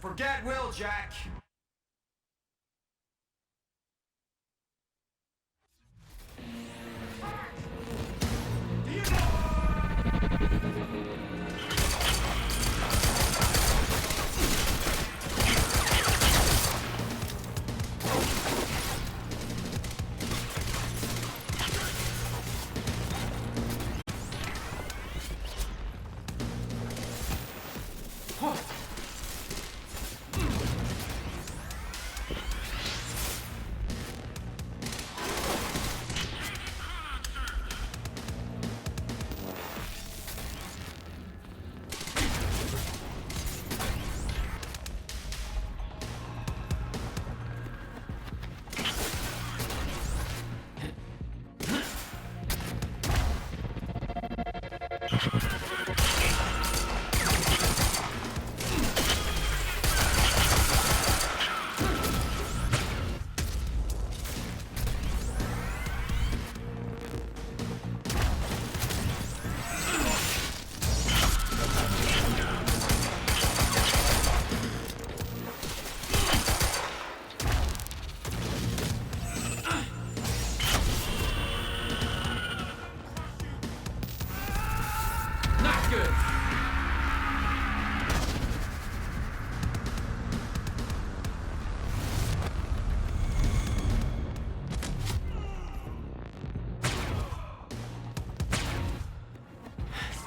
S8: Forget Will, Jack.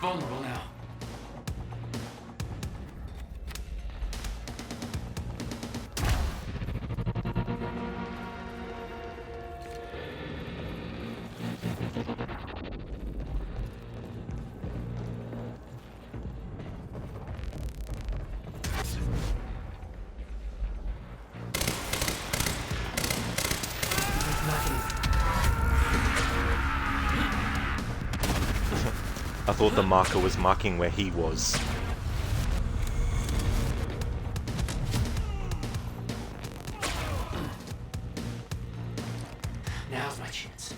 S2: Vulnerable now.
S1: I thought the marker was marking where he was.
S2: Now's my chance.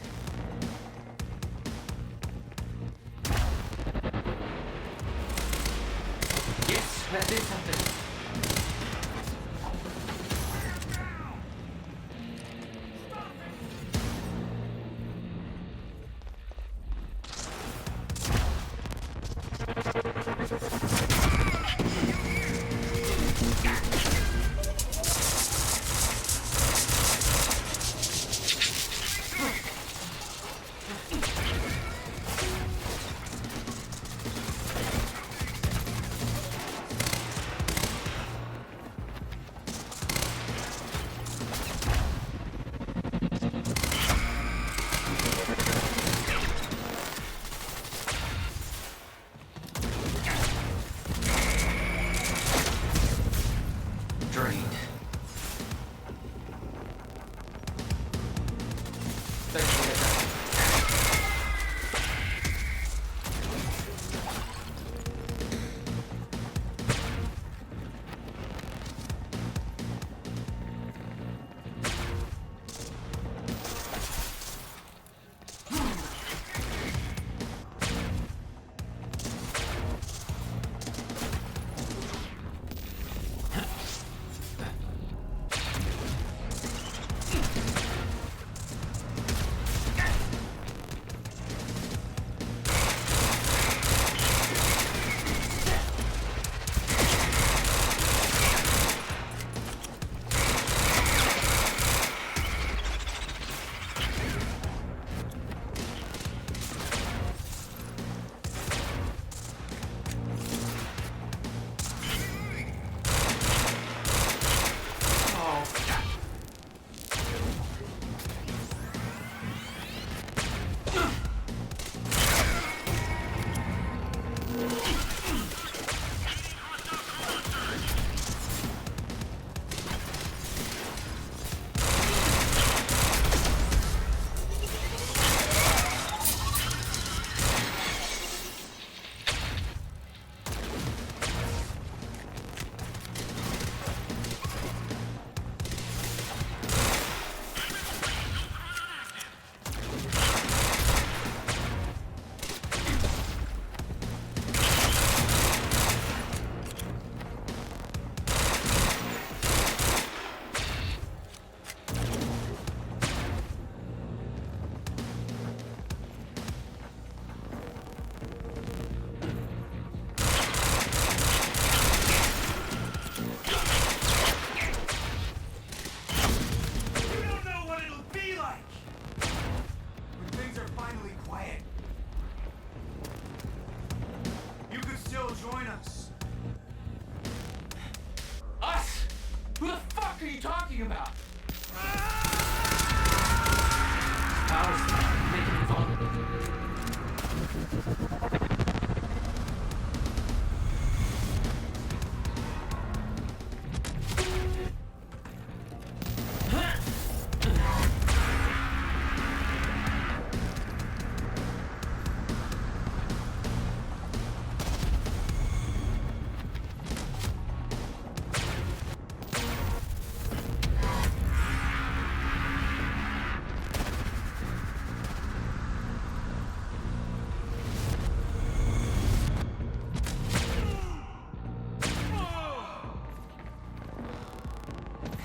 S2: Yes, that did something.
S8: Who the fuck are you talking about?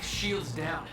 S8: Shield's down.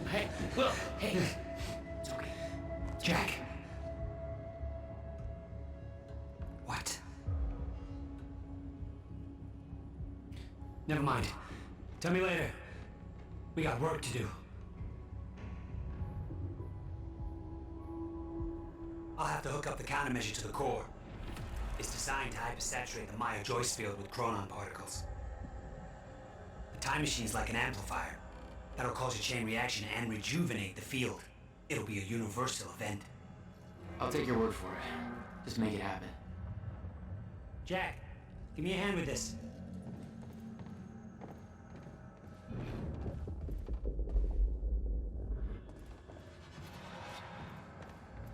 S8: Hey, look, hey. It's okay. Jack.
S6: What? Never mind. Tell me later. We got work to do. I'll have to hook up the countermeasure to the core. It's designed to hypersaturate the Maya Joyce field with chronon particles. The time machine's like an amplifier. That'll cause a chain reaction and rejuvenate the field. It'll be a universal event.
S2: I'll take your word for it. Just make it happen.
S6: Jack, give me a hand with this.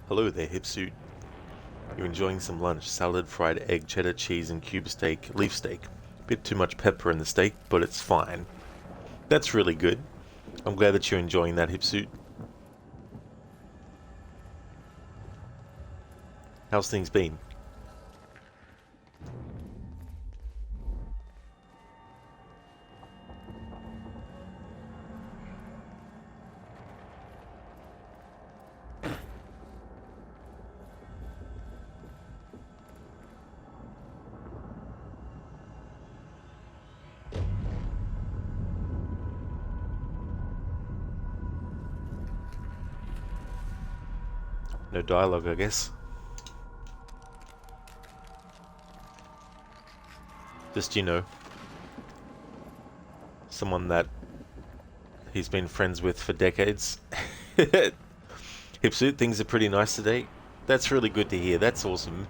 S1: Hello there, Hipsuit. You're enjoying some lunch: salad, fried egg, cheddar cheese, and cube steak, leaf steak. Bit too much pepper in the steak, but it's fine. That's really good. I'm glad that you're enjoying that, Hipsuit. How's things been? No dialogue, I guess. Just, you know, someone that he's been friends with for decades. Hipsuit, things are pretty nice today. That's really good to hear. That's awesome.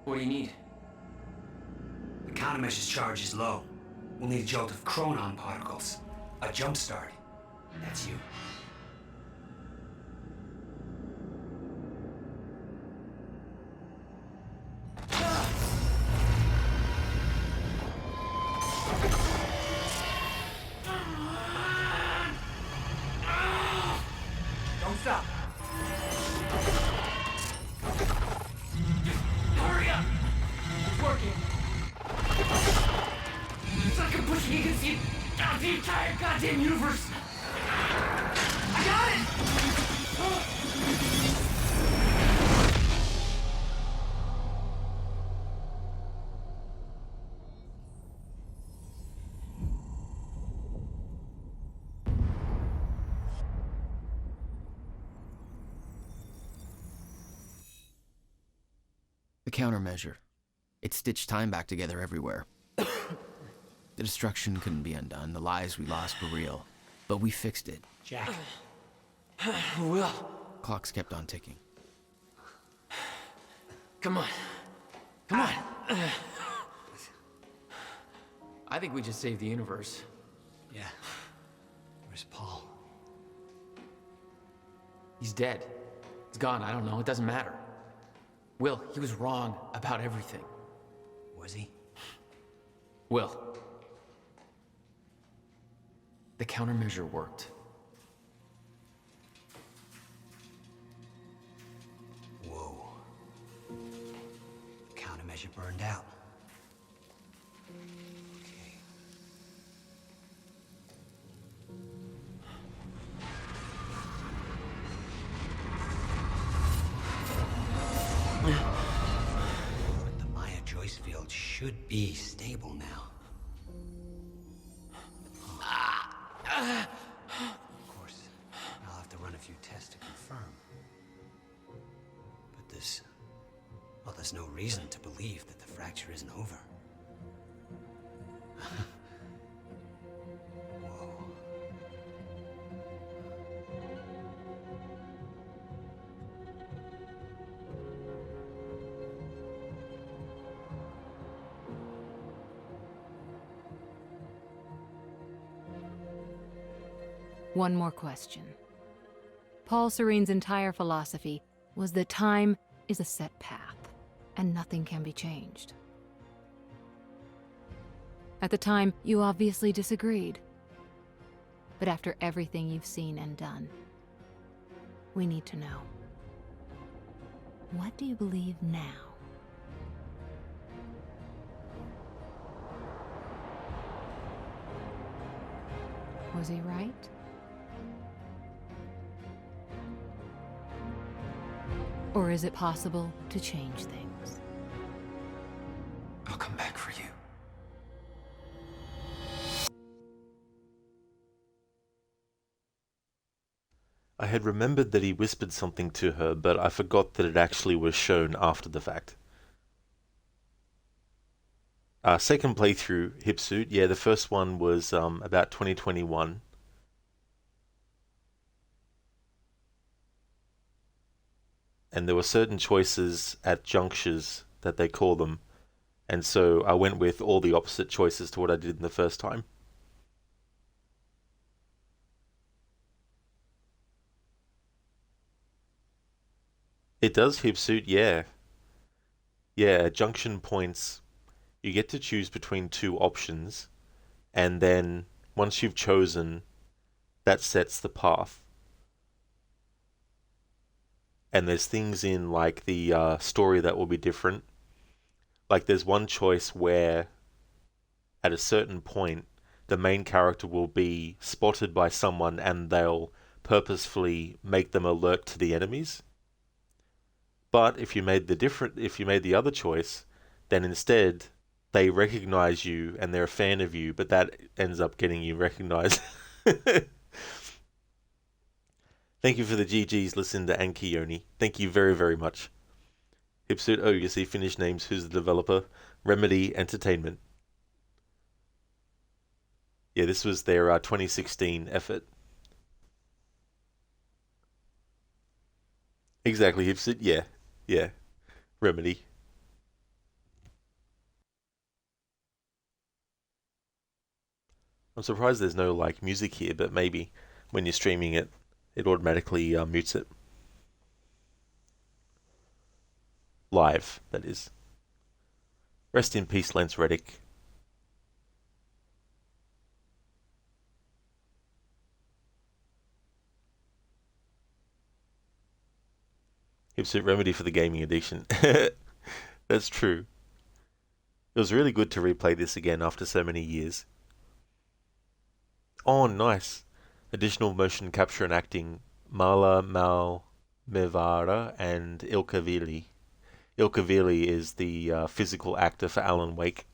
S2: What do you need?
S6: The countermeasure's charge is low. We'll need a jolt of chronon particles. A jump start. That's you. Don't stop.
S8: Hurry up! It's working. It's like I'm pushing against the entire goddamn universe. I got it!
S15: The
S2: countermeasure. It stitched time back together everywhere. The destruction couldn't be undone. The lives we lost were real. But we fixed it.
S6: Jack.
S8: Will.
S2: Clocks kept on ticking.
S8: Come on. Come on.
S2: I think we just saved the universe.
S6: Yeah. Where's Paul?
S2: He's dead. He's gone. I don't know. It doesn't matter. Will, he was wrong about everything.
S6: Was he?
S2: Will. The countermeasure worked.
S6: Whoa. The countermeasure burned out. But the Maya Joyce field should be stable now. Of course, I'll have to run a few tests to confirm. But there's no reason to believe that the fracture isn't over. Whoa.
S4: One more question. Paul Serene's entire philosophy was that time is a set path, and nothing can be changed. At the time, you obviously disagreed. But after everything you've seen and done, we need to know. What do you believe now? Was he right? Or is it possible to change things?
S12: I'll come back for you.
S1: I had remembered that he whispered something to her, but I forgot that it actually was shown after the fact. Second playthrough, Hipsuit. Yeah, the first one was about 2021. And there were certain choices at junctures that they call them. And so I went with all the opposite choices to what I did in the first time. It does, Hipsuit, yeah. Yeah, at junction points, you get to choose between two options. And then, once you've chosen, that sets the path. And there's things in like the story that will be different. Like there's one choice where at a certain point the main character will be spotted by someone and they'll purposefully make them alert to the enemies. But if you made the other choice, then instead they recognize you and they're a fan of you, but that ends up getting you recognized. Thank you for the GGs, Lucinda and Keone. Thank you very, very much. Hipsuit, oh, you see finished names. Who's the developer? Remedy Entertainment. Yeah, this was their 2016 effort. Exactly, Hipsuit. Yeah, yeah. Remedy. I'm surprised there's no like music here, but maybe when you're streaming it, it automatically mutes it. Live, that is. Rest in peace, Lance Reddick. Hipsuit Remedy for the gaming edition. That's true. It was really good to replay this again after so many years. Oh, nice. Additional motion capture and acting. Mala Malmevara and Ilka Vili. Ilka Vili is the physical actor for Alan Wake.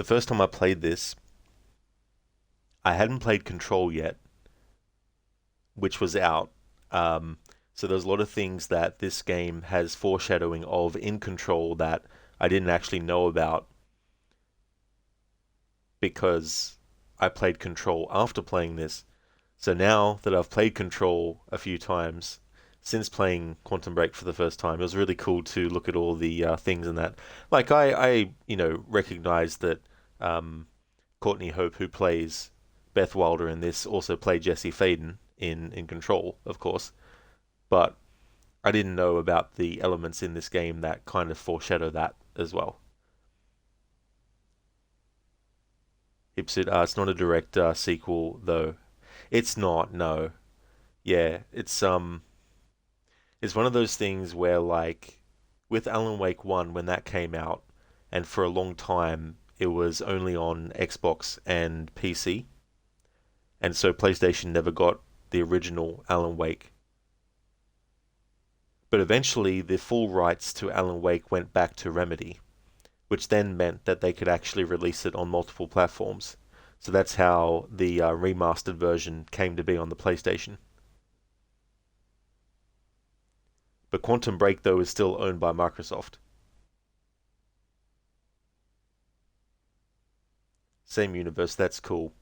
S1: the first time I played this, I hadn't played Control yet, which was out. So there's a lot of things that this game has foreshadowing of in Control that I didn't actually know about because I played Control after playing this. So now that I've played Control a few times since playing Quantum Break for the first time, it was really cool to look at all the things in that. Like I recognize that Courtney Hope, who plays Beth Wilder in this, also played Jesse Faden in Control, of course. But I didn't know about the elements in this game that kind of foreshadow that as well. Ipsit, it's not a direct sequel though. It's not, no. Yeah, it's one of those things where, like, with Alan Wake 1 when that came out, and for a long time it was only on Xbox and PC, and so PlayStation never got the original Alan Wake. But eventually the full rights to Alan Wake went back to Remedy, which then meant that they could actually release it on multiple platforms. So that's how the remastered version came to be on the PlayStation. But Quantum Break, though, is still owned by Microsoft. Same universe, that's cool.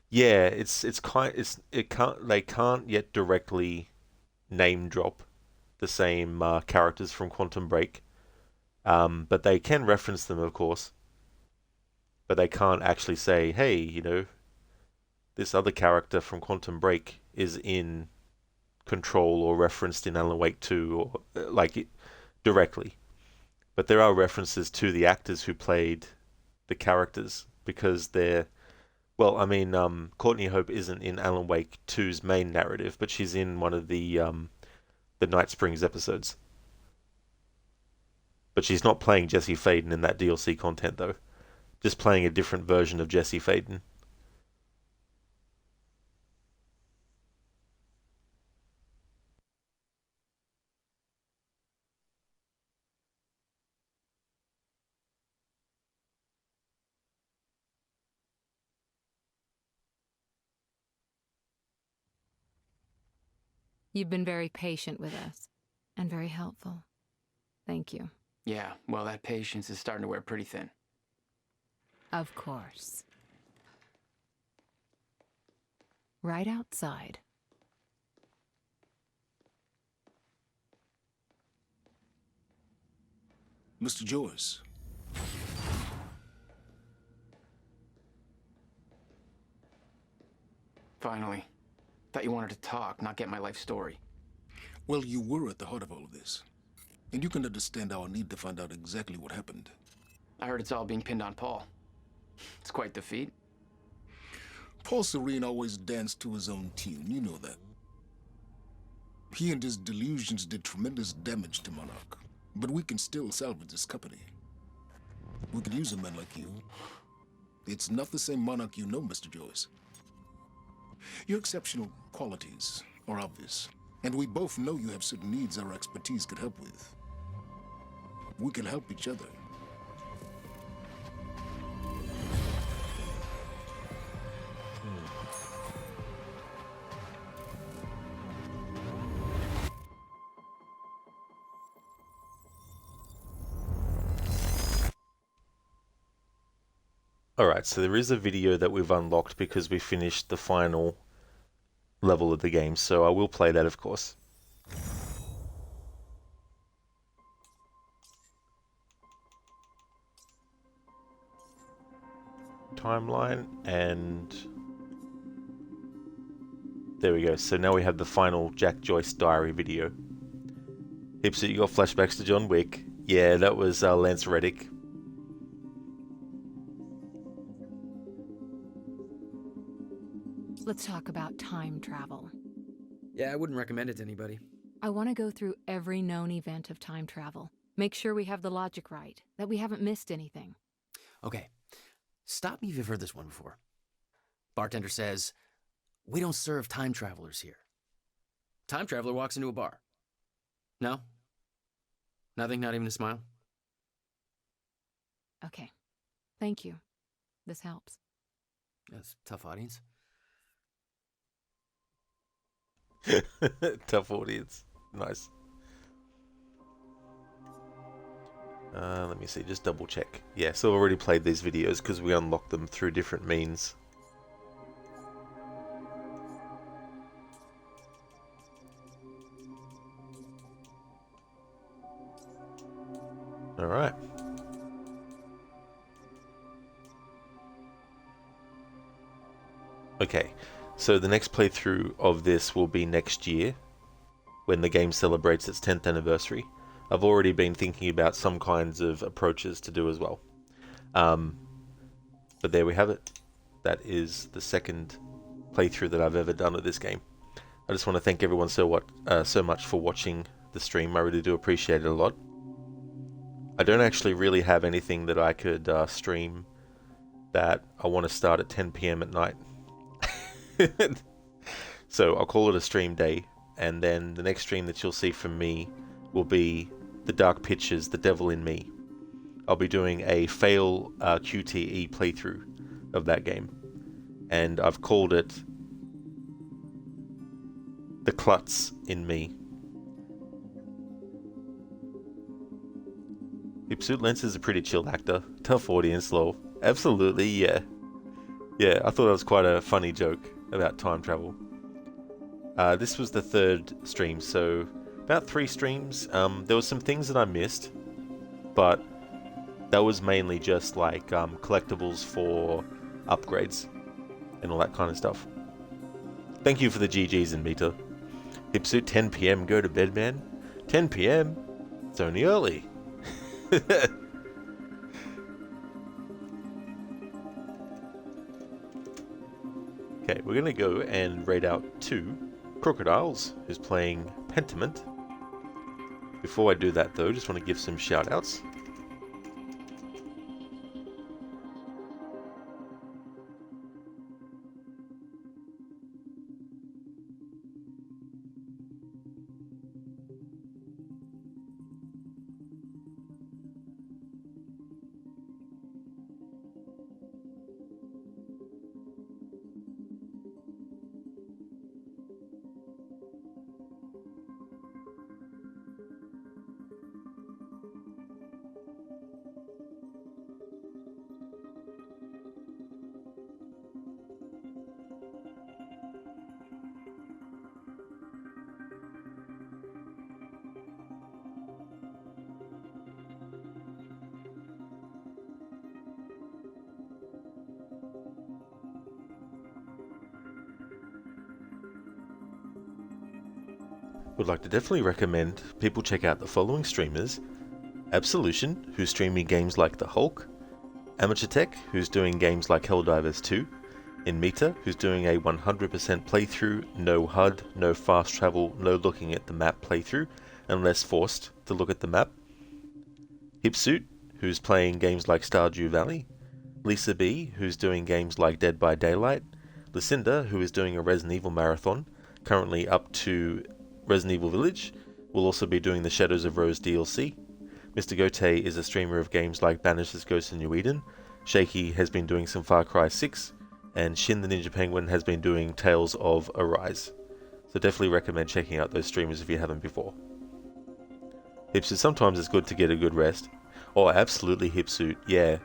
S1: Yeah, they can't yet directly name drop the same characters from Quantum Break, but they can reference them, of course. But they can't actually say, hey, this other character from Quantum Break is in Control or referenced in Alan Wake 2, or directly. But there are references to the actors who played the characters because they're, Courtney Hope isn't in Alan Wake 2's main narrative, but she's in one of the Night Springs episodes. But she's not playing Jesse Faden in that DLC content, though. Just playing a different version of Jesse Faden.
S4: You've been very patient with us, and very helpful. Thank you.
S2: Yeah, well, that patience is starting to wear pretty thin.
S4: Of course. Right outside.
S7: Mr. Joyce.
S2: Finally. Thought you wanted to talk, not get my life story.
S7: Well, you were at the heart of all of this. And you can understand our need to find out exactly what happened.
S2: I heard it's all being pinned on Paul. It's quite the feat.
S7: Paul Serene always danced to his own tune, you know that. He and his delusions did tremendous damage to Monarch. But we can still salvage this company. We could use a man like you. It's not the same Monarch you know, Mr. Joyce. Your exceptional qualities are obvious, and we both know you have certain needs our expertise could help with. We can help each other.
S1: Alright, so there is a video that we've unlocked because we finished the final level of the game, so I will play that, of course. Timeline, and there we go. So now we have the final Jack Joyce diary video. Hipsit, you got flashbacks to John Wick. Yeah, that was Lance Reddick.
S4: Let's talk about time travel.
S2: Yeah, I wouldn't recommend it to anybody.
S4: I want to go through every known event of time travel. Make sure we have the logic right, that we haven't missed anything.
S2: Okay, stop me if you've heard this one before. Bartender says, "We don't serve time travelers here." Time traveler walks into a bar. No? Nothing, not even a smile?
S4: Okay, thank you. this helps.
S2: That's a tough audience.
S1: Tough audience. Nice. Let me see, just double check. Yeah, so I've already played these videos because we unlocked them through different means. Alright. Okay, so the next playthrough of this will be next year, when the game celebrates its 10th anniversary. I've already been thinking about some kinds of approaches to do as well. But there we have it. That is the second playthrough that I've ever done of this game. I just want to thank everyone so much for watching the stream. I really do appreciate it a lot. I don't actually really have anything that I could stream that I want to start at 10 PM at night. So I'll call it a stream day, and then the next stream that you'll see from me will be The Dark Pictures, The Devil in Me. I'll be doing a fail QTE playthrough of that game, and I've called it The Klutz in Me. Ipsuit Lens is a pretty chilled actor. Tough audience, lol. Absolutely, yeah. Yeah, I thought that was quite a funny joke about time travel. This was the third stream, so about 3 streams. There were some things that I missed, but that was mainly just like collectibles for upgrades and all that kind of stuff. Thank you for the GGs in Meta. Hipsuit, 10 PM, go to bed, man. 10 PM? It's only early. Okay, we're gonna go and raid out 2 Crocodiles, who's playing Pentiment. Before I do that though, just want to give some shout outs. Would like to definitely recommend people check out the following streamers: Absolution, who's streaming games like The Hulk; Amateur Tech, who's doing games like Helldivers 2; Inmeta, who's doing a 100% playthrough, no HUD, no fast travel, no looking at the map playthrough, unless forced to look at the map; Hipsuit, who's playing games like Stardew Valley; Lisa B, who's doing games like Dead by Daylight; Lucinda, who is doing a Resident Evil marathon, currently up to Resident Evil Village, will also be doing the Shadows of Rose DLC. Mr. Gote is a streamer of games like Banishers Ghost of New Eden. Shaky has been doing some Far Cry 6, and Shin the Ninja Penguin has been doing Tales of Arise. So definitely recommend checking out those streamers if you haven't before. Hipsuit, sometimes it's good to get a good rest. Oh, absolutely Hipsuit, yeah.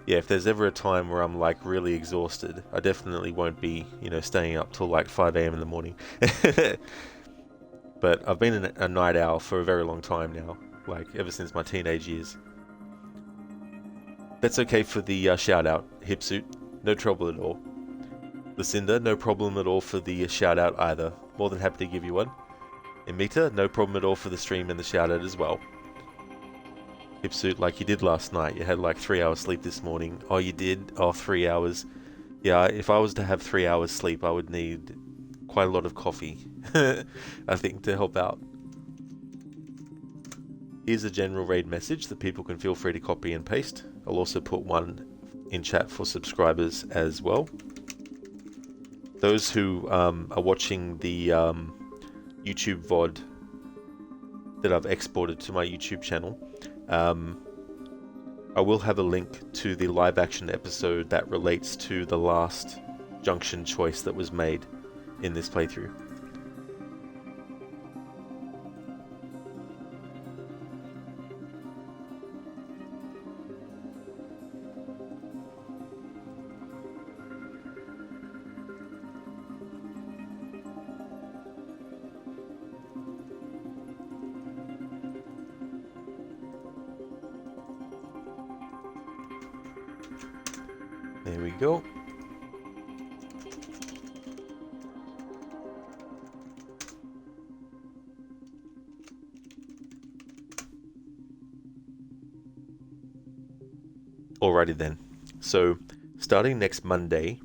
S1: Yeah, if there's ever a time where I'm like really exhausted, I definitely won't be, staying up till like 5 AM in the morning. But I've been a night owl for a very long time now, like ever since my teenage years. That's okay for the shout out, Hipsuit, no trouble at all. Lucinda, no problem at all for the shout out either, more than happy to give you one. Emita, no problem at all for the stream and the shout out as well. Hipsuit, like you did last night, you had like 3 hours sleep this morning. Oh, you did? Oh, 3 hours. Yeah, if I was to have 3 hours sleep, I would need quite a lot of coffee, I think, to help out. Here's a general raid message that people can feel free to copy and paste. I'll also put one in chat for subscribers as well. Those who are watching the YouTube VOD that I've exported to my YouTube channel, I will have a link to the live action episode that relates to the last Junction choice that was made in this playthrough. There we go. Alrighty then. So, starting next Monday,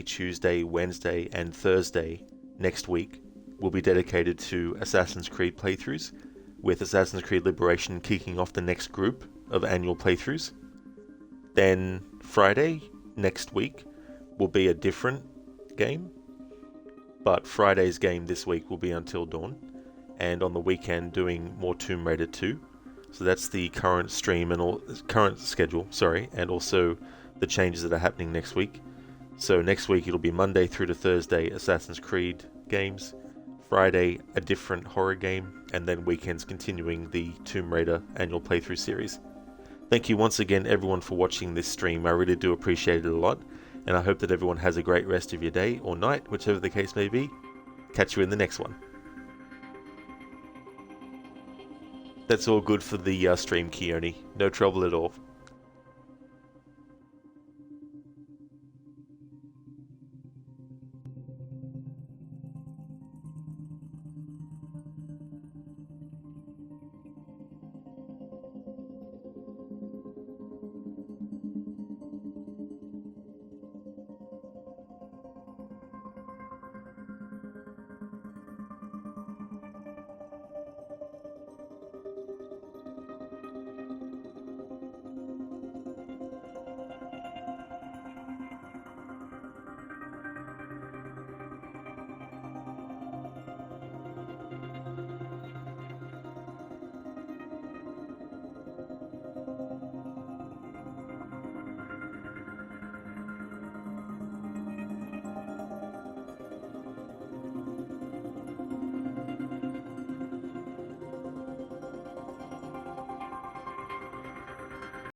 S1: Tuesday, Wednesday, and Thursday next week will be dedicated to Assassin's Creed playthroughs, with Assassin's Creed Liberation kicking off the next group of annual playthroughs. Then Friday next week will be a different game, but Friday's game this week will be Until Dawn, and on the weekend doing more Tomb Raider 2. So that's the current stream and current schedule, and also the changes that are happening next week. So next week it'll be Monday through to Thursday Assassin's Creed games, Friday a different horror game, and then weekends continuing the Tomb Raider annual playthrough series. Thank you once again everyone for watching this stream. I really do appreciate it a lot, and I hope that everyone has a great rest of your day or night, whichever the case may be. Catch you in the next one. That's all good for the stream, Keone. No trouble at all.